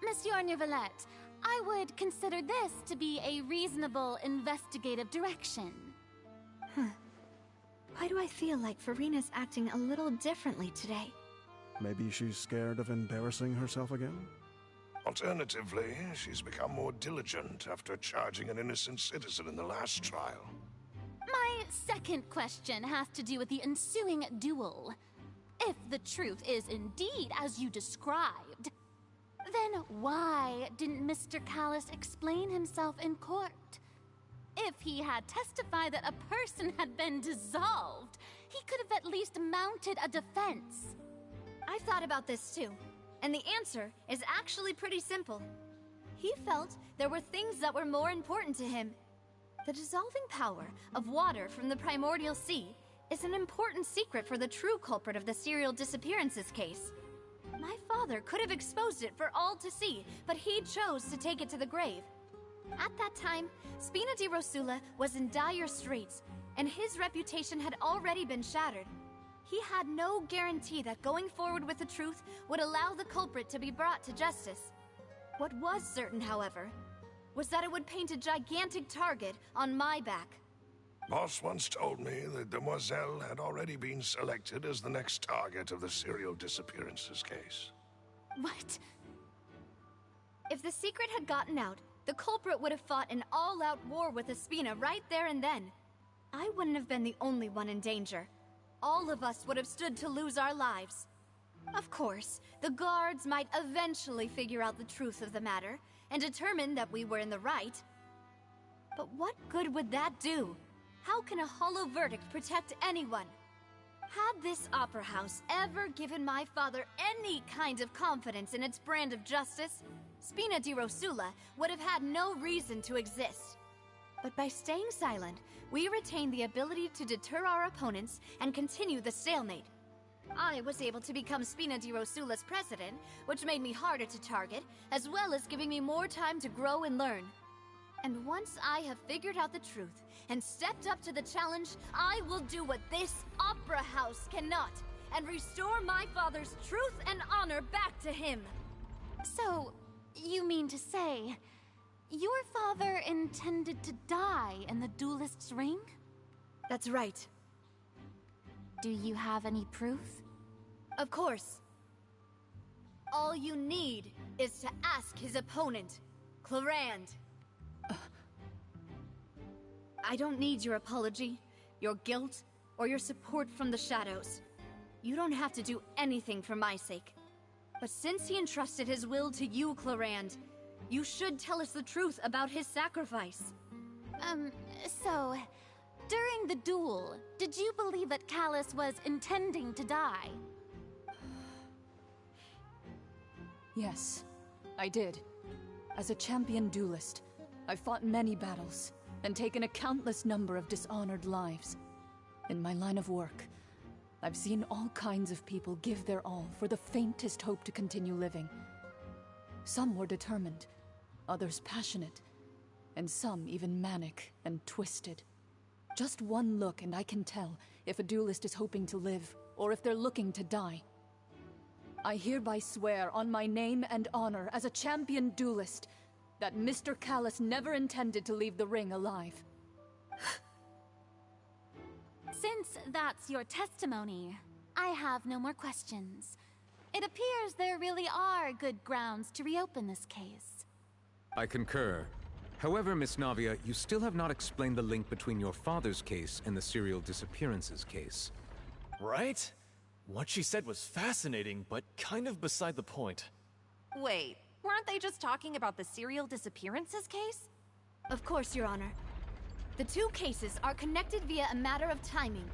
Monsieur Neuvillette, I would consider this to be a reasonable investigative direction. Why do I feel like Farina's acting a little differently today? Maybe she's scared of embarrassing herself again? Alternatively, she's become more diligent after charging an innocent citizen in the last trial. My second question has to do with the ensuing duel. If the truth is indeed as you described, then why didn't Mr. Callis explain himself in court? If he had testified that a person had been dissolved, he could have at least mounted a defense. I've thought about this too, and the answer is actually pretty simple. He felt there were things that were more important to him. The dissolving power of water from the primordial sea is an important secret for the true culprit of the serial disappearances case. My father could have exposed it for all to see, but he chose to take it to the grave. At that time, Spina di Rosula was in dire straits, and his reputation had already been shattered. He had no guarantee that going forward with the truth would allow the culprit to be brought to justice. What was certain, however, was that it would paint a gigantic target on my back. Boss once told me that Demoiselle had already been selected as the next target of the serial disappearances case. What? If the secret had gotten out, the culprit would have fought an all-out war with Espina right there and then. I wouldn't have been the only one in danger. All of us would have stood to lose our lives. Of course, the guards might eventually figure out the truth of the matter and determine that we were in the right. But what good would that do? How can a hollow verdict protect anyone? Had this opera house ever given my father any kind of confidence in its brand of justice, Spina di Rosula would have had no reason to exist. But by staying silent, we retained the ability to deter our opponents and continue the stalemate. I was able to become Spina di Rosula's president, which made me harder to target, as well as giving me more time to grow and learn. And once I have figured out the truth and stepped up to the challenge, I will do what this opera house cannot, and restore my father's truth and honor back to him. So, you mean to say, your father intended to die in the duelist's ring? That's right. Do you have any proof? Of course. All you need is to ask his opponent, Clarand. I don't need your apology, your guilt, or your support from the shadows. You don't have to do anything for my sake. But since he entrusted his will to you, Clarand, you should tell us the truth about his sacrifice. So, during the duel, did you believe that Callis was intending to die? Yes, I did. As a champion duelist, I've fought many battles and taken a countless number of dishonored lives. In my line of work, I've seen all kinds of people give their all for the faintest hope to continue living. Some were determined, others passionate, and some even manic and twisted. Just one look and I can tell if a duelist is hoping to live or if they're looking to die. I hereby swear on my name and honor as a champion duelist that Mr. Callis never intended to leave the ring alive. Since that's your testimony, I have no more questions. It appears there really are good grounds to reopen this case. I concur. However, Miss Navia, you still have not explained the link between your father's case and the serial disappearances case. Right? What she said was fascinating, but kind of beside the point. Wait, weren't they just talking about the serial disappearances case? Of course, Your Honor. The two cases are connected via a matter of timing.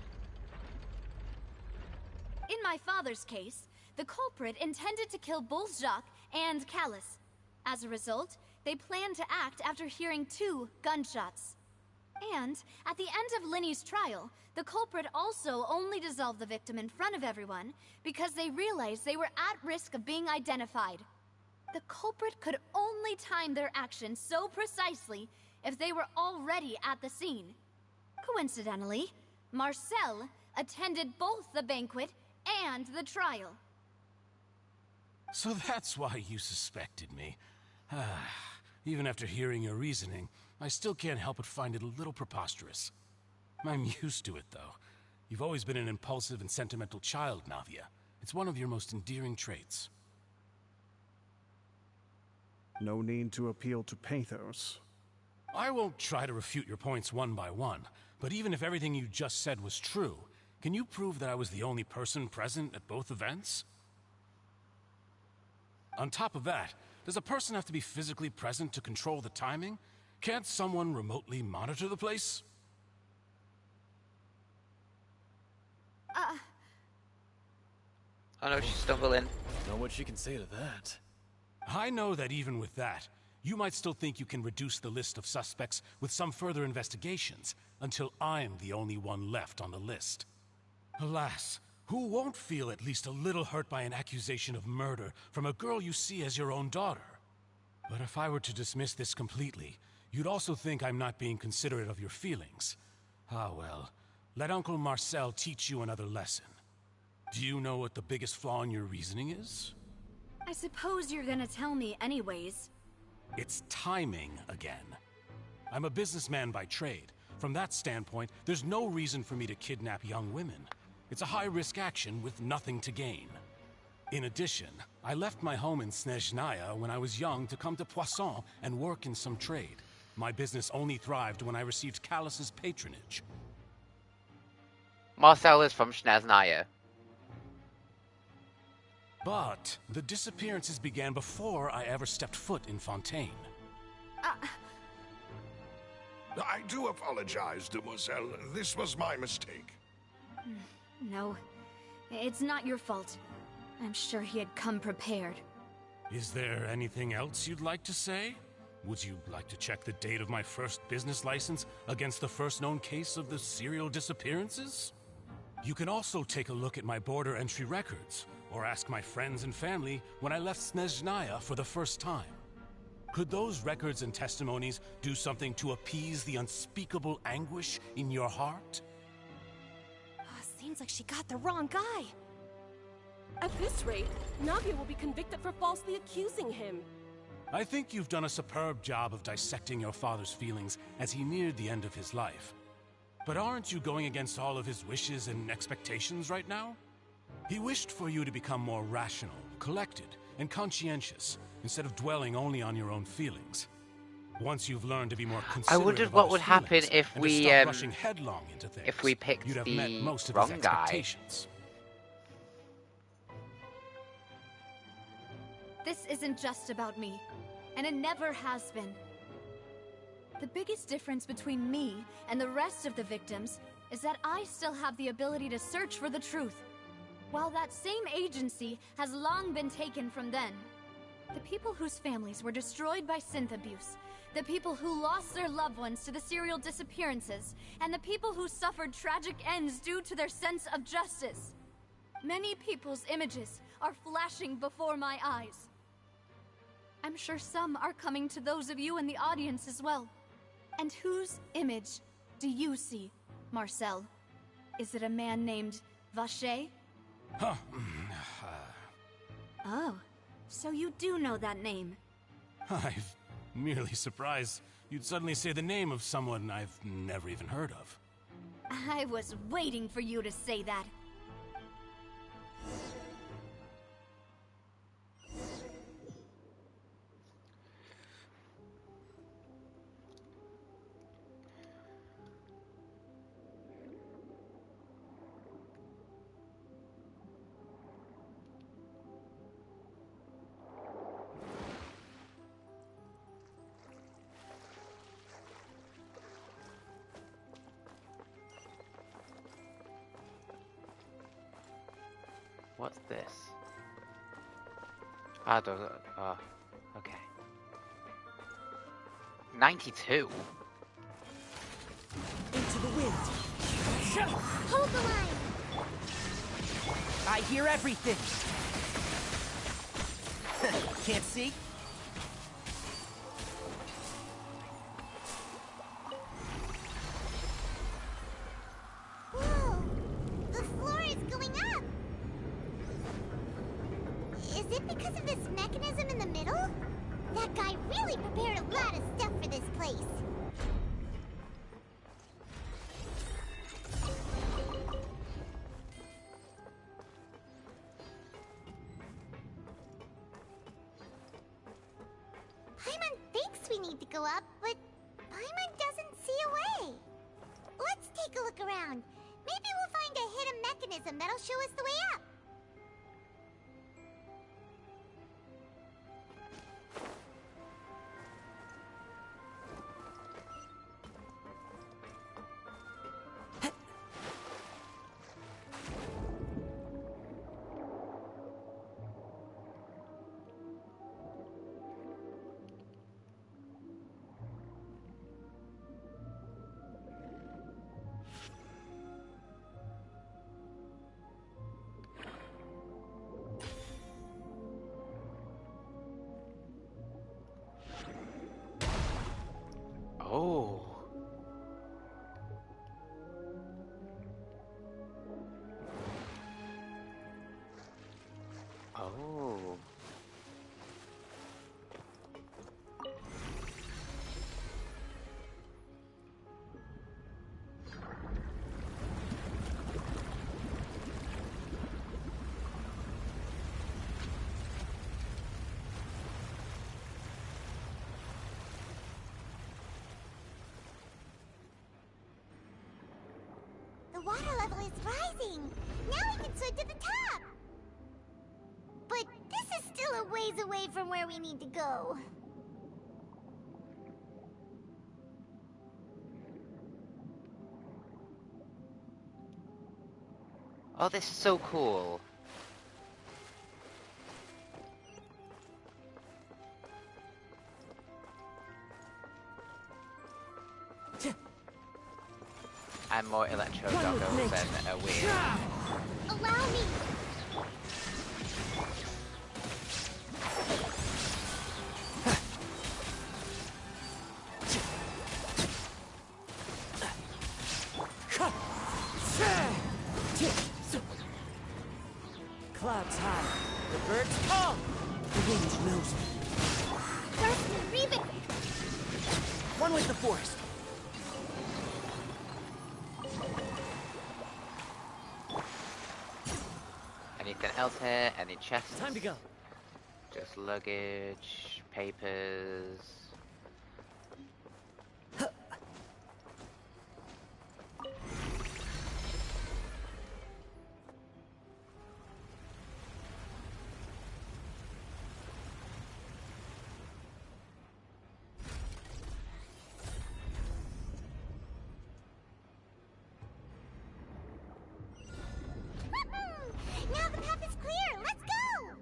In my father's case, the culprit intended to kill both Jacques and Callus. As a result, they planned to act after hearing 2 gunshots. And at the end of Linny's trial, the culprit also only dissolved the victim in front of everyone because they realized they were at risk of being identified. The culprit could only time their actions so precisely if they were already at the scene. Coincidentally, Marcel attended both the banquet and the trial. So that's why you suspected me. Even after hearing your reasoning, I still can't help but find it a little preposterous. I'm used to it, though. You've always been an impulsive and sentimental child, Navia. It's one of your most endearing traits. No need to appeal to pathos. I won't try to refute your points one by one, but even if everything you just said was true, can you prove that I was the only person present at both events? On top of that, does a person have to be physically present to control the timing? Can't someone remotely monitor the place? Oh no, she's stumbling. Know what she can say to that. I know that even with that, you might still think you can reduce the list of suspects with some further investigations, until I'm the only one left on the list. Alas, who won't feel at least a little hurt by an accusation of murder from a girl you see as your own daughter? But if I were to dismiss this completely, you'd also think I'm not being considerate of your feelings. Ah well, let Uncle Marcel teach you another lesson. Do you know what the biggest flaw in your reasoning is? I suppose you're gonna tell me anyways. It's timing again. I'm a businessman by trade. From that standpoint, there's no reason for me to kidnap young women. It's a high-risk action with nothing to gain. In addition, I left my home in Snezhnaya when I was young to come to Poisson and work in some trade. My business only thrived when I received Callus's patronage. Marcel is from Snezhnaya. But the disappearances began before I ever stepped foot in Fontaine. I do apologize, demoiselle. This was my mistake. No, it's not your fault. I'm sure he had come prepared. Is there anything else you'd like to say? Would you like to check the date of my first business license against the first known case of the serial disappearances? You can also take a look at my border entry records, or ask my friends and family when I left Snezhnaya for the first time. Could those records and testimonies do something to appease the unspeakable anguish in your heart? Seems like she got the wrong guy. At this rate, Navia will be convicted for falsely accusing him. I think you've done a superb job of dissecting your father's feelings as he neared the end of his life. But aren't you going against all of his wishes and expectations right now? He wished for you to become more rational, collected, and conscientious, instead of dwelling only on your own feelings. Once you've learned to be more considerate I wondered of what others' would happen feelings if and we to stop rushing headlong into things, if we picked you'd have met the most of wrong his guy. expectations. This isn't just about me, and it never has been. The biggest difference between me and the rest of the victims is that I still have the ability to search for the truth, while that same agency has long been taken from them. The people whose families were destroyed by synth abuse, the people who lost their loved ones to the serial disappearances, and the people who suffered tragic ends due to their sense of justice. Many people's images are flashing before my eyes. I'm sure some are coming to those of you in the audience as well. And whose image do you see, Marcel? Is it a man named Vacher? Huh. Oh, so you do know that name. I'm merely surprised you'd suddenly say the name of someone I've never even heard of. I was waiting for you to say that. What's this? Ah, oh, okay. 92? Into the wind. Hold the line! I hear everything. Can't see? Whoa! The floor is going up! Is it because of this mechanism in the middle? That guy really prepared a lot of stuff for this place. Paimon thinks we need to go up, but Paimon doesn't see a way. Let's take a look around. Maybe we'll find a hidden mechanism that'll show us the way up. Oh. Oh. The water level is rising. Now we can swim to the top. But this is still a ways away from where we need to go. Oh, this is so cool. And more electro doggos than a weird. Allow me. Clouds high. The birds come. The wind knows me. First, Reba. One with the forest. Anything else here? Any chests? Time to go. Just luggage, papers. Now the path is clear. Let's go.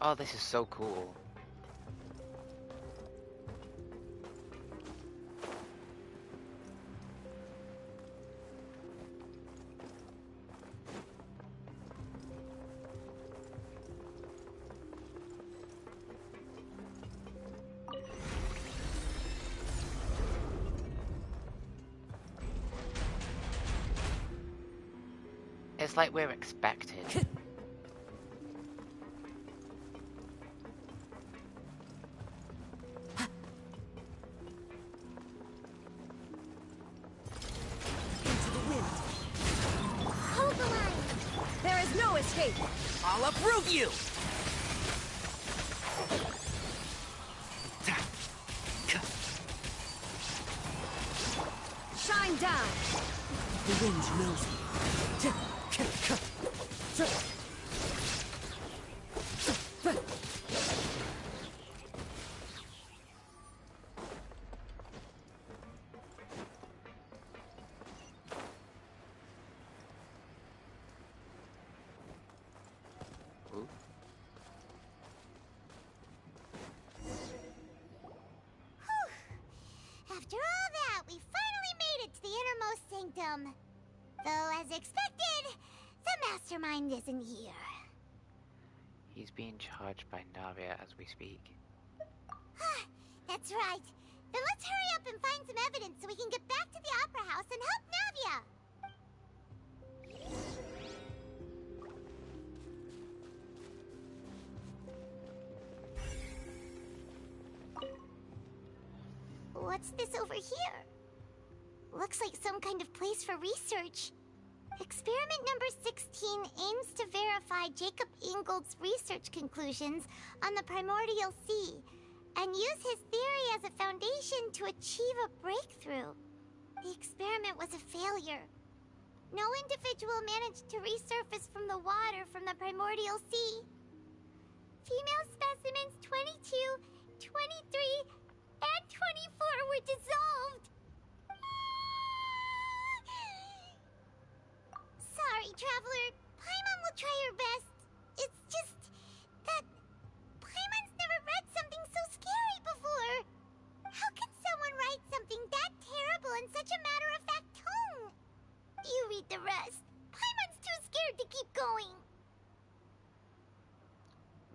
Oh, this is so cool. It's like we're expected. Hold the line. There is no escape. I'll uproot you. Shine down. The wind knows me. sanctum. Though, as expected, the mastermind isn't here. He's being charged by Navia as we speak. That's right. Then let's hurry up and find some evidence so we can get back to the Opera House and help Navia! What's this over here? Looks like some kind of place for research. Experiment number 16 aims to verify Jacob Ingold's research conclusions on the primordial sea and use his theory as a foundation to achieve a breakthrough. The experiment was a failure. No individual managed to resurface from the water from the primordial sea. Female specimens 22, 23, and 24 were dissolved. Sorry, Traveler. Paimon will try her best. It's just that Paimon's never read something so scary before. How can someone write something that terrible in such a matter-of-fact tone? You read the rest. Paimon's too scared to keep going.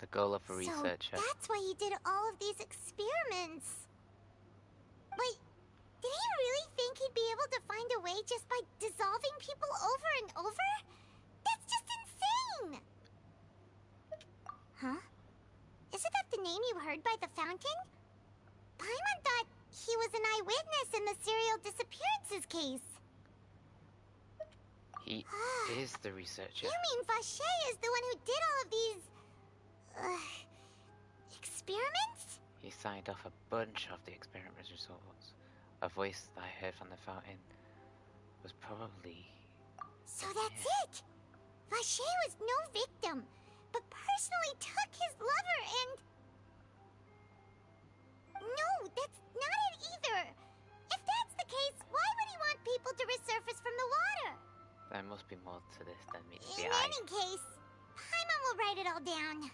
The goal of a researcher. So that's why he did all of these experiments. Wait, did he really think he'd be able to find a way just by dissolving people over and over? That's just insane! Huh? Isn't that the name you heard by the fountain? Paimon thought he was an eyewitness in the serial disappearances case. He is the researcher. You mean Vache is the one who did all of these... experiments? He signed off a bunch of the experiment results. A voice that I heard from the fountain was probably... So that's it! Vache was no victim, but personally took his lover and... No, that's not it either! If that's the case, why would he want people to resurface from the water? There must be more to this than meets In the eye. any case, Paimon will write it all down.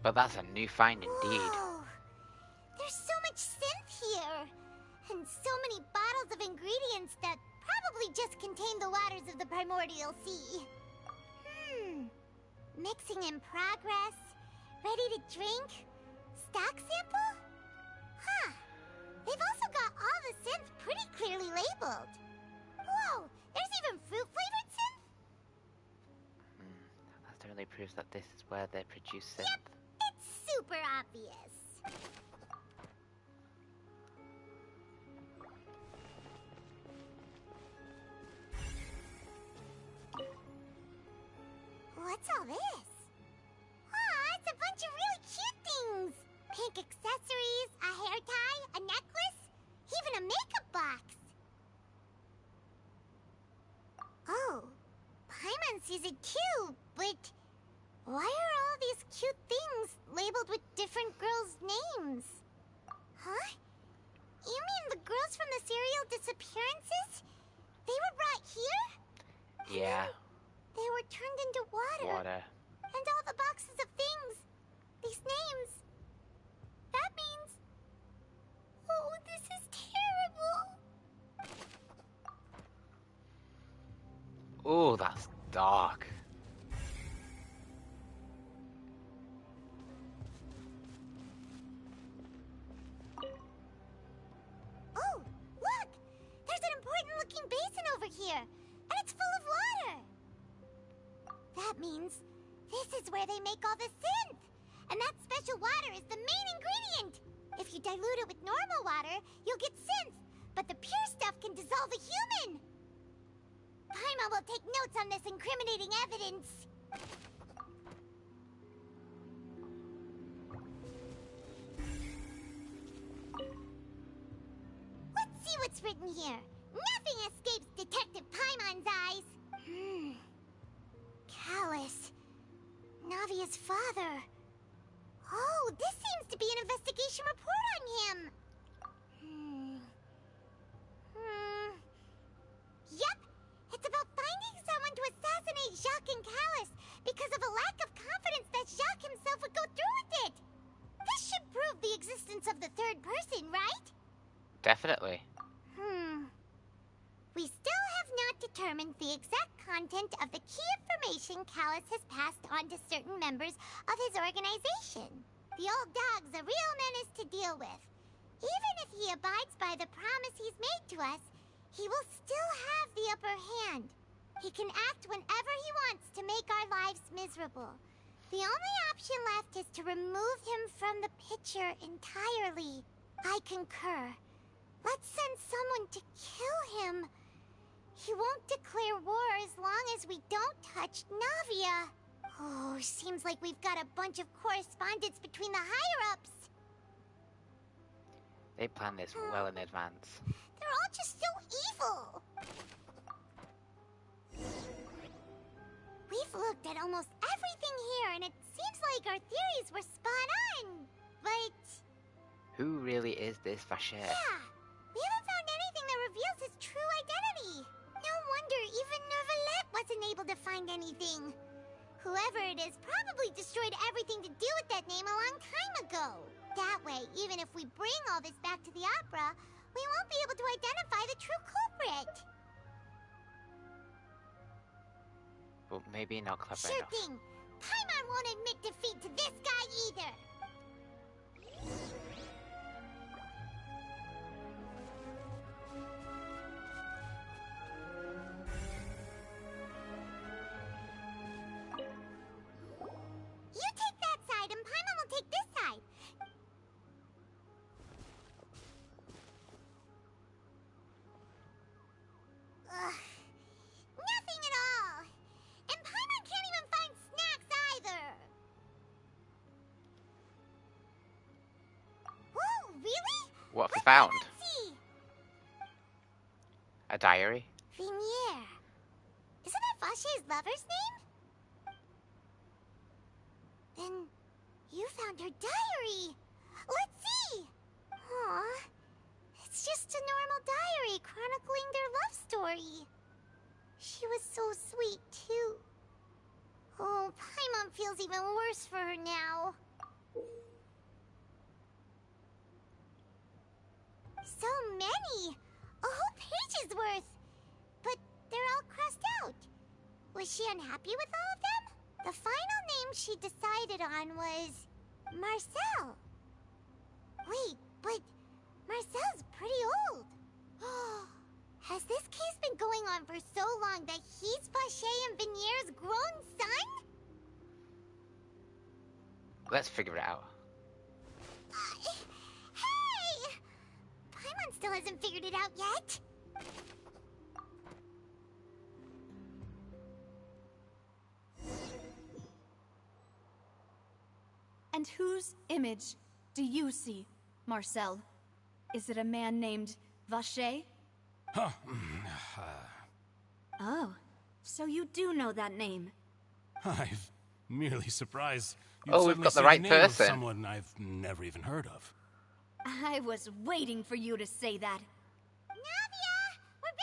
But that's a new find indeed. Whoa. There's so much synth here! And so many bottles of ingredients that probably just contain the waters of the primordial sea. Mixing in progress? Ready to drink? Stock sample? Huh. They've also got all the synth pretty clearly labeled. Whoa! There's even fruit-flavored synth? That certainly proves that this is where they produce synth. Yep, it's super obvious. What's all this? Aw, it's a bunch of really cute things. Pink accessories, a hair tie, a necklace, even a makeup box. Oh, Paimon sees it too, but why are all these cute things labeled with different girls' names? Huh? You mean the girls from the serial disappearances? They were brought here? Yeah. They were turned into water. And all the boxes of things. These names. That means... Oh, this is terrible. Oh, that's dark. Oh, look! There's an important-looking basin over here. And it's full of water. That means this is where they make all the synth. And that special water is the main ingredient. If you dilute it with normal water, you'll get synth. But the pure stuff can dissolve a human. Paimon will take notes on this incriminating evidence. Let's see what's written here. Nothing escapes Detective Paimon's eyes. Callus. Navia's father. Oh, this seems to be an investigation report on him. Yep, it's about finding someone to assassinate Jacques and Callus because of a lack of confidence that Jacques himself would go existence of the third person, right? Definitely. We still have not determined the exact content of the key information Callus has passed on to certain members of his organization. The old dog's a real menace to deal with. Even if he abides by the promise he's made to us, he will still have the upper hand. He can act whenever he wants to make our lives miserable. The only option left is to remove him from the picture entirely. I concur. Let's send someone to kill him. He won't declare war as long as we don't touch Navia. Oh, seems like we've got a bunch of correspondence between the higher-ups. They planned this well in advance. They're all just so evil. We've looked at almost everything here, and it seems like our theories were spot on. But... who really is this Vacher? yeah, we haven't found anything that reveals his true identity. No wonder even Neuvillette wasn't able to find anything. Whoever it is probably destroyed everything to do with that name a long time ago. That way, even if we bring all this back to the opera, we won't be able to identify the true culprit. But maybe not clever Sure enough. thing. Paimon won't admit defeat to this guy either. You take that side, and Paimon will take this side. Ugh. Nothing at all. And Paimon can't even find snacks either. Whoa, really? What have we found? Let's see. A diary? Vinier. Isn't that Vacher's lover's name? Then you found her diary. Let's see. Aw. It's just a normal diary chronicling their love story. She was so sweet, too. Oh, Paimon feels even worse for her now. So many! A whole page's worth! But they're all crossed out. Was she unhappy with all of them? The final name she decided on was... Marcel. Wait, but Marcel's pretty old. Has this case been going on for so long that he's Vacher and Vinier's grown son? Let's figure it out. Hey! Paimon still hasn't figured it out yet. And whose image do you see, Marcel? Is it a man named Vacher? Huh. Oh, so you do know that name. I'm merely surprised you'd Oh, we've suddenly got the say right name of person. someone I've never even heard of. I was waiting for you to say that. Navia! We're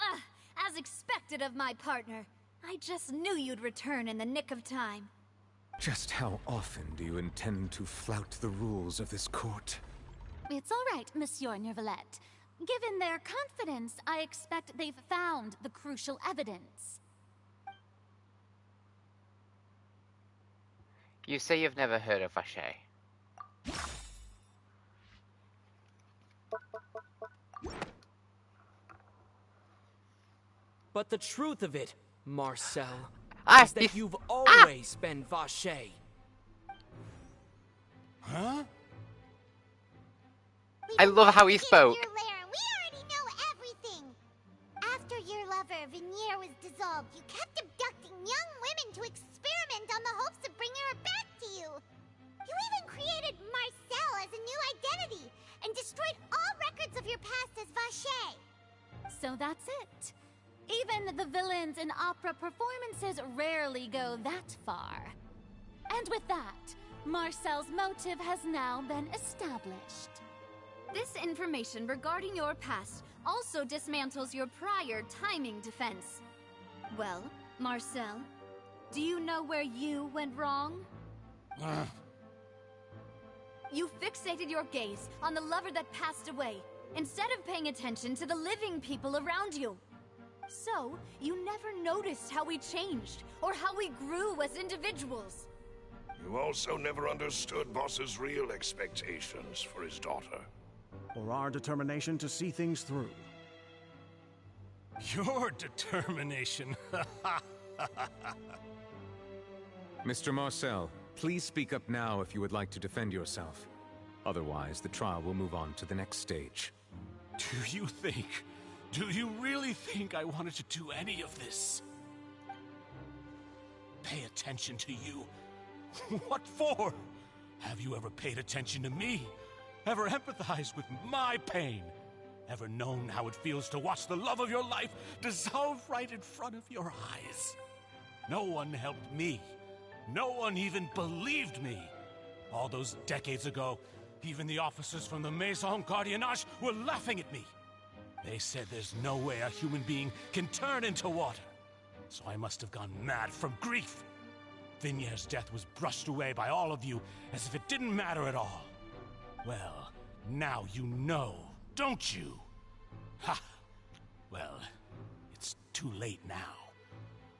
back! As expected of my partner. I just knew you'd return in the nick of time. Just how often do you intend to flout the rules of this court? It's all right, Monsieur Neuvillette. Given their confidence, I expect they've found the crucial evidence. You say you've never heard of Vacher. But the truth of it, Marcel, is that if- you've always been Vacher. Huh? I love how he spoke. Your lair, and we already know everything. After your lover, Vinier, was dissolved, you kept abducting young women to experiment on the hopes of bringing her back to you. You even created Marcel as a new identity and destroyed all records of your past as Vacher. So that's it. Even the villains in opera performances rarely go that far. And with that, Marcel's motive has now been established. This information regarding your past also dismantles your prior timing defense. Well, Marcel, do you know where you went wrong? You fixated your gaze on the lover that passed away, instead of paying attention to the living people around you. So, you never noticed how we changed, or how we grew as individuals. You also never understood Boss's real expectations for his daughter. Or our determination to see things through. Your determination. Mr. Marcel, please speak up now if you would like to defend yourself. Otherwise, the trial will move on to the next stage. Do you really think I wanted to do any of this? Pay attention to you? What for? Have you ever paid attention to me? Ever empathized with my pain? Ever known how it feels to watch the love of your life dissolve right in front of your eyes? No one helped me. No one even believed me. All those decades ago, even the officers from the Maison Gardiennage were laughing at me. They said there's no way a human being can turn into water. So I must have gone mad from grief. Vigniere's death was brushed away by all of you as if it didn't matter at all. Well, now you know, don't you? Ha! Well, it's too late now.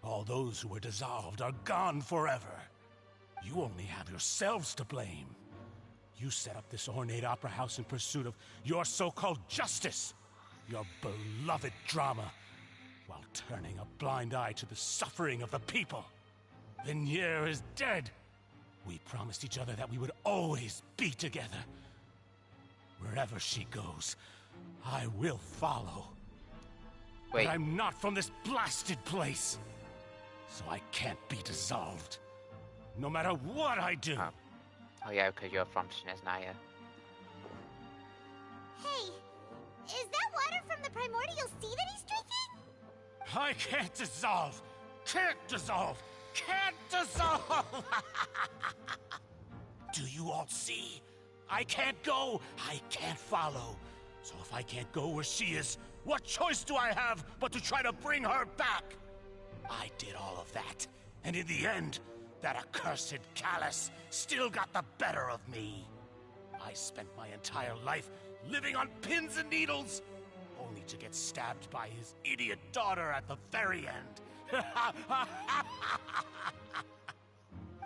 All those who were dissolved are gone forever. You only have yourselves to blame. You set up this ornate opera house in pursuit of your so-called justice, your beloved drama, while turning a blind eye to the suffering of the people. Vigniere is dead. We promised each other that we would always be together. Wherever she goes, I will follow. Wait. But I'm not from this blasted place, so I can't be dissolved. No matter what I do. Oh yeah, because you're from Snezhnaya. Hey, is that water from the primordial sea that he's drinking? I can't dissolve! Can't dissolve! Can't dissolve! Do you all see? I can't go! I can't follow! So if I can't go where she is, what choice do I have but to try to bring her back? I did all of that, and in the end, that accursed Callus still got the better of me. I spent my entire life living on pins and needles, only to get stabbed by his idiot daughter at the very end.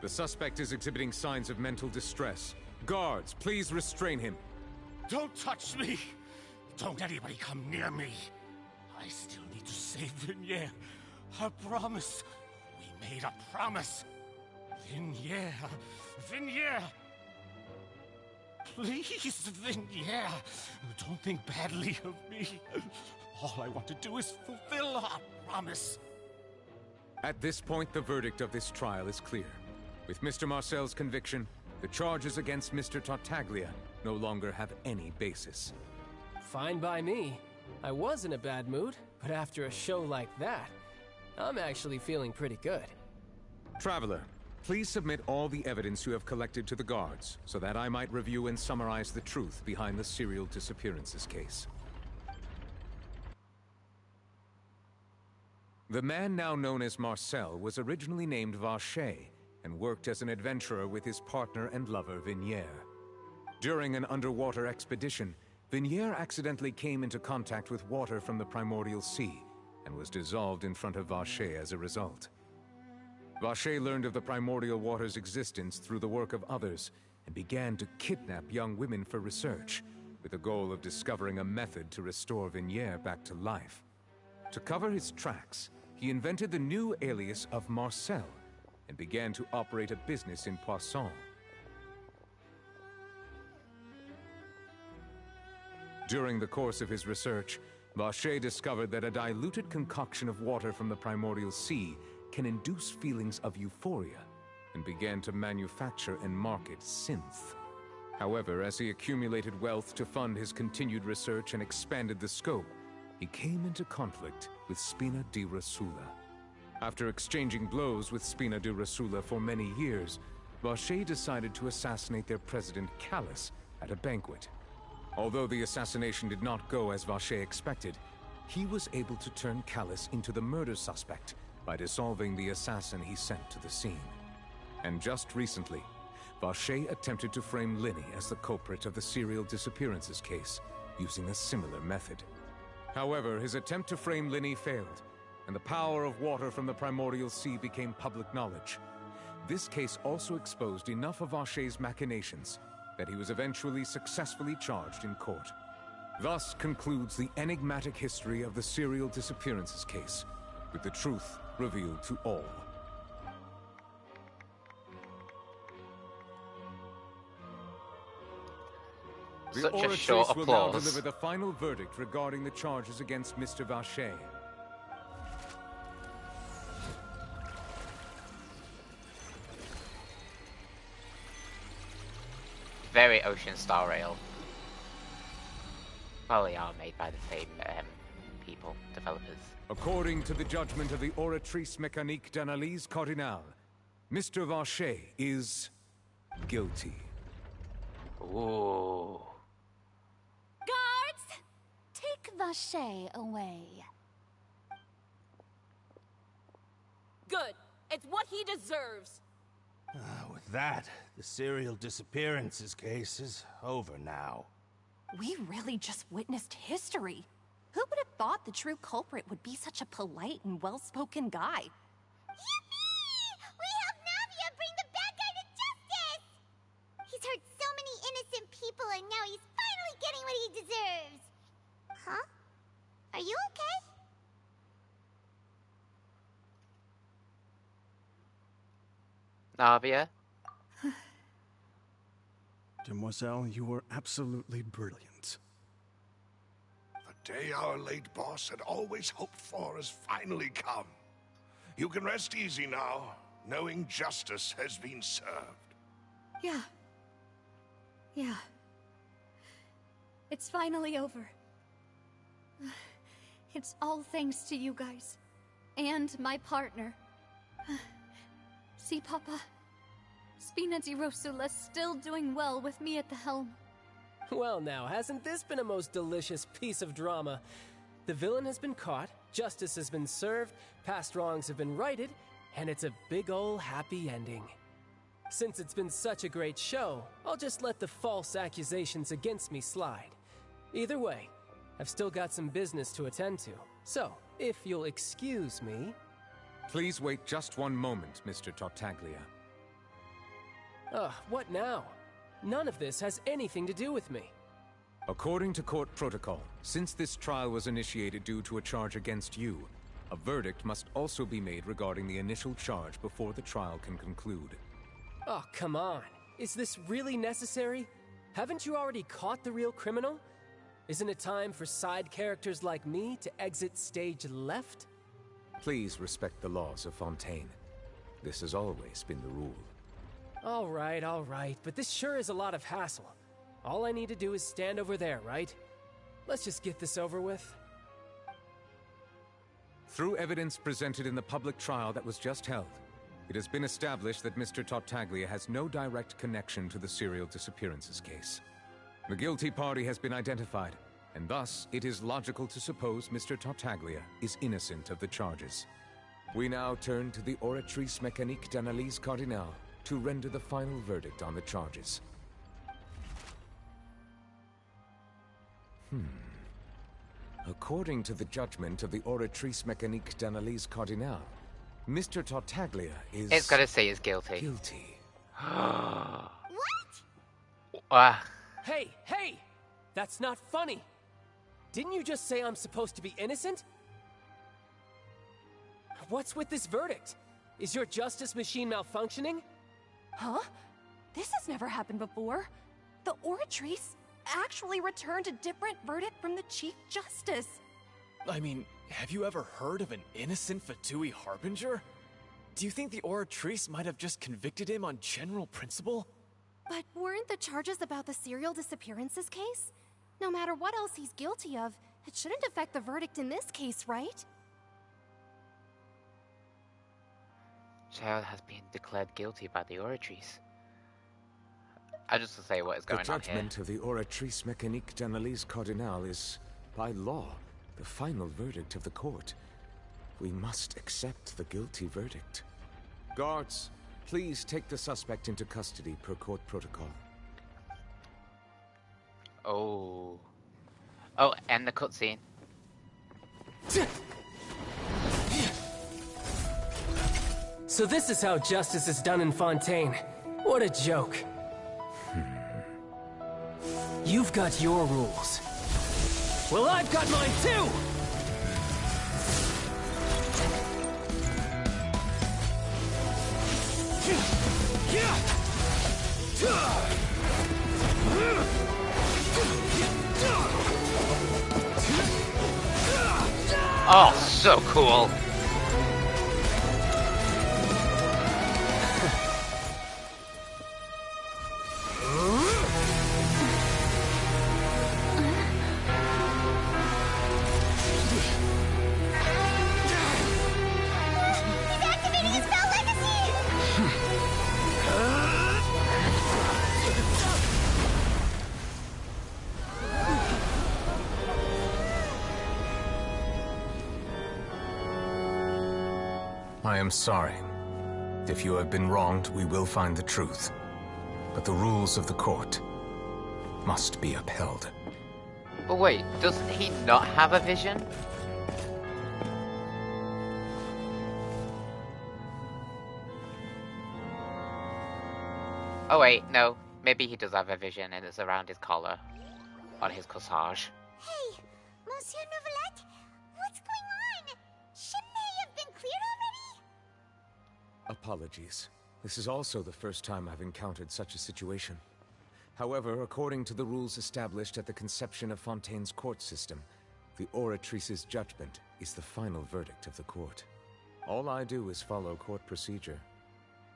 The suspect is exhibiting signs of mental distress. Guards, please restrain him. Don't touch me! Don't anybody come near me! I still need to save Vigniere. I promise. We made a promise. Vigniere. Vigniere! Please, Vigniere. Don't think badly of me. All I want to do is fulfill our promise. At this point, the verdict of this trial is clear. With Mr. Marcel's conviction, the charges against Mr. Tartaglia no longer have any basis. Fine by me. I was in a bad mood, but after a show like that, I'm actually feeling pretty good. Traveler, please submit all the evidence you have collected to the guards, so that I might review and summarize the truth behind the serial disappearances case. The man now known as Marcel was originally named Vacher and worked as an adventurer with his partner and lover Vigniere. During an underwater expedition, Vigniere accidentally came into contact with water from the primordial sea and was dissolved in front of Vacher as a result. Vacher learned of the primordial water's existence through the work of others and began to kidnap young women for research, with the goal of discovering a method to restore Vigniere back to life. To cover his tracks, he invented the new alias of Marcel and began to operate a business in Poisson. During the course of his research, Vacher discovered that a diluted concoction of water from the primordial sea can induce feelings of euphoria, and began to manufacture and market synth. However, as he accumulated wealth to fund his continued research and expanded the scope, he came into conflict with Spina di Rosula. After exchanging blows with Spina di Rosula for many years, Vacher decided to assassinate their president Callus at a banquet. Although the assassination did not go as Vacher expected, he was able to turn Callus into the murder suspect by dissolving the assassin he sent to the scene. And just recently, Vacher attempted to frame Linny as the culprit of the serial disappearances case, using a similar method. However, his attempt to frame Linny failed, and the power of water from the primordial sea became public knowledge. This case also exposed enough of Vacher's machinations that he was eventually successfully charged in court. Thus concludes the enigmatic history of the serial disappearances case, with the truth revealed to all. The Such a oratrice short will now applause. deliver the final verdict regarding the charges against Mr. Vacher. Very Ocean Star Rail. Well, they are made by the same people, developers. According to the judgment of the Oratrice Mécanique d'Analyse Cardinale, Mr. Vacher is guilty. Ooh. Guards! Take Vacher away. Good. It's what he deserves. With that, the serial disappearances case is over now. We really just witnessed history. Who would have thought the true culprit would be such a polite and well-spoken guy? Yippee! We helped Navia bring the bad guy to justice! He's hurt so many innocent people and now he's finally getting what he deserves. Huh? Are you okay? Navia? Demoiselle, you were absolutely brilliant. The day our late boss had always hoped for has finally come. You can rest easy now, knowing justice has been served. Yeah. Yeah. It's finally over. It's all thanks to you guys. And my partner. See, Papa? Spina di Rosula's still doing well with me at the helm. Well now, hasn't this been a most delicious piece of drama? The villain has been caught, justice has been served, past wrongs have been righted, and it's a big ol' happy ending. Since it's been such a great show, I'll just let the false accusations against me slide. Either way, I've still got some business to attend to, so if you'll excuse me... Please wait just one moment, Mr. Tartaglia. What now? None of this has anything to do with me. According to court protocol, since this trial was initiated due to a charge against you, a verdict must also be made regarding the initial charge before the trial can conclude. Oh, come on. Is this really necessary? Haven't you already caught the real criminal? Isn't it time for side characters like me to exit stage left? Please respect the laws of Fontaine. This has always been the rule. All right, but this sure is a lot of hassle. All I need to do is stand over there, right? Let's just get this over with. Through evidence presented in the public trial that was just held, it has been established that Mr. Tartaglia has no direct connection to the serial disappearances case. The guilty party has been identified, and thus it is logical to suppose Mr. Tartaglia is innocent of the charges. We now turn to the Oratrice Mécanique d'Analyse Cardinale to render the final verdict on the charges. According to the judgment of the Oratrice Mécanique d'Analyse Cardinale, Mr. Tartaglia is... It's gotta say he's guilty. Guilty. What? Hey! That's not funny! Didn't you just say I'm supposed to be innocent? What's with this verdict? Is your justice machine malfunctioning? Huh? This has never happened before. The Oratrice actually returned a different verdict from the Chief Justice. I mean, have you ever heard of an innocent Fatui Harbinger? Do you think the Oratrice might have just convicted him on general principle? But weren't the charges about the serial disappearances case? No matter what else he's guilty of, it shouldn't affect the verdict in this case, right? Child has been declared guilty by the Oratrice. I just to say what is going on here. The judgment of the Oratrice Mécanique d'Analyse Cardinale is, by law, the final verdict of the court. We must accept the guilty verdict. Guards, Please take the suspect into custody per court protocol. Oh. Oh, and the cutscene. So this is how justice is done in Fontaine. What a joke. You've got your rules. Well, I've got mine too! Oh, so cool. He's activating his spell legacy! I am sorry. If you have been wronged, we will find the truth. But the rules of the court must be upheld. But wait, does he not have a vision? Oh wait, no. Maybe he does have a vision and it's around his collar. On his corsage. Hey, Monsieur Novelette, what's going on? Shouldn't they have been cleared already? Apologies. This is also the first time I've encountered such a situation. However, according to the rules established at the conception of Fontaine's court system, the Oratrice's judgment is the final verdict of the court. All I do is follow court procedure.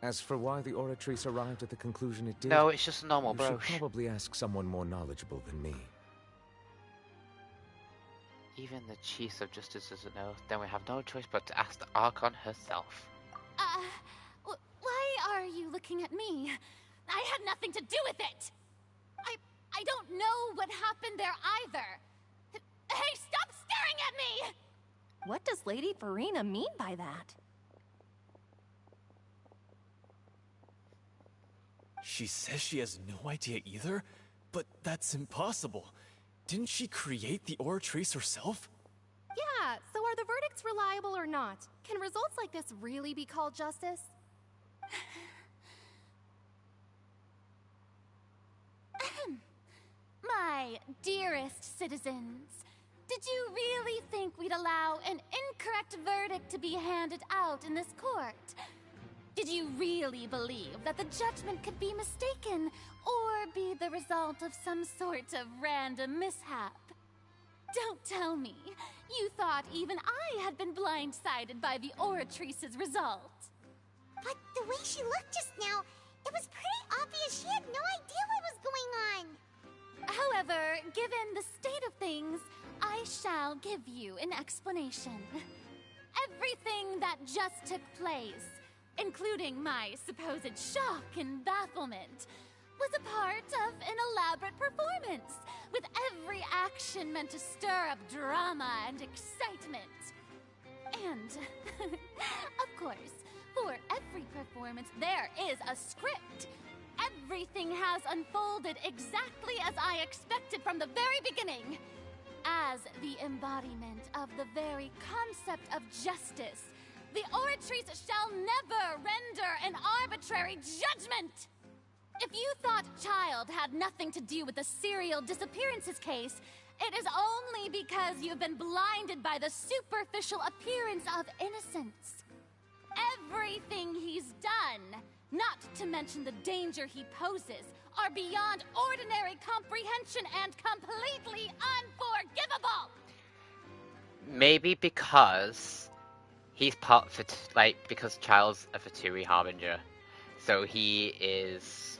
As for why the Oratrice arrived at the conclusion it did... No, it's just a normal you should brooch. probably ask someone more knowledgeable than me. Even the Chief of Justice doesn't know, then we have no choice but to ask the Archon herself. Why are you looking at me? I had nothing to do with it! I don't know what happened there either! Hey, stop staring at me! What does Lady Farina mean by that? She says she has no idea either? But that's impossible. Didn't she create the Oratrice herself? Yeah, so are the verdicts reliable or not? Can results like this really be called justice? My dearest citizens, did you really think we'd allow an incorrect verdict to be handed out in this court? Did you really believe that the judgment could be mistaken or be the result of some sort of random mishap? Don't tell me you thought even I had been blindsided by the Oratrice's result. But the way she looked just now, it was pretty obvious she had no idea what was going on. However, given the state of things, I shall give you an explanation. Everything that just took place, including my supposed shock and bafflement, was a part of an elaborate performance, with every action meant to stir up drama and excitement. And, of course, for every performance there is a script. Everything has unfolded exactly as I expected from the very beginning. As the embodiment of the very concept of justice, the Oratrice shall never render an arbitrary judgment! If you thought Child had nothing to do with the serial disappearances case, it is only because you've been blinded by the superficial appearance of innocence. Everything he's done, not to mention the danger he poses, are beyond ordinary comprehension and completely unforgivable! Maybe because he's part because Child's a Fatui Harbinger. So he is...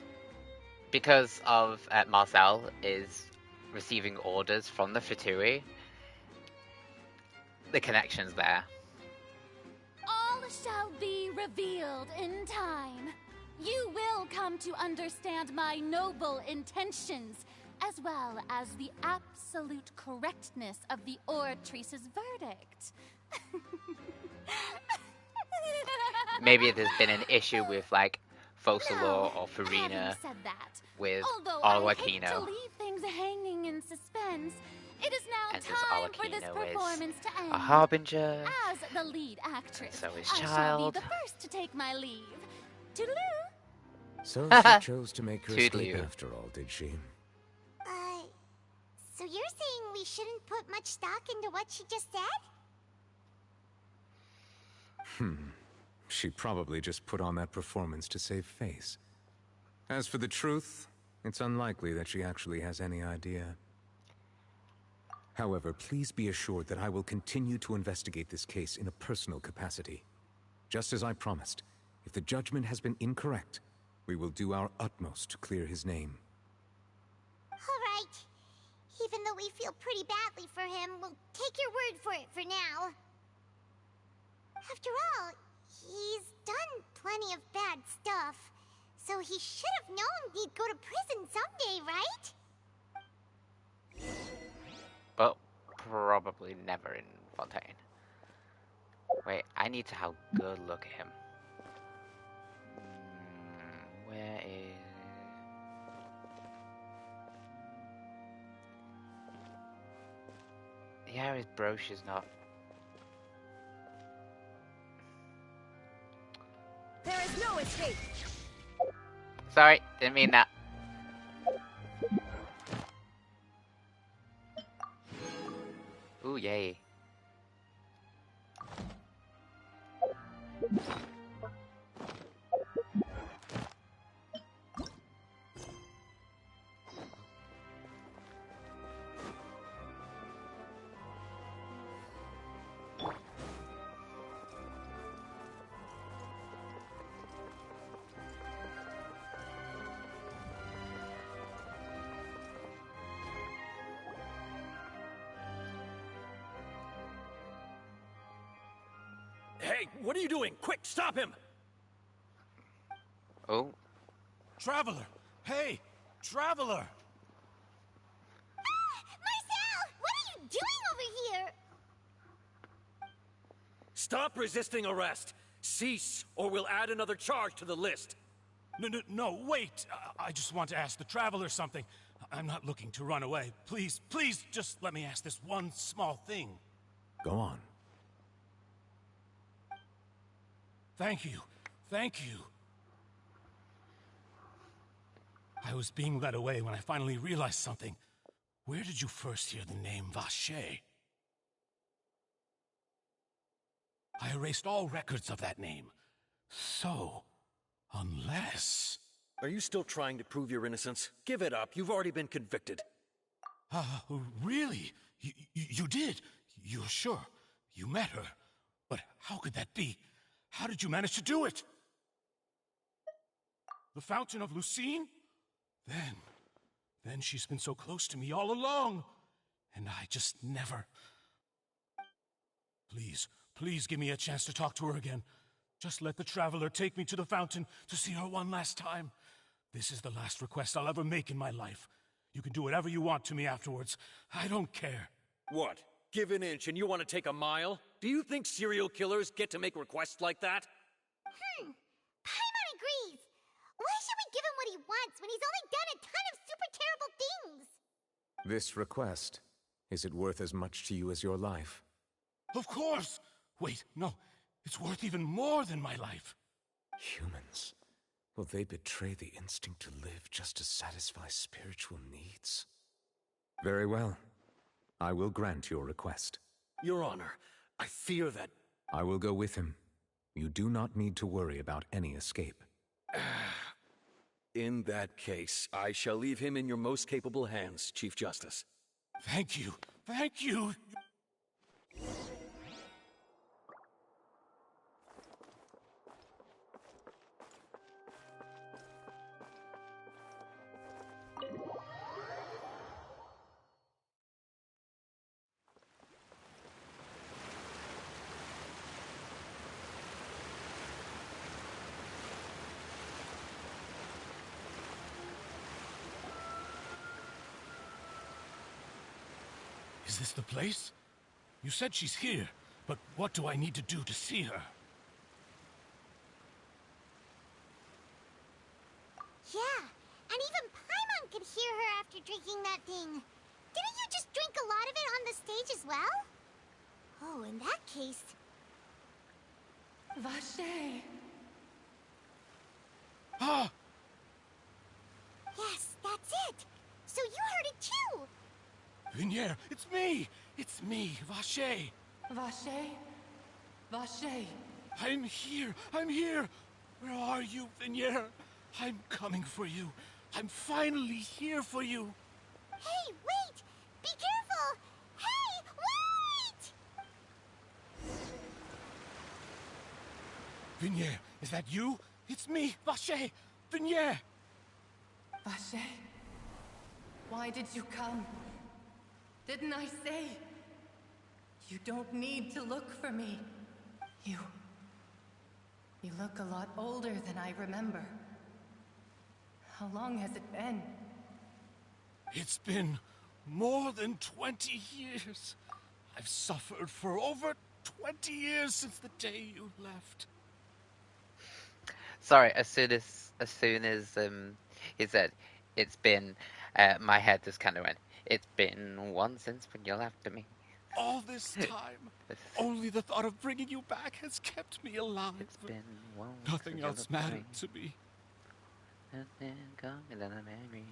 Because of Marcel is receiving orders from the Fatui, the connection's there. All shall be revealed in time. You will come to understand my noble intentions, as well as the absolute correctness of the Oratrice's verdict. maybe there's been an issue with like No, Focalor or having Farina said that, with although I hate to Aquino. leave things hanging in suspense, it is now And since time for this Aquino is performance to end. a harbinger, As the lead actress, so is I shall Child. be the first to take my leave. Toodaloo! So she chose to make her escape Toodaloo. after all, did she? So you're saying we shouldn't put much stock into what she just said? She probably just put on that performance to save face. As for the truth, it's unlikely that she actually has any idea. However, please be assured that I will continue to investigate this case in a personal capacity. Just as I promised, if the judgment has been incorrect, we will do our utmost to clear his name. All right. Even though we feel pretty badly for him, we'll take your word for it for now. After all, he's done plenty of bad stuff, so he should have known he'd go to prison someday, right? But probably never in Fontaine. Wait, I need to have a good look at him. Where is... Yeah, his brochure's not... There is no escape. Sorry, didn't mean that. Ooh, yay. Hey, what are you doing? Quick, stop him! Oh. Traveler! Hey! Traveler! Marcel! What are you doing over here? Stop resisting arrest! Cease, or we'll add another charge to the list. No, wait! I just want to ask the Traveler something. I'm not looking to run away. Please, please, just let me ask this one small thing. Go on. Thank you. Thank you. I was being led away when I finally realized something. Where did you first hear the name Vacher? I erased all records of that name. So, unless... Are you still trying to prove your innocence? Give it up. You've already been convicted. Really? You did? You're sure? You met her? But how could that be? How did you manage to do it? The Fountain of Lucine? Then she's been so close to me all along. And I just never... Please give me a chance to talk to her again. Just let the Traveler take me to the fountain to see her one last time. This is the last request I'll ever make in my life. You can do whatever you want to me afterwards. I don't care. What? Give an inch and you want to take a mile? Do you think serial killers get to make requests like that? Paimon agrees. Why should we give him what he wants when he's only done a ton of super terrible things? This request, is it worth as much to you as your life? Of course! Wait, no. It's worth even more than my life. Humans. Will they betray the instinct to live just to satisfy spiritual needs? Very well. I will grant your request. Your Honor, I fear that... I will go with him. You do not need to worry about any escape. In that case, I shall leave him in your most capable hands, Chief Justice. Thank you. Thank you. Is this the place? You said she's here, but what do I need to do to see her? And even Paimon could hear her after drinking that thing. Didn't you just drink a lot of it on the stage as well? Oh, in that case... Vache! Ah! Yes, that's it! So you heard it too! Vinier, it's me! It's me, Vache! Vache? Vache! I'm here! I'm here! Where are you, Vinier? I'm coming for you. I'm finally here for you. Hey, wait! Be careful! Hey, wait! Vinier, is that you? It's me, Vache! Vinier! Vache? Why did you come? Didn't I say? You don't need to look for me. You look a lot older than I remember. How long has it been? It's been more than 20 years. I've suffered for over 20 years since the day you left. Sorry, as soon as he said it's been, my head just kind of went. It's been one since when you left me. All this time, only the thought of bringing you back has kept me alive. It's been one. Nothing else mattered to me. And then come and then I marry.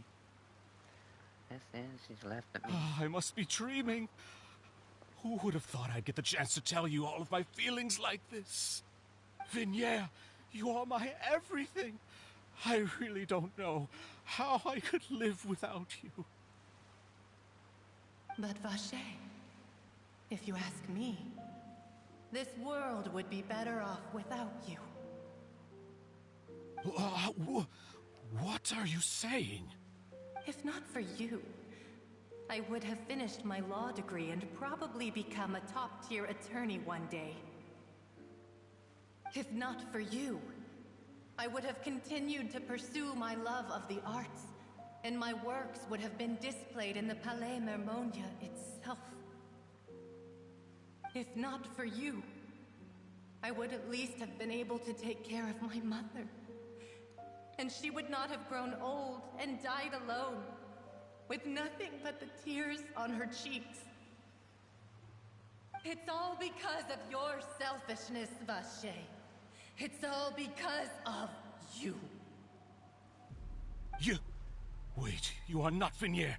And then she's left me. I must be dreaming. Who would have thought I'd get the chance to tell you all of my feelings like this? Vinier, you are my everything. I really don't know how I could live without you. But Vache, if you ask me, this world would be better off without you. What are you saying? If not for you, I would have finished my law degree and probably become a top-tier attorney one day. If not for you, I would have continued to pursue my love of the arts, and my works would have been displayed in the Palais Mermonia itself. If not for you, I would at least have been able to take care of my mother. And she would not have grown old and died alone, with nothing but the tears on her cheeks. It's all because of your selfishness, Vache. It's all because of you. You... Wait, you are not Vinier.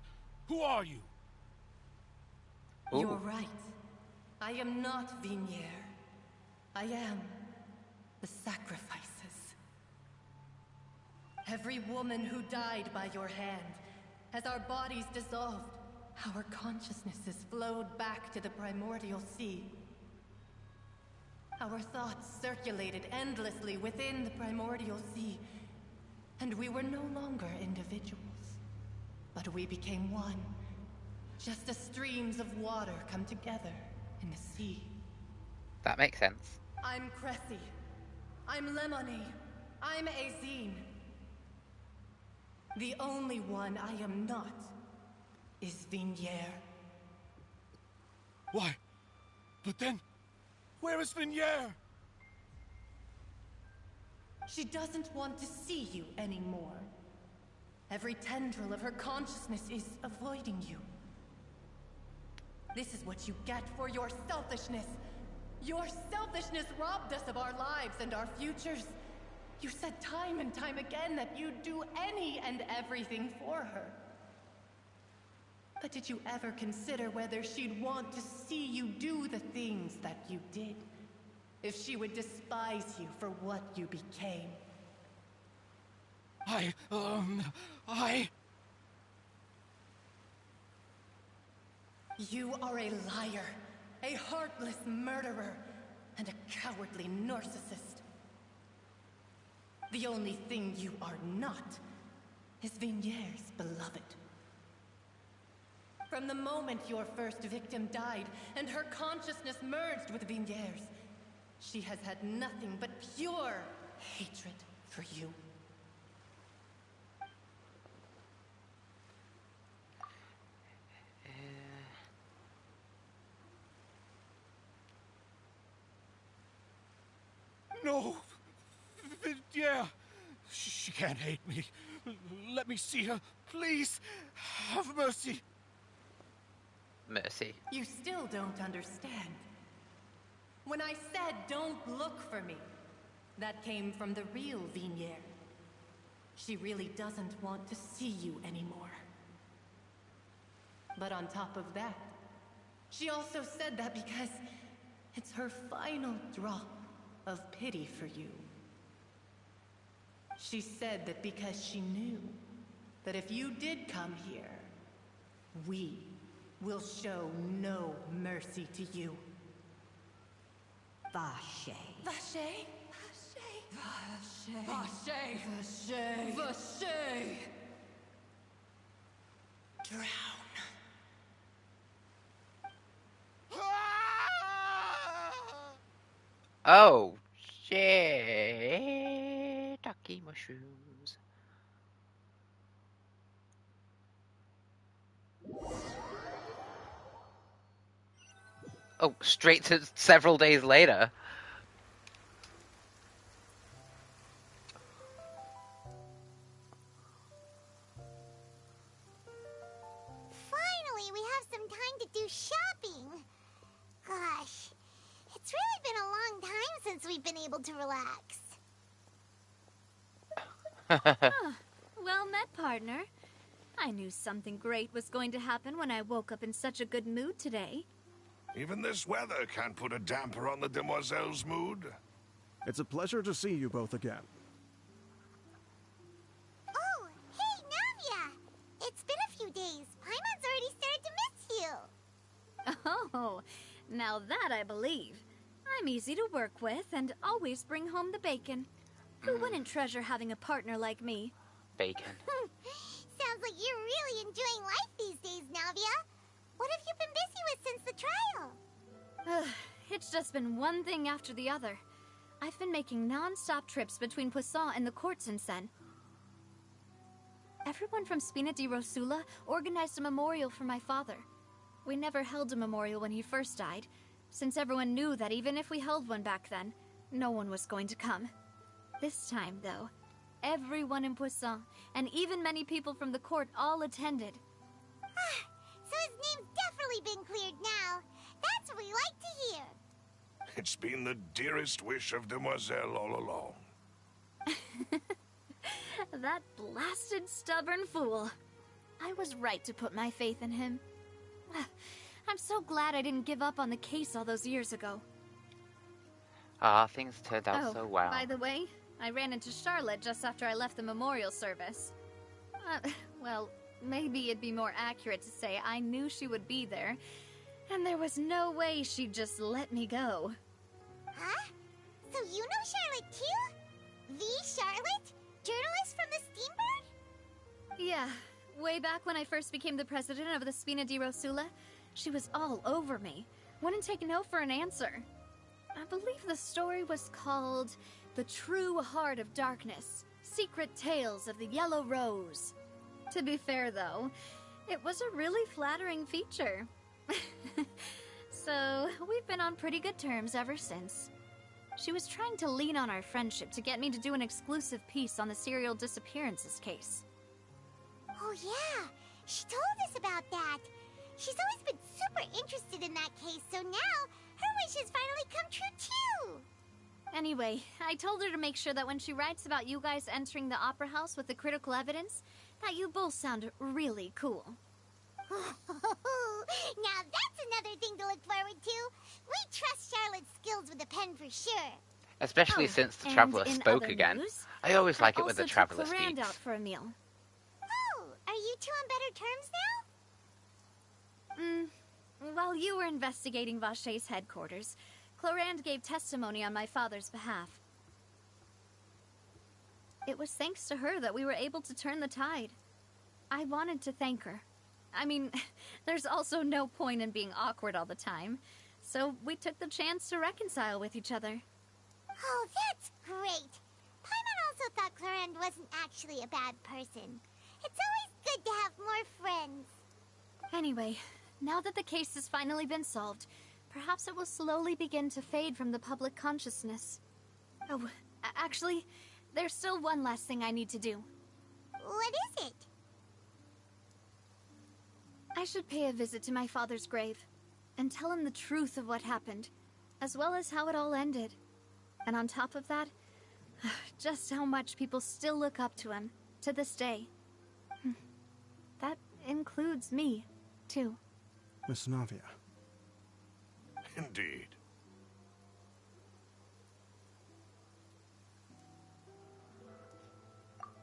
Who are you? Ooh. You're right. I am not Vinier. I am the sacrifices. Every woman who died by your hand, as our bodies dissolved, our consciousnesses flowed back to the primordial sea. Our thoughts circulated endlessly within the primordial sea, and we were no longer individuals. But we became one, just as streams of water come together in the sea. That makes sense. I'm Cressy. I'm Lemony. I'm Azine. The only one I am not is Vinier. Why? But then, where is Vinier? She doesn't want to see you anymore. Every tendril of her consciousness is avoiding you. This is what you get for your selfishness. Your selfishness robbed us of our lives and our futures. You said time and time again that you'd do any and everything for her. But did you ever consider whether she'd want to see you do the things that you did? If she would despise you for what you became? You are a liar, a heartless murderer, and a cowardly narcissist. The only thing you are not is Vinier's beloved. From the moment your first victim died and her consciousness merged with Vinier's, she has had nothing but pure hatred for you. No! Yeah! She can't hate me. Let me see her, please. Have mercy. Mercy. You still don't understand. When I said don't look for me, that came from the real Vignier. She really doesn't want to see you anymore. But on top of that, she also said that because it's her final drop of pity for you. She said that because she knew that if you did come here, we will show no mercy to you. Vache. Vache? Vache. Vache. Vache. Vache. Drown. Oh, shit. Ducky mushrooms. Oh, straight to several days later. Finally, we have some time to do shopping. Gosh, it's really been a long time since we've been able to relax. Well met, partner. I knew something great was going to happen when I woke up in such a good mood today. Even this weather can't put a damper on the demoiselle's mood. It's a pleasure to see you both again. Oh, hey, Navia! It's been a few days. Paimon's already started to miss you. Oh, now that I believe. I'm easy to work with and always bring home the bacon. Who wouldn't treasure having a partner like me? Bacon. Sounds like you're really enjoying life these days, Navia. What have you been busy with since the trial? It's just been one thing after the other. I've been making non-stop trips between Poisson and the court since then. Everyone from Spina di Rosula organized a memorial for my father. We never held a memorial when he first died, since everyone knew that even if we held one back then, no one was going to come. This time, though, everyone in Poisson, and even many people from the court, all attended. So his name's definitely been cleared now. That's what we like to hear. It's been the dearest wish of Demoiselle all along. That blasted stubborn fool. I was right to put my faith in him. I'm so glad I didn't give up on the case all those years ago. Ah, things turned out so well. By the way, I ran into Charlotte just after I left the memorial service. Well, maybe it'd be more accurate to say I knew she would be there, and there was no way she'd just let me go. Huh? So you know Charlotte too? The Charlotte? Journalist from the Steambird? Yeah, way back when I first became the president of the Spina di Rosula, she was all over me. Wouldn't take no for an answer. I believe the story was called The True Heart of Darkness, Secret Tales of the Yellow Rose. To be fair, though, it was a really flattering feature. So, we've been on pretty good terms ever since. She was trying to lean on our friendship to get me to do an exclusive piece on the serial disappearances case. Oh yeah, she told us about that. She's always been super interested in that case, so now her wish has finally come true too. Anyway, I told her to make sure that when she writes about you guys entering the opera house with the critical evidence, that you both sound really cool. Now that's another thing to look forward to. We trust Charlotte's skills with a pen for sure. Especially since the Traveler spoke again. I always like it when the Traveler speaks. I also took Clorand speaks. out for a meal. Oh, are you two on better terms now? While you were investigating Vache's headquarters, Clorand gave testimony on my father's behalf. It was thanks to her that we were able to turn the tide. I wanted to thank her. I mean, there's also no point in being awkward all the time, so we took the chance to reconcile with each other. Oh, that's great. Paimon also thought Clorand wasn't actually a bad person. It's always good to have more friends. Anyway, now that the case has finally been solved, perhaps it will slowly begin to fade from the public consciousness. Oh, actually, there's still one last thing I need to do. What is it? I should pay a visit to my father's grave and tell him the truth of what happened, as well as how it all ended. And on top of that, just how much people still look up to him to this day. That includes me, too. Miss Navia. Indeed.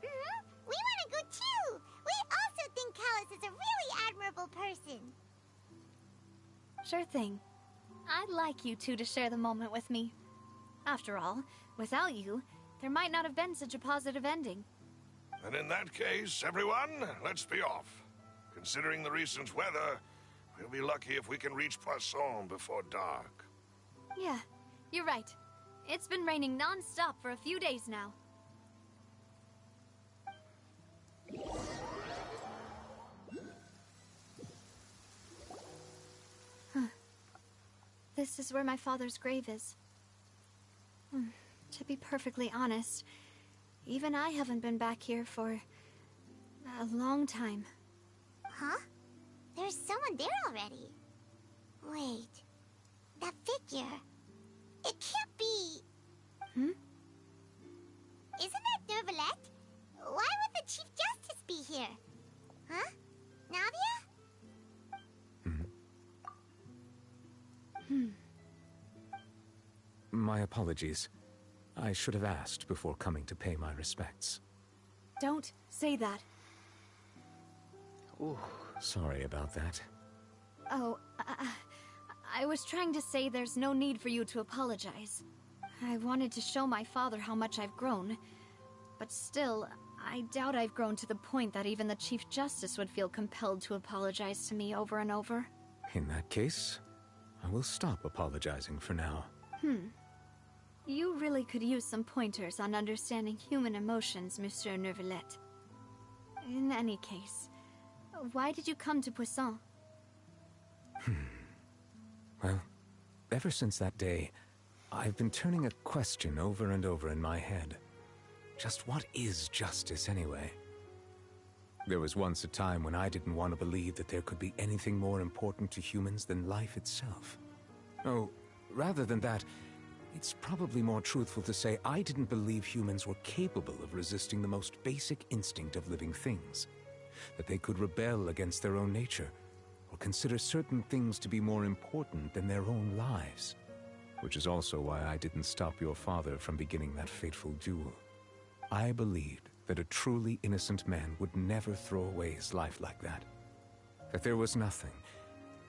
We want to go too! We also think Callus is a really admirable person. Sure thing. I'd like you two to share the moment with me. After all, without you, there might not have been such a positive ending. And in that case, everyone, let's be off. Considering the recent weather, we'll be lucky if we can reach Poisson before dark. Yeah, you're right. It's been raining non-stop for a few days now. Huh. This is where my father's grave is. To be perfectly honest, even I haven't been back here for a long time. Huh? There's someone there already. Wait. That figure. It can't be... Hmm? Isn't that Neuvillette? Why would the Chief Justice be here? Huh? Navia? My apologies. I should have asked before coming to pay my respects. Don't say that. Ooh, sorry about that. Oh, I was trying to say there's no need for you to apologize. I wanted to show my father how much I've grown. But still, I doubt I've grown to the point that even the Chief Justice would feel compelled to apologize to me over and over. In that case, I will stop apologizing for now. You really could use some pointers on understanding human emotions, Monsieur Neuvillette. In any case, why did you come to Poisson? Well, ever since that day, I've been turning a question over and over in my head. Just what is justice anyway? There was once a time when I didn't want to believe that there could be anything more important to humans than life itself. Oh, rather than that, it's probably more truthful to say I didn't believe humans were capable of resisting the most basic instinct of living things. That they could rebel against their own nature, or consider certain things to be more important than their own lives. Which is also why I didn't stop your father from beginning that fateful duel. I believed that a truly innocent man would never throw away his life like that. That there was nothing,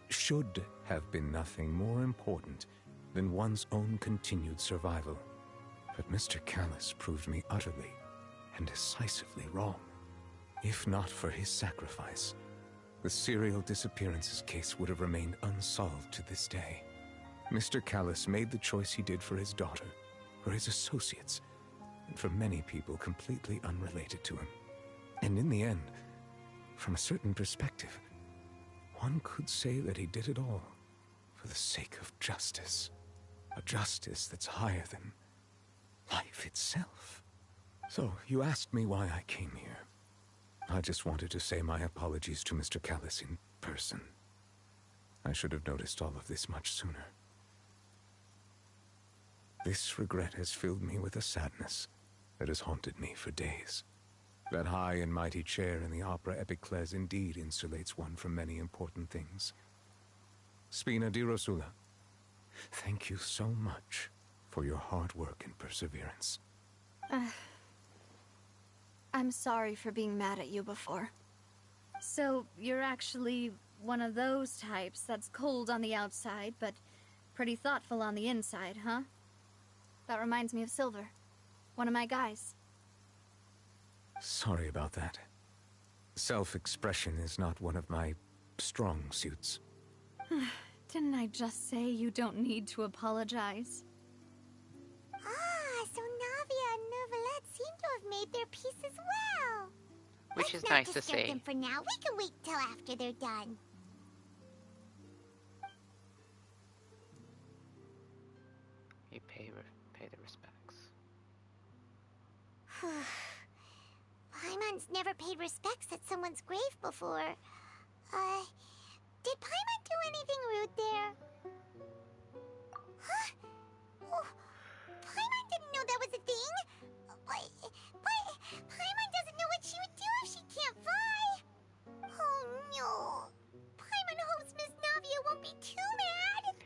should have been nothing more important than one's own continued survival. But Mr. Callus proved me utterly and decisively wrong. If not for his sacrifice, the serial disappearances case would have remained unsolved to this day. Mr. Callus made the choice he did for his daughter, for his associates, and for many people completely unrelated to him. And in the end, from a certain perspective, one could say that he did it all for the sake of justice. A justice that's higher than life itself. So, you asked me why I came here. I just wanted to say my apologies to Mr. Callus in person. I should have noticed all of this much sooner. This regret has filled me with a sadness that has haunted me for days. That high and mighty chair in the Opera Epiclese indeed insulates one from many important things. Spina di Rosula, thank you so much for your hard work and perseverance. I'm sorry for being mad at you before. So, you're actually one of those types that's cold on the outside, but pretty thoughtful on the inside, huh? That reminds me of Silver, one of my guys. Sorry about that. Self-expression is not one of my strong suits. Didn't I just say you don't need to apologize? Ah, so Navia and Neuvillette seem to have made their peace as well. Which Let's is not nice to disturb see. them for now. We can wait till after they're done. You pay the respects. Paimon's never paid respects at someone's grave before. Did Paimon do anything rude there? Huh? Oh, Paimon didn't know that was a thing. But Paimon doesn't know what she would do if she can't fly. Oh no. Paimon hopes Miss Navia won't be too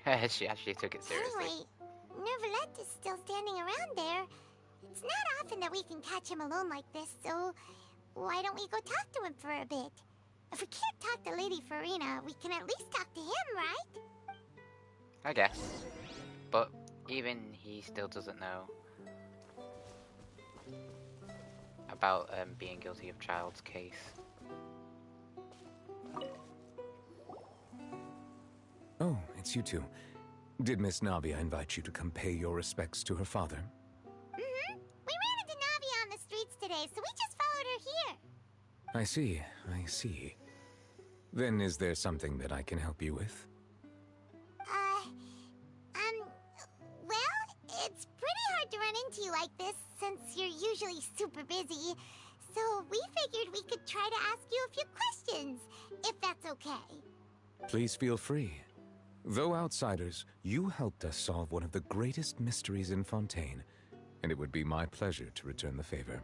mad. She actually took it seriously. Anyway, Nervalette is still standing around there. It's not often that we can catch him alone like this, so why don't we go talk to him for a bit? If we can't talk to Lady Farina, we can at least talk to him, right? I guess. But even he still doesn't know about being guilty of child's case. Oh, it's you two. Did Miss Navia invite you to come pay your respects to her father? Mm-hmm. We ran into Navia on the streets today, so we just followed her here. I see. Then is there something that I can help you with? Well, it's pretty hard to run into you like this, since you're usually super busy. So we figured we could try to ask you a few questions, if that's okay. Please feel free. Though outsiders, you helped us solve one of the greatest mysteries in Fontaine, and it would be my pleasure to return the favor.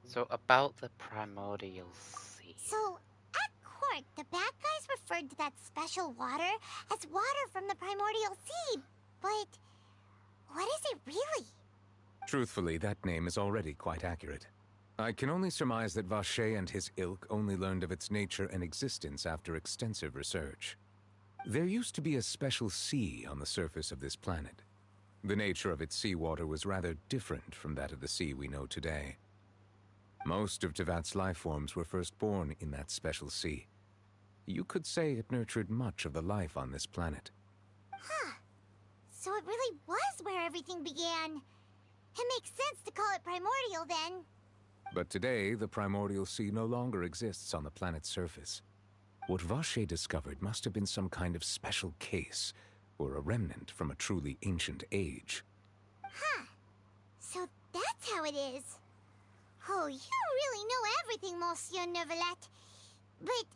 So, about the Primordial Sea. So, at court, the bad guys referred to that special water as water from the Primordial Sea, but what is it really? Truthfully, that name is already quite accurate. I can only surmise that Vacher and his ilk only learned of its nature and existence after extensive research. There used to be a special sea on the surface of this planet. The nature of its seawater was rather different from that of the sea we know today. Most of Tevat's life forms were first born in that special sea. You could say it nurtured much of the life on this planet. Huh. So it really was where everything began. It makes sense to call it primordial then. But today, the Primordial Sea no longer exists on the planet's surface. What Vacher discovered must have been some kind of special case, or a remnant from a truly ancient age. Huh. So that's how it is. Oh, you really know everything, Monsieur Nervalette. But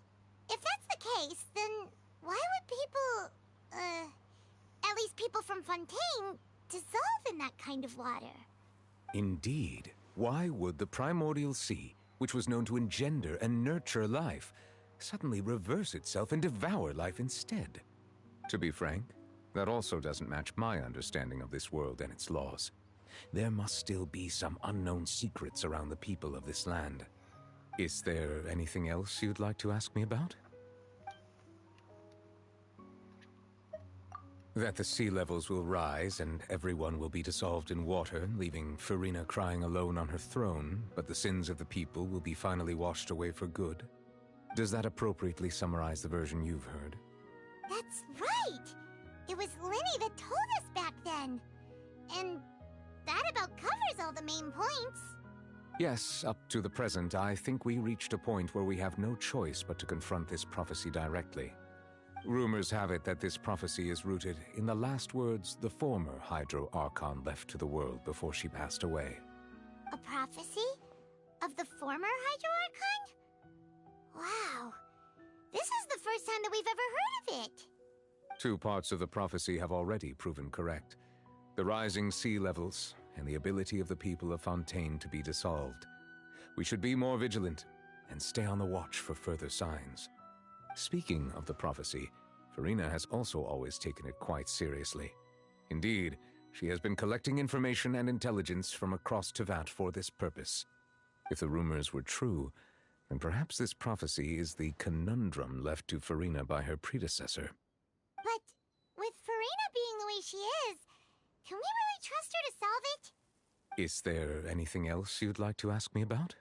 if that's the case, then why would people, at least people from Fontaine, dissolve in that kind of water? Indeed. Why would the Primordial Sea, which was known to engender and nurture life, suddenly reverse itself and devour life instead? To be frank, that also doesn't match my understanding of this world and its laws. There must still be some unknown secrets around the people of this land. Is there anything else you'd like to ask me about? That the sea levels will rise and everyone will be dissolved in water, leaving Farina crying alone on her throne, but the sins of the people will be finally washed away for good. Does that appropriately summarize the version you've heard? That's right! It was Linny that told us back then. And that about covers all the main points. Yes, up to the present, I think we reached a point where we have no choice but to confront this prophecy directly. Rumors have it that this prophecy is rooted in the last words the former Hydro Archon left to the world before she passed away. A prophecy? Of the former Hydro Archon? Wow. This is the first time that we've ever heard of it. 2 parts of the prophecy have already proven correct. The rising sea levels and the ability of the people of Fontaine to be dissolved. We should be more vigilant and stay on the watch for further signs. Speaking of the prophecy, Farina has also always taken it quite seriously. Indeed, she has been collecting information and intelligence from across Tevat for this purpose. If the rumors were true, then perhaps this prophecy is the conundrum left to Farina by her predecessor. But with Farina being the way she is, can we really trust her to solve it? Is there anything else you'd like to ask me about?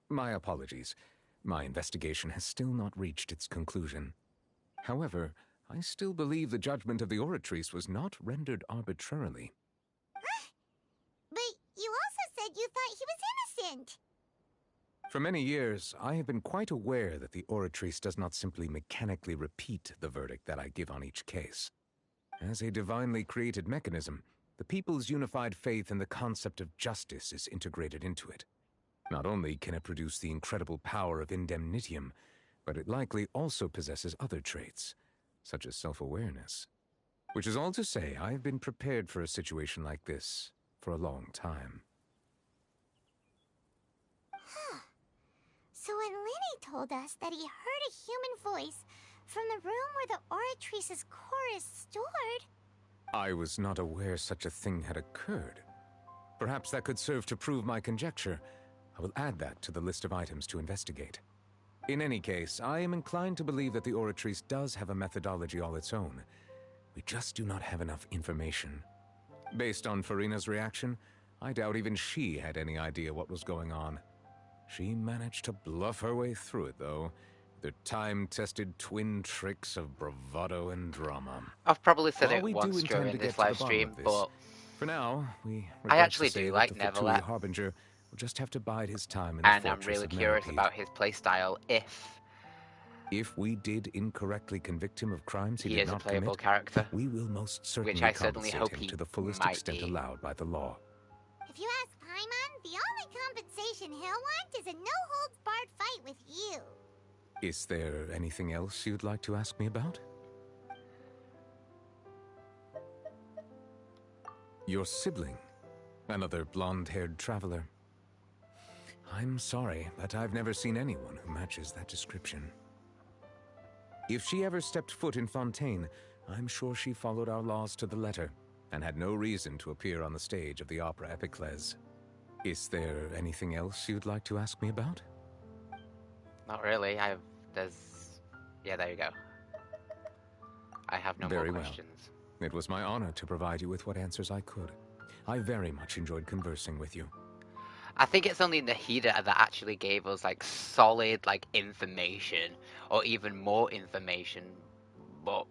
My apologies. My investigation has still not reached its conclusion. However, I still believe the judgment of the Oratrice was not rendered arbitrarily. But you also said you thought he was innocent. For many years, I have been quite aware that the Oratrice does not simply mechanically repeat the verdict that I give on each case. As a divinely created mechanism, The people's unified faith in the concept of justice is integrated into it. Not only can it produce the incredible power of indemnitium, but it likely also possesses other traits, such as self-awareness. Which is all to say, I have been prepared for a situation like this for a long time. Huh. So when Lenny told us that he heard a human voice from the room where the Oratrice's core is stored... I was not aware such a thing had occurred. Perhaps that could serve to prove my conjecture. I will add that to the list of items to investigate. In any case, I am inclined to believe that the Oratrice does have a methodology all its own. We just do not have enough information. Based on Farina's reaction, I doubt even she had any idea what was going on. She managed to bluff her way through it, though. Their time-tested twin tricks of bravado and drama. I've probably said While it we once do intend during to this get to live the bottom stream, of this, but for now, we I regret actually to say do that like the Fatui Neverlet, Harbinger will just have to bide his time in the and I'm fortress really of curious Meropide. about his playstyle If we did incorrectly convict him of crimes he he did is a not playable commit, character, we will most certainly which I certainly compensate hope him he to the fullest might extent be. allowed by the law. If you ask Paimon, the only compensation he'll want is a no-holds-barred fight with you. Is there anything else you'd like to ask me about? Your sibling, another blonde-haired traveler. I'm sorry, but I've never seen anyone who matches that description. If she ever stepped foot in Fontaine, I'm sure she followed our laws to the letter and had no reason to appear on the stage of the opera Epiclese. Is there anything else you'd like to ask me about? Not really. Yeah, there you go. I have no Very more well. questions. It was my honor to provide you with what answers I could. I very much enjoyed conversing with you. I think it's only Nahida that actually gave us like solid information, or even more information, but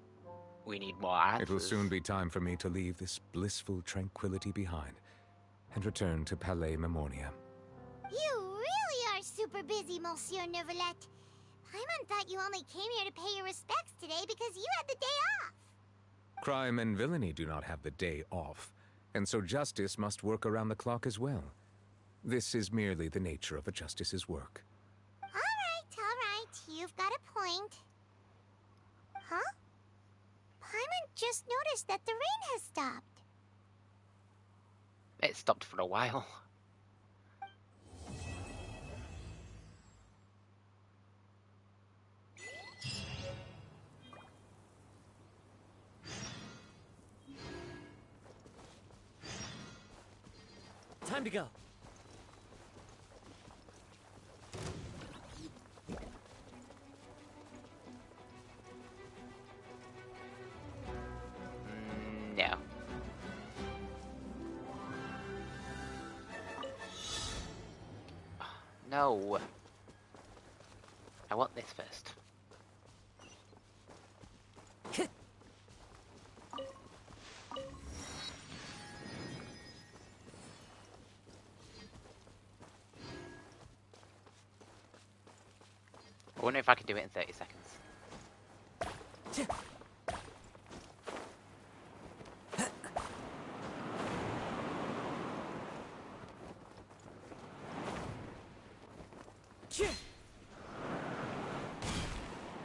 we need more answers. It will soon be time for me to leave this blissful tranquility behind and return to Palais Memornia. You really are super busy, Monsieur Neverlet. Paimon thought you only came here to pay your respects today because you had the day off. Crime and villainy do not have the day off, and so justice must work around the clock as well. This is merely the nature of a justice's work. All right. You've got a point. Huh? Paimon just noticed that the rain has stopped. It stopped for a while. Time to go. No. No. I want this first. I wonder if I can do it in 30 seconds.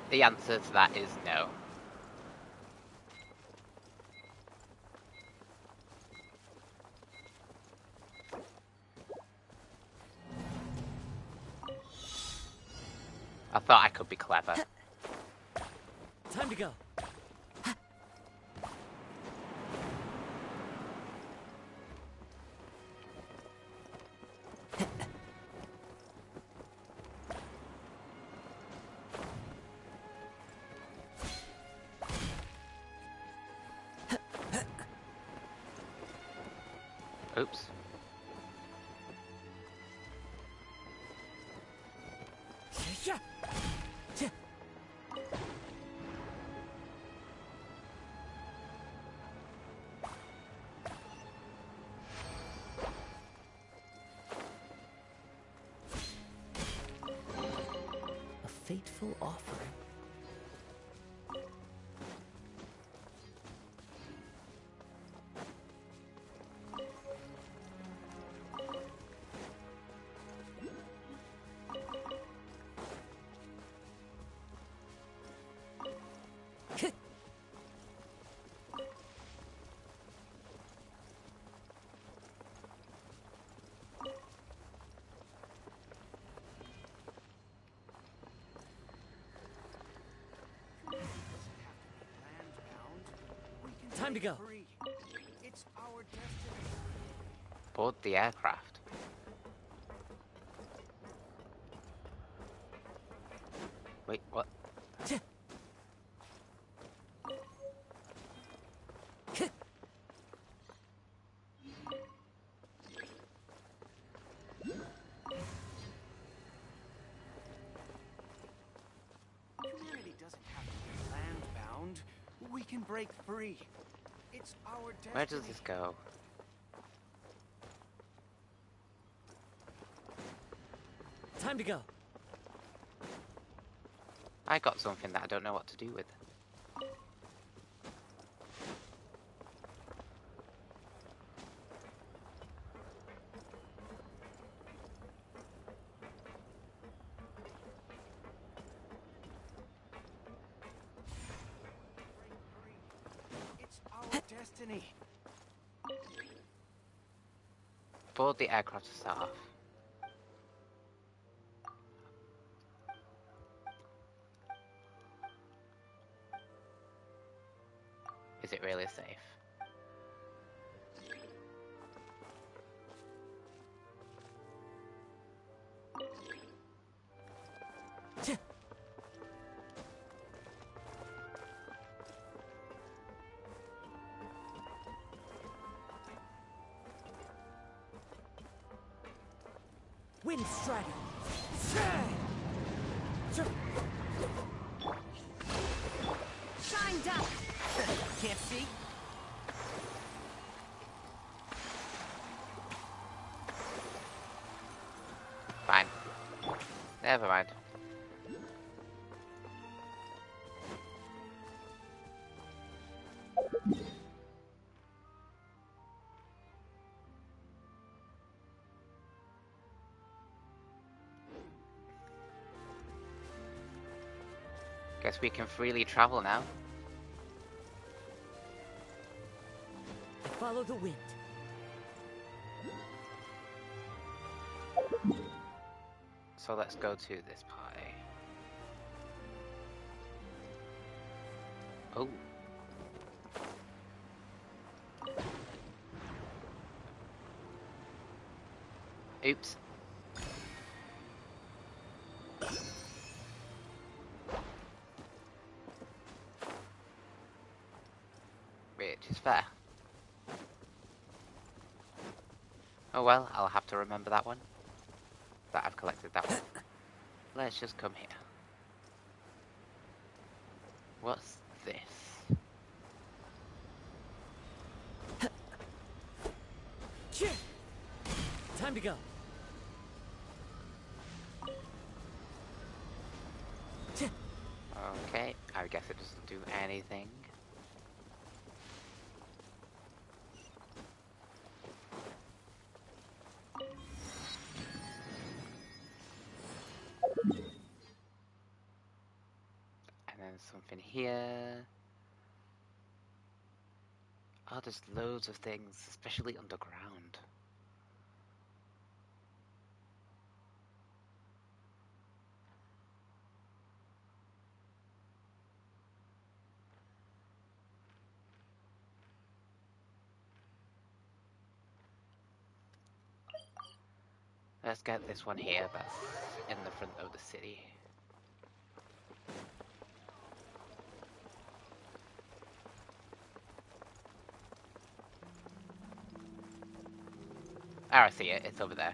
The answer to that is no. I thought I could be clever. Time to go. Oops. A fateful offering. Time to go. It's our destiny. Board the aircraft. Wait, what? Humanity doesn't have to be land-bound. We can break free. It's our destiny. Where does this go? Time to go. I got something that I don't know what to do with. It's our destiny. Board the aircraft to start off. Is it really safe? Wind Strider. Shine down. Can't see? Fine. Never mind. Guess we can freely travel now. Follow the wind. So let's go to this party. Oh. Oops. Which is fair. Oh well, I'll have to remember that one. That I've collected that one. Let's just come here. What's this? Time to go. Okay, I guess it doesn't do anything. And then something here. Oh, there's loads of things, especially underground. Let's get this one here that's in the front of the city. Ah, I see it. It's over there.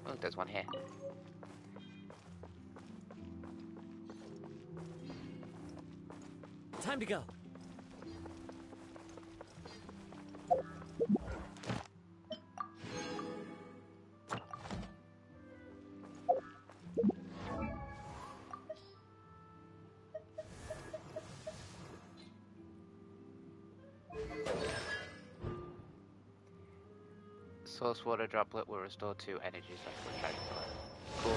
Oh, there's one here. Time to go. Source water droplet will restore 2 energy cycle charge. Cool.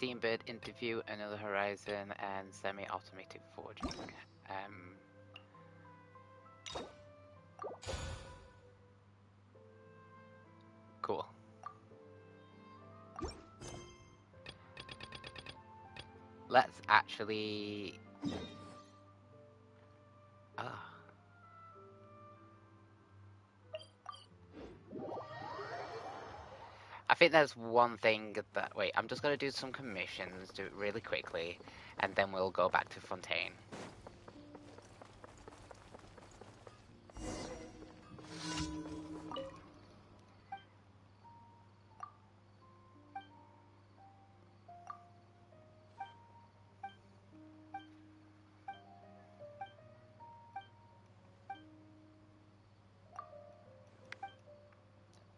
Steambird interview, Another Horizon, and semi-automatic forging. Cool. Let's actually... I think there's one thing that... Wait, I'm just going to do some commissions, do it really quickly, and then we'll go back to Fontaine.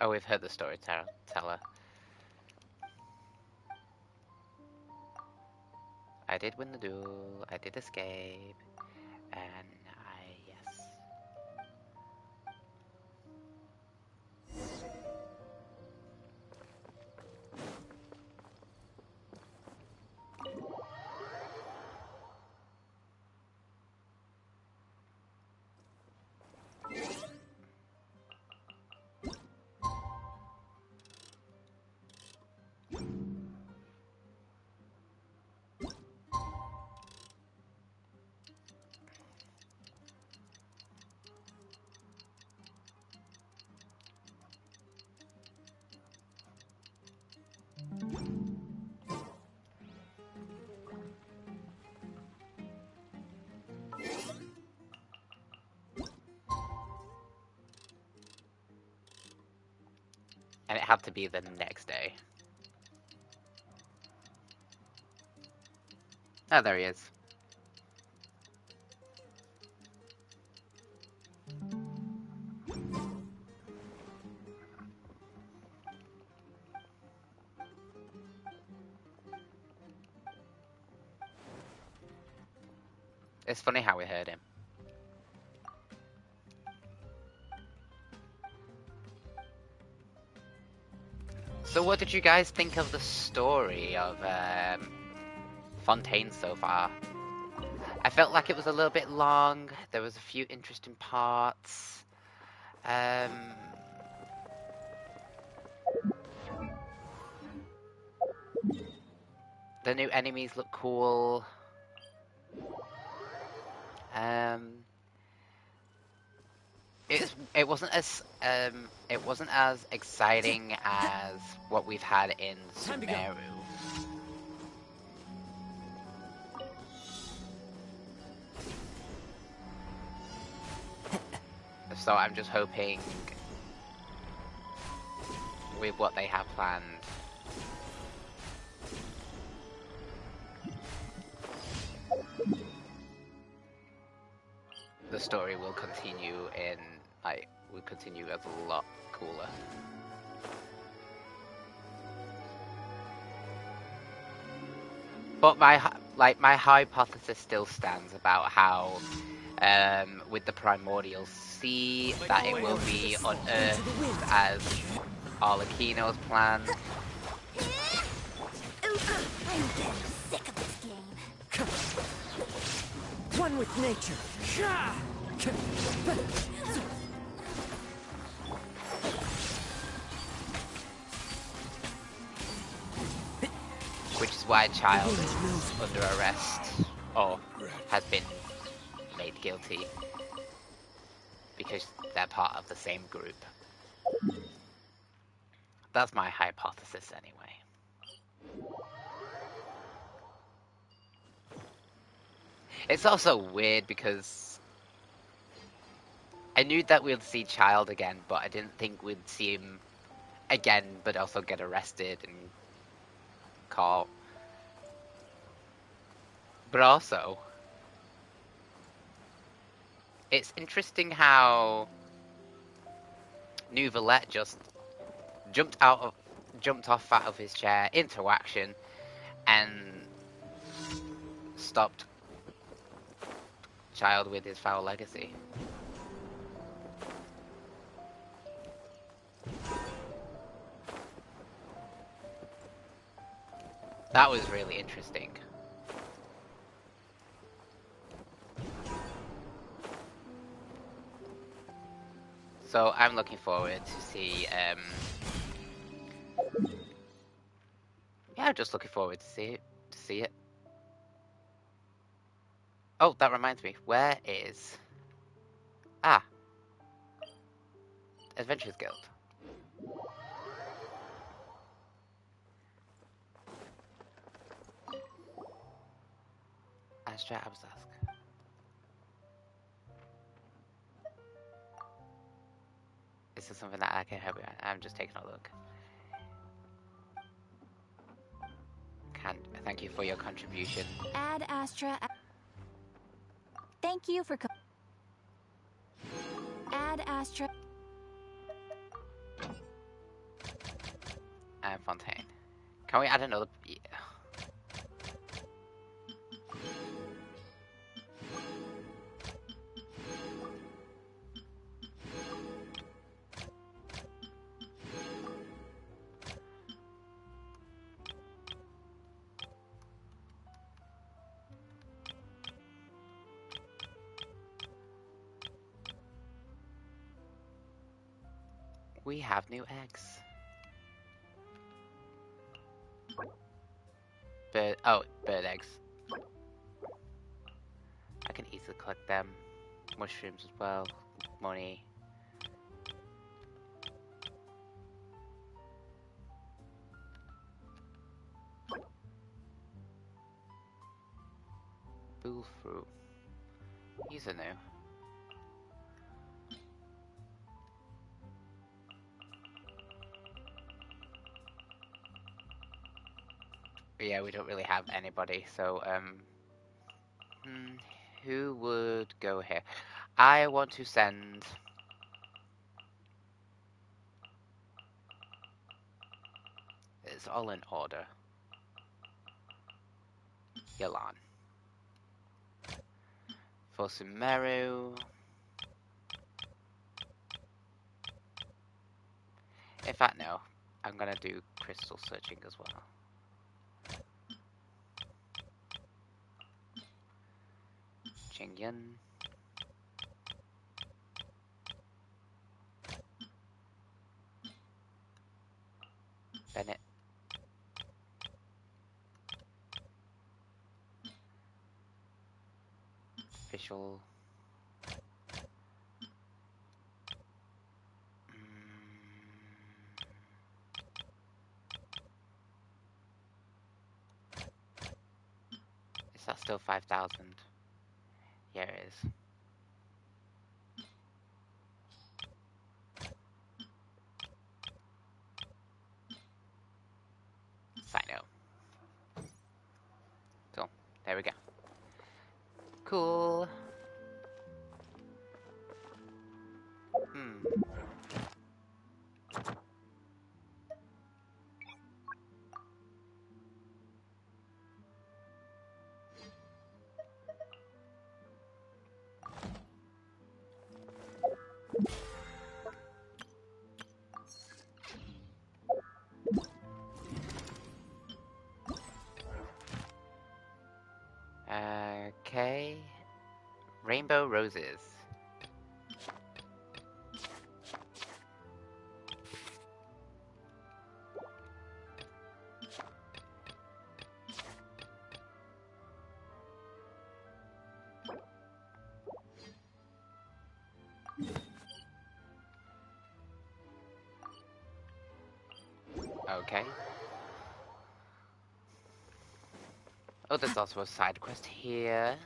Oh, we've heard the storyteller. I did win the duel, I did escape, and yes. And it had to be the next day. Oh, there he is. It's funny how we heard him. So what did you guys think of the story of Fontaine so far? I felt like it was a little bit long. There was a few interesting parts. The new enemies look cool. It wasn't as exciting as what we've had in Sumeru. So I'm just hoping with what they have planned. The story will continue as a lot cooler. But my hypothesis still stands about how with the primordial sea that it will be unearthed as Arlecchino's plan. I'm getting sick of this game. One with nature. Which is why Child is under arrest, or has been made guilty, because they're part of the same group. That's my hypothesis anyway. It's also weird because I knew that we'd see Child again, but I didn't think we'd see him again, but also get arrested and caught. But also, it's interesting how Nouvelette just jumped off out of his chair into action and stopped Child with his foul legacy. That was really interesting. So I'm looking forward to see, yeah, just looking forward to see it. Oh, that reminds me, where is... Ah, Adventurers Guild. Astra Absask. Is this something that I can help you? I'm just taking a look. Thank you for your contribution. Ad Astra. Thank you for. Ad Astra. And Fontaine. Can we add another? Yeah. We have new eggs. Bird eggs. I can easily collect them. Mushrooms as well. Money. Bull fruit. These are new. But yeah, we don't really have anybody, so who would go here? I want to send it's all in order. Yalan. For Sumeru. In fact, no. I'm gonna do crystal searching as well. Jingyan. Bennett. Official. Is that still 5,000? Yeah, it is. Sino. Cool. There we go. Cool. Okay. Rainbow roses. Okay. Oh, there's also a side quest here.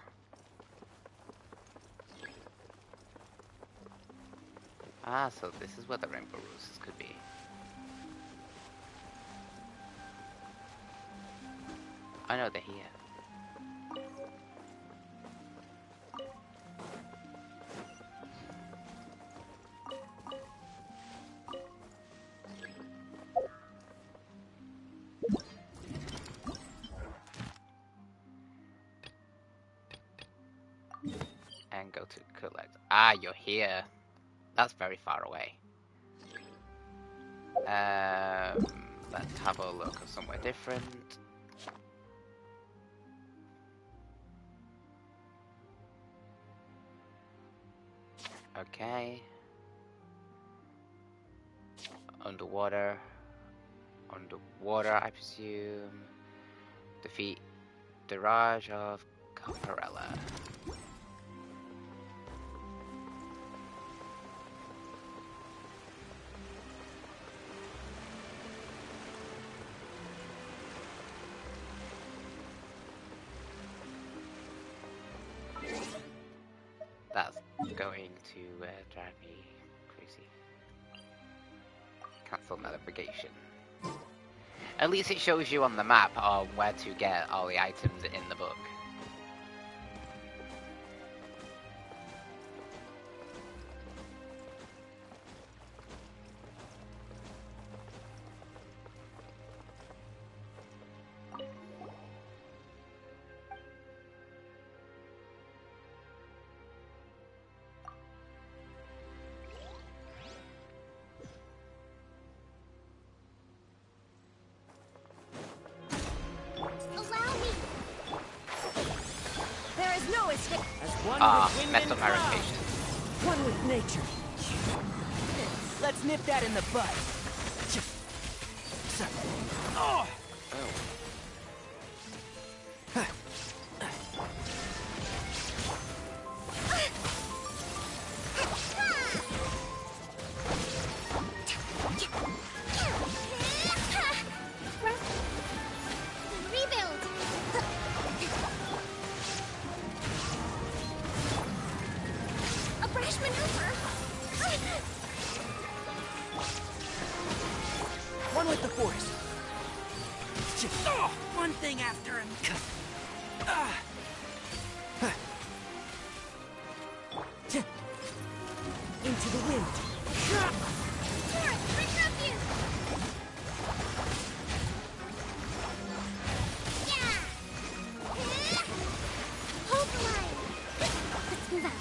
Ah, so this is where the rainbow roses could be. I know they're here. And go to collect. Ah, you're here. That's very far away. Let's have a look at somewhere different. Okay. Underwater. Underwater, I presume. Defeat the Raj of Caparella. That's going to drive me crazy. Cancel navigation. At least it shows you on the map where to get all the items in the book. Messed up my rotation. One with nature. Let's nip that in the bud. Oh. One with the force. One thing after another. Into the wind. Hold the line. Let's move out.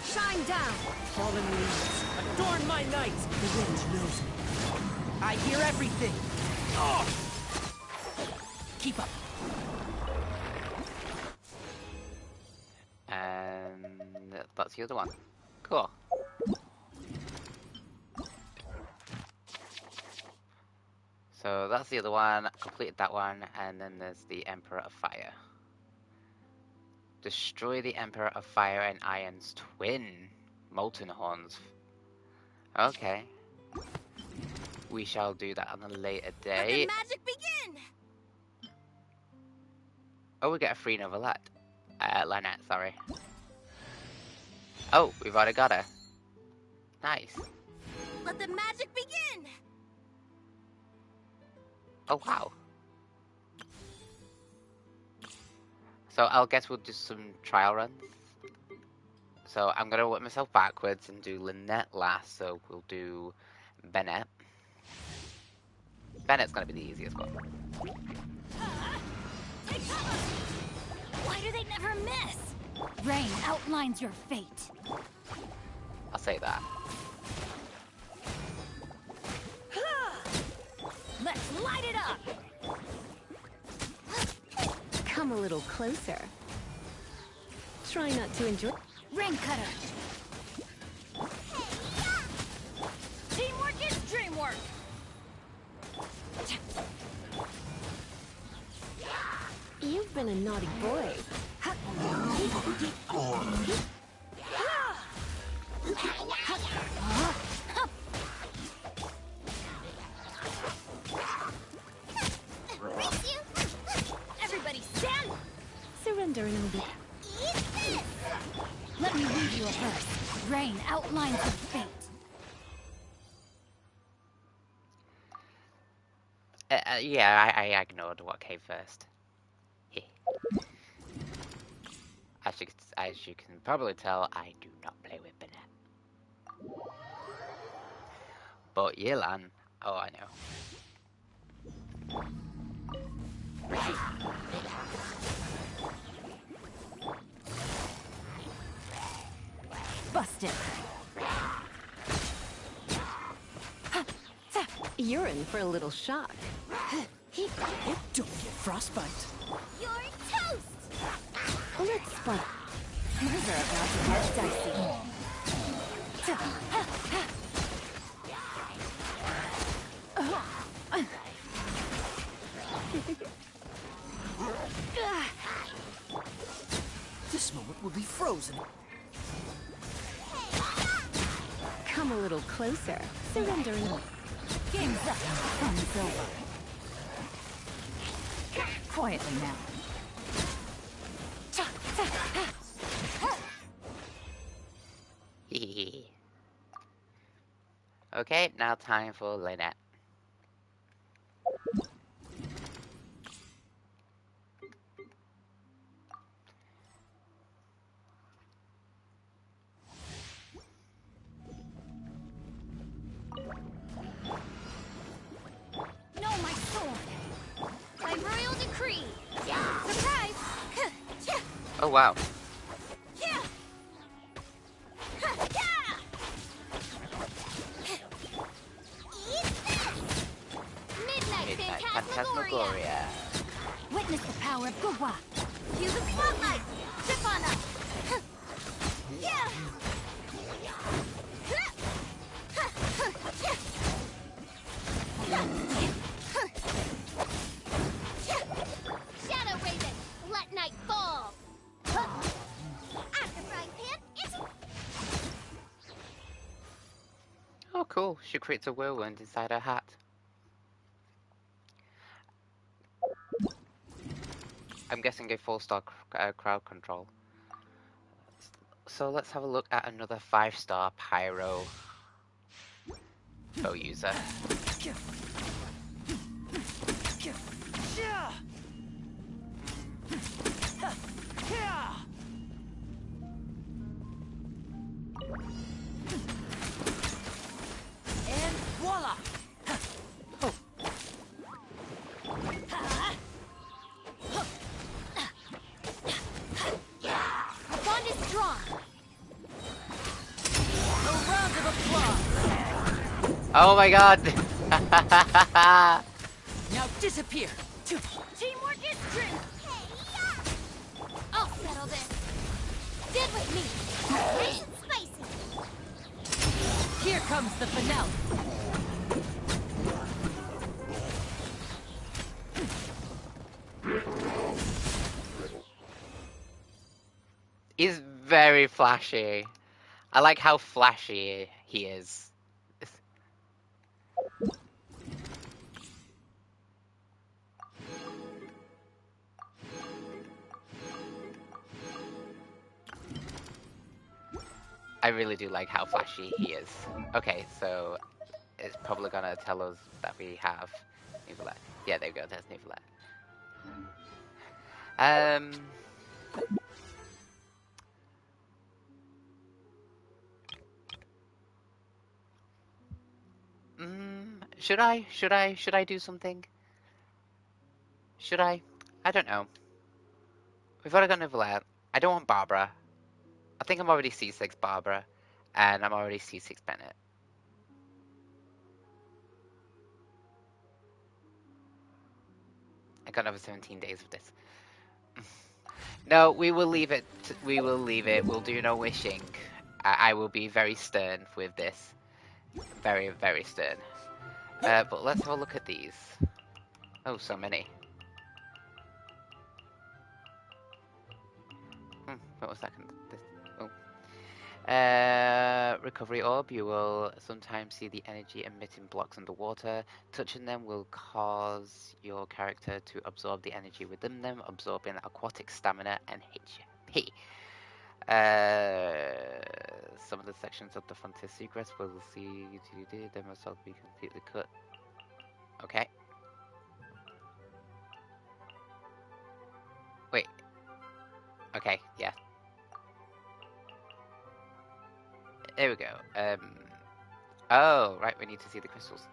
Shine down. Fallen leaves. Adorn my night. The wind knows me. I hear everything. Oh! Keep up. And that's the other one. Cool. So that's the other one. Completed that one, and then there's the Emperor of Fire. Destroy the Emperor of Fire and Iron's twin, Molten Horns. Okay. We shall do that on a later date. Let the magic begin! Oh, we get a free novelette. Lynette, sorry. Oh, we've already got her. Nice. Let the magic begin! Oh, wow. So I'll guess we'll do some trial runs. So I'm going to work myself backwards and do Lynette last. So we'll do Bennett. Bennett's going to be the easiest one. Why do they never miss? Rain outlines your fate. I'll say that. Let's light it up! Come a little closer. Try not to enjoy. Rain cutter! Teamwork is dreamwork! You've been a naughty boy. Everybody stand! Surrender and obey. Let me read you a verse. Rain outlines your fate. Yeah, I ignored what came first. As you can probably tell, I do not play with Bennett. But Yelan, oh, I know. Busted. You're in for a little shock. Don't get frostbite. You're toast! Let's spot. Things are about to get dicey. This moment will be frozen. Come a little closer. Surrendering. Game's up. Fun's over. Quietly now. Okay, now time for Lynette. No, my sword! By royal decree! Surprise! Oh wow. Midnight Midnight Phantasmagoria! Phantasmagoria. Witness the power of Gugwa! Use the spotlight! Zip on up! Shadow Raven! Let night fall! After frying pan, it's... Oh cool, she creates a whirlwind inside her hat. I'm guessing a 4-star crowd control. So let's have a look at another 5-star pyro bow user. And voila! The bond is strong! A round of applause! Oh my god! Now disappear! Teamwork is strength! I'll settle this! Stand with me! Nice and spicy! Here comes the finale! He's very flashy. I like how flashy he is. I really do like how flashy he is. Okay, so it's probably gonna tell us that we have Nicolette. Yeah, there we go, there's Nicolette. Should I do something? Should I? I don't know. We've already got Nicolette. I don't want Barbara. I think I'm already C6 Barbara, and I'm already C6 Bennett. I got another 17 days of this. No, we will leave it. We will leave it. We'll do no wishing. I will be very stern with this. Very, very stern. But let's have a look at these. Oh, so many. What was that? Recovery orb. You will sometimes see the energy emitting blocks underwater. Touching them will cause your character to absorb the energy within them, absorbing aquatic stamina and HP. Some of the sections of the Frontier secrets will see they must all be completely cut. Okay. Wait. Okay, yeah. There we go. Oh, right, we need to see the crystals.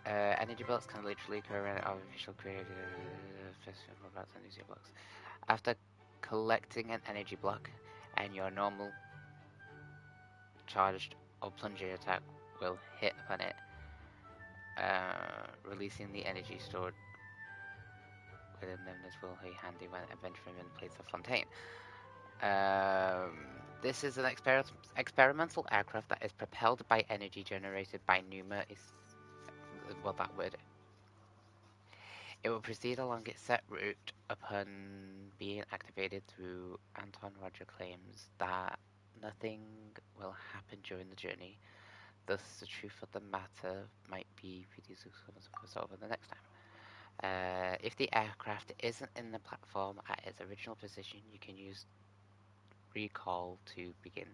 Energy blocks can literally occur in artificial created festival blocks and energy blocks. After collecting an energy block and your normal charged or plunging attack will hit upon it, releasing the energy stored within them. This will be handy when adventuring in place of Fontaine. This is an experimental aircraft that is propelled by energy generated by Numa. Well, that word. It will proceed along its set route upon being activated through Anton Roger claims that nothing will happen during the journey. Thus, the truth of the matter might be reduced over the next time. If the aircraft isn't in the platform at its original position, you can use recall to begin.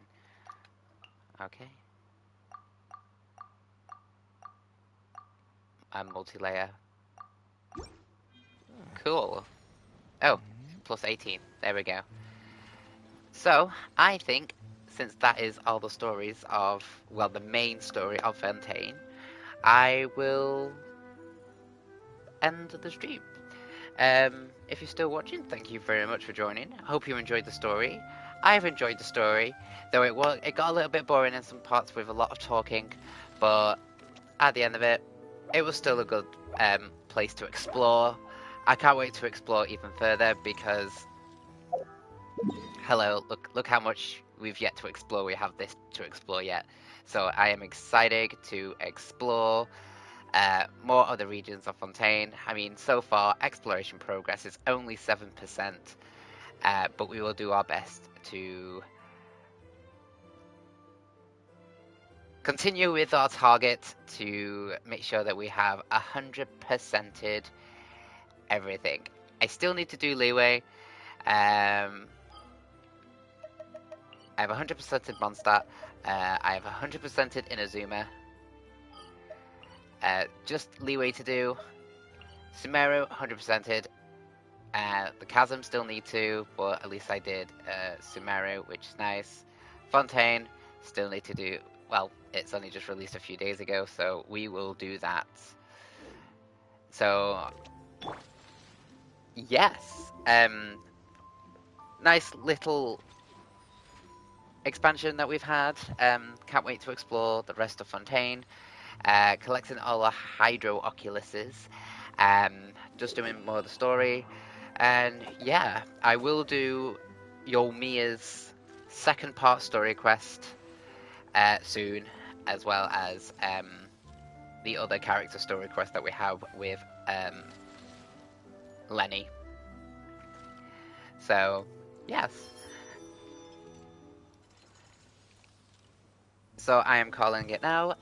Okay. Multi-layer. Cool. Oh, plus 18. There we go. So, I think, since that is all the stories of, well, the main story of Fontaine, I will end the stream. If you're still watching, thank you very much for joining. Hope you enjoyed the story. I've enjoyed the story, though it got a little bit boring in some parts with a lot of talking, but at the end of it, it was still a good place to explore. I can't wait to explore even further because, hello, look how much we've yet to explore. We have this to explore yet, so I am excited to explore more of the regions of Fontaine. I mean, so far, exploration progress is only 7%, but we will do our best to continue with our target to make sure that we have 100%ed everything. I still need to do leeway. I have 100%ed Mondstadt. I have 100%ed Inazuma. Just leeway to do. Sumeru, 100%ed. The Chasm still need to, but at least I did Sumeru, which is nice. Fontaine, still need to do. Well, it's only just released a few days ago, so we will do that. So, yes. Nice little expansion that we've had. Can't wait to explore the rest of Fontaine. Collecting all the Hydro Oculuses. Just doing more of the story. And yeah, I will do Yomiya's second part story quest soon, as well as the other character story quest that we have with Lenny. So, yes. So I am calling it now.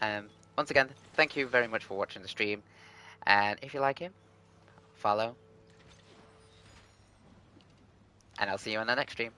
Once again, thank you very much for watching the stream. And if you like it, follow. And I'll see you in the next stream.